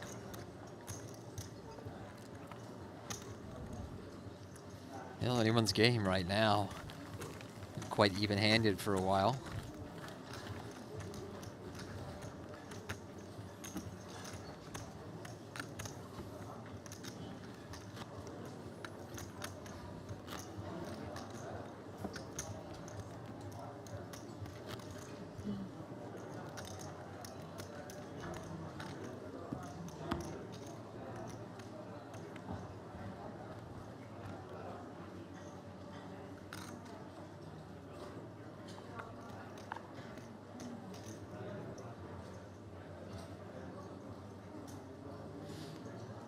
Well, anyone's game right now. Quite even-handed for a while.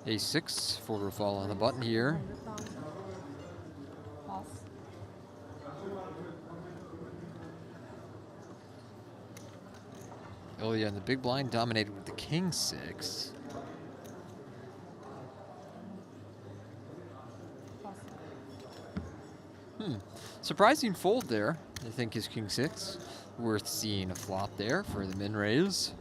A6 for Raphael on the button here. 100,000. Pass. Ilia in the big blind dominated with the king 6. Pass. Surprising fold there. I think his king 6. Worth seeing a flop there for the min raise.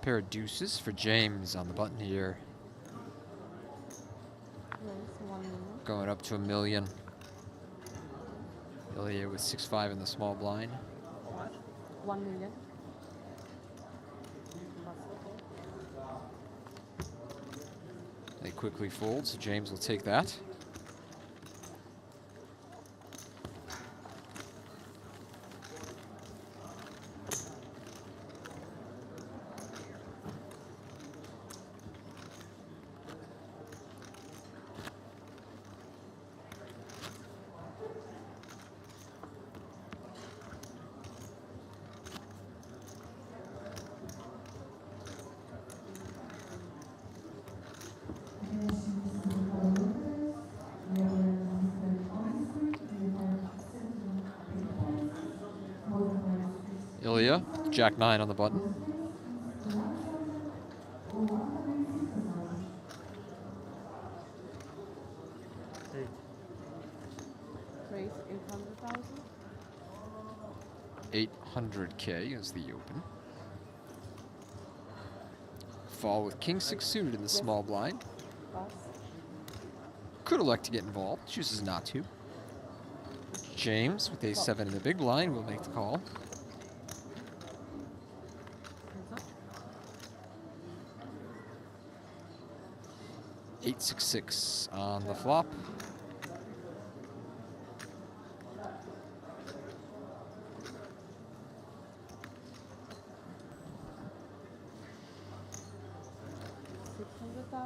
Pair of deuces for James on the button here. Raise 1 million. Going up to $1 million. Ilia with 6-5 in the small blind. 1 million. Pass. They quickly fold, so James will take that. Ilia, Jack 9 on the button. Raise 800,000. 800K is the open. Fall with king 6 suited in the small blind. Pass. Could elect to get involved, chooses not to. James with a7 in the big blind will make the call. Heads up. 866 on the flop.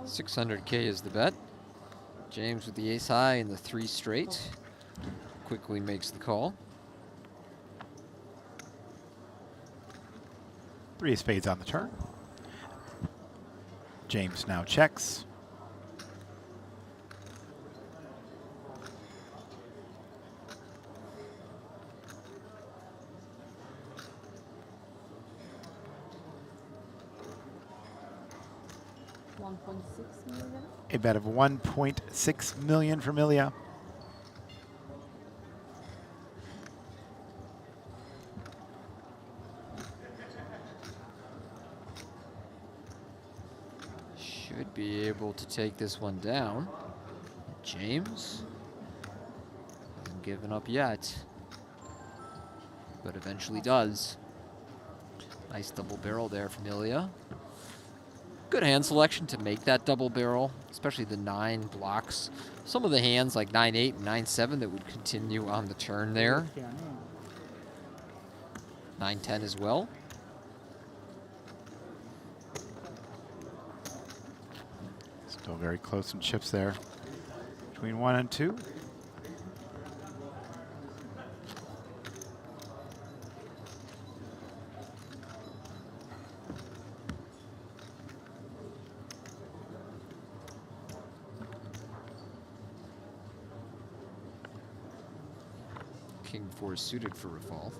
$600K is the bet. James with the ace high and the 3 straight. Quickly makes the call. 3 of spades on the turn. James now checks. $1.6 million. A bet of 1.6 million from Ilia. Should be able to take this one down. James hasn't given up yet, but eventually does. Nice double barrel there from Ilia. Good hand selection to make that double barrel, especially the 9 blocks. Some of the hands like 9-8 and 9-7 that would continue on the turn there. 9-10 as well. Still very close in chips there between 1 and 2. King 4 suited for Raphael.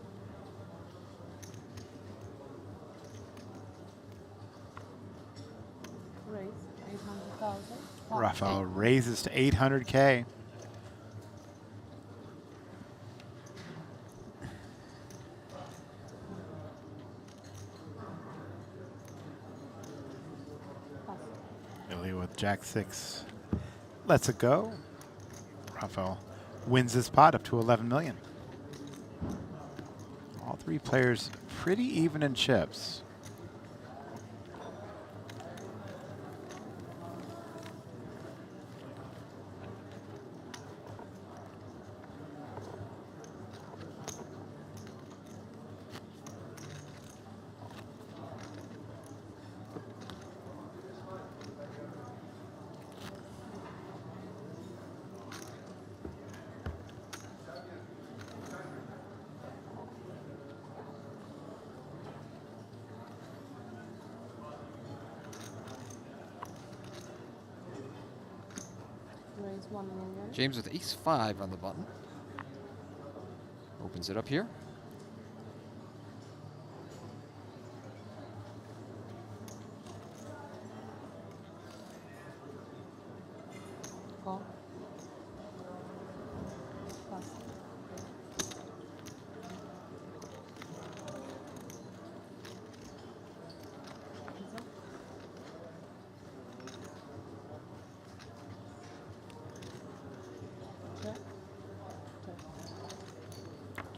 Raise 800,000. Raphael raises to 800K. Pass. Ilia with Jack 6 lets it go. Raphael wins this pot up to 11 million. All three players pretty even in chips. Raise 1 million. James with ace-5 on the button. Opens it up here. Call. Pass.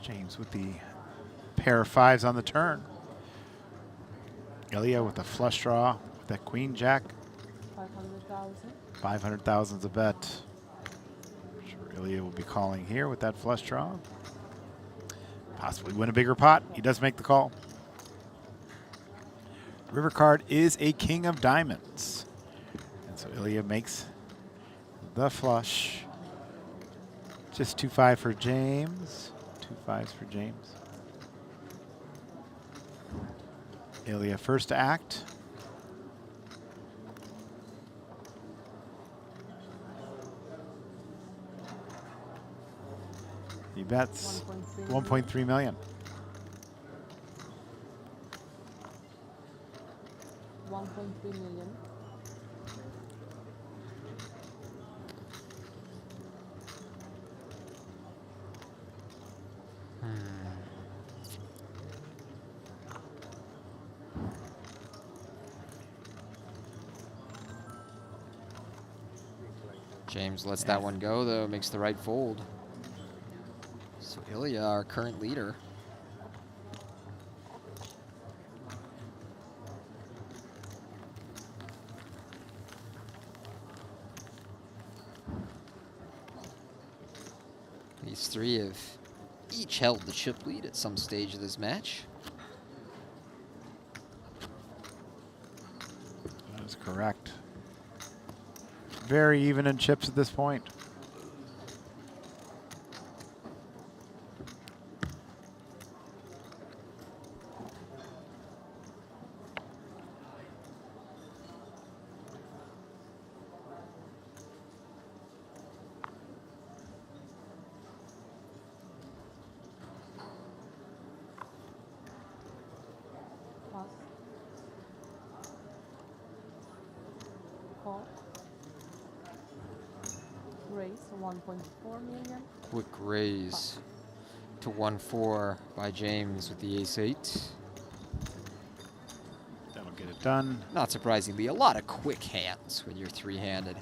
James with the pair of 5s on the turn. Ilia with a flush draw with that queen jack. 500,000. 500,000's a bet. I'm sure Ilia will be calling here with that flush draw. Possibly win a bigger pot. He does make the call. River card is a king of diamonds. And so Ilia makes the flush. Just 2-5 for James. 2 5s for James. Ilia first to act. He bets 1.3 million. 1.3 million. James lets that one go, though, makes the right fold. So Ilia, our current leader. These three have each held the chip lead at some stage of this match. That is correct. Very even in chips at this point. Pass. Call. Raise 1.4 million. Quick raise to 1-4 by James with the ace-8. That'll get it done. Not surprisingly, a lot of quick hands when you're three-handed.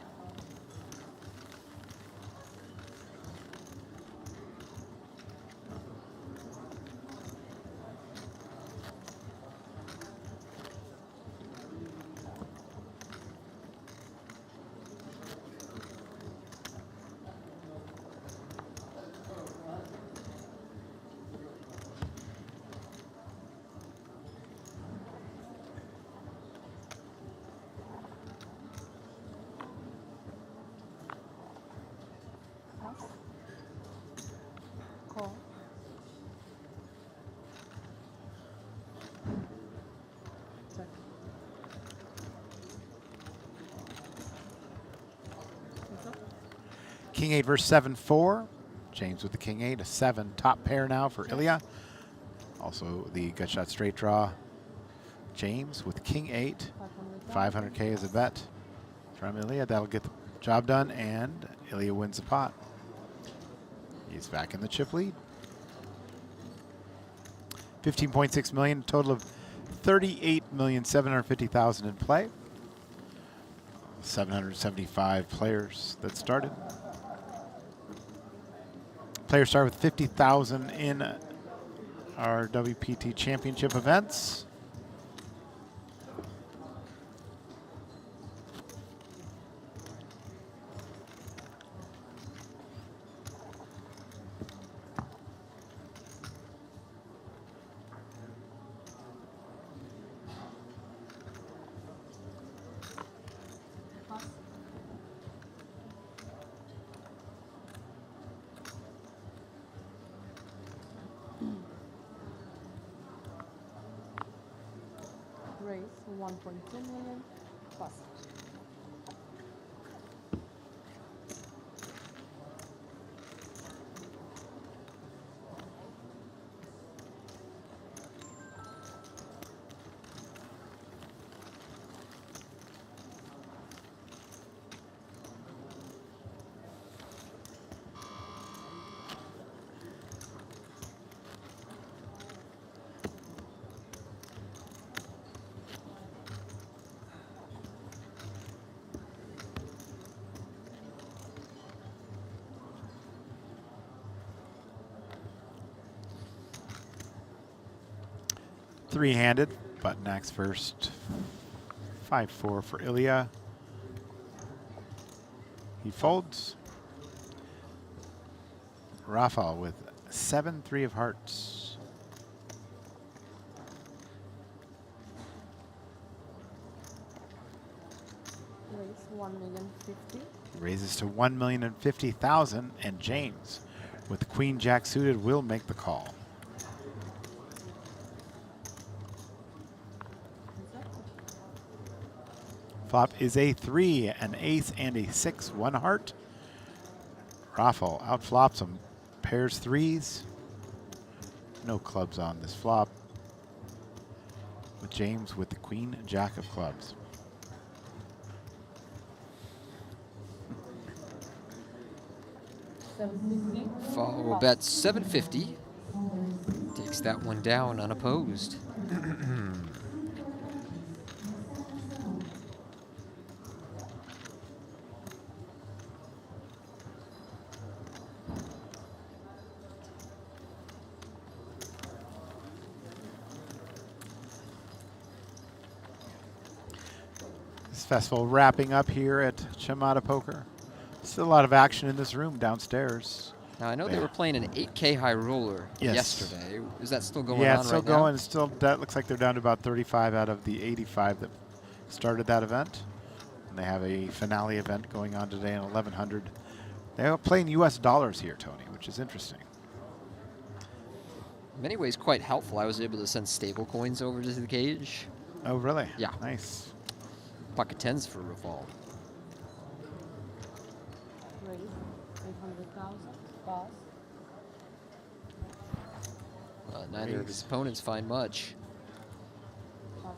Pass. Call. Check. What's up? King 8 versus 7-4. James with the king 8, a 7 top pair now for Ilia. Also the gut shot straight draw. James with king 8, 500K is a bet from Ilia. That'll get the job done, and Ilia wins the pot. He's back in the chip lead. 15.6 million, total of 38,750,000 in play. 775 players that started. Players start with 50,000 in our WPT Championship events. Raise 1.2 million. Pass. Three-handed, button axe first. 5-4 for Ilia. He folds. Raphael with 7-3 of hearts. Raise 1,050,000. Raises to 1,050,000, and James, with Queen Jack suited, will make the call. Flop is a 3, an ace, and a 6, 1 heart. Raphael outflops him, pairs threes. No clubs on this flop. With James with the Queen Jack of clubs. Follow bet 750. Takes that one down unopposed. This festival wrapping up here at Chamada Poker. Still a lot of action in this room downstairs. Now, I know they were playing an 8K high roller yesterday. Is that still going on right now? Yeah, it's still going. It's still, that looks like they're down to about 35 out of the 85 that started that event. And they have a finale event going on today at 1100. They're playing US dollars here, Tony, which is interesting. In many ways, quite helpful. I was able to send stable coins over to the cage. Oh, really? Yeah. Nice. Pocket 10s for Raphael. Raise 800,000. Pass. Neither of his opponents find much. Pass.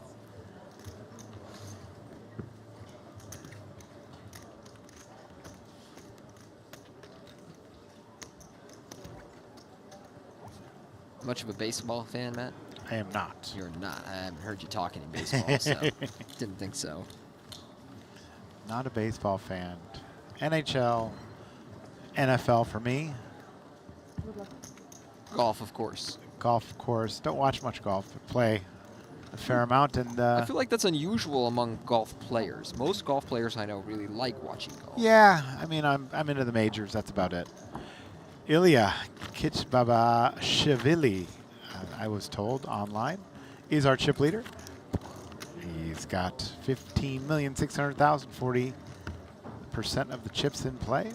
Much of a baseball fan, Matt? I am not. You're not. I haven't heard you talking in baseball, so didn't think so. Not a baseball fan. NHL, NFL for me. Good luck. Golf, of course. Golf, of course. Don't watch much golf, but play a fair amount. And I feel like that's unusual among golf players. Most golf players I know really like watching golf. yeah, I mean, I'm into the majors. That's about it. Ilia Kichbabashvili, I was told online, is our chip leader. He's got 15,600,000, 40% of the chips in play.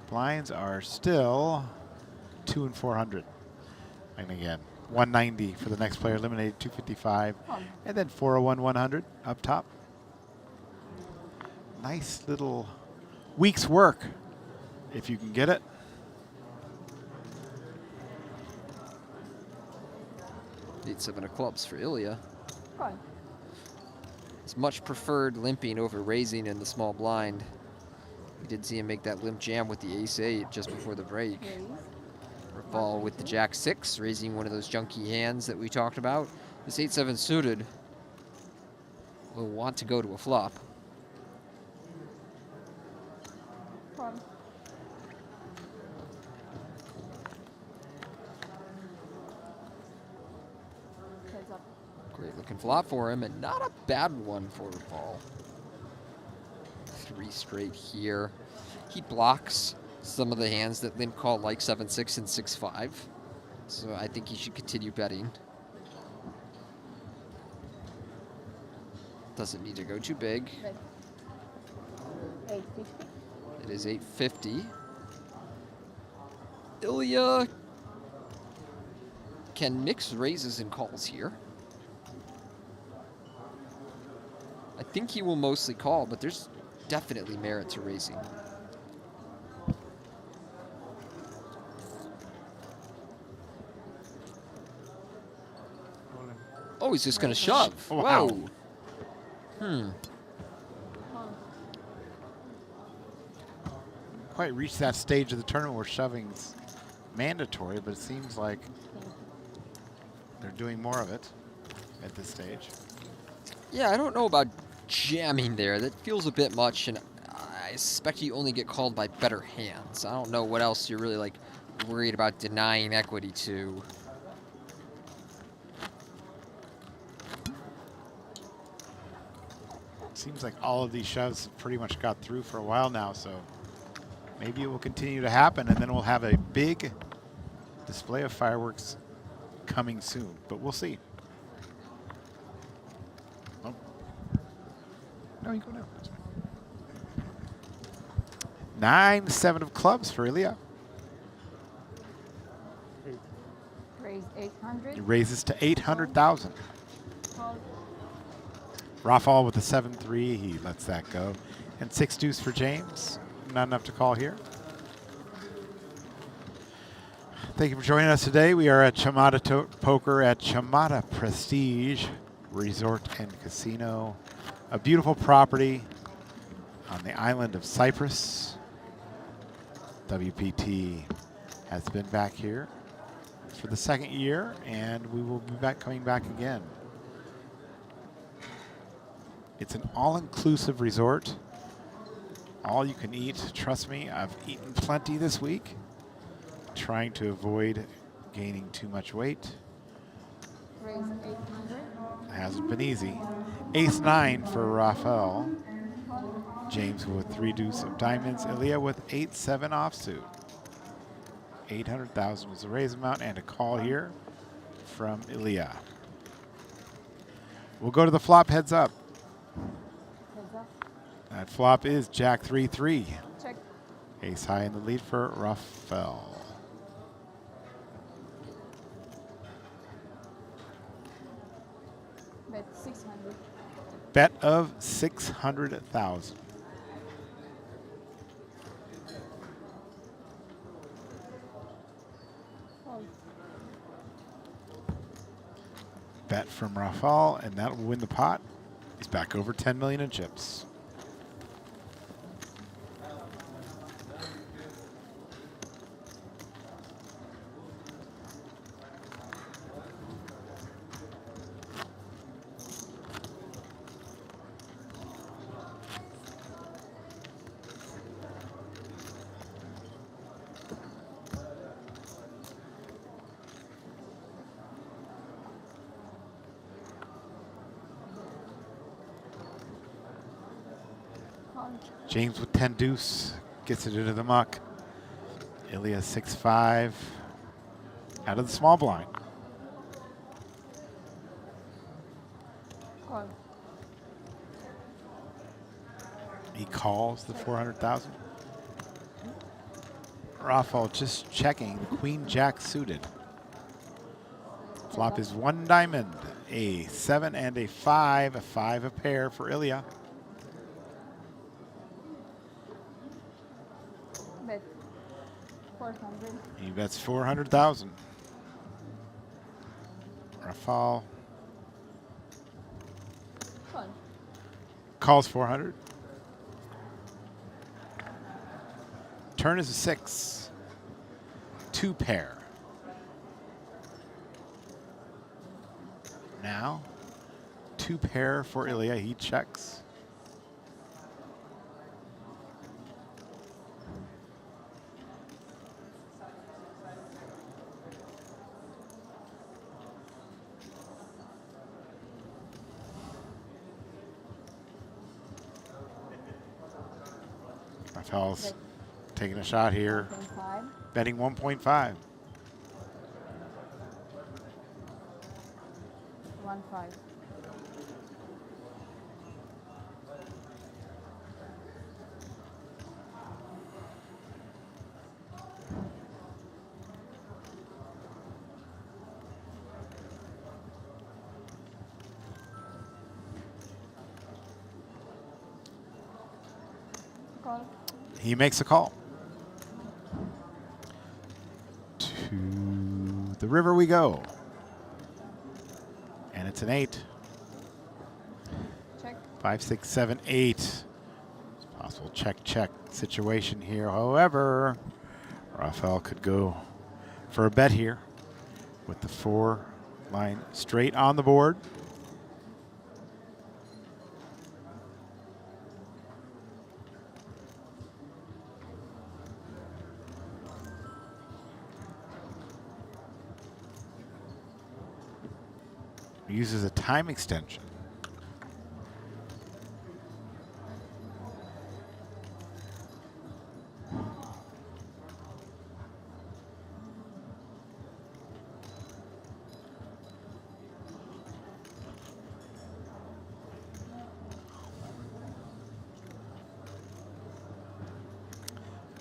Blinds are still 2 and 400. And again, 190 for the next player, eliminated 255. And then 401, 100 up top. Nice little week's work, if you can get it. Need 7 of clubs for Ilia. Fine. It's much preferred limping over raising in the small blind. We did see him make that limp jam with the ace-8 just before the break. Raise. Raphael with the jack-6, raising one of those junky hands that we talked about. This 8-7 suited will want to go to a flop. Fine. Great looking flop for him, and not a bad one for Raphael. 3 straight here. He blocks some of the hands that Limp called like 7-6 and 6-5. So I think he should continue betting. Doesn't need to go too big. 850. It is 850. Ilia can mix raises and calls here. I think he will mostly call, but there's definitely merit to raising. Oh, he's just going to shove. Wow. Whoa. Quite reached that stage of the tournament where shoving's mandatory, but it seems like they're doing more of it at this stage. Yeah, I don't know about jamming there. That feels a bit much, and I suspect you only get called by better hands. I don't know what else you're really like worried about denying equity to. Seems like all of these shoves have pretty much got through for a while now, so maybe it will continue to happen, and then we'll have a big display of fireworks coming soon, but we'll see. Oh. No, you go now. That's fine. 9-7 of clubs for Ilia. Raise 800. He raises to 800,000. Call. Raphael with the 7-3, he lets that go. And 6 deuce for James. Not enough to call here. Thank you for joining us today. We are at Chamada Poker at Chamada Prestige Resort and Casino. A beautiful property on the island of Cyprus. WPT has been back here for the 2nd year, and we will be coming back again. It's an all-inclusive resort. All you can eat. Trust me, I've eaten plenty this week, trying to avoid gaining too much weight. Raise 800. Hasn't been easy. Ace-9 for Raphael. James with 3 deuce of diamonds. Ilia with 8-7 offsuit. 800,000 was the raise amount, and a call here from Ilia. We'll go to the flop heads up. Heads up. That flop is Jack 3-3. Check. Ace high in the lead for Raphael. Bet 600. Bet of 600,000. Call. Bet from Raphael, and that will win the pot. He's back over 10 million in chips. James with 10 deuce gets it into the muck. Ilia 6-5 out of the small blind. Call. He calls the 400,000. Raphael just checking. Queen Jack suited. Flop is 1 diamond, a 7 and a 5, a 5 a pair for Ilia. Bet 400. He bets 400,000. Raphael Call. calls 400. Turn is a 6. 2 pair. Now, 2 pair for Ilia. He checks. Raphael's taking a shot here, 1.5. betting 1.5. 1.5. Call. He makes a call. To the river we go. And it's an 8. Check. 5, 6, 7, 8. It's a possible check situation here. However, Raphael could go for a bet here with the 4 line straight on the board. Uses a time extension.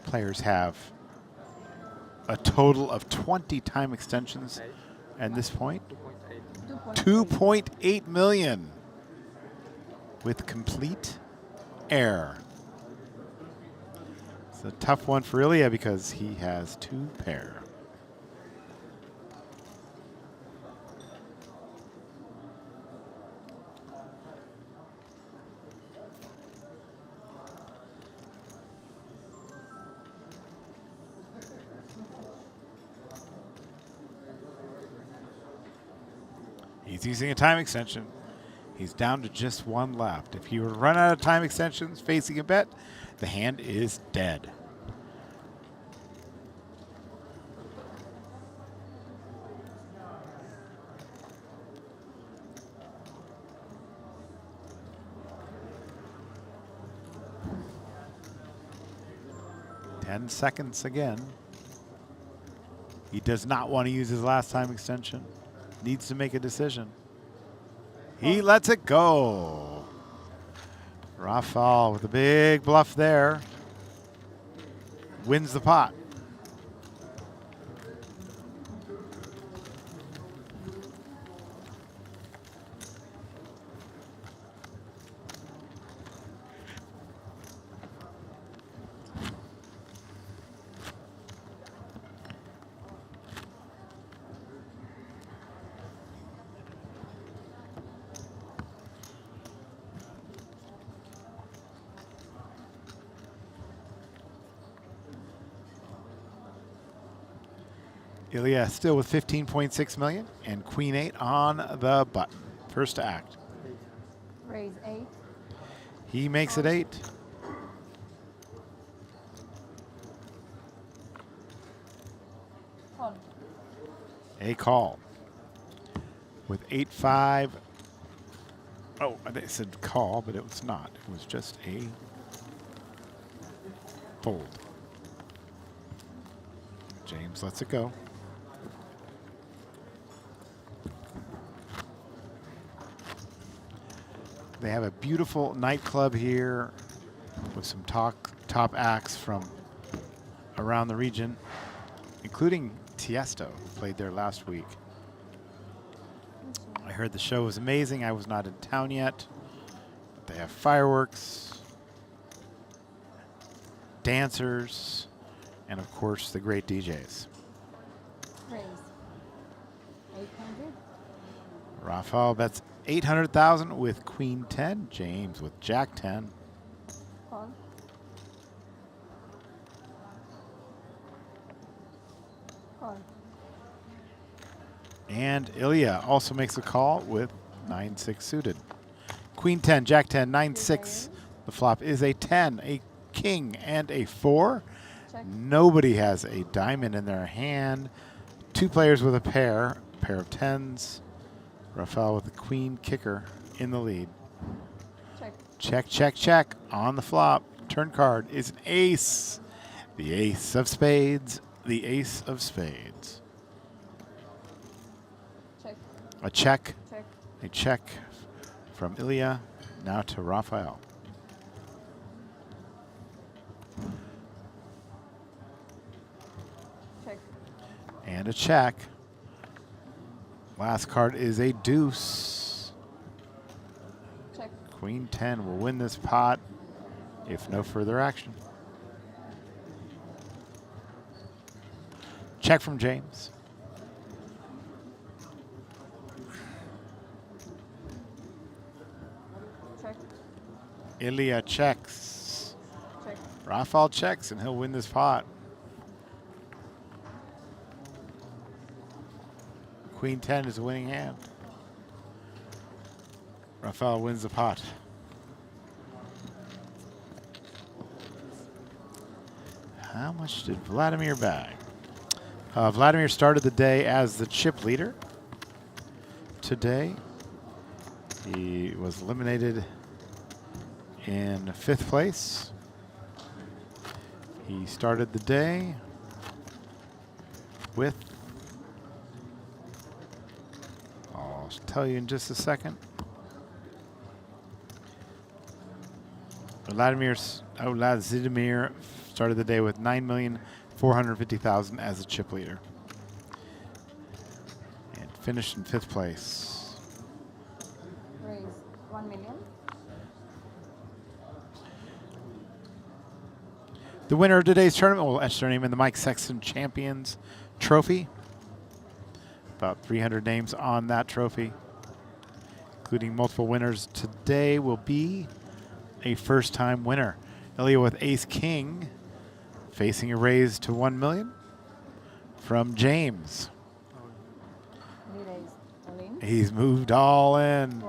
Players have a total of 20 time extensions at this point. 2.8 million with complete air. It's a tough one for Ilia because he has 2 pair. He's using a time extension. He's down to just 1 left. If he were to run out of time extensions facing a bet, the hand is dead. Ten seconds again. He does not want to use his last time extension. Needs to make a decision. He lets it go. Raphael with a big bluff there. Wins the pot. Ilia still with 15.6 million and Queen 8 on the button. First to act. Raise 8. He makes it 8. Call. A call. With 8-5. Oh, they said call, but it was not. It was just a fold. James lets it go. They have a beautiful nightclub here with some top acts from around the region, including Tiesto, who played there last week. I heard the show was amazing. I was not in town yet. But they have fireworks, dancers, and of course the great DJs. Raise 800. Raphael bets 800,000 with Queen 10. James with Jack 10. Call. Call. And Ilia also makes a call with 9-6 suited. Queen 10, Jack 10, 9-6. The flop is a 10, a king, and a 4. Check. Nobody has a diamond in their hand. 2 players with a pair of 10s. Raphael with the queen kicker in the lead. Check. Check, check, check on the flop. turn card is an ace. The ace of spades. The ace of spades. Check. A check. Check. A check from Ilia. Now to Raphael. Check. And a check. Last card is a deuce. Check. Queen 10 will win this pot if no further action. Check from James. Check. Ilia checks. Check. Raphael checks and he'll win this pot. Queen 10 is a winning hand. Raphael wins the pot. How much did Vladimir bag? Vladimir started the day as the chip leader. Today, he was eliminated in 5th place. He started the day with, I'll tell you in just a second. Vladimir started the day with 9,450,000 as a chip leader. And finished in 5th place. Raise 1 million. The winner of today's tournament will enter their name in the Mike Sexton Champions Trophy. About 300 names on that trophy, including multiple winners. Today will be a first-time winner. Ilia with Ace-King, facing a raise to 1 million from James. He's moved all in.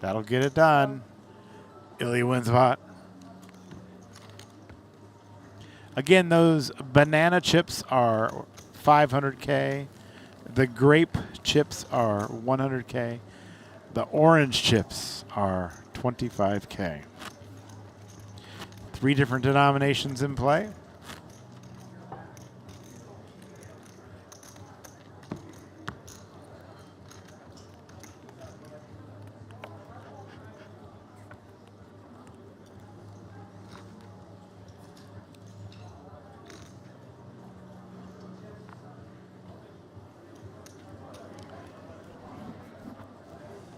That'll get it done. Ilia wins the pot. Again, those banana chips are 500K. The grape chips are 100K. The orange chips are 25K. 3 different denominations in play.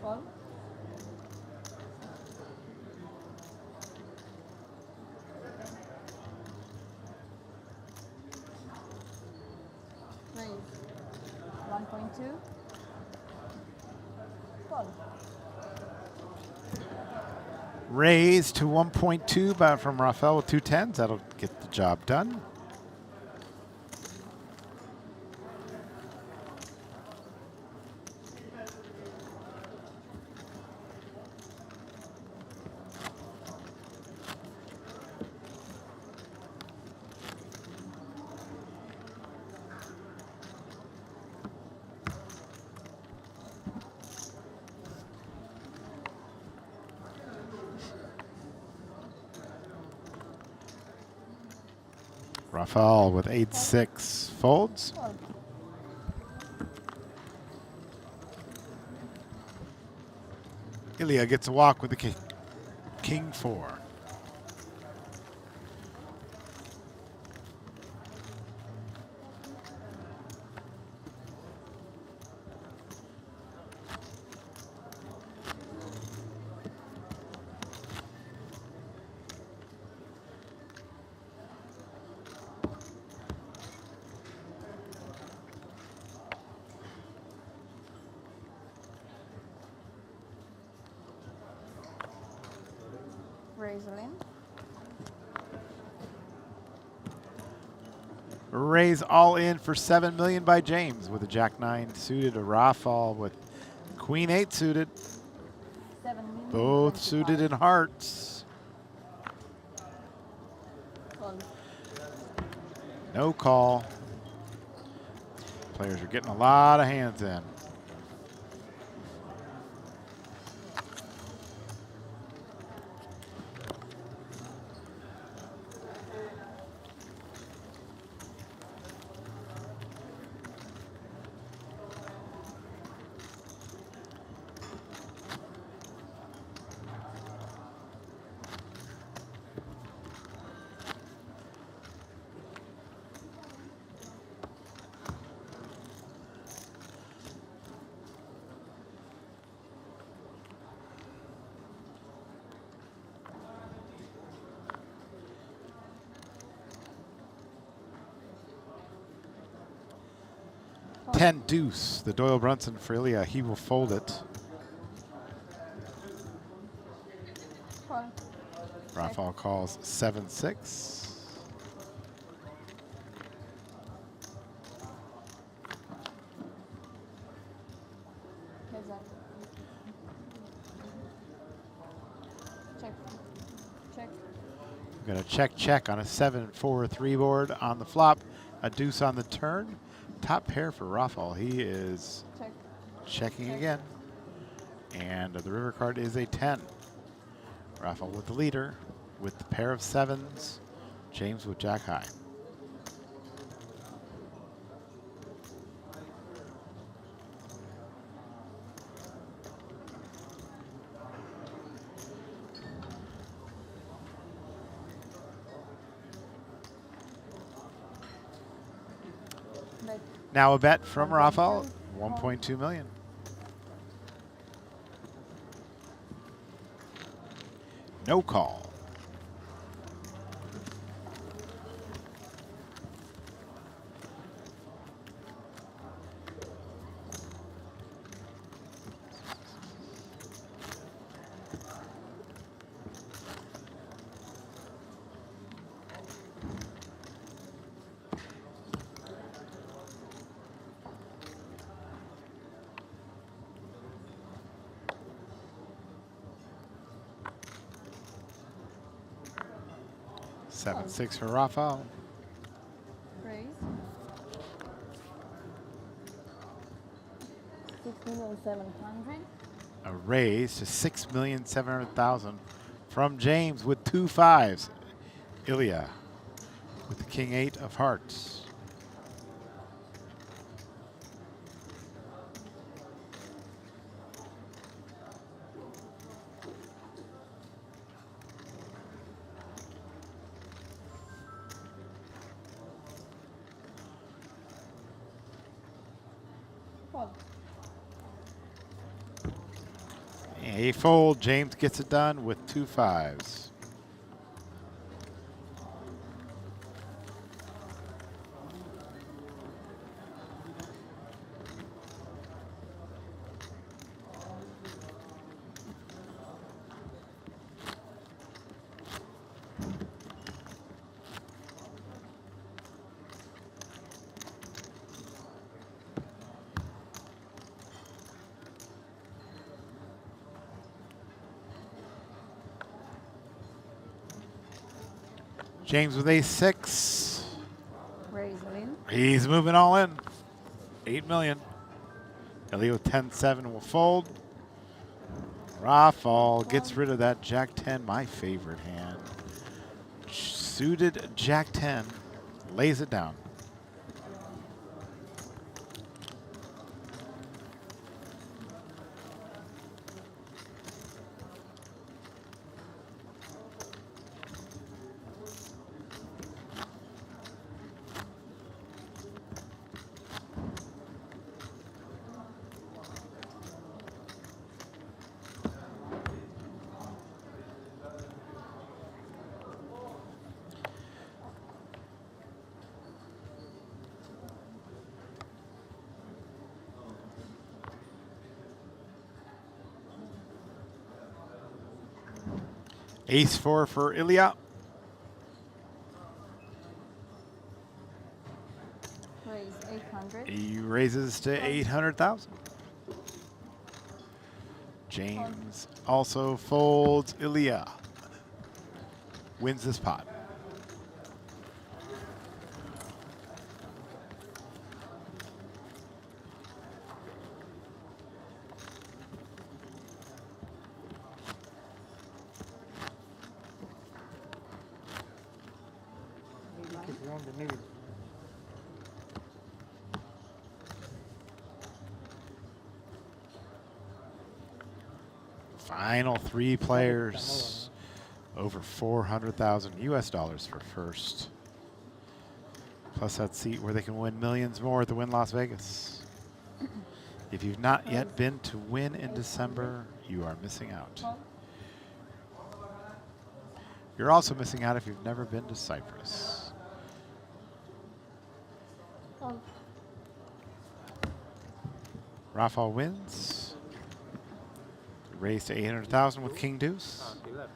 Call. Raise 1.2. Call. Raise to 1.2 from Raphael with 2 10s. That'll get the job done. Raphael with 8-6 folds. Call. Ilia gets a walk with the king. King 4. Raise Elena. Raise all in for 7 million by James with a Jack 9 suited, a Raphael with Queen 8 suited. 7 million. Both suited in hearts. Call. No call. Players are getting a lot of hands in. 10 deuce, the Doyle Brunson for Ilia. He will fold it. Call. Raphael calls 7-6. Heads up. Check. Check. Gonna check on a 7-4-3 board on the flop. A deuce on the turn. Top pair for Raphael. He is Check. checking again. And the river card is a 10. Raphael with the leader with the pair of sevens. James with jack high. Bet. Now a bet from 1.2. Raphael, 1.2 million. No call. Oh. 7-6 for Raphael. Raise. 6,700,000. A raise to 6,700,000 from James with 2 5s. Ilia with the king 8 of hearts. Call. A fold. James gets it done with 2 5s. James with ace-6. Raise in. He's moving all in. 8 million. Ilia with 10-7 will fold. Raphael gets rid of that jack-10, my favorite hand. Suited jack-10, lays it down. Ace-4 for Ilia. Raise 800. He raises to 800,000. James also folds. Ilia wins this pot. Final 3 players. Over 400,000 US dollars for first. Plus that seat where they can win millions more at the Wynn Las Vegas. If you've not yet been to Wynn in December, you are missing out. You're also missing out if you've never been to Cyprus. Call. Raphael wins. Raise to 800,000 with king deuce. He left.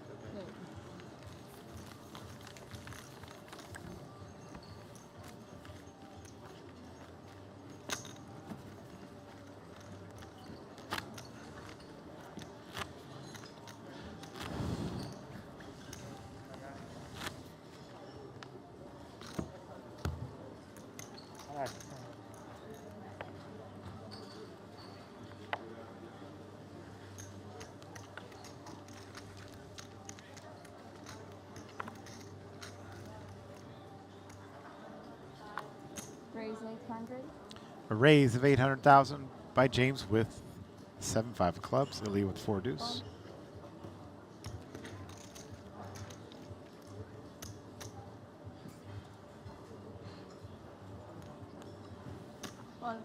Raise 800. A raise of 800,000 by James with 7-5 of clubs. Ilia with 4 deuce. Call.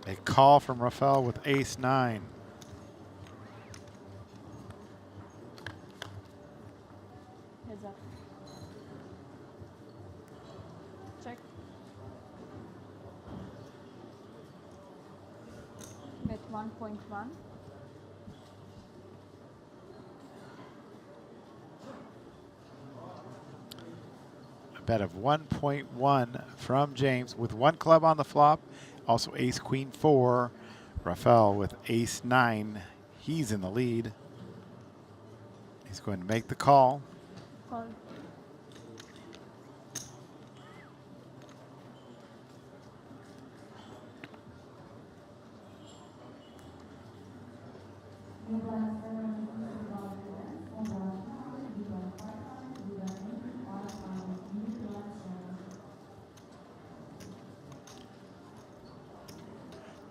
A call from Raphael with ace 9. Heads up. Check. Bet 1.1. A bet of 1.1 from James with 1 club on the flop. Also ace queen 4. Raphael with ace 9. He's in the lead. He's going to make the call. Call.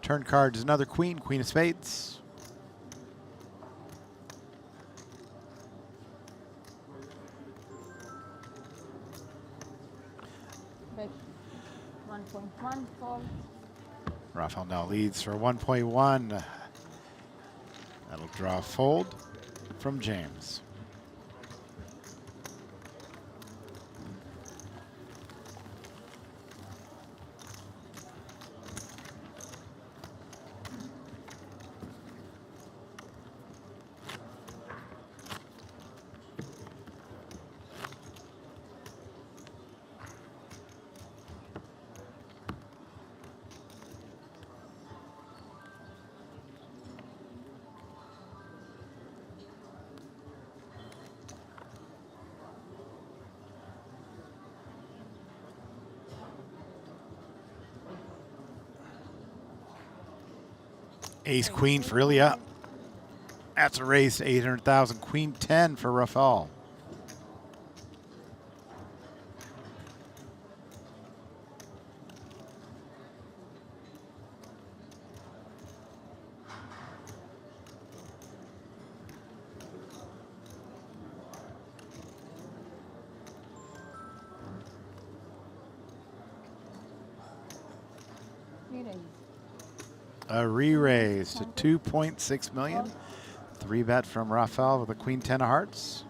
Turn card is another queen, queen of spades. Bet 1.1. Call. Raphael now leads for 1.1. That'll draw a fold from James. Ace queen for Ilia. That's a raise to 800,000. Queen 10 for Raphael. Re-raise. A re-raise to 2.6 million. 3-bet from Raphael with a queen 10 of hearts.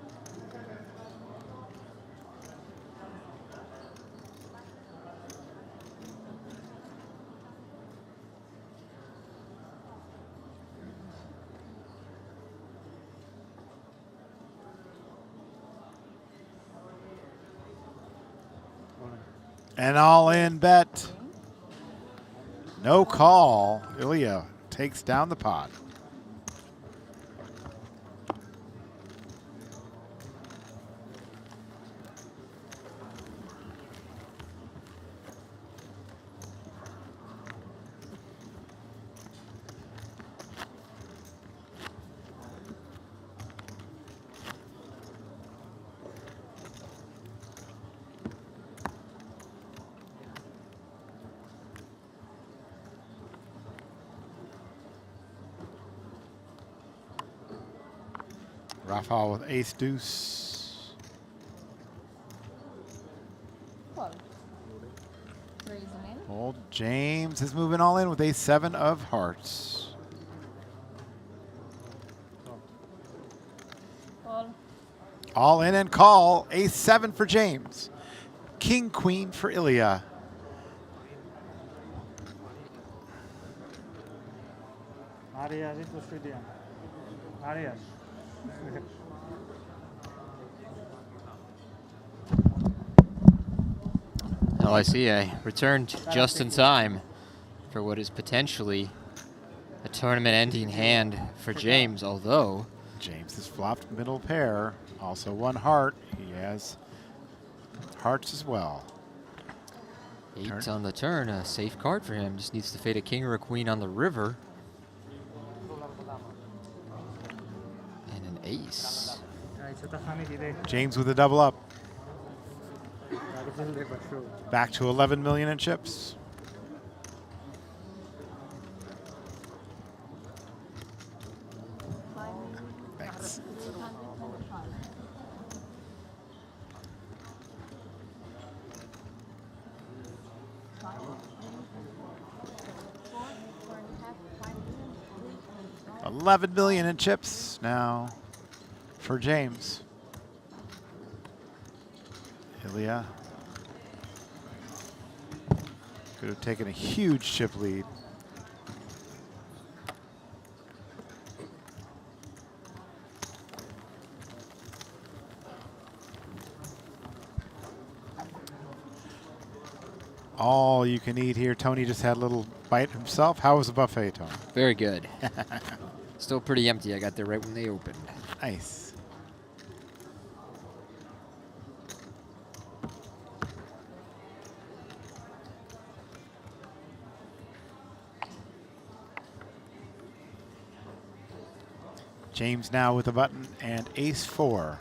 An all-in bet. No call. Ilia takes down the pot. Raphael with ace deuce. Call. Raise them in. Old James is moving all in with ace 7 of hearts. Call. All in and call. Ace 7 for James. King queen for Ilia. Well, I see I returned just in time for what is potentially a tournament-ending hand for James, although James has flopped middle pair, also one heart. He has hearts as well. 8 on the turn, a safe card for him. Just needs to fade a king or a queen on the river. And an ace. James with a double up. Back to 11 million in chips. Thanks. $11 million in chips now for James. Ilia could have taken a huge chip lead. All you can eat here. Tony just had a little bite himself. How was the buffet, Tony? Very good. Still pretty empty. I got there right when they opened. Nice. James now with a button and ace-4.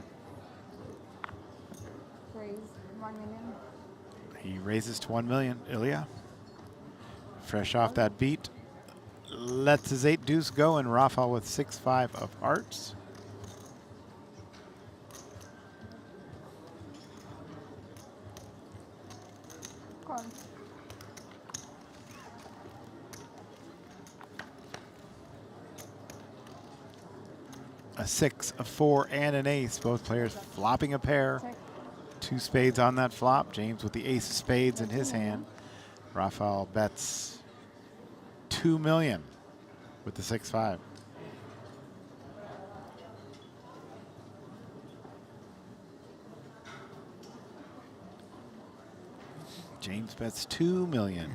Raise 1 million. He raises to 1 million. Ilia, fresh off that beat, lets his 8 deuce go, and Raphael with 6-5 of hearts. Call. A 6, a 4, and an ace. Both players flopping a pair. Check. 2 spades on that flop. James with the ace of spades in his hand. Raphael bets 2 million with the 6-5. James bets 2 million.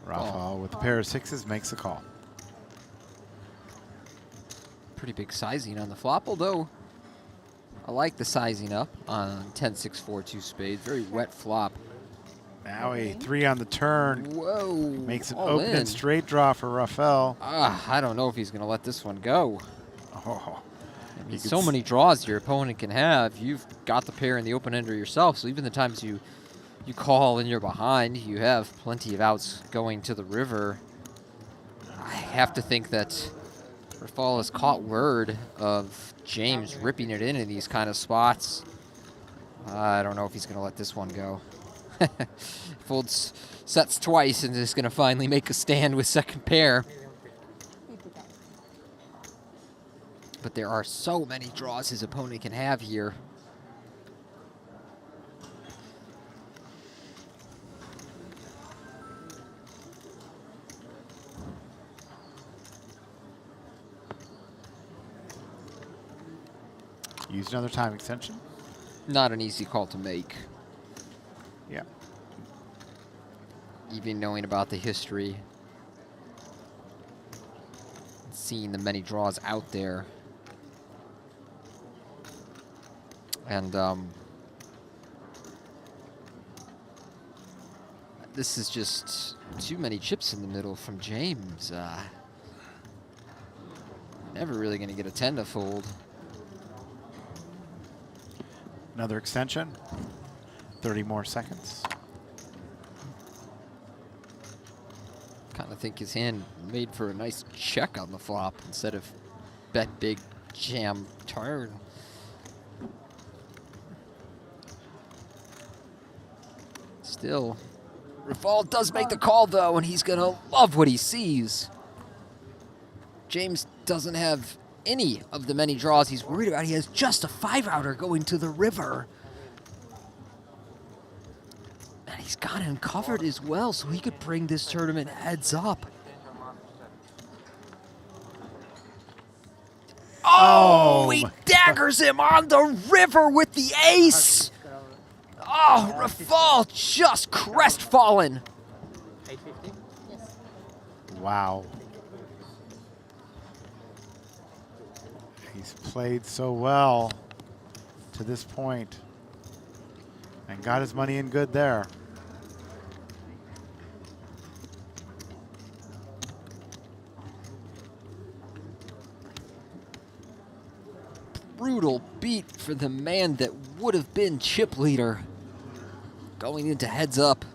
Raphael with a pair of 6s makes a call. Pretty big sizing on the flop, although I like the sizing up on 10-6-4, 2 spades. Very wet flop. Now a 3 on the turn. Whoa. Makes an all open in. and straight draw for Raphael. I don't know if he's going to let this one go. Oh, I mean, so many draws your opponent can have. You've got the pair in the open ender yourself, so even the times you call and you're behind, you have plenty of outs going to the river. I have to think that Raphael has caught word of James ripping it in these kind of spots. I don't know if he's going to let this one go. Folds sets twice and is going to finally make a stand with second pair. But there are so many draws his opponent can have here. Use another time extension. Not an easy call to make. Yeah. Even knowing about the history, seeing the many draws out there. And this is just too many chips in the middle from James. Never really going to get a 10 to fold. Another extension. 30 more seconds. Kind of think his hand made for a nice check on the flop instead of bet big jam turn. Still, Raphael does make the call though, and he's gonna love what he sees. James doesn't have any of the many draws he's worried about. He has just a 5-outer going to the river. And he's He's got him covered as well, so he could bring this tournament heads up. Oh, he daggers him on the river with the ace. Oh, Raphael just crestfallen. Wow. He's played so well to this point and got his money in good there. Brutal beat for the man that would have been chip leader. Going into heads up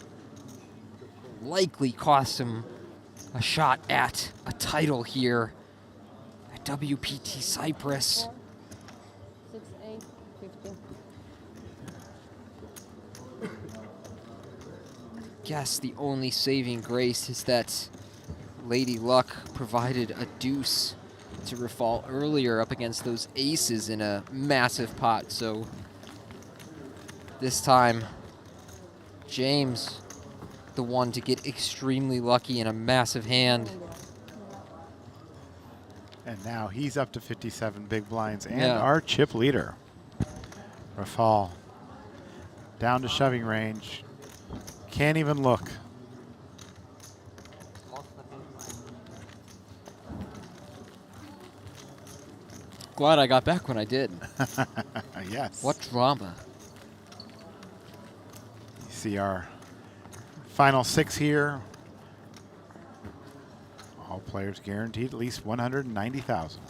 likely cost him a shot at a title here at WPT Cyprus. 6, 8, 15. Guess the only saving grace is that Lady Luck provided a deuce to Raphael earlier up against those aces in a massive pot. So this time, James, the one to get extremely lucky in a massive hand. And now he's up to 57 big blinds and Yeah. our chip leader, Raphael, down to shoving range. Can't even look. Glad I got back when I did. Yes. What drama. You see our final 6 here. All players guaranteed at least 190,000.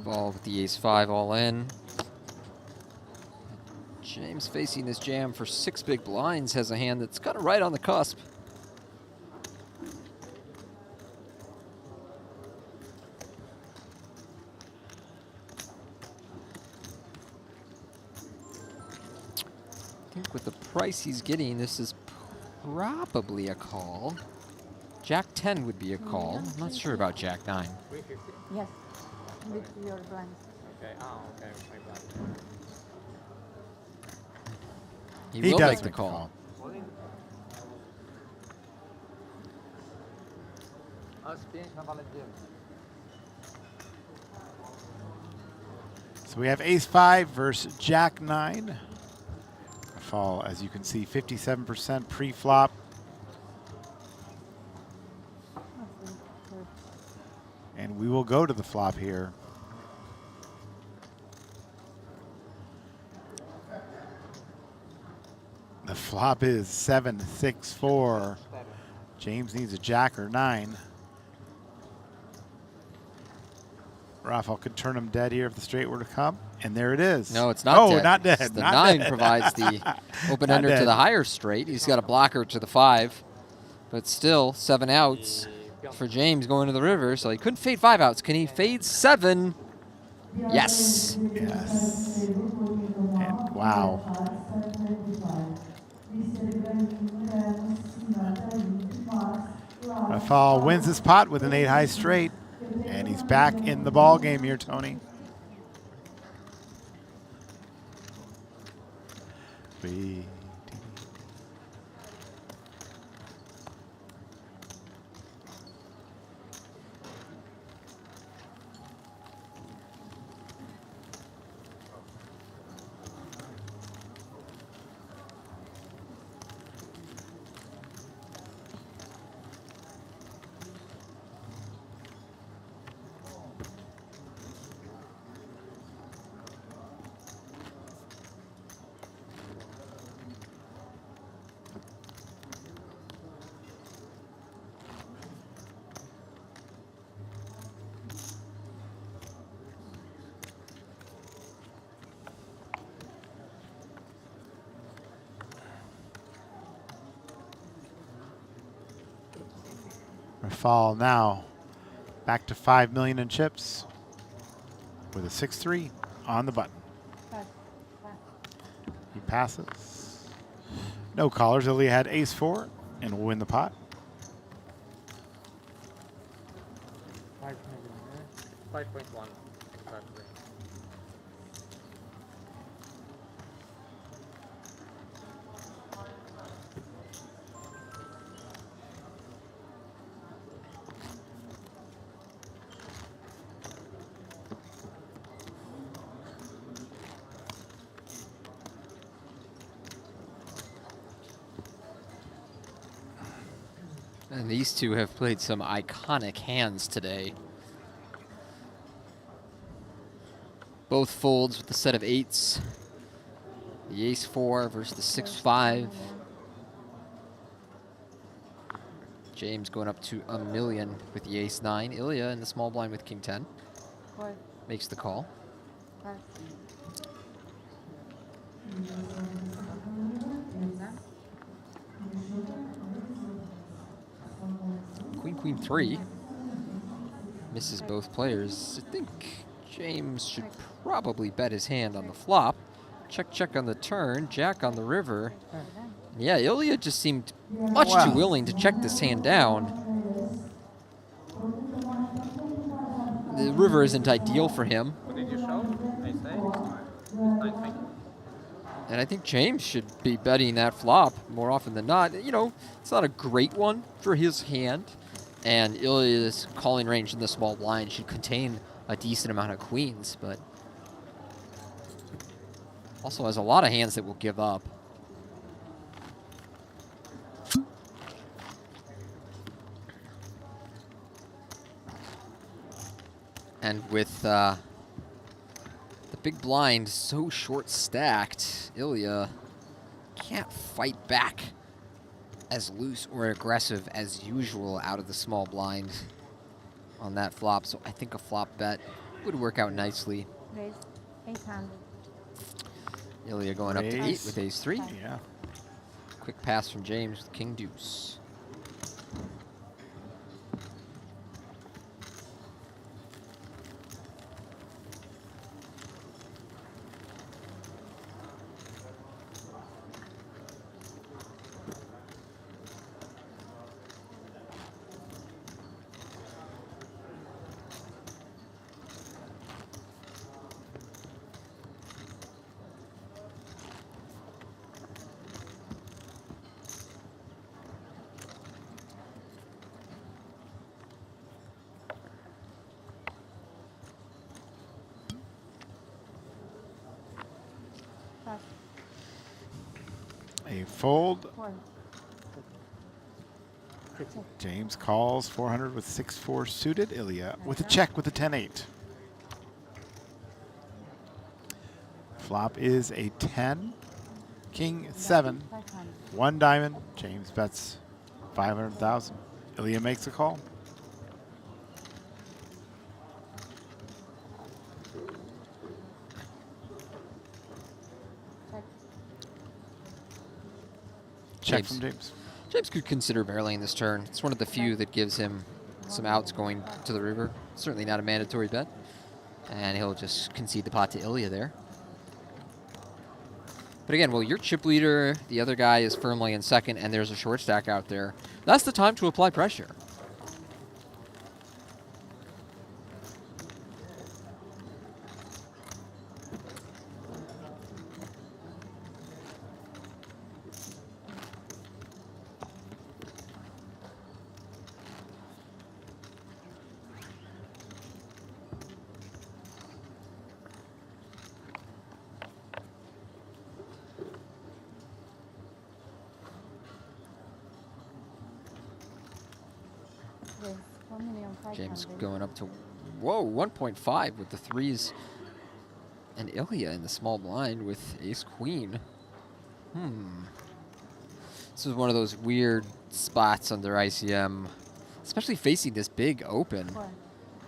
Ball with the ace-5 all in. James facing this jam for 6 big blinds has a hand that's kind of right on the cusp. I think with the price he's getting, this is probably a call. Jack 10 would be a call. I'm not sure about Jack 9. Yes, with your blinds. He He will does make the make the call. call. So we have ace-5 versus jack 9. Fall, as you can see, 57% pre-flop. And we will go to the flop here. The flop is 7-6-4. James needs a jack or 9. Raphael could turn him dead here if the straight were to come. And there it is. No, it's not dead. Not dead. The not 9 dead. provides the open-ender Not to the dead. higher straight. He's got a blocker to the 5. But still, 7 outs for James going to the river. So he couldn't fade 5 outs. Can he fade 7? Yes. Yes. And wow. Raphael wins this pot with an 8 high straight. And he's back in the ball game here, Tony. Raphael now back to 5 million in chips with a 6-3 on the button. He passes. No callers. Ilia had ace-4 and will win the pot. 5.1 exactly. And these two have played some iconic hands today. Both folds with the set of 8s. The ace-4 versus the 6-5. James going up to 1 million with the ace-9. Ilia in the small blind with king-10. Makes the call. Queen 3 misses both players. I think James should probably bet his hand on the flop. Check on the turn, jack on the river. Yeah, Ilia just seemed much too willing to check this hand down. The river isn't ideal for him. What did you show? And I think James should be betting that flop more often than not. You know, it's not a great one for his hand. And Ilia's calling range in the small blind should contain a decent amount of queens, but also has a lot of hands that will give up. And with the big blind so short stacked, Ilia can't fight back as loose or aggressive as usual out of the small blind on that flop. So I think a flop bet would work out nicely. Raise 800. Ilia going up to 8 with ace-3. Yeah. Quick pass from James with king deuce. A fold. James calls 400 with 6-4 suited. Ilia with a check with a 10-8. Flop is a 10. King 7. 1 diamond. James bets 500,000. Ilia makes a call. Check from James. James could consider barreling this turn. It's one of the few that gives him some outs going to the river. Certainly not a mandatory bet. And he'll just concede the pot to Ilia there. But again, well, you're chip leader, the other guy is firmly in second, and there's a short stack out there. That's the time to apply pressure. James going up to, whoa, 1.5 with the 3s. And Ilia in the small blind with ace-queen. This is one of those weird spots under ICM, especially facing this big open.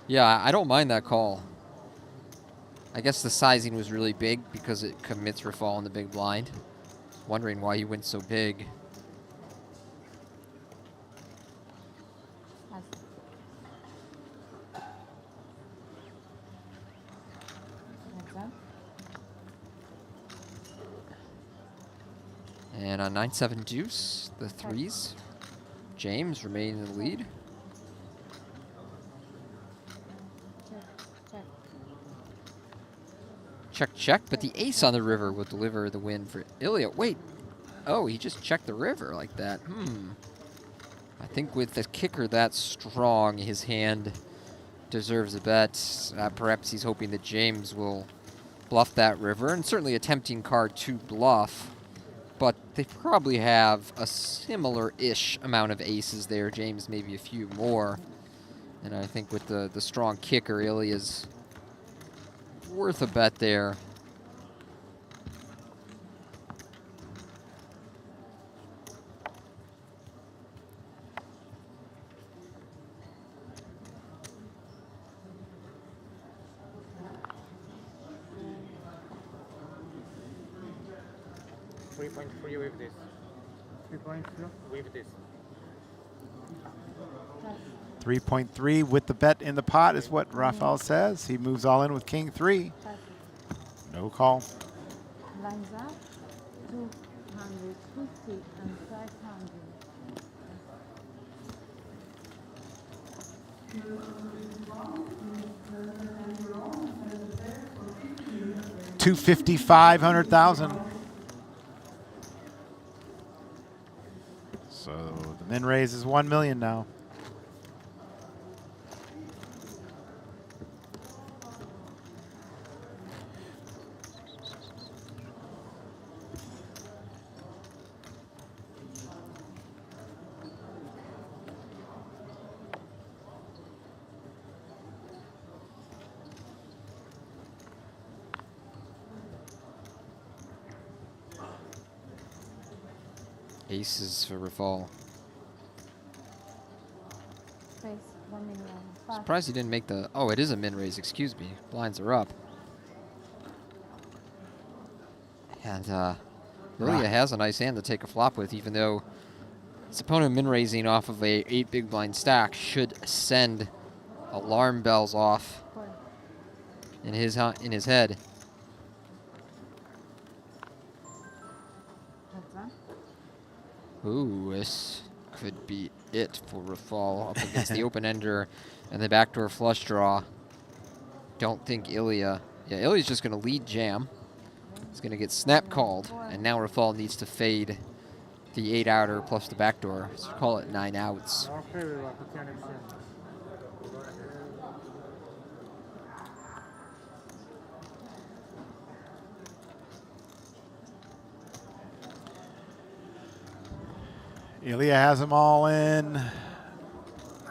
Yeah, I don't mind that call. I guess the sizing was really big because it commits Raphael in the big blind. Wondering why he went so big. And on 9-7 deuce, the threes. James remaining in the lead. Check, check, but the ace on the river will deliver the win for Ilia. Wait, oh, he just checked the river like that. I think with the kicker that strong, his hand deserves a bet. Perhaps he's hoping that James will bluff that river, and certainly a tempting card to bluff. But they probably have a similar-ish amount of aces there. James maybe a few more. And I think with the strong kicker, Ilia's worth a bet there. .3 with this. 3.3. With this. 3.3 with the bet in the pot is what Raphael says. He moves all in with king 3. No call. Lines up, 250 and 500. 250, 500,000. So the min raise is 1 million now. Aces for Raphael. Face 1 million. Surprised he didn't make the... Oh, it is a min raise, excuse me. Blinds are up. And Ilia has a nice hand to take a flop with, even though his opponent min raising off of a 8 big blind stack should send alarm bells off in his head. Ooh, this could be it for Raphael up against the open-ender and the backdoor flush draw. Don't think Ilia... Yeah, Ilia's just going to lead jam. He's going to get snap called, and now Raphael needs to fade the 8-outer plus the backdoor. So call it 9 outs. Ilia has them all in.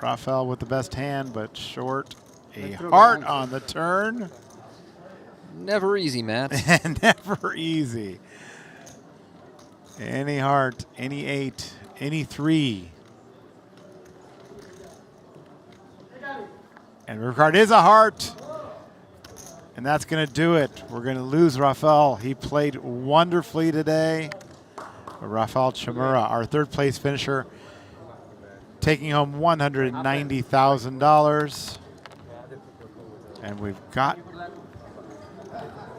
Raphael with the best hand, but short. A heart on the turn. Never easy, Matt. Never easy. Any heart, any 8, any 3. And river card is a heart. And that's going to do it. We're going to lose Raphael. He played wonderfully today. Raphael Chamada, our third place finisher, taking home $190,000. And we've got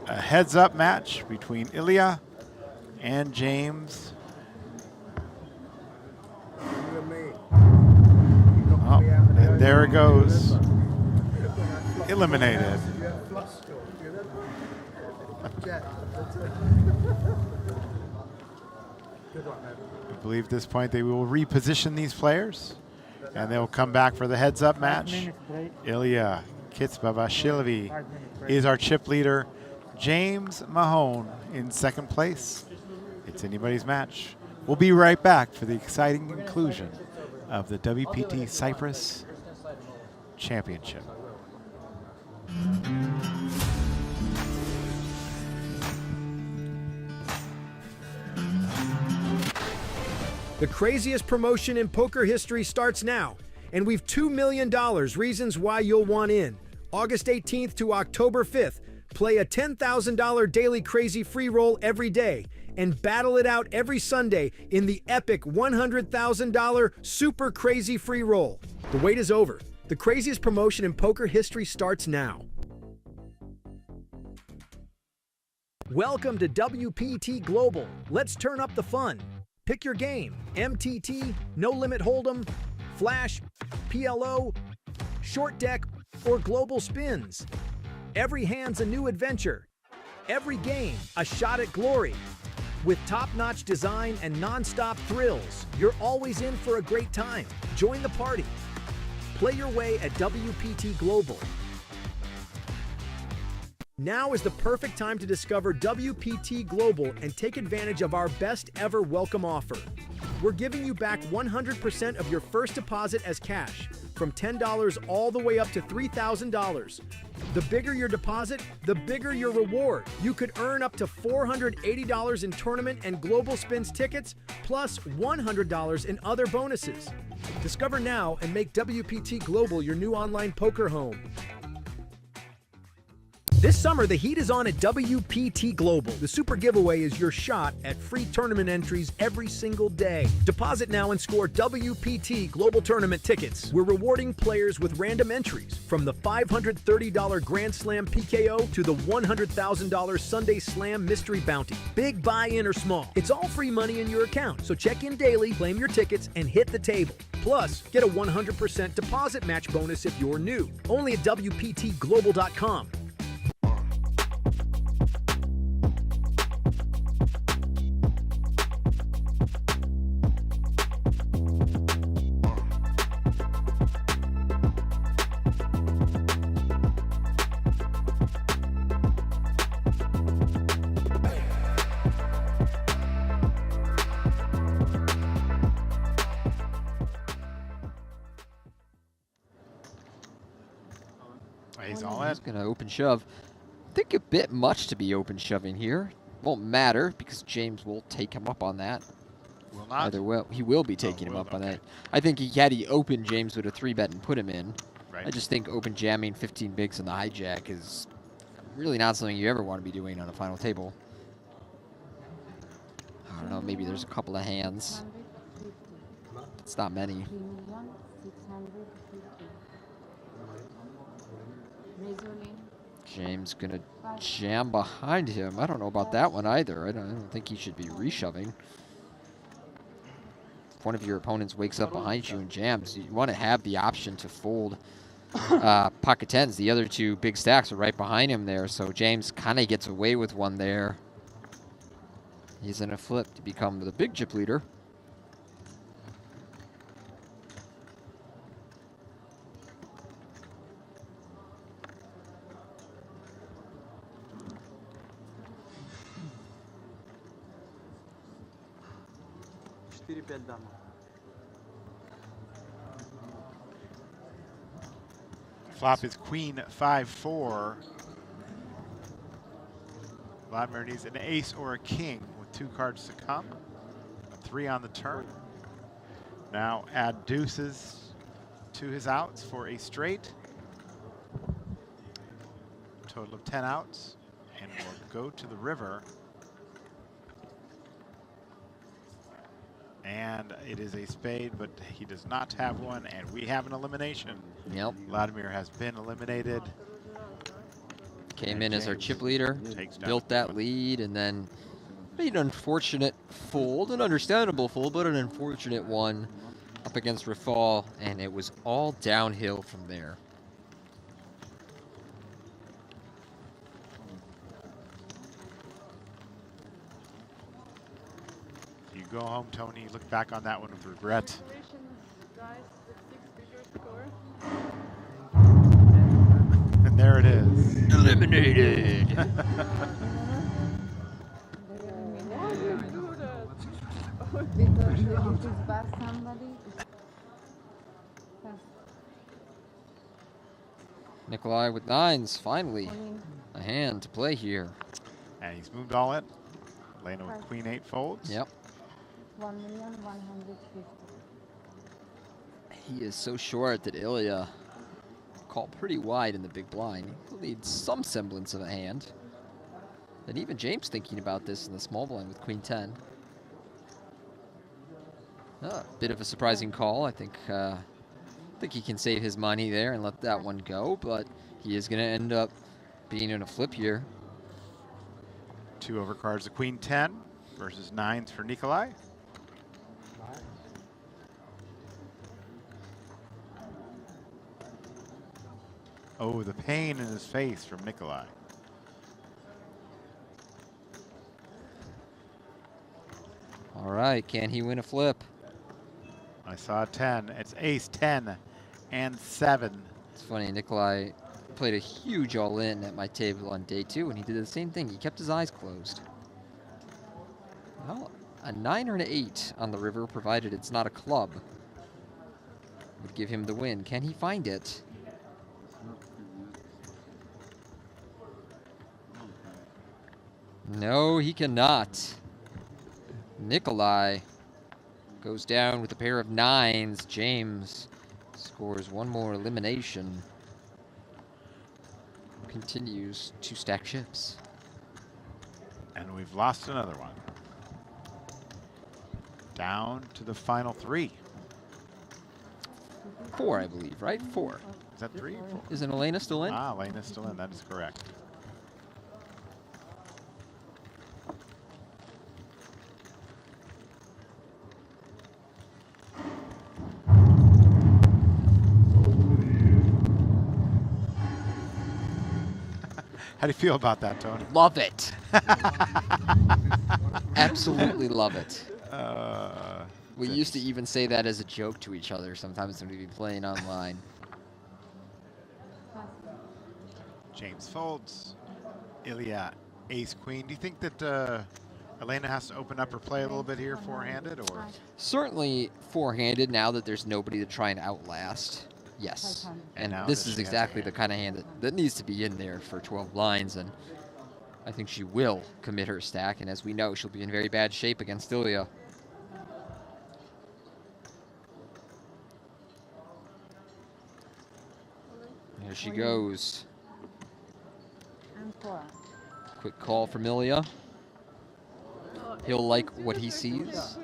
a heads-up match between Ilia and James. Oh, and there it goes. Eliminated. I believe at this point they will reposition these players, and they will come back for the heads-up match. Ilia Kitsbabashvili is our chip leader. James Mahone in second place. It's anybody's match. We'll be right back for the exciting conclusion of the WPT Cyprus Championship. The craziest promotion in poker history starts now, and we've $2 million reasons why you'll want in. August 18th to October 5th, play a $10,000 daily crazy free roll every day and battle it out every Sunday in the epic $100,000 super crazy free roll. The wait is over. The craziest promotion in poker history starts now. Welcome to WPT Global. Let's turn up the fun. Pick your game. MTT, No Limit Hold'em, Flash, PLO, Short Deck, or Global Spins. Every hand's a new adventure. Every game, a shot at glory. With top-notch design and non-stop thrills, you're always in for a great time. Join the party. Play your way at WPT Global. Now is the perfect time to discover WPT Global and take advantage of our best ever welcome offer. We're giving you back 100% of your first deposit as cash, from $10 all the way up to $3,000. The bigger your deposit, the bigger your reward. You could earn up to $480 in tournament and global spins tickets, plus $100 in other bonuses. Discover now and make WPT Global your new online poker home. This summer, the heat is on at WPT Global. The Super Giveaway is your shot at free tournament entries every single day. Deposit now and score WPT Global Tournament tickets. We're rewarding players with random entries, from the $530 Grand Slam PKO to the $100,000 Sunday Slam Mystery Bounty. Big buy-in or small, it's all free money in your account. So check in daily, claim your tickets, and hit the table. Plus, get a 100% deposit match bonus if you're new. Only at WPTglobal.com. He's all in. He's going to open shove. I think a bit much to be open shoving here. Won't matter because James will take him up on that. Will not. Either will. He will be taking him up on that. I think had he opened James would have 3-bet and put him in. Right. I just think open jamming 15 bigs on the hijack is really not something you ever want to be doing on a final table. I don't know, maybe there's a couple of hands. It's not many. James gonna jam behind him. I don't know about that one either. I don't think he should be reshoving. If one of your opponents wakes up behind you and jams, you want to have the option to fold pocket tens. The other two big stacks are right behind him there, so James kind of gets away with one there. He's in a flip to become the big chip leader. Flop is queen 5-4. Vladimir needs an ace or a king with 2 cards to come. A 3 on the turn. Now add deuces to his outs for a straight. Total of 10 outs. And we'll go to the river. And it is a spade, but he does not have one, and we have an elimination. Yep. Vladimir has been eliminated. Came in as our chip leader, built that lead, and then made an unfortunate fold, an understandable fold, but an unfortunate one up against Raphael, and it was all downhill from there. You go home, Tony, look back on that one with regret. And there it is. Eliminated. Nikolai with 9s, finally. A hand to play here. And he's moved all in. Elena with queen 8 folds. Yep. 1,150,000. He is so short that Ilia called pretty wide in the big blind. He'll need some semblance of a hand. And even James thinking about this in the small blind with queen 10. Bit of a surprising call. I think he can save his money there and let that one go, but he is going to end up being in a flip here. 2 overcards, the queen 10 versus 9s for Nikolai. Oh, the pain in his face from Nikolai. All right, can he win a flip? I saw a 10. It's ace 10 and 7. It's funny, Nikolai played a huge all-in at my table on day 2, and he did the same thing. He kept his eyes closed. Well, a 9 or an 8 on the river, provided it's not a club, would give him the win. Can he find it? No, he cannot. Nikolai goes down with a pair of 9s. James scores one more elimination. Continues to stack chips. And we've lost another one. Down to the final 3. 4, I believe, right? 4. Is that 3? 4? Isn't Elena still in? Ah, Elena's still in. That is correct. How do you feel about that, Tony? Love it. Absolutely love it. We used to even say that as a joke to each other sometimes when we'd be playing online. James folds. Ilia, ace queen. Do you think that Elena has to open up her play a little bit here, four-handed, or? Certainly four-handed now that there's nobody to try and outlast. Yes. And this is exactly the kind of hand that needs to be in there for 12 blinds, and I think she will commit her stack, and as we know, she'll be in very bad shape against Ilia. Here she goes. Quick call from Ilia. He'll like what he sees.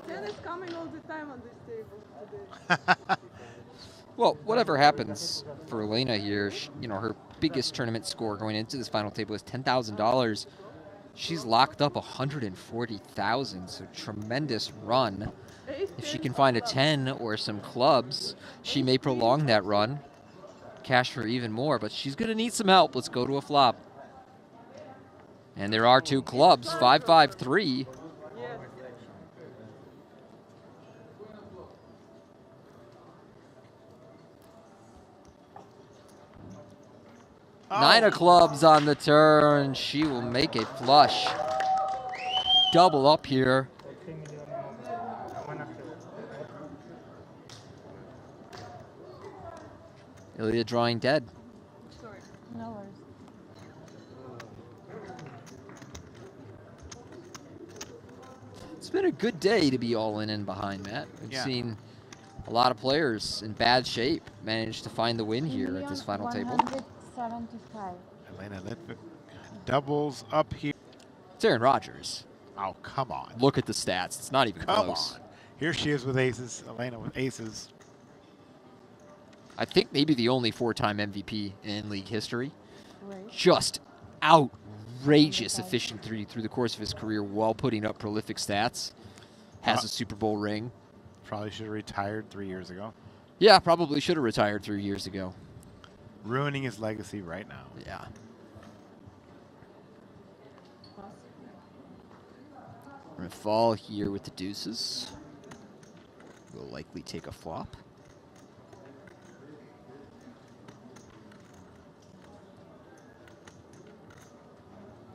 Is coming all the time on this table. Well, whatever happens for Elena here, you know, her biggest tournament score going into this final table is $10,000. She's locked up $140,000, so tremendous run. If she can find a 10 or some clubs, she may prolong that run, cash for even more, but she's going to need some help. Let's go to a flop. And there are 2 clubs, 5-5-3. Oh. 9 of clubs on the turn. She will make a flush. Double up here. Ilia drawing dead. Sorry. No worries. It's been a good day to be all in and behind, Matt. We've seen a lot of players in bad shape manage to find the win here at this final table. 175. Elena Litvik doubles up here. It's Aaron Rodgers. Oh, come on. Look at the stats. It's not even close. Come on. Here she is with aces. Elena with aces. I think maybe the only 4-time MVP in league history. Right. Just outrageous efficient through the course of his career while putting up prolific stats. Has a Super Bowl ring. Probably should have retired 3 years ago. Yeah, probably should have retired 3 years ago. Ruining his legacy right now. Yeah. Raphael here with the deuces. Will likely take a flop.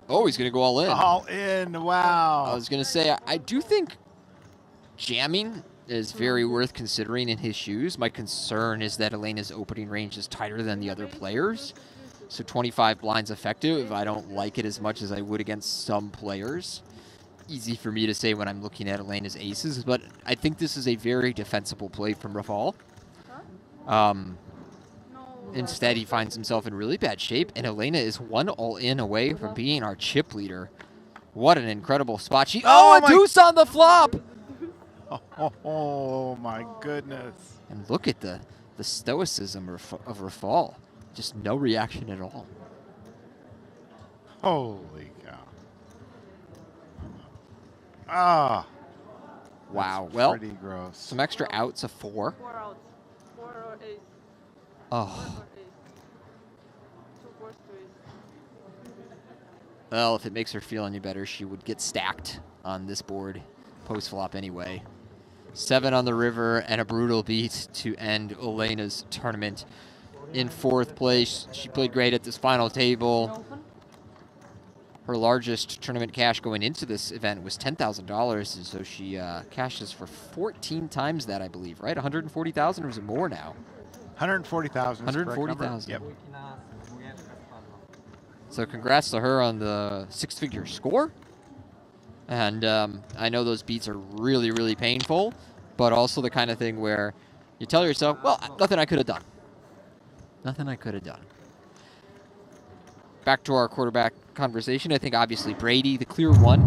Oh, he's going to go all in. All in, wow. I was going to say, I do think jamming is very worth considering in his shoes. My concern is that Elena's opening range is tighter than the other players. So 25 blinds effective, I don't like it as much as I would against some players. Easy for me to say when I'm looking at Elena's aces, but I think this is a very defensible play from Raphael. Instead, he finds himself in really bad shape, and Elena is 1 all-in away from being our chip leader. What an incredible spot. She a deuce on the flop! Oh, my goodness. And look at the stoicism of Raphael. Just no reaction at all. Holy cow. Ah. Wow. That's Well, pretty gross. some extra outs of 4. 4 outs. 4 or 8. Oh. 4 or 8. 2 fours to 8. Well, if it makes her feel any better, she would get stacked on this board post-flop anyway. 7 on the river and a brutal beat to end Elena's tournament. In 4th place, she played great at this final table. Her largest tournament cash going into this event was $10,000, and so she cashes for 14 times that, I believe, right? 140,000, or is it more now? 140,000. 140,000. Yep. So congrats to her on the 6-figure score. And I know those beats are really, really painful, but also the kind of thing where you tell yourself, well, nothing I could have done. Nothing I could have done. Back to our quarterback conversation. I think obviously Brady, the clear one.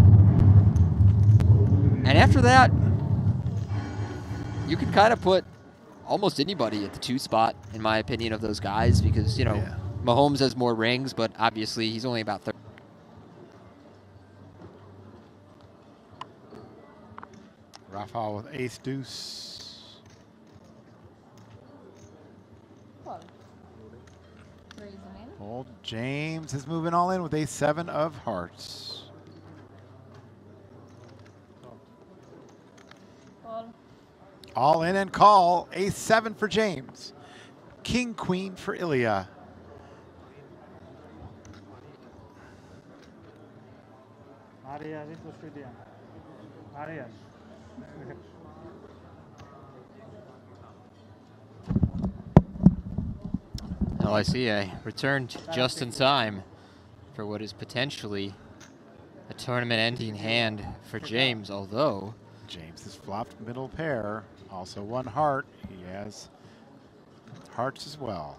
And after that, you can kind of put almost anybody at the 2 spot, in my opinion, of those guys, because, you know, Yeah. Mahomes has more rings, but obviously he's only about 30. Raphael with ace deuce. Old James is moving all in with ace 7 of hearts. All in and call. Ace 7 for James. King queen for Ilia. Arias, it was good. Arias. Oh, I see. I returned just in time for what is potentially a tournament-ending hand for James, although James has flopped middle pair. Also 1 heart. He has hearts as well.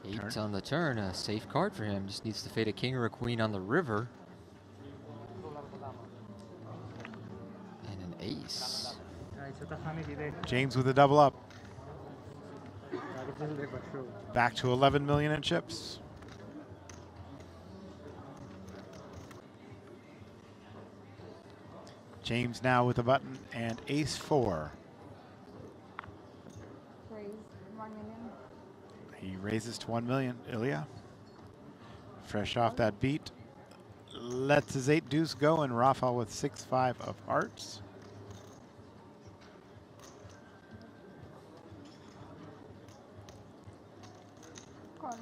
8 on the turn, a safe card for him. Just needs to fade a king or a queen on the river. And an ace. James with a double up. Back to 11 million in chips. James now with a button and ace 4. Raise 1 million. He raises to 1 million. Ilia, fresh off that beat, lets his 8 deuce go, and Raphael with 6-5 of hearts. Call.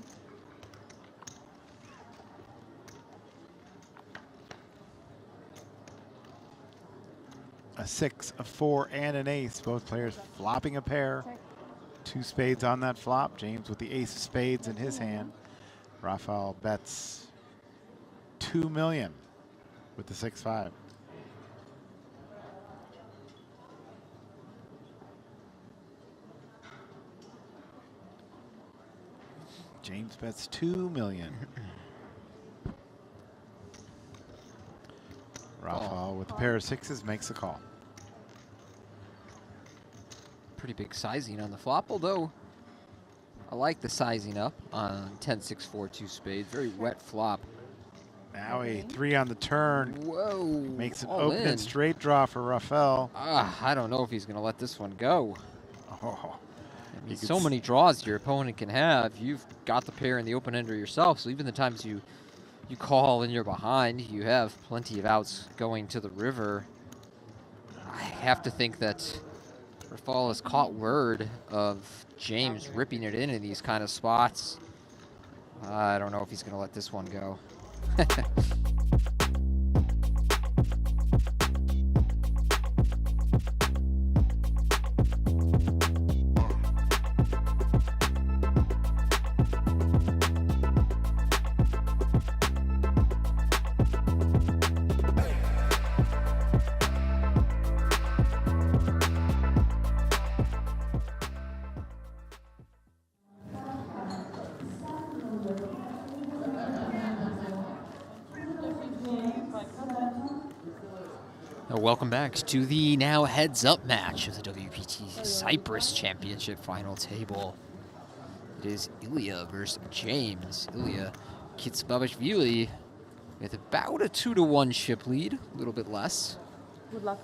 A 6, a 4, and an ace. Both players flopping a pair. Check. 2 spades on that flop. James with the ace of spades in his hand. Raphael bets 2 million with the 6-5. James bets 2 million. Raphael with a pair of 6s makes a call. Pretty big sizing on the flop, although I like the sizing up on 10-6-4, 2 spades. Very wet flop. Now a 3 on the turn. Whoa. Makes an all open in. and straight draw for Raphael. I don't know if he's going to let this one go. Oh, I mean, so many draws your opponent can have. You've got the pair in the open ender yourself, so even the times you call and you're behind, you have plenty of outs going to the river. I have to think that Raphael has caught word of James ripping it in these kind of spots. I don't know if he's going to let this one go. Welcome back to the now heads-up match of the WPT Cyprus Championship final table. It is Ilia versus James. Ilia Kitsbabashvili with about a 2-1 chip lead, a little bit less. Good luck.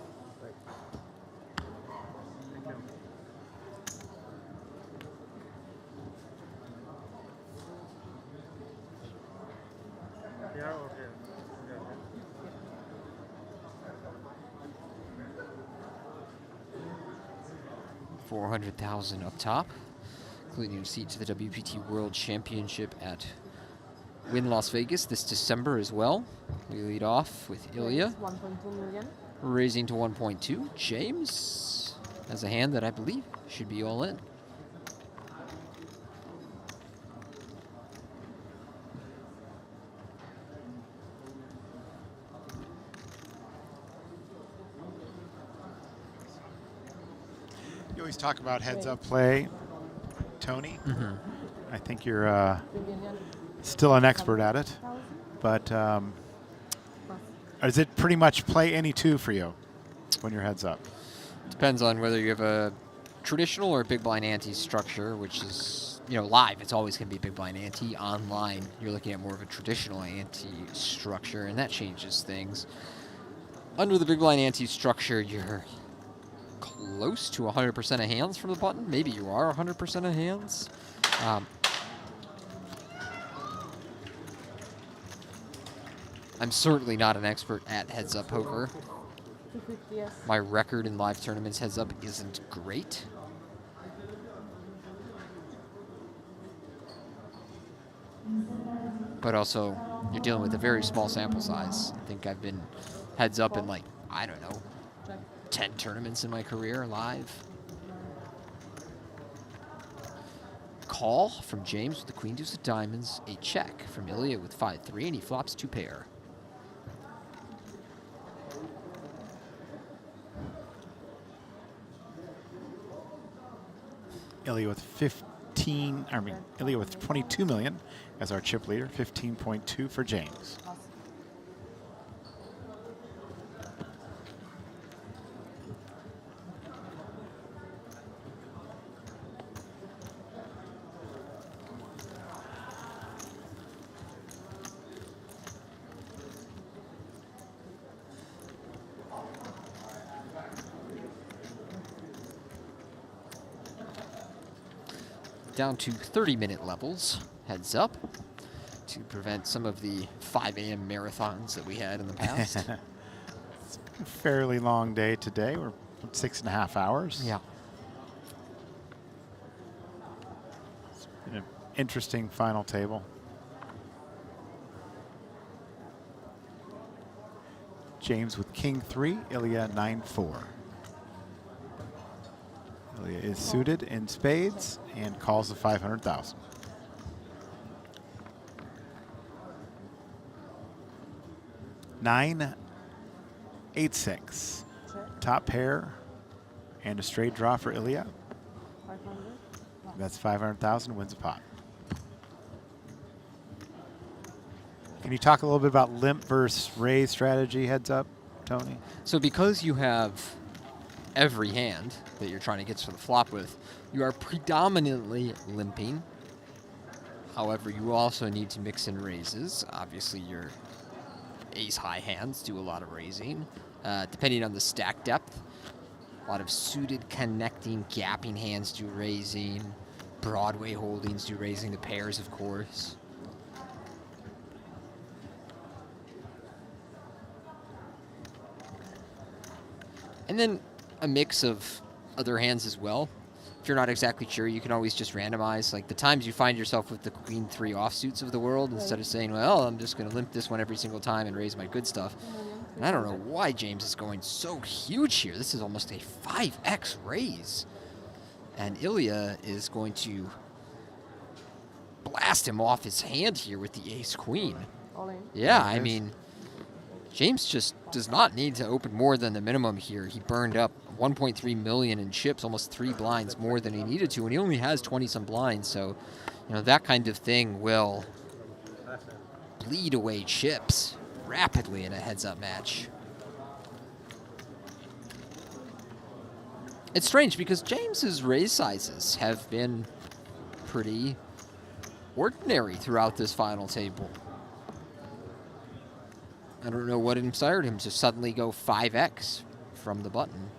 Yeah, okay. Okay, okay. 400,000 up top, including a seat to the WPT World Championship at Wynn Las Vegas this December as well. We lead off with Ilia, 1.2 million. raising to 1.2. James has a hand that I believe should be all in. You always talk about heads-up play, Tony. I think you're still an expert at it, but is it pretty much play any two for you when you're heads up? Depends on whether you have a traditional or big blind ante structure, which is, you know, live, it's always going to be big blind ante. Online, you're looking at more of a traditional ante structure, and that changes things. Under the big blind ante structure, you're close to 100% of hands from the button. Maybe you are 100% of hands. I'm certainly not an expert at heads-up poker. 250, yes. My record in live tournaments heads-up isn't great. But also, you're dealing with a very small sample size. I think I've been heads-up in, like, I don't know, 10 tournaments in my career live. Call from James with the queen deuce of diamonds. A check from Ilia with 5-3, and he flops 2 pair. Ilia with 22 million as our chip leader, 15.2 for James. Down to 30-minute levels, heads up, to prevent some of the 5 a.m. marathons that we had in the past. It's a fairly long day today. We're 6.5 hours. Yeah. It's been an interesting final table. James with king 3, Ilia 9-4. Ilia is suited in spades and calls the 500,000. Nine, 8-6. Top pair and a straight draw for Ilia. 500. That's 500,000, wins a pot. Can you talk a little bit about limp versus raise strategy heads up, Tony? So because you have every hand that you're trying to get to the flop with, you are predominantly limping. However, you also need to mix in raises. Obviously, your ace-high hands do a lot of raising. Depending on the stack depth, a lot of suited, connecting, gapping hands do raising. Broadway holdings do raising, the pairs, of course. And then a mix of other hands as well. If you're not exactly sure, you can always just randomize. Like the times you find yourself with the queen 3 offsuits of the world, instead of saying, well, I'm just going to limp this one every single time and raise my good stuff. And I don't know why James is going so huge here. This is almost a 5x raise. And Ilia is going to blast him off his hand here with the ace-queen. All in. Yeah, I mean, James just does not need to open more than the minimum here. He burned up 1.3 million in chips, almost 3 blinds more than he needed to, and he only has 20-some blinds, so, you know, that kind of thing will bleed away chips rapidly in a heads-up match. It's strange because James's raise sizes have been pretty ordinary throughout this final table. I don't know what inspired him to suddenly go 5x from the button.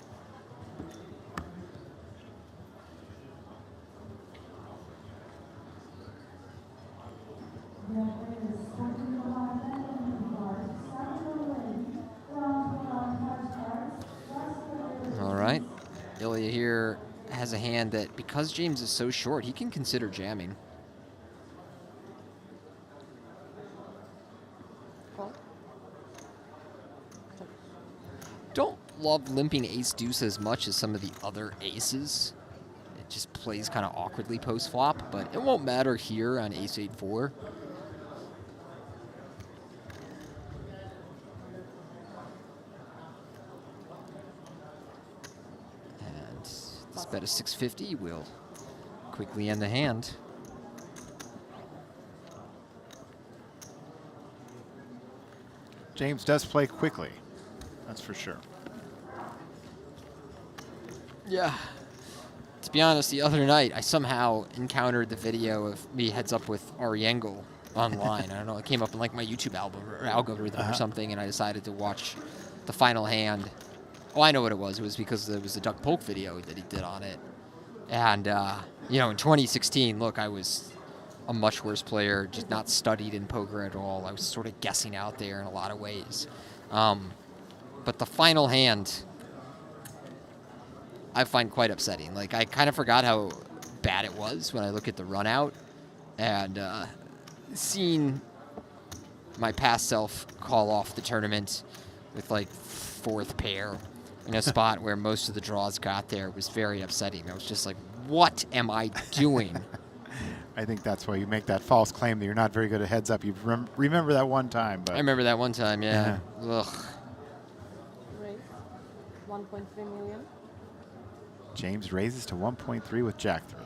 All right. Ilia here has a hand that, because James is so short, he can consider jamming. Don't love limping ace-deuce as much as some of the other aces. It just plays kind of awkwardly post-flop, but it won't matter here on ace-8-4. And this bet of 650 will quickly end the hand. James does play quickly. That's for sure. Yeah. To be honest, the other night, I somehow encountered the video of me heads up with Ari Engel online. I don't know, it came up in like my YouTube algorithm or something, and I decided to watch the final hand. Oh, I know what it was. It was because there was a Duck Polk video that he did on it. And, you know, in 2016, look, I was a much worse player, just not studied in poker at all. I was sort of guessing out there in a lot of ways. But the final hand, I find quite upsetting. Like, I kind of forgot how bad it was when I look at the run out, and seeing my past self call off the tournament with like 4th pair in a spot where most of the draws got there was very upsetting. I was just like, what am I doing? I think that's why you make that false claim that you're not very good at heads up. You remember that one time. But I remember that one time, yeah. Ugh. Raise 1.3 million. James raises to 1.3 with Jack 3.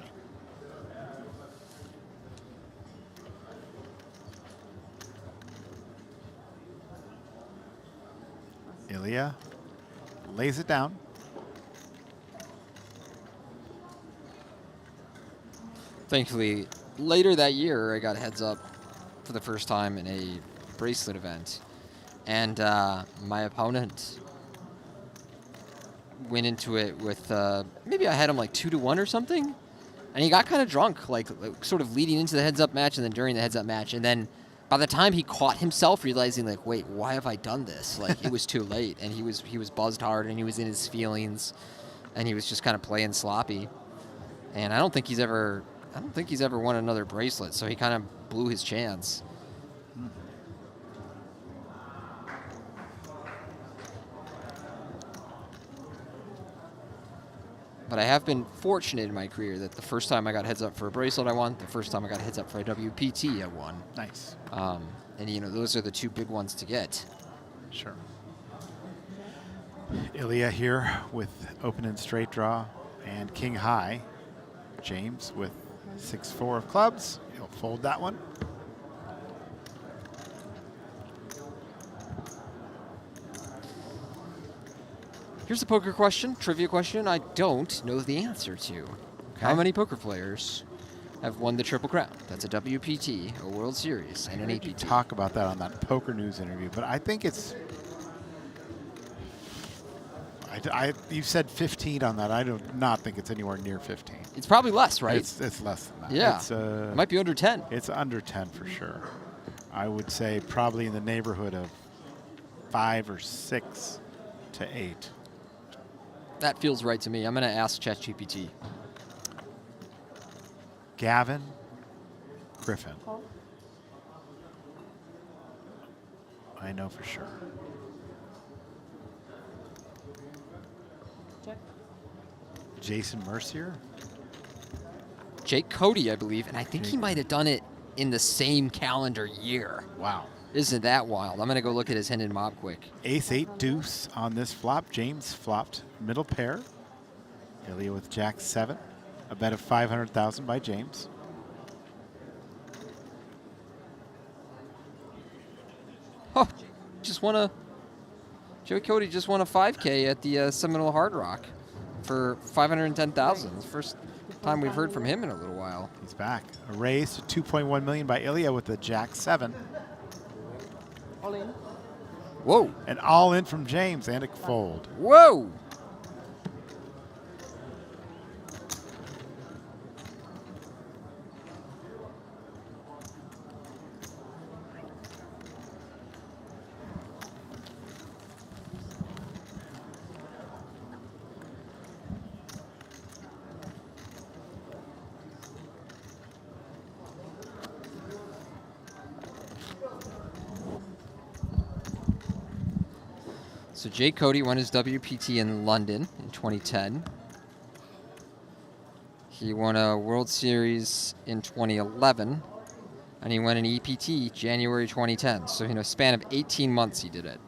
Ilia lays it down. Thankfully, later that year, I got heads up for the first time in a bracelet event. And my opponent went into it with, maybe I had him like 2-1 or something. And he got kind of drunk, like sort of leading into the heads up match and then during the heads up match. And then by the time he caught himself realizing like, wait, why have I done this? Like, it was too late. And he was buzzed hard and he was in his feelings and he was just kind of playing sloppy. And I don't think he's ever won another bracelet, so he kind of blew his chance. But I have been fortunate in my career that the first time I got heads up for a bracelet, I won. The first time I got heads up for a WPT, I won. Nice. And, you know, those are the two big ones to get. Sure. Ilia here with open and straight draw and king high. James with 6-4 of clubs. He'll fold that one. Here's a poker question, trivia question I don't know the answer to. Okay. How many poker players have won the Triple Crown? That's a WPT, a World Series, and an APT. You talk about that on that Poker News interview, but I think it's... you said 15 on that. I do not think it's anywhere near 15. It's probably less, right? It's less than that. Yeah, it's, it might be under 10. It's under 10 for sure. I would say probably in the neighborhood of 5 or 6 to 8. That feels right to me. I'm going to ask ChatGPT. Gavin Griffin. I know for sure. Check. Jason Mercier. Jake Cody, I believe, and I think he might have done it in the same calendar year. Wow. Isn't that wild? I'm going to go look at his Hendon mob quick. Ace-8 deuce on this flop. James flopped middle pair. Ilia with Jack 7. A bet of 500,000 by James. Oh, Joey Cody just won a 5K at the Seminole Hard Rock for 510,000. It's the first time we've heard from him in a little while. He's back. A raise to 2.1 million by Ilia with the Jack 7. All in. Whoa. And all in from James and a fold. Whoa. So Jay Cody won his WPT in London in 2010. He won a World Series in 2011, and he won an EPT January 2010. So in a span of 18 months, he did it.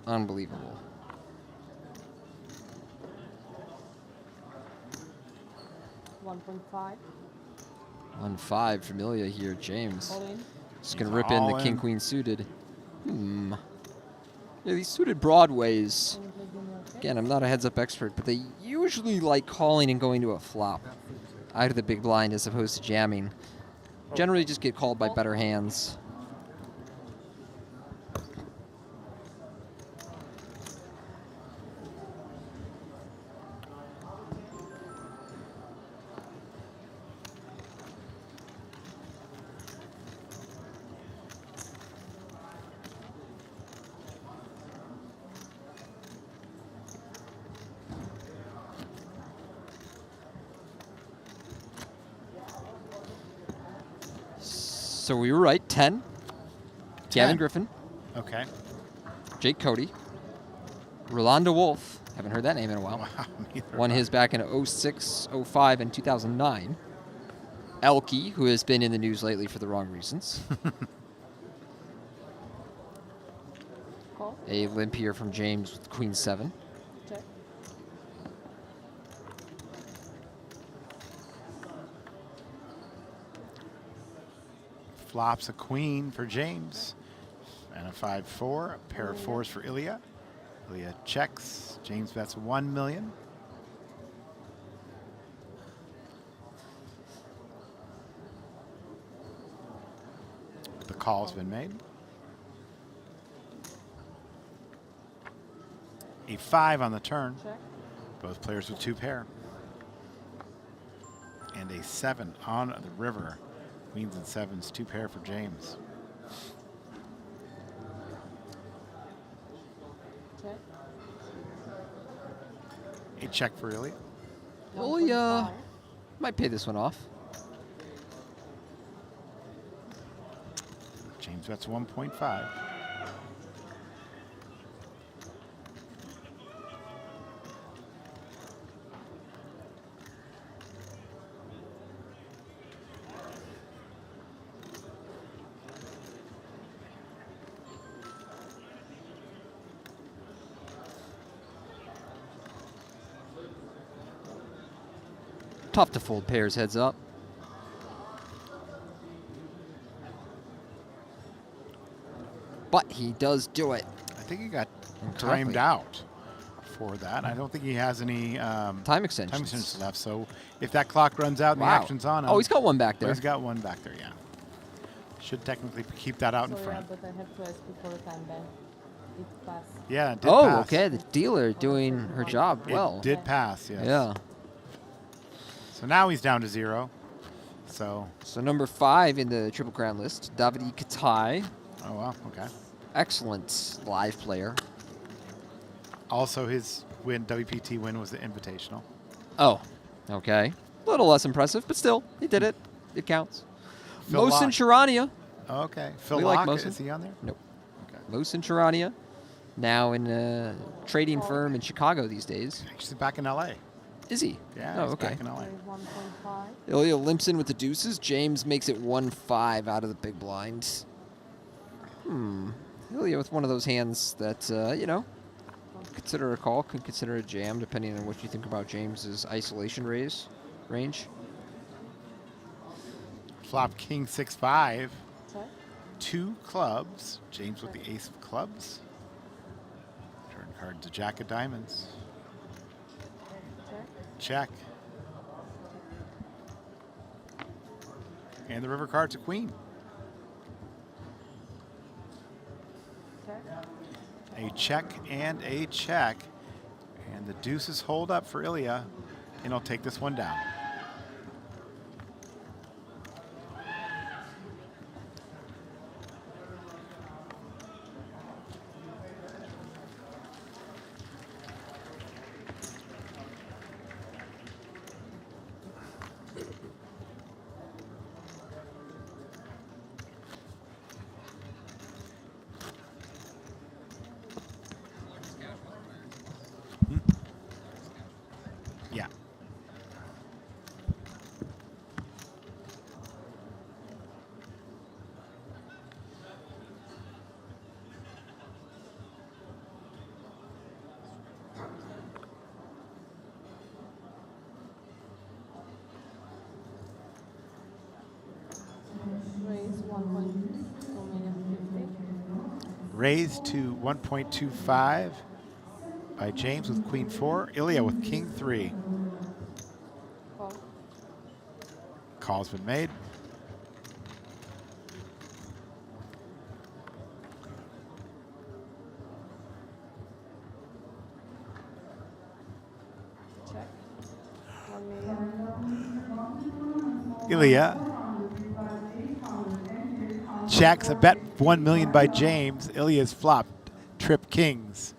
Unbelievable. $1.5. 1-5 for Ilia here, James. All in. Just gonna rip in the king-queen suited. Yeah, these suited broadways. Again, I'm not a heads-up expert, but they usually like calling and going to a flop out of the big blind as opposed to jamming. Generally just get called by better hands. So we were right, 10. Gavin Griffin. Okay. Jake Cody. Rolando Wolf. Haven't heard that name in a while. Wow, neither Won have his back in 06, 05, and 2009. Elke, who has been in the news lately for the wrong reasons. Call. A limp here from James with Queen 7. Check. Flops a queen for James. And a 5-4. A pair of fours for Ilia. Ilia checks. James bets 1 million. The call's been made. A 5 on the turn. Check. Both players with 2 pair. And a 7 on the river. Queens and 7s, 2 pair for James. Check. A check for Ilia. Ilia might pay this one off. James bets 1.5. Tough to fold pairs heads up. But he does do it. I think he got Incorrectly. timed out for that. I don't think he has any Time extensions. left. So if that clock runs out and the action's on him. Oh, he's got one back there. He's got one back there, yeah. Should technically keep that out in Sorry, front. but I have to ask you for a time ban. It passed. Yeah, it did Oh, pass. okay. The dealer doing her job It well. did pass, yes. Yeah. So now he's down to 0. So number 5 in the Triple Crown list, Davide Katai. Oh, wow, okay. Excellent live player. Also his WPT win was the Invitational. Oh, okay. A little less impressive, but still, he did it. It counts. Phil Mohsen Locke. Charania. Okay. Phil We like Locke, Mohsen. is he on there? Nope. Okay. Mohsen Charania, now in a trading firm in Chicago these days. Actually back in LA. Is he? Yeah, Oh, he's okay. back in LA. There is 1.5. Ilia limps in with the deuces. James makes it 1-5 out of the big blind. Ilia with one of those hands that, you know, consider a call, could consider a jam, depending on what you think about James's isolation range. Flop king 6-5. Check. 2 clubs. James with the ace of clubs. Turn card to jack of diamonds. Check. Check. And the river card's a queen. Check. A check and a check. And the deuces hold up for Ilia, and he'll take this one down. Yeah. Raise 1.2 million 50. Raised to 1.25 by James with queen 4. Ilia with king 3. Call. Call's been made. Check. 1 million. Ilia checks a bet 1 million by James. Ilia's flopped trip kings.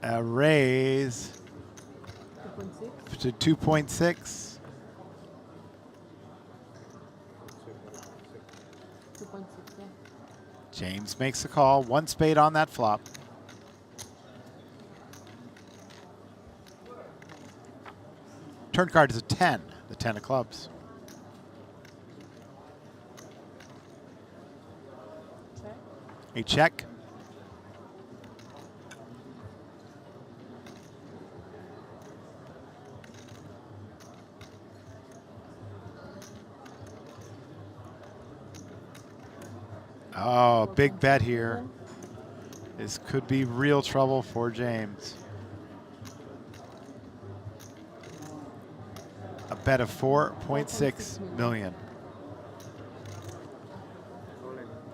A raise 2.6. to 2.6. 2.6, yeah. James makes a call. 1 spade on that flop. Turn card is a 10, the 10 of clubs. Check. A check. Oh, big bet here. This could be real trouble for James. A bet of 4.6 million.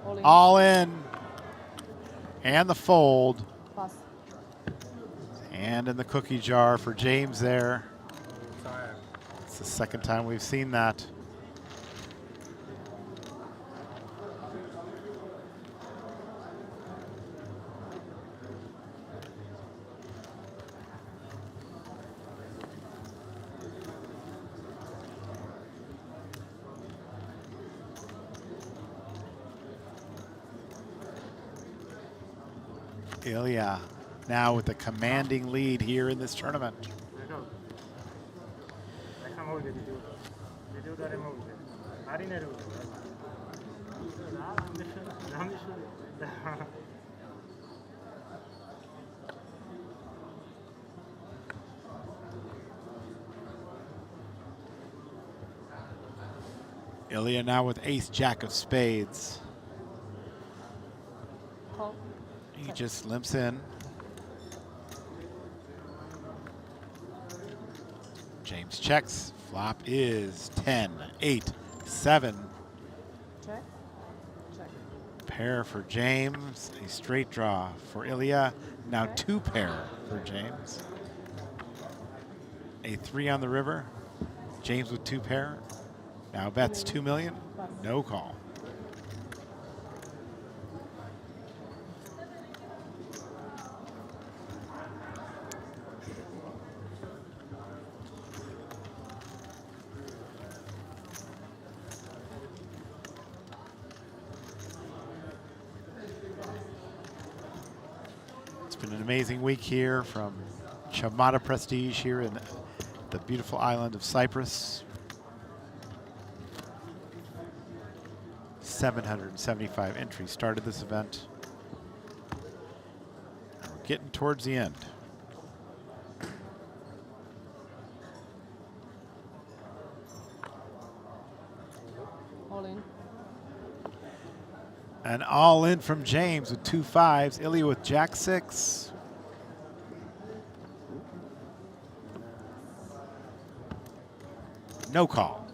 All in. All in. And the fold. Pass. And in the cookie jar for James there. It's the second time we've seen that. Ilia now with a commanding lead here in this tournament. Ilia now with ace jack of spades. Call. He just limps in. James checks. Flop is 10, 8, 7. Check. Check. Pair for James. A straight draw for Ilia. Now Okay. 2 pair for James. A 3 on the river. James with 2 pair. Now bets 2 million. No call. It's been an amazing week here from Chamada Prestige here in the beautiful island of Cyprus. 775 entries started this event. And we're getting towards the end. All in. An all in from James with 2 5s. Ilia with jack 6. No call.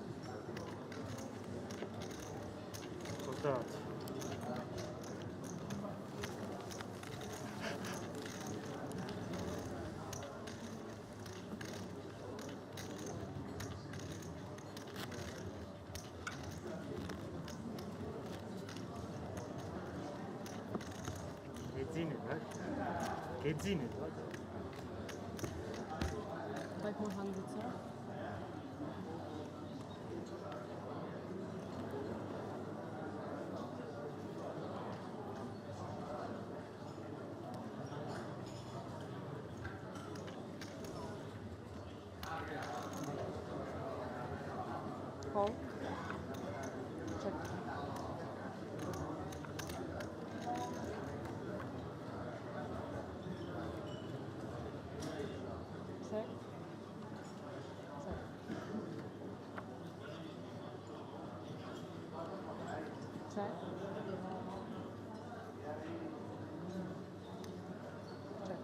Like 100, sir. Call. Check. Check. Check. Check. Check.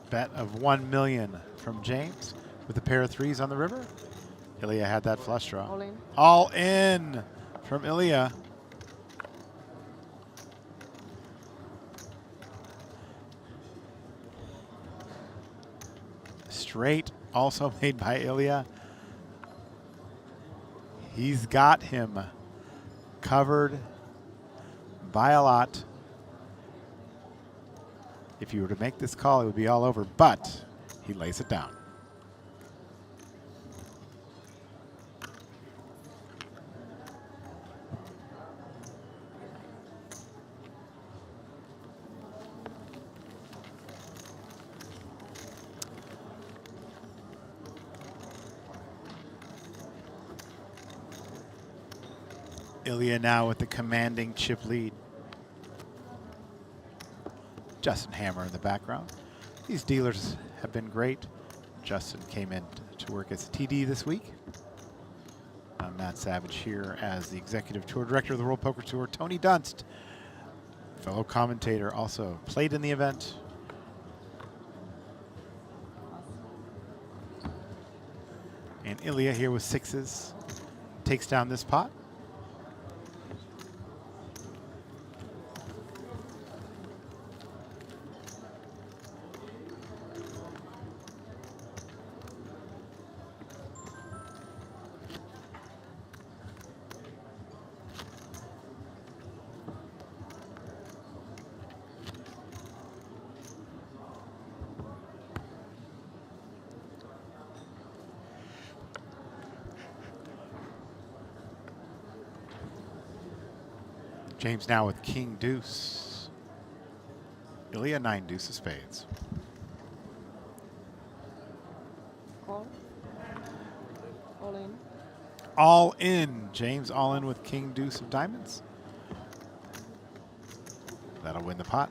Bet of 1 million from James with a pair of threes on the river. Ilia had that flush draw. All in. All in from Ilia. Straight also made by Ilia. He's got him covered by a lot. If you were to make this call, it would be all over, but he lays it down. Ilia now with the commanding chip lead. Justin Hammer in the background. These dealers have been great. Justin came in to work as a TD this week. Matt Savage here as the Executive Tour Director of the World Poker Tour. Tony Dunst, fellow commentator, also played in the event. And Ilia here with sixes. Takes down this pot. James now with king deuce. Ilia 9 deuce of spades. Call. All in. All in. James all in with king deuce of diamonds. That'll win the pot.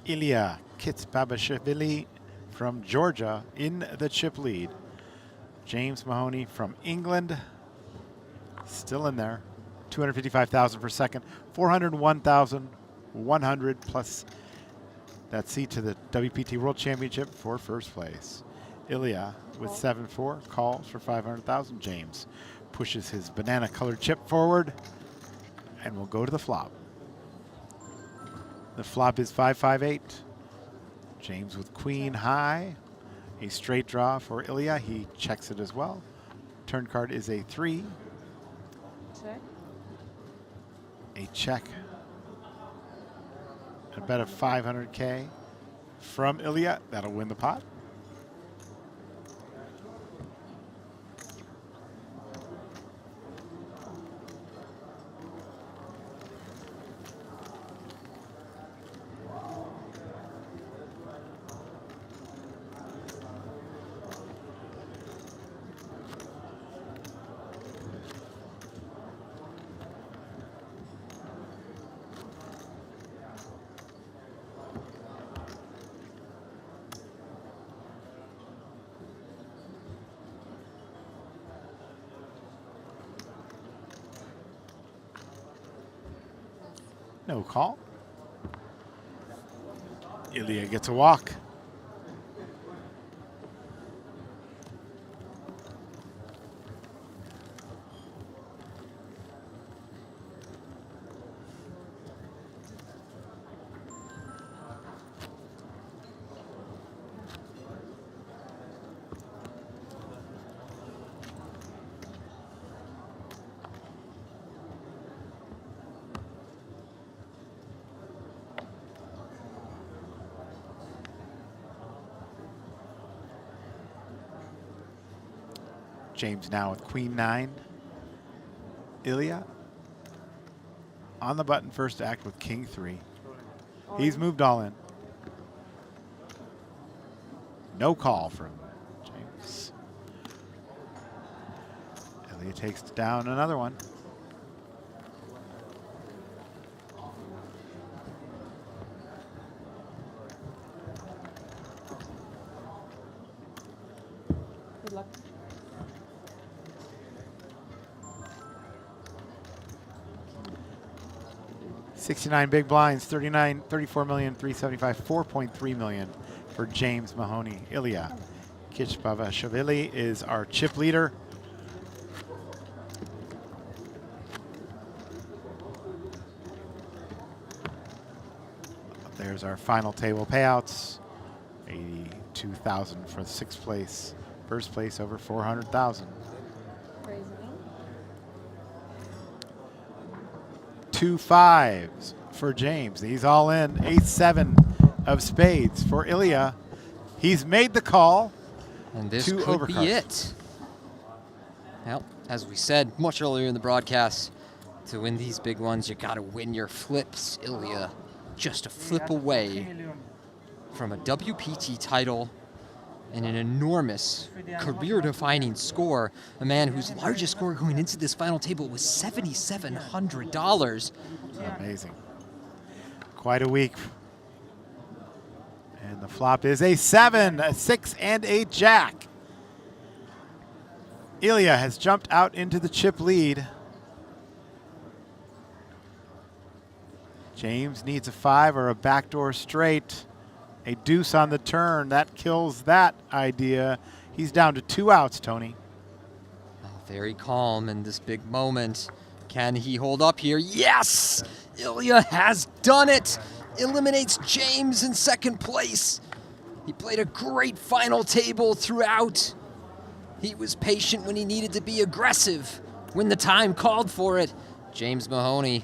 Ilia Kitsbabashvili from Georgia in the chip lead. James Mahoney from England still in there. 255,000 per second, 401,100 plus that seat to the WPT World Championship for first place. Ilia with 7-4 calls for 500,000. James pushes his banana colored chip forward and will go to the flop. The flop is 5-5-8. James with queen high. A straight draw for Ilia. He checks it as well. Turn card is a 3. Check. A check A bet of 500K from Ilia. That'll win the pot. No call. Ilia gets a walk. James now with Queen 9. Ilia on the button first to act with King 3. He's moved all in. No call from James. Ilia takes down another one. Good luck. $69 big blinds, 34 million, 375, 4.3 million for James Mahoney. Ilia Kichbavashvili is our chip leader. There's our final table payouts. 82,000 for the 6th place. First place over 400,000. Crazy. 2 5s for James. He's all in. 8-7 of spades for Ilia. He's made the call. And this Two could overcards. be it. Well, as we said much earlier in the broadcast, to win these big ones, you got to win your flips. Ilia just a flip away from a WPT title and an enormous career-defining score. A man whose largest score going into this final table was $7,700. Amazing. Quite a week. And the flop is a 7, a 6, and a jack. Ilia has jumped out into the chip lead. James needs a 5 or a backdoor straight. A deuce on the turn. That kills that idea. He's down to 2 outs, Tony. Oh, very calm in this big moment. Can he hold up here? Yes! Ilia has done it! Eliminates James in 2nd place. He played a great final table throughout. He was patient when he needed to be aggressive when the time called for it. James Mahoney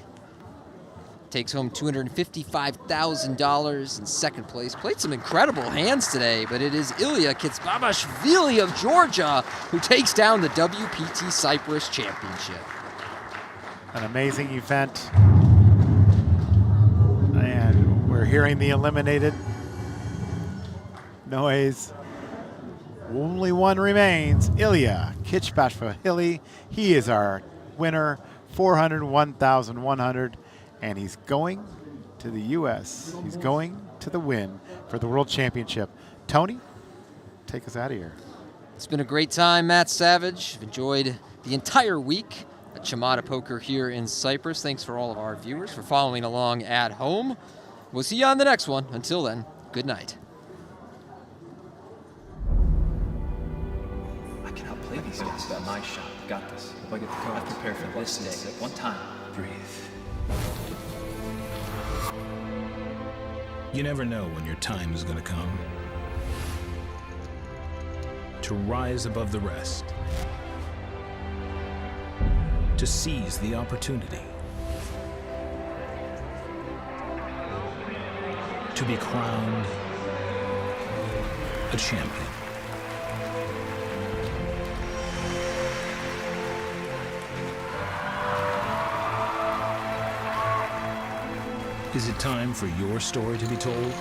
takes home $255,000 in 2nd place. Played some incredible hands today, but it is Ilia Kichbavashvili of Georgia who takes down the WPT Cyprus Championship. An amazing event. And we're hearing the eliminated noise. Only one remains. Ilia Kichbavashvili. He is our winner, $401,100. And he's going to the U.S. He's going to the win for the World Championship. Tony, take us out of here. It's been a great time, Matt Savage. I've enjoyed the entire week at Chamada Poker here in Cyprus. Thanks for all of our viewers for following along at home. We'll see you on the next one. Until then, good night. I can outplay these guys. That's my shot. Got this. If I get the card, I prepare for this day. One time. Breathe. You never know when your time is going to come. To rise above the rest. To seize the opportunity. to be crowned a champion? Is it time for your story to be told?